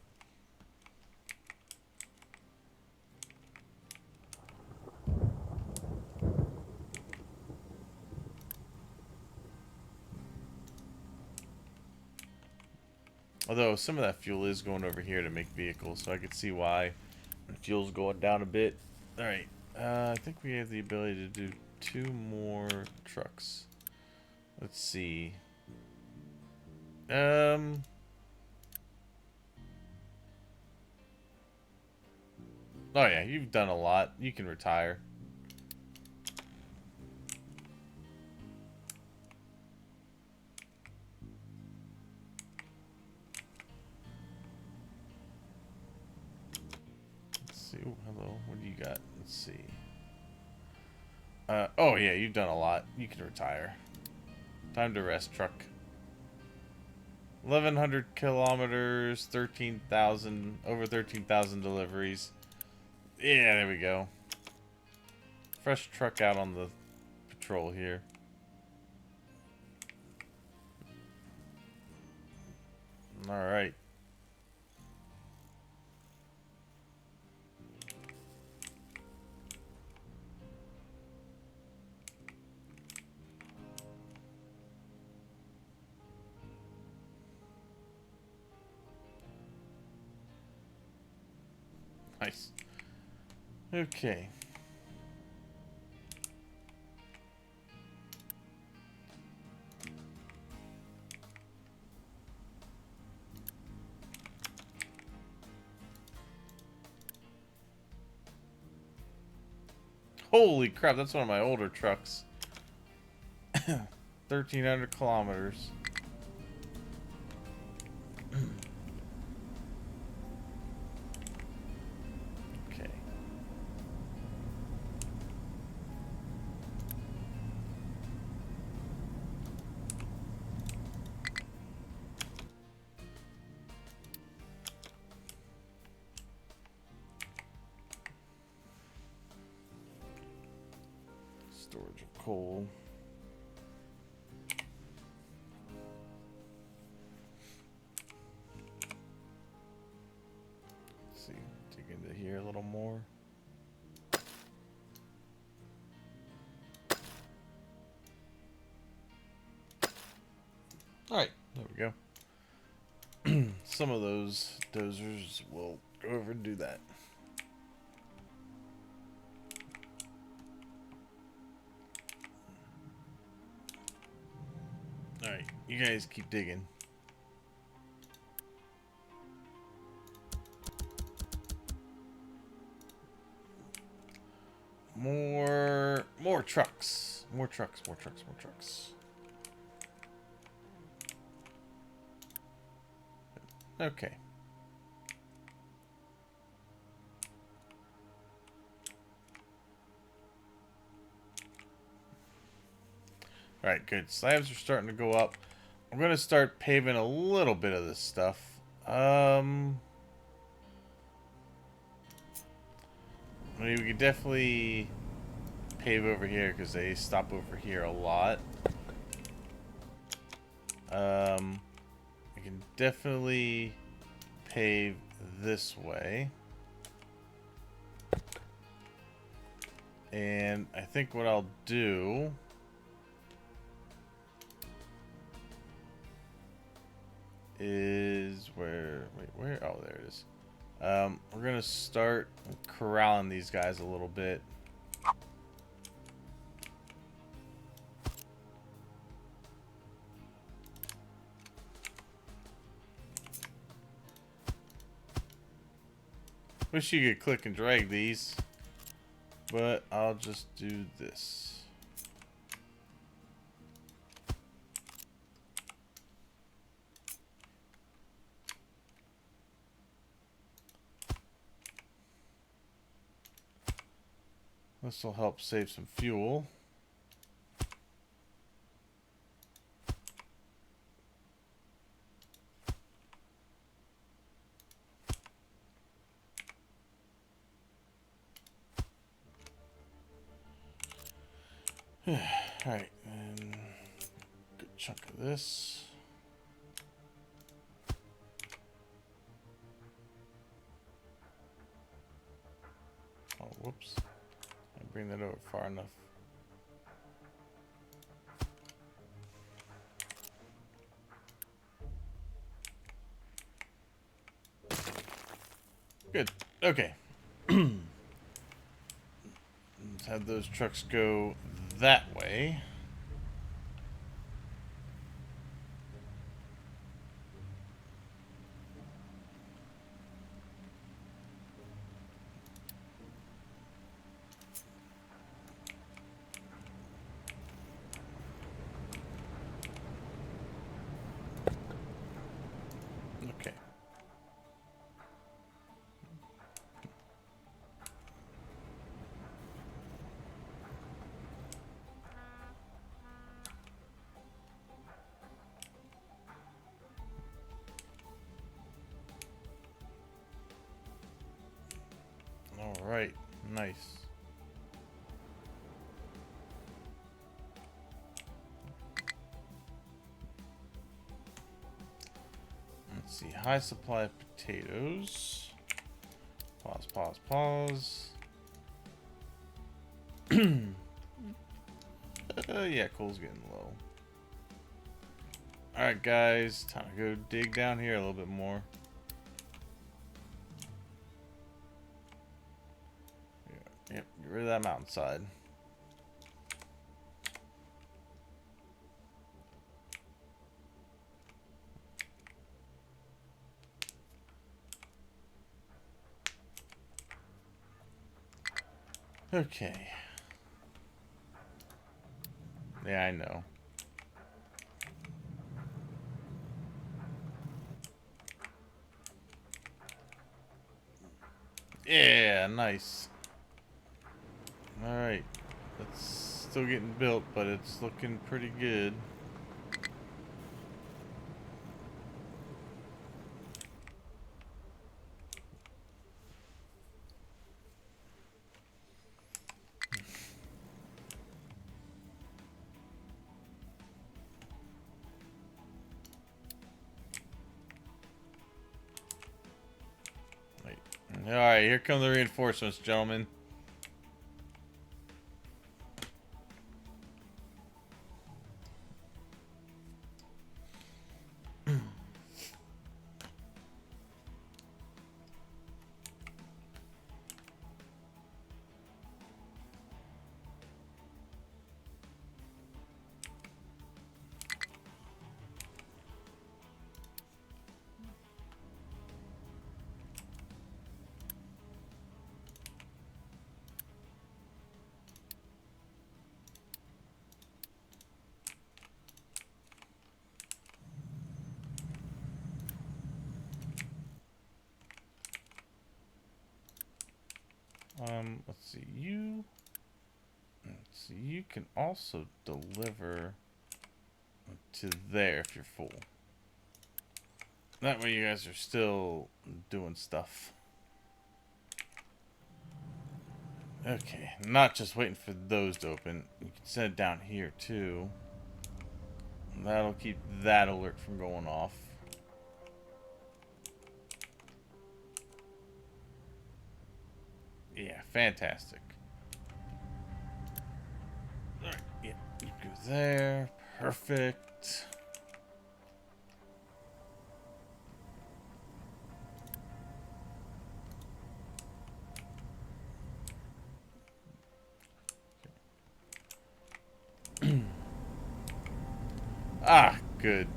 Although some of that fuel is going over here to make vehicles, so I could see why the fuel's going down a bit. Alright, I think we have the ability to do 2 more trucks. Let's see. Oh yeah, you've done a lot. You can retire. Ooh, hello. What do you got? Let's see. Oh yeah, you've done a lot. You can retire. Time to rest, truck. 1,100 kilometers, 13,000, over 13,000 deliveries. Yeah, there we go. Fresh truck out on the patrol here. All right. Nice. Okay. Holy crap, that's one of my older trucks. 1,300 kilometers. Okay. Storage of coal. Let's see, dig into here a little more. Alright, there we go. Some of those dozers will go over and do that. Alright, you guys keep digging. More trucks. More trucks. Okay. Alright, good. Slabs are starting to go up. I'm going to start paving a little bit of this stuff. I mean, we could definitely pave over here because they stop over here a lot. I can definitely pave this way. And I think what I'll do is where oh, there it is. We're gonna start corralling these guys a little bit. Wish you could click and drag these, but I'll just do this. This will help save some fuel. Alright, and good chunk of this. Oh, whoops. I bring that over far enough. Good. Okay. Let's have those trucks go that way. Okay. All right. Nice. Let's see. High supply of potatoes. Pause. Yeah, coal's getting low. Alright, guys. Time to go dig down here a little bit more. rid of that mountainside. Okay. Yeah, I know. Yeah, nice. Alright. It's still getting built, but it's looking pretty good. Alright, here come the reinforcements, gentlemen. Let's see, you can also deliver to there if you're full. That way you guys are still doing stuff. Okay, not just waiting for those to open. You can send it down here too. That'll keep that alert from going off. Yeah, fantastic. Alright, yeah, you go there. Perfect. Ah, good.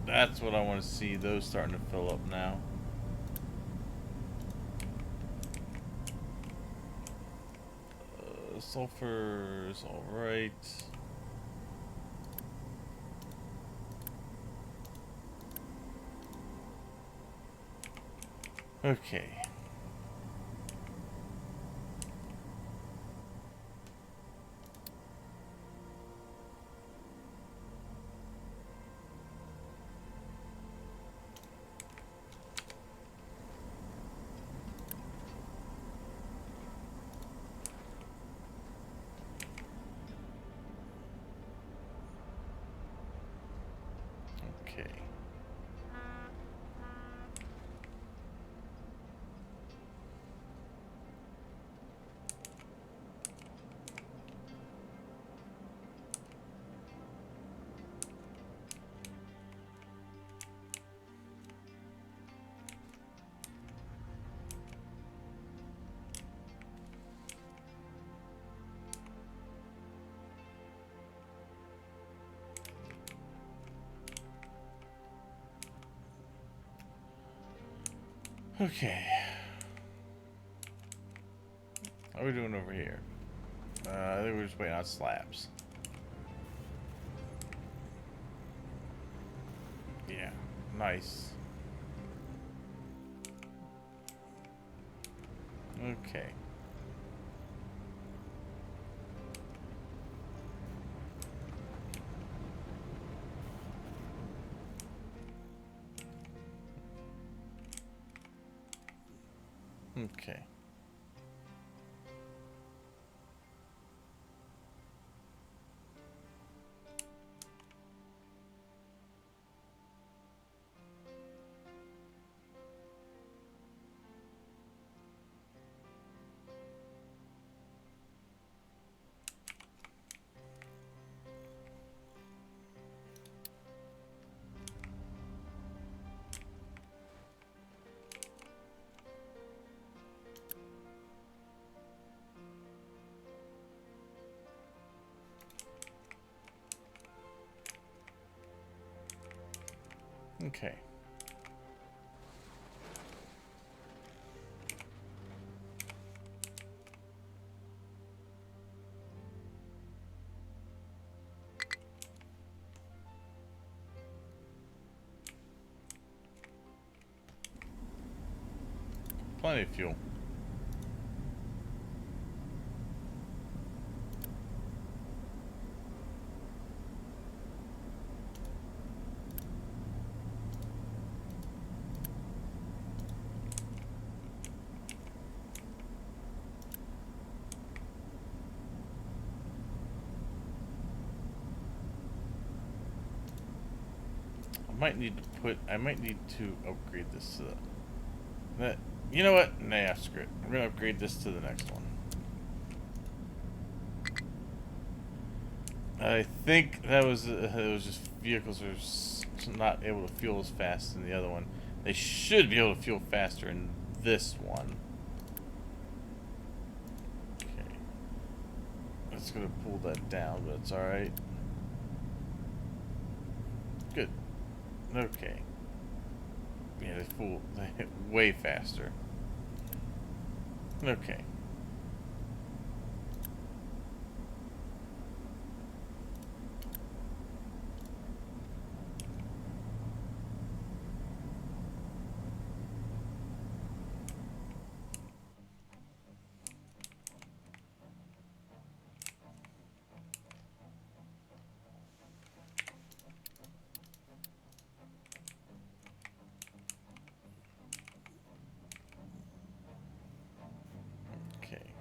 That's what I want to see. Those starting to fill up now. Sulfur's alright. Okay. Okay. Okay. How are we doing over here? I think we're just waiting on slabs. Yeah, nice. Okay. Okay. Okay. Plenty of fuel. I might need to upgrade this to that. You know what? Nah, screw it. I'm gonna upgrade this to the next one. I think that was it was just vehicles are not able to fuel as fast in the other one. They should be able to fuel faster in this one. Okay. That's gonna pull that down, but it's alright. Good. Okay. Yeah, they hit way faster. Okay. Okay.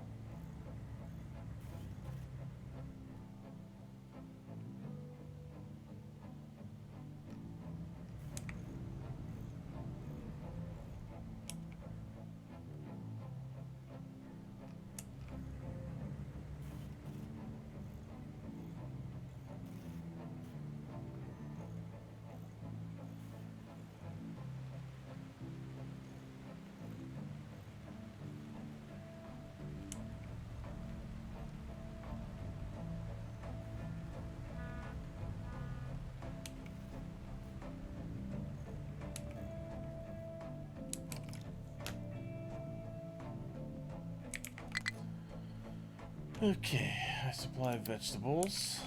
Okay, I supply vegetables.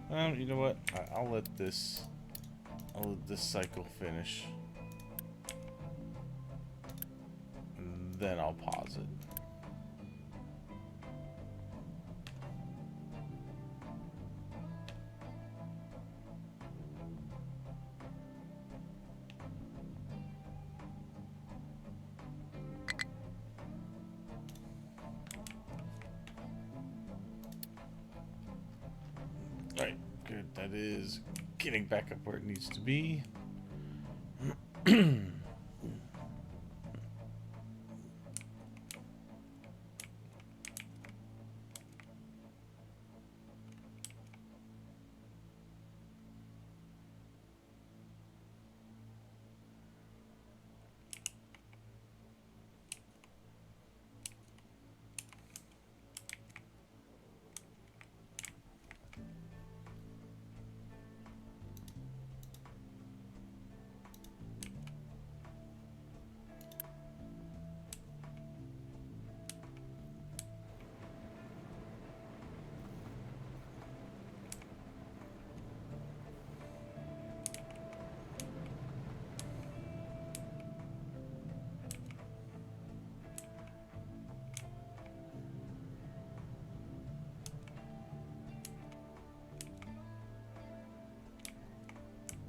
You know what? I'll let this cycle finish, and then I'll pause it. Alright, good. That is getting back up where it needs to be.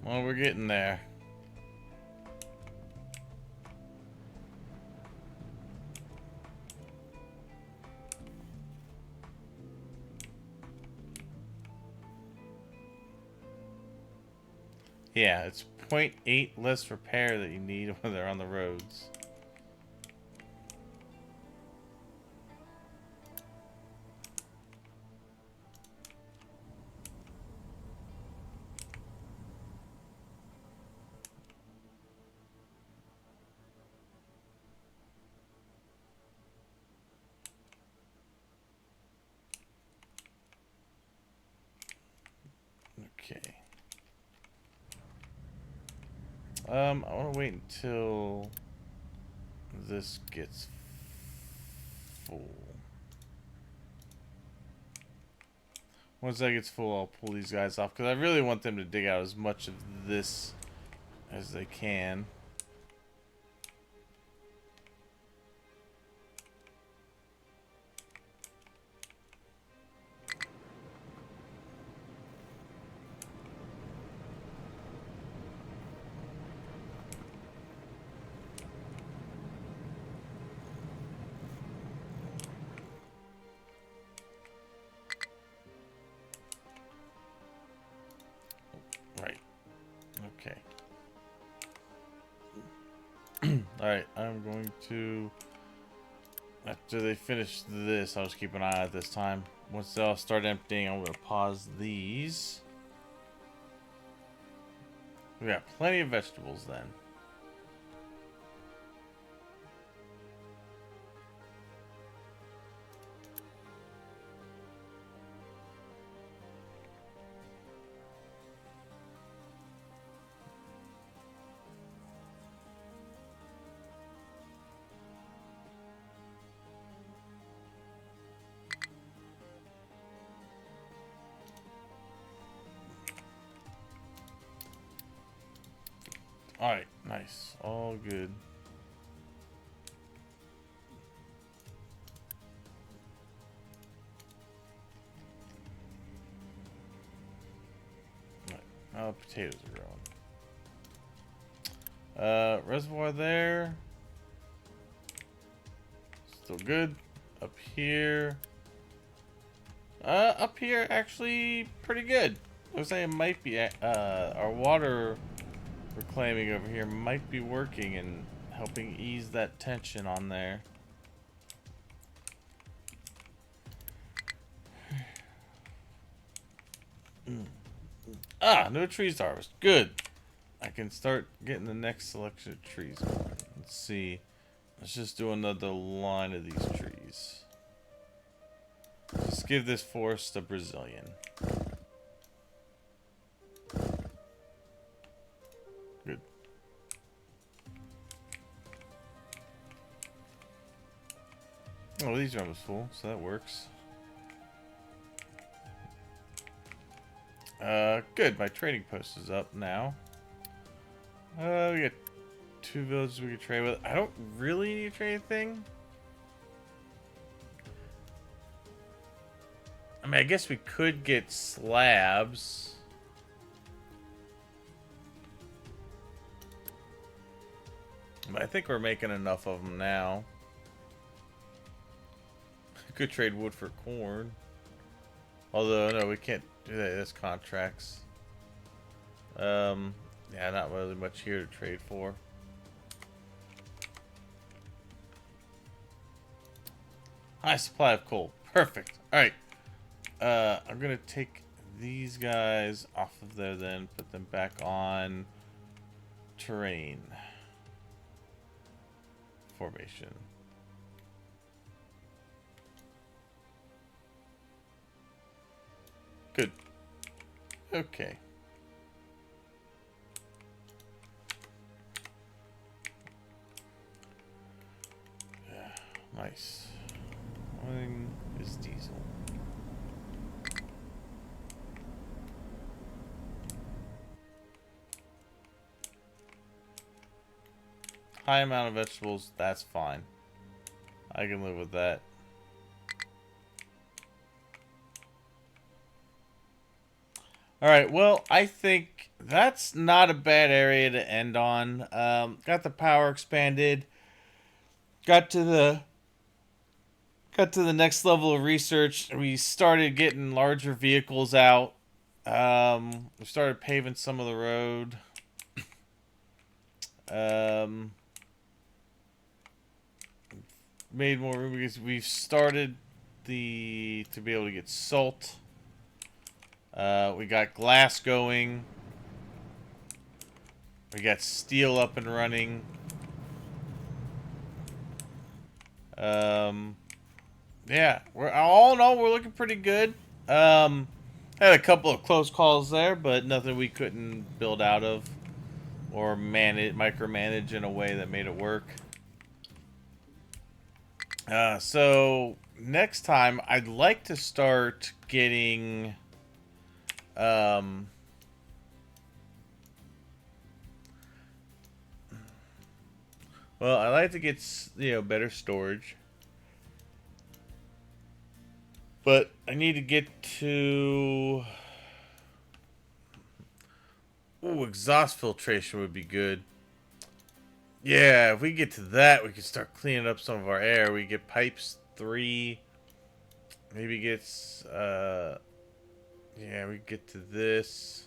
Well, we're getting there. Yeah, it's 0.8 less repair that you need when they're on the roads. Okay. I want to wait until this gets full. Once that gets full, I'll pull these guys off because I really want them to dig out as much of this as they can. Right. Okay. Alright, I'm going to... After they finish this, I'll just keep an eye out this time. Once they all start emptying, I'm going to pause these. We got plenty of vegetables then. Alright, nice. All good. Right, now the potatoes are growing. Reservoir there. Still good. Up here. Up here actually pretty good. I was saying it might be, our water reclaiming over here might be working and helping ease that tension on there. Ah, no trees to harvest. Good. I can start getting the next selection of trees going. Let's see. Let's just do another line of these trees. Let's give this forest a Brazilian. Good. Oh, these are almost full, so that works. Good. My trading post is up now. We got 2 villages we can trade with. I don't really need to trade anything. I mean, I guess we could get slabs. But I think we're making enough of them now. Could trade wood for corn. Although, no, we can't do that. That's contracts. Yeah, not really much here to trade for. High supply of coal. Perfect. Alright. I'm gonna take these guys off of there then, put them back on terrain formation. Good. Okay. Yeah, nice. One is diesel. High amount of vegetables, that's fine. I can live with that. Alright, well, I think that's not a bad area to end on. Got the power expanded. Got to the next level of research. We started getting larger vehicles out. We started paving some of the road. Made more room because we've started to be able to get salt. We got glass going. We got steel up and running. Yeah, we're all in all, we're looking pretty good. Had a couple of close calls there, but nothing we couldn't build out of or micromanage in a way that made it work. So next time, I'd like to start getting, um, well, I like to get better storage, but I need to get to. Ooh, exhaust filtration would be good. Yeah, if we get to that, we can start cleaning up some of our air. We get pipes 3. Maybe gets, yeah, we get to this.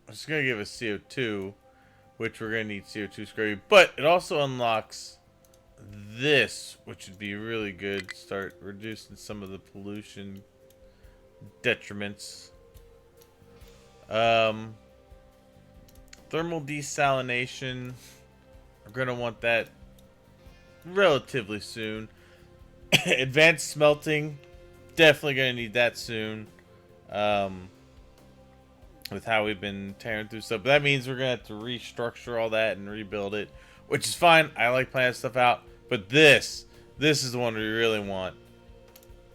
I'm just going to give us CO2, which we're going to need CO2 scrubby. But it also unlocks this, which would be really good. Start reducing some of the pollution detriments. Thermal desalination. We're going to want that relatively soon. Advanced smelting. Definitely going to need that soon. With how we've been tearing through stuff. But that means we're going to have to restructure all that and rebuild it. Which is fine. I like planning stuff out. But this is the one we really want.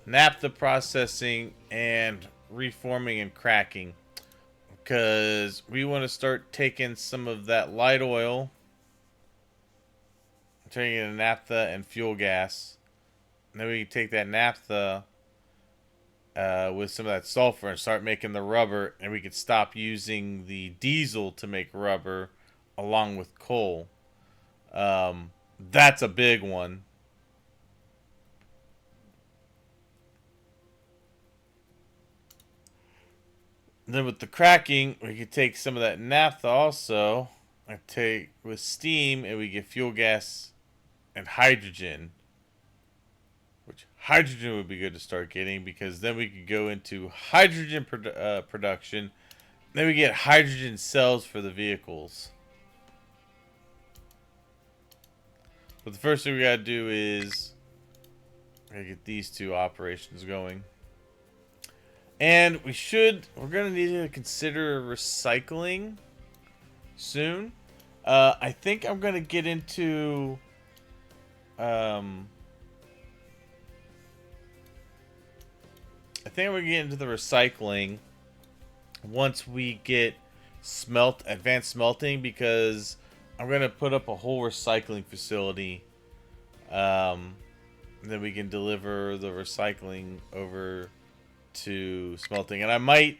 Naphtha processing and reforming and cracking. Because we want to start taking some of that light oil, turning it into naphtha and fuel gas. And then we can take that naphtha with some of that sulfur and start making the rubber, and we could stop using the diesel to make rubber along with coal. That's a big one. Then with the cracking, we could take some of that naphtha also and take with steam, and we get fuel gas and hydrogen. Which hydrogen would be good to start getting, because then we could go into hydrogen production. Then we get hydrogen cells for the vehicles. But the first thing we gotta do is get these two operations going. And we're gonna need to consider recycling soon. I think I'm gonna get into I think we're getting into the recycling once we get advanced smelting, because I'm gonna put up a whole recycling facility. Then we can deliver the recycling over to smelting, and I might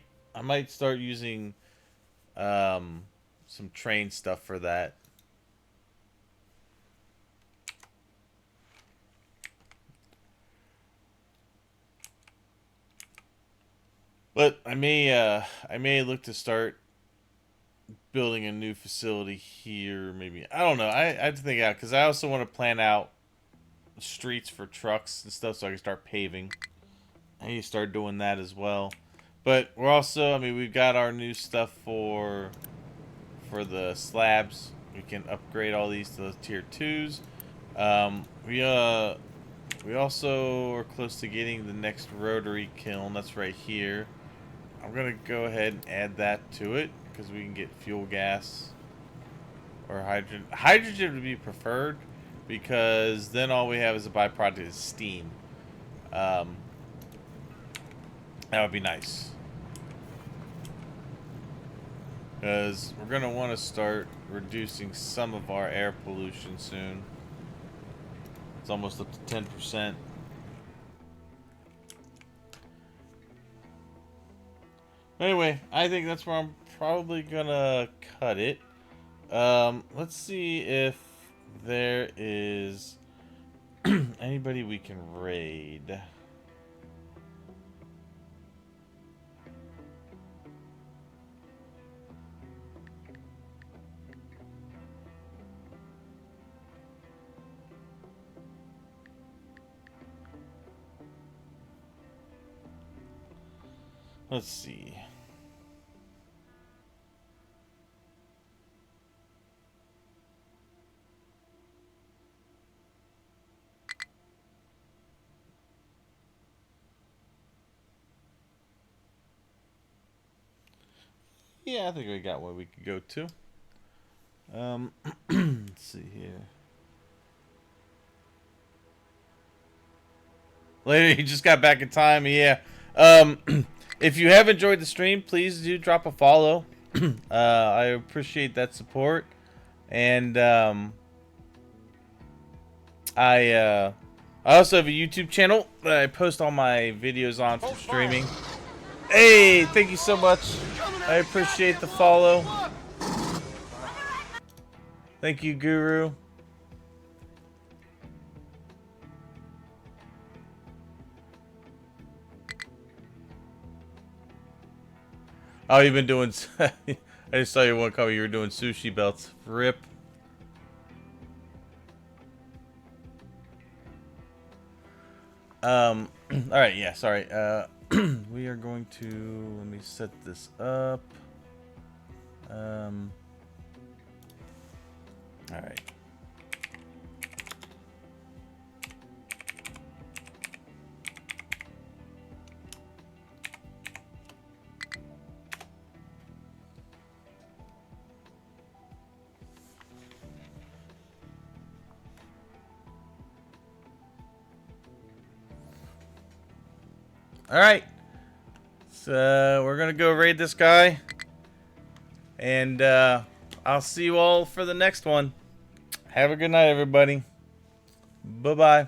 start using some train stuff for that. But I may look to start building a new facility here. Maybe, I don't know. I have to think out, because I also want to plan out streets for trucks and stuff so I can start paving. I need to start doing that as well. But we're also, we've got our new stuff for the slabs. We can upgrade all these to the tier 2s. We also are close to getting the next rotary kiln. That's right here. I'm gonna go ahead and add that to it, because we can get fuel gas or hydrogen. Hydrogen would be preferred, because then all we have as a byproduct is steam. That would be nice, because we're gonna want to start reducing some of our air pollution soon. It's almost up to 10%. Anyway, I think that's where I'm probably gonna cut it. Let's see if there is anybody we can raid. Let's see. Yeah, I think we got one we could go to. Let's see here. Later, he just got back in time. Yeah. If you have enjoyed the stream, please do drop a follow. I appreciate that support. And I also have a YouTube channel that I post all my videos on for streaming. Hey, thank you so much. I appreciate the follow. Thank you, Guru. Oh, you've been doing... I just saw you one comment. You were doing sushi belts. Rip. Alright, yeah, sorry. We are going to... Let me set this up. Alright. Alright. So, we're gonna go raid this guy. And, I'll see you all for the next one. Have a good night, everybody. Bye-bye.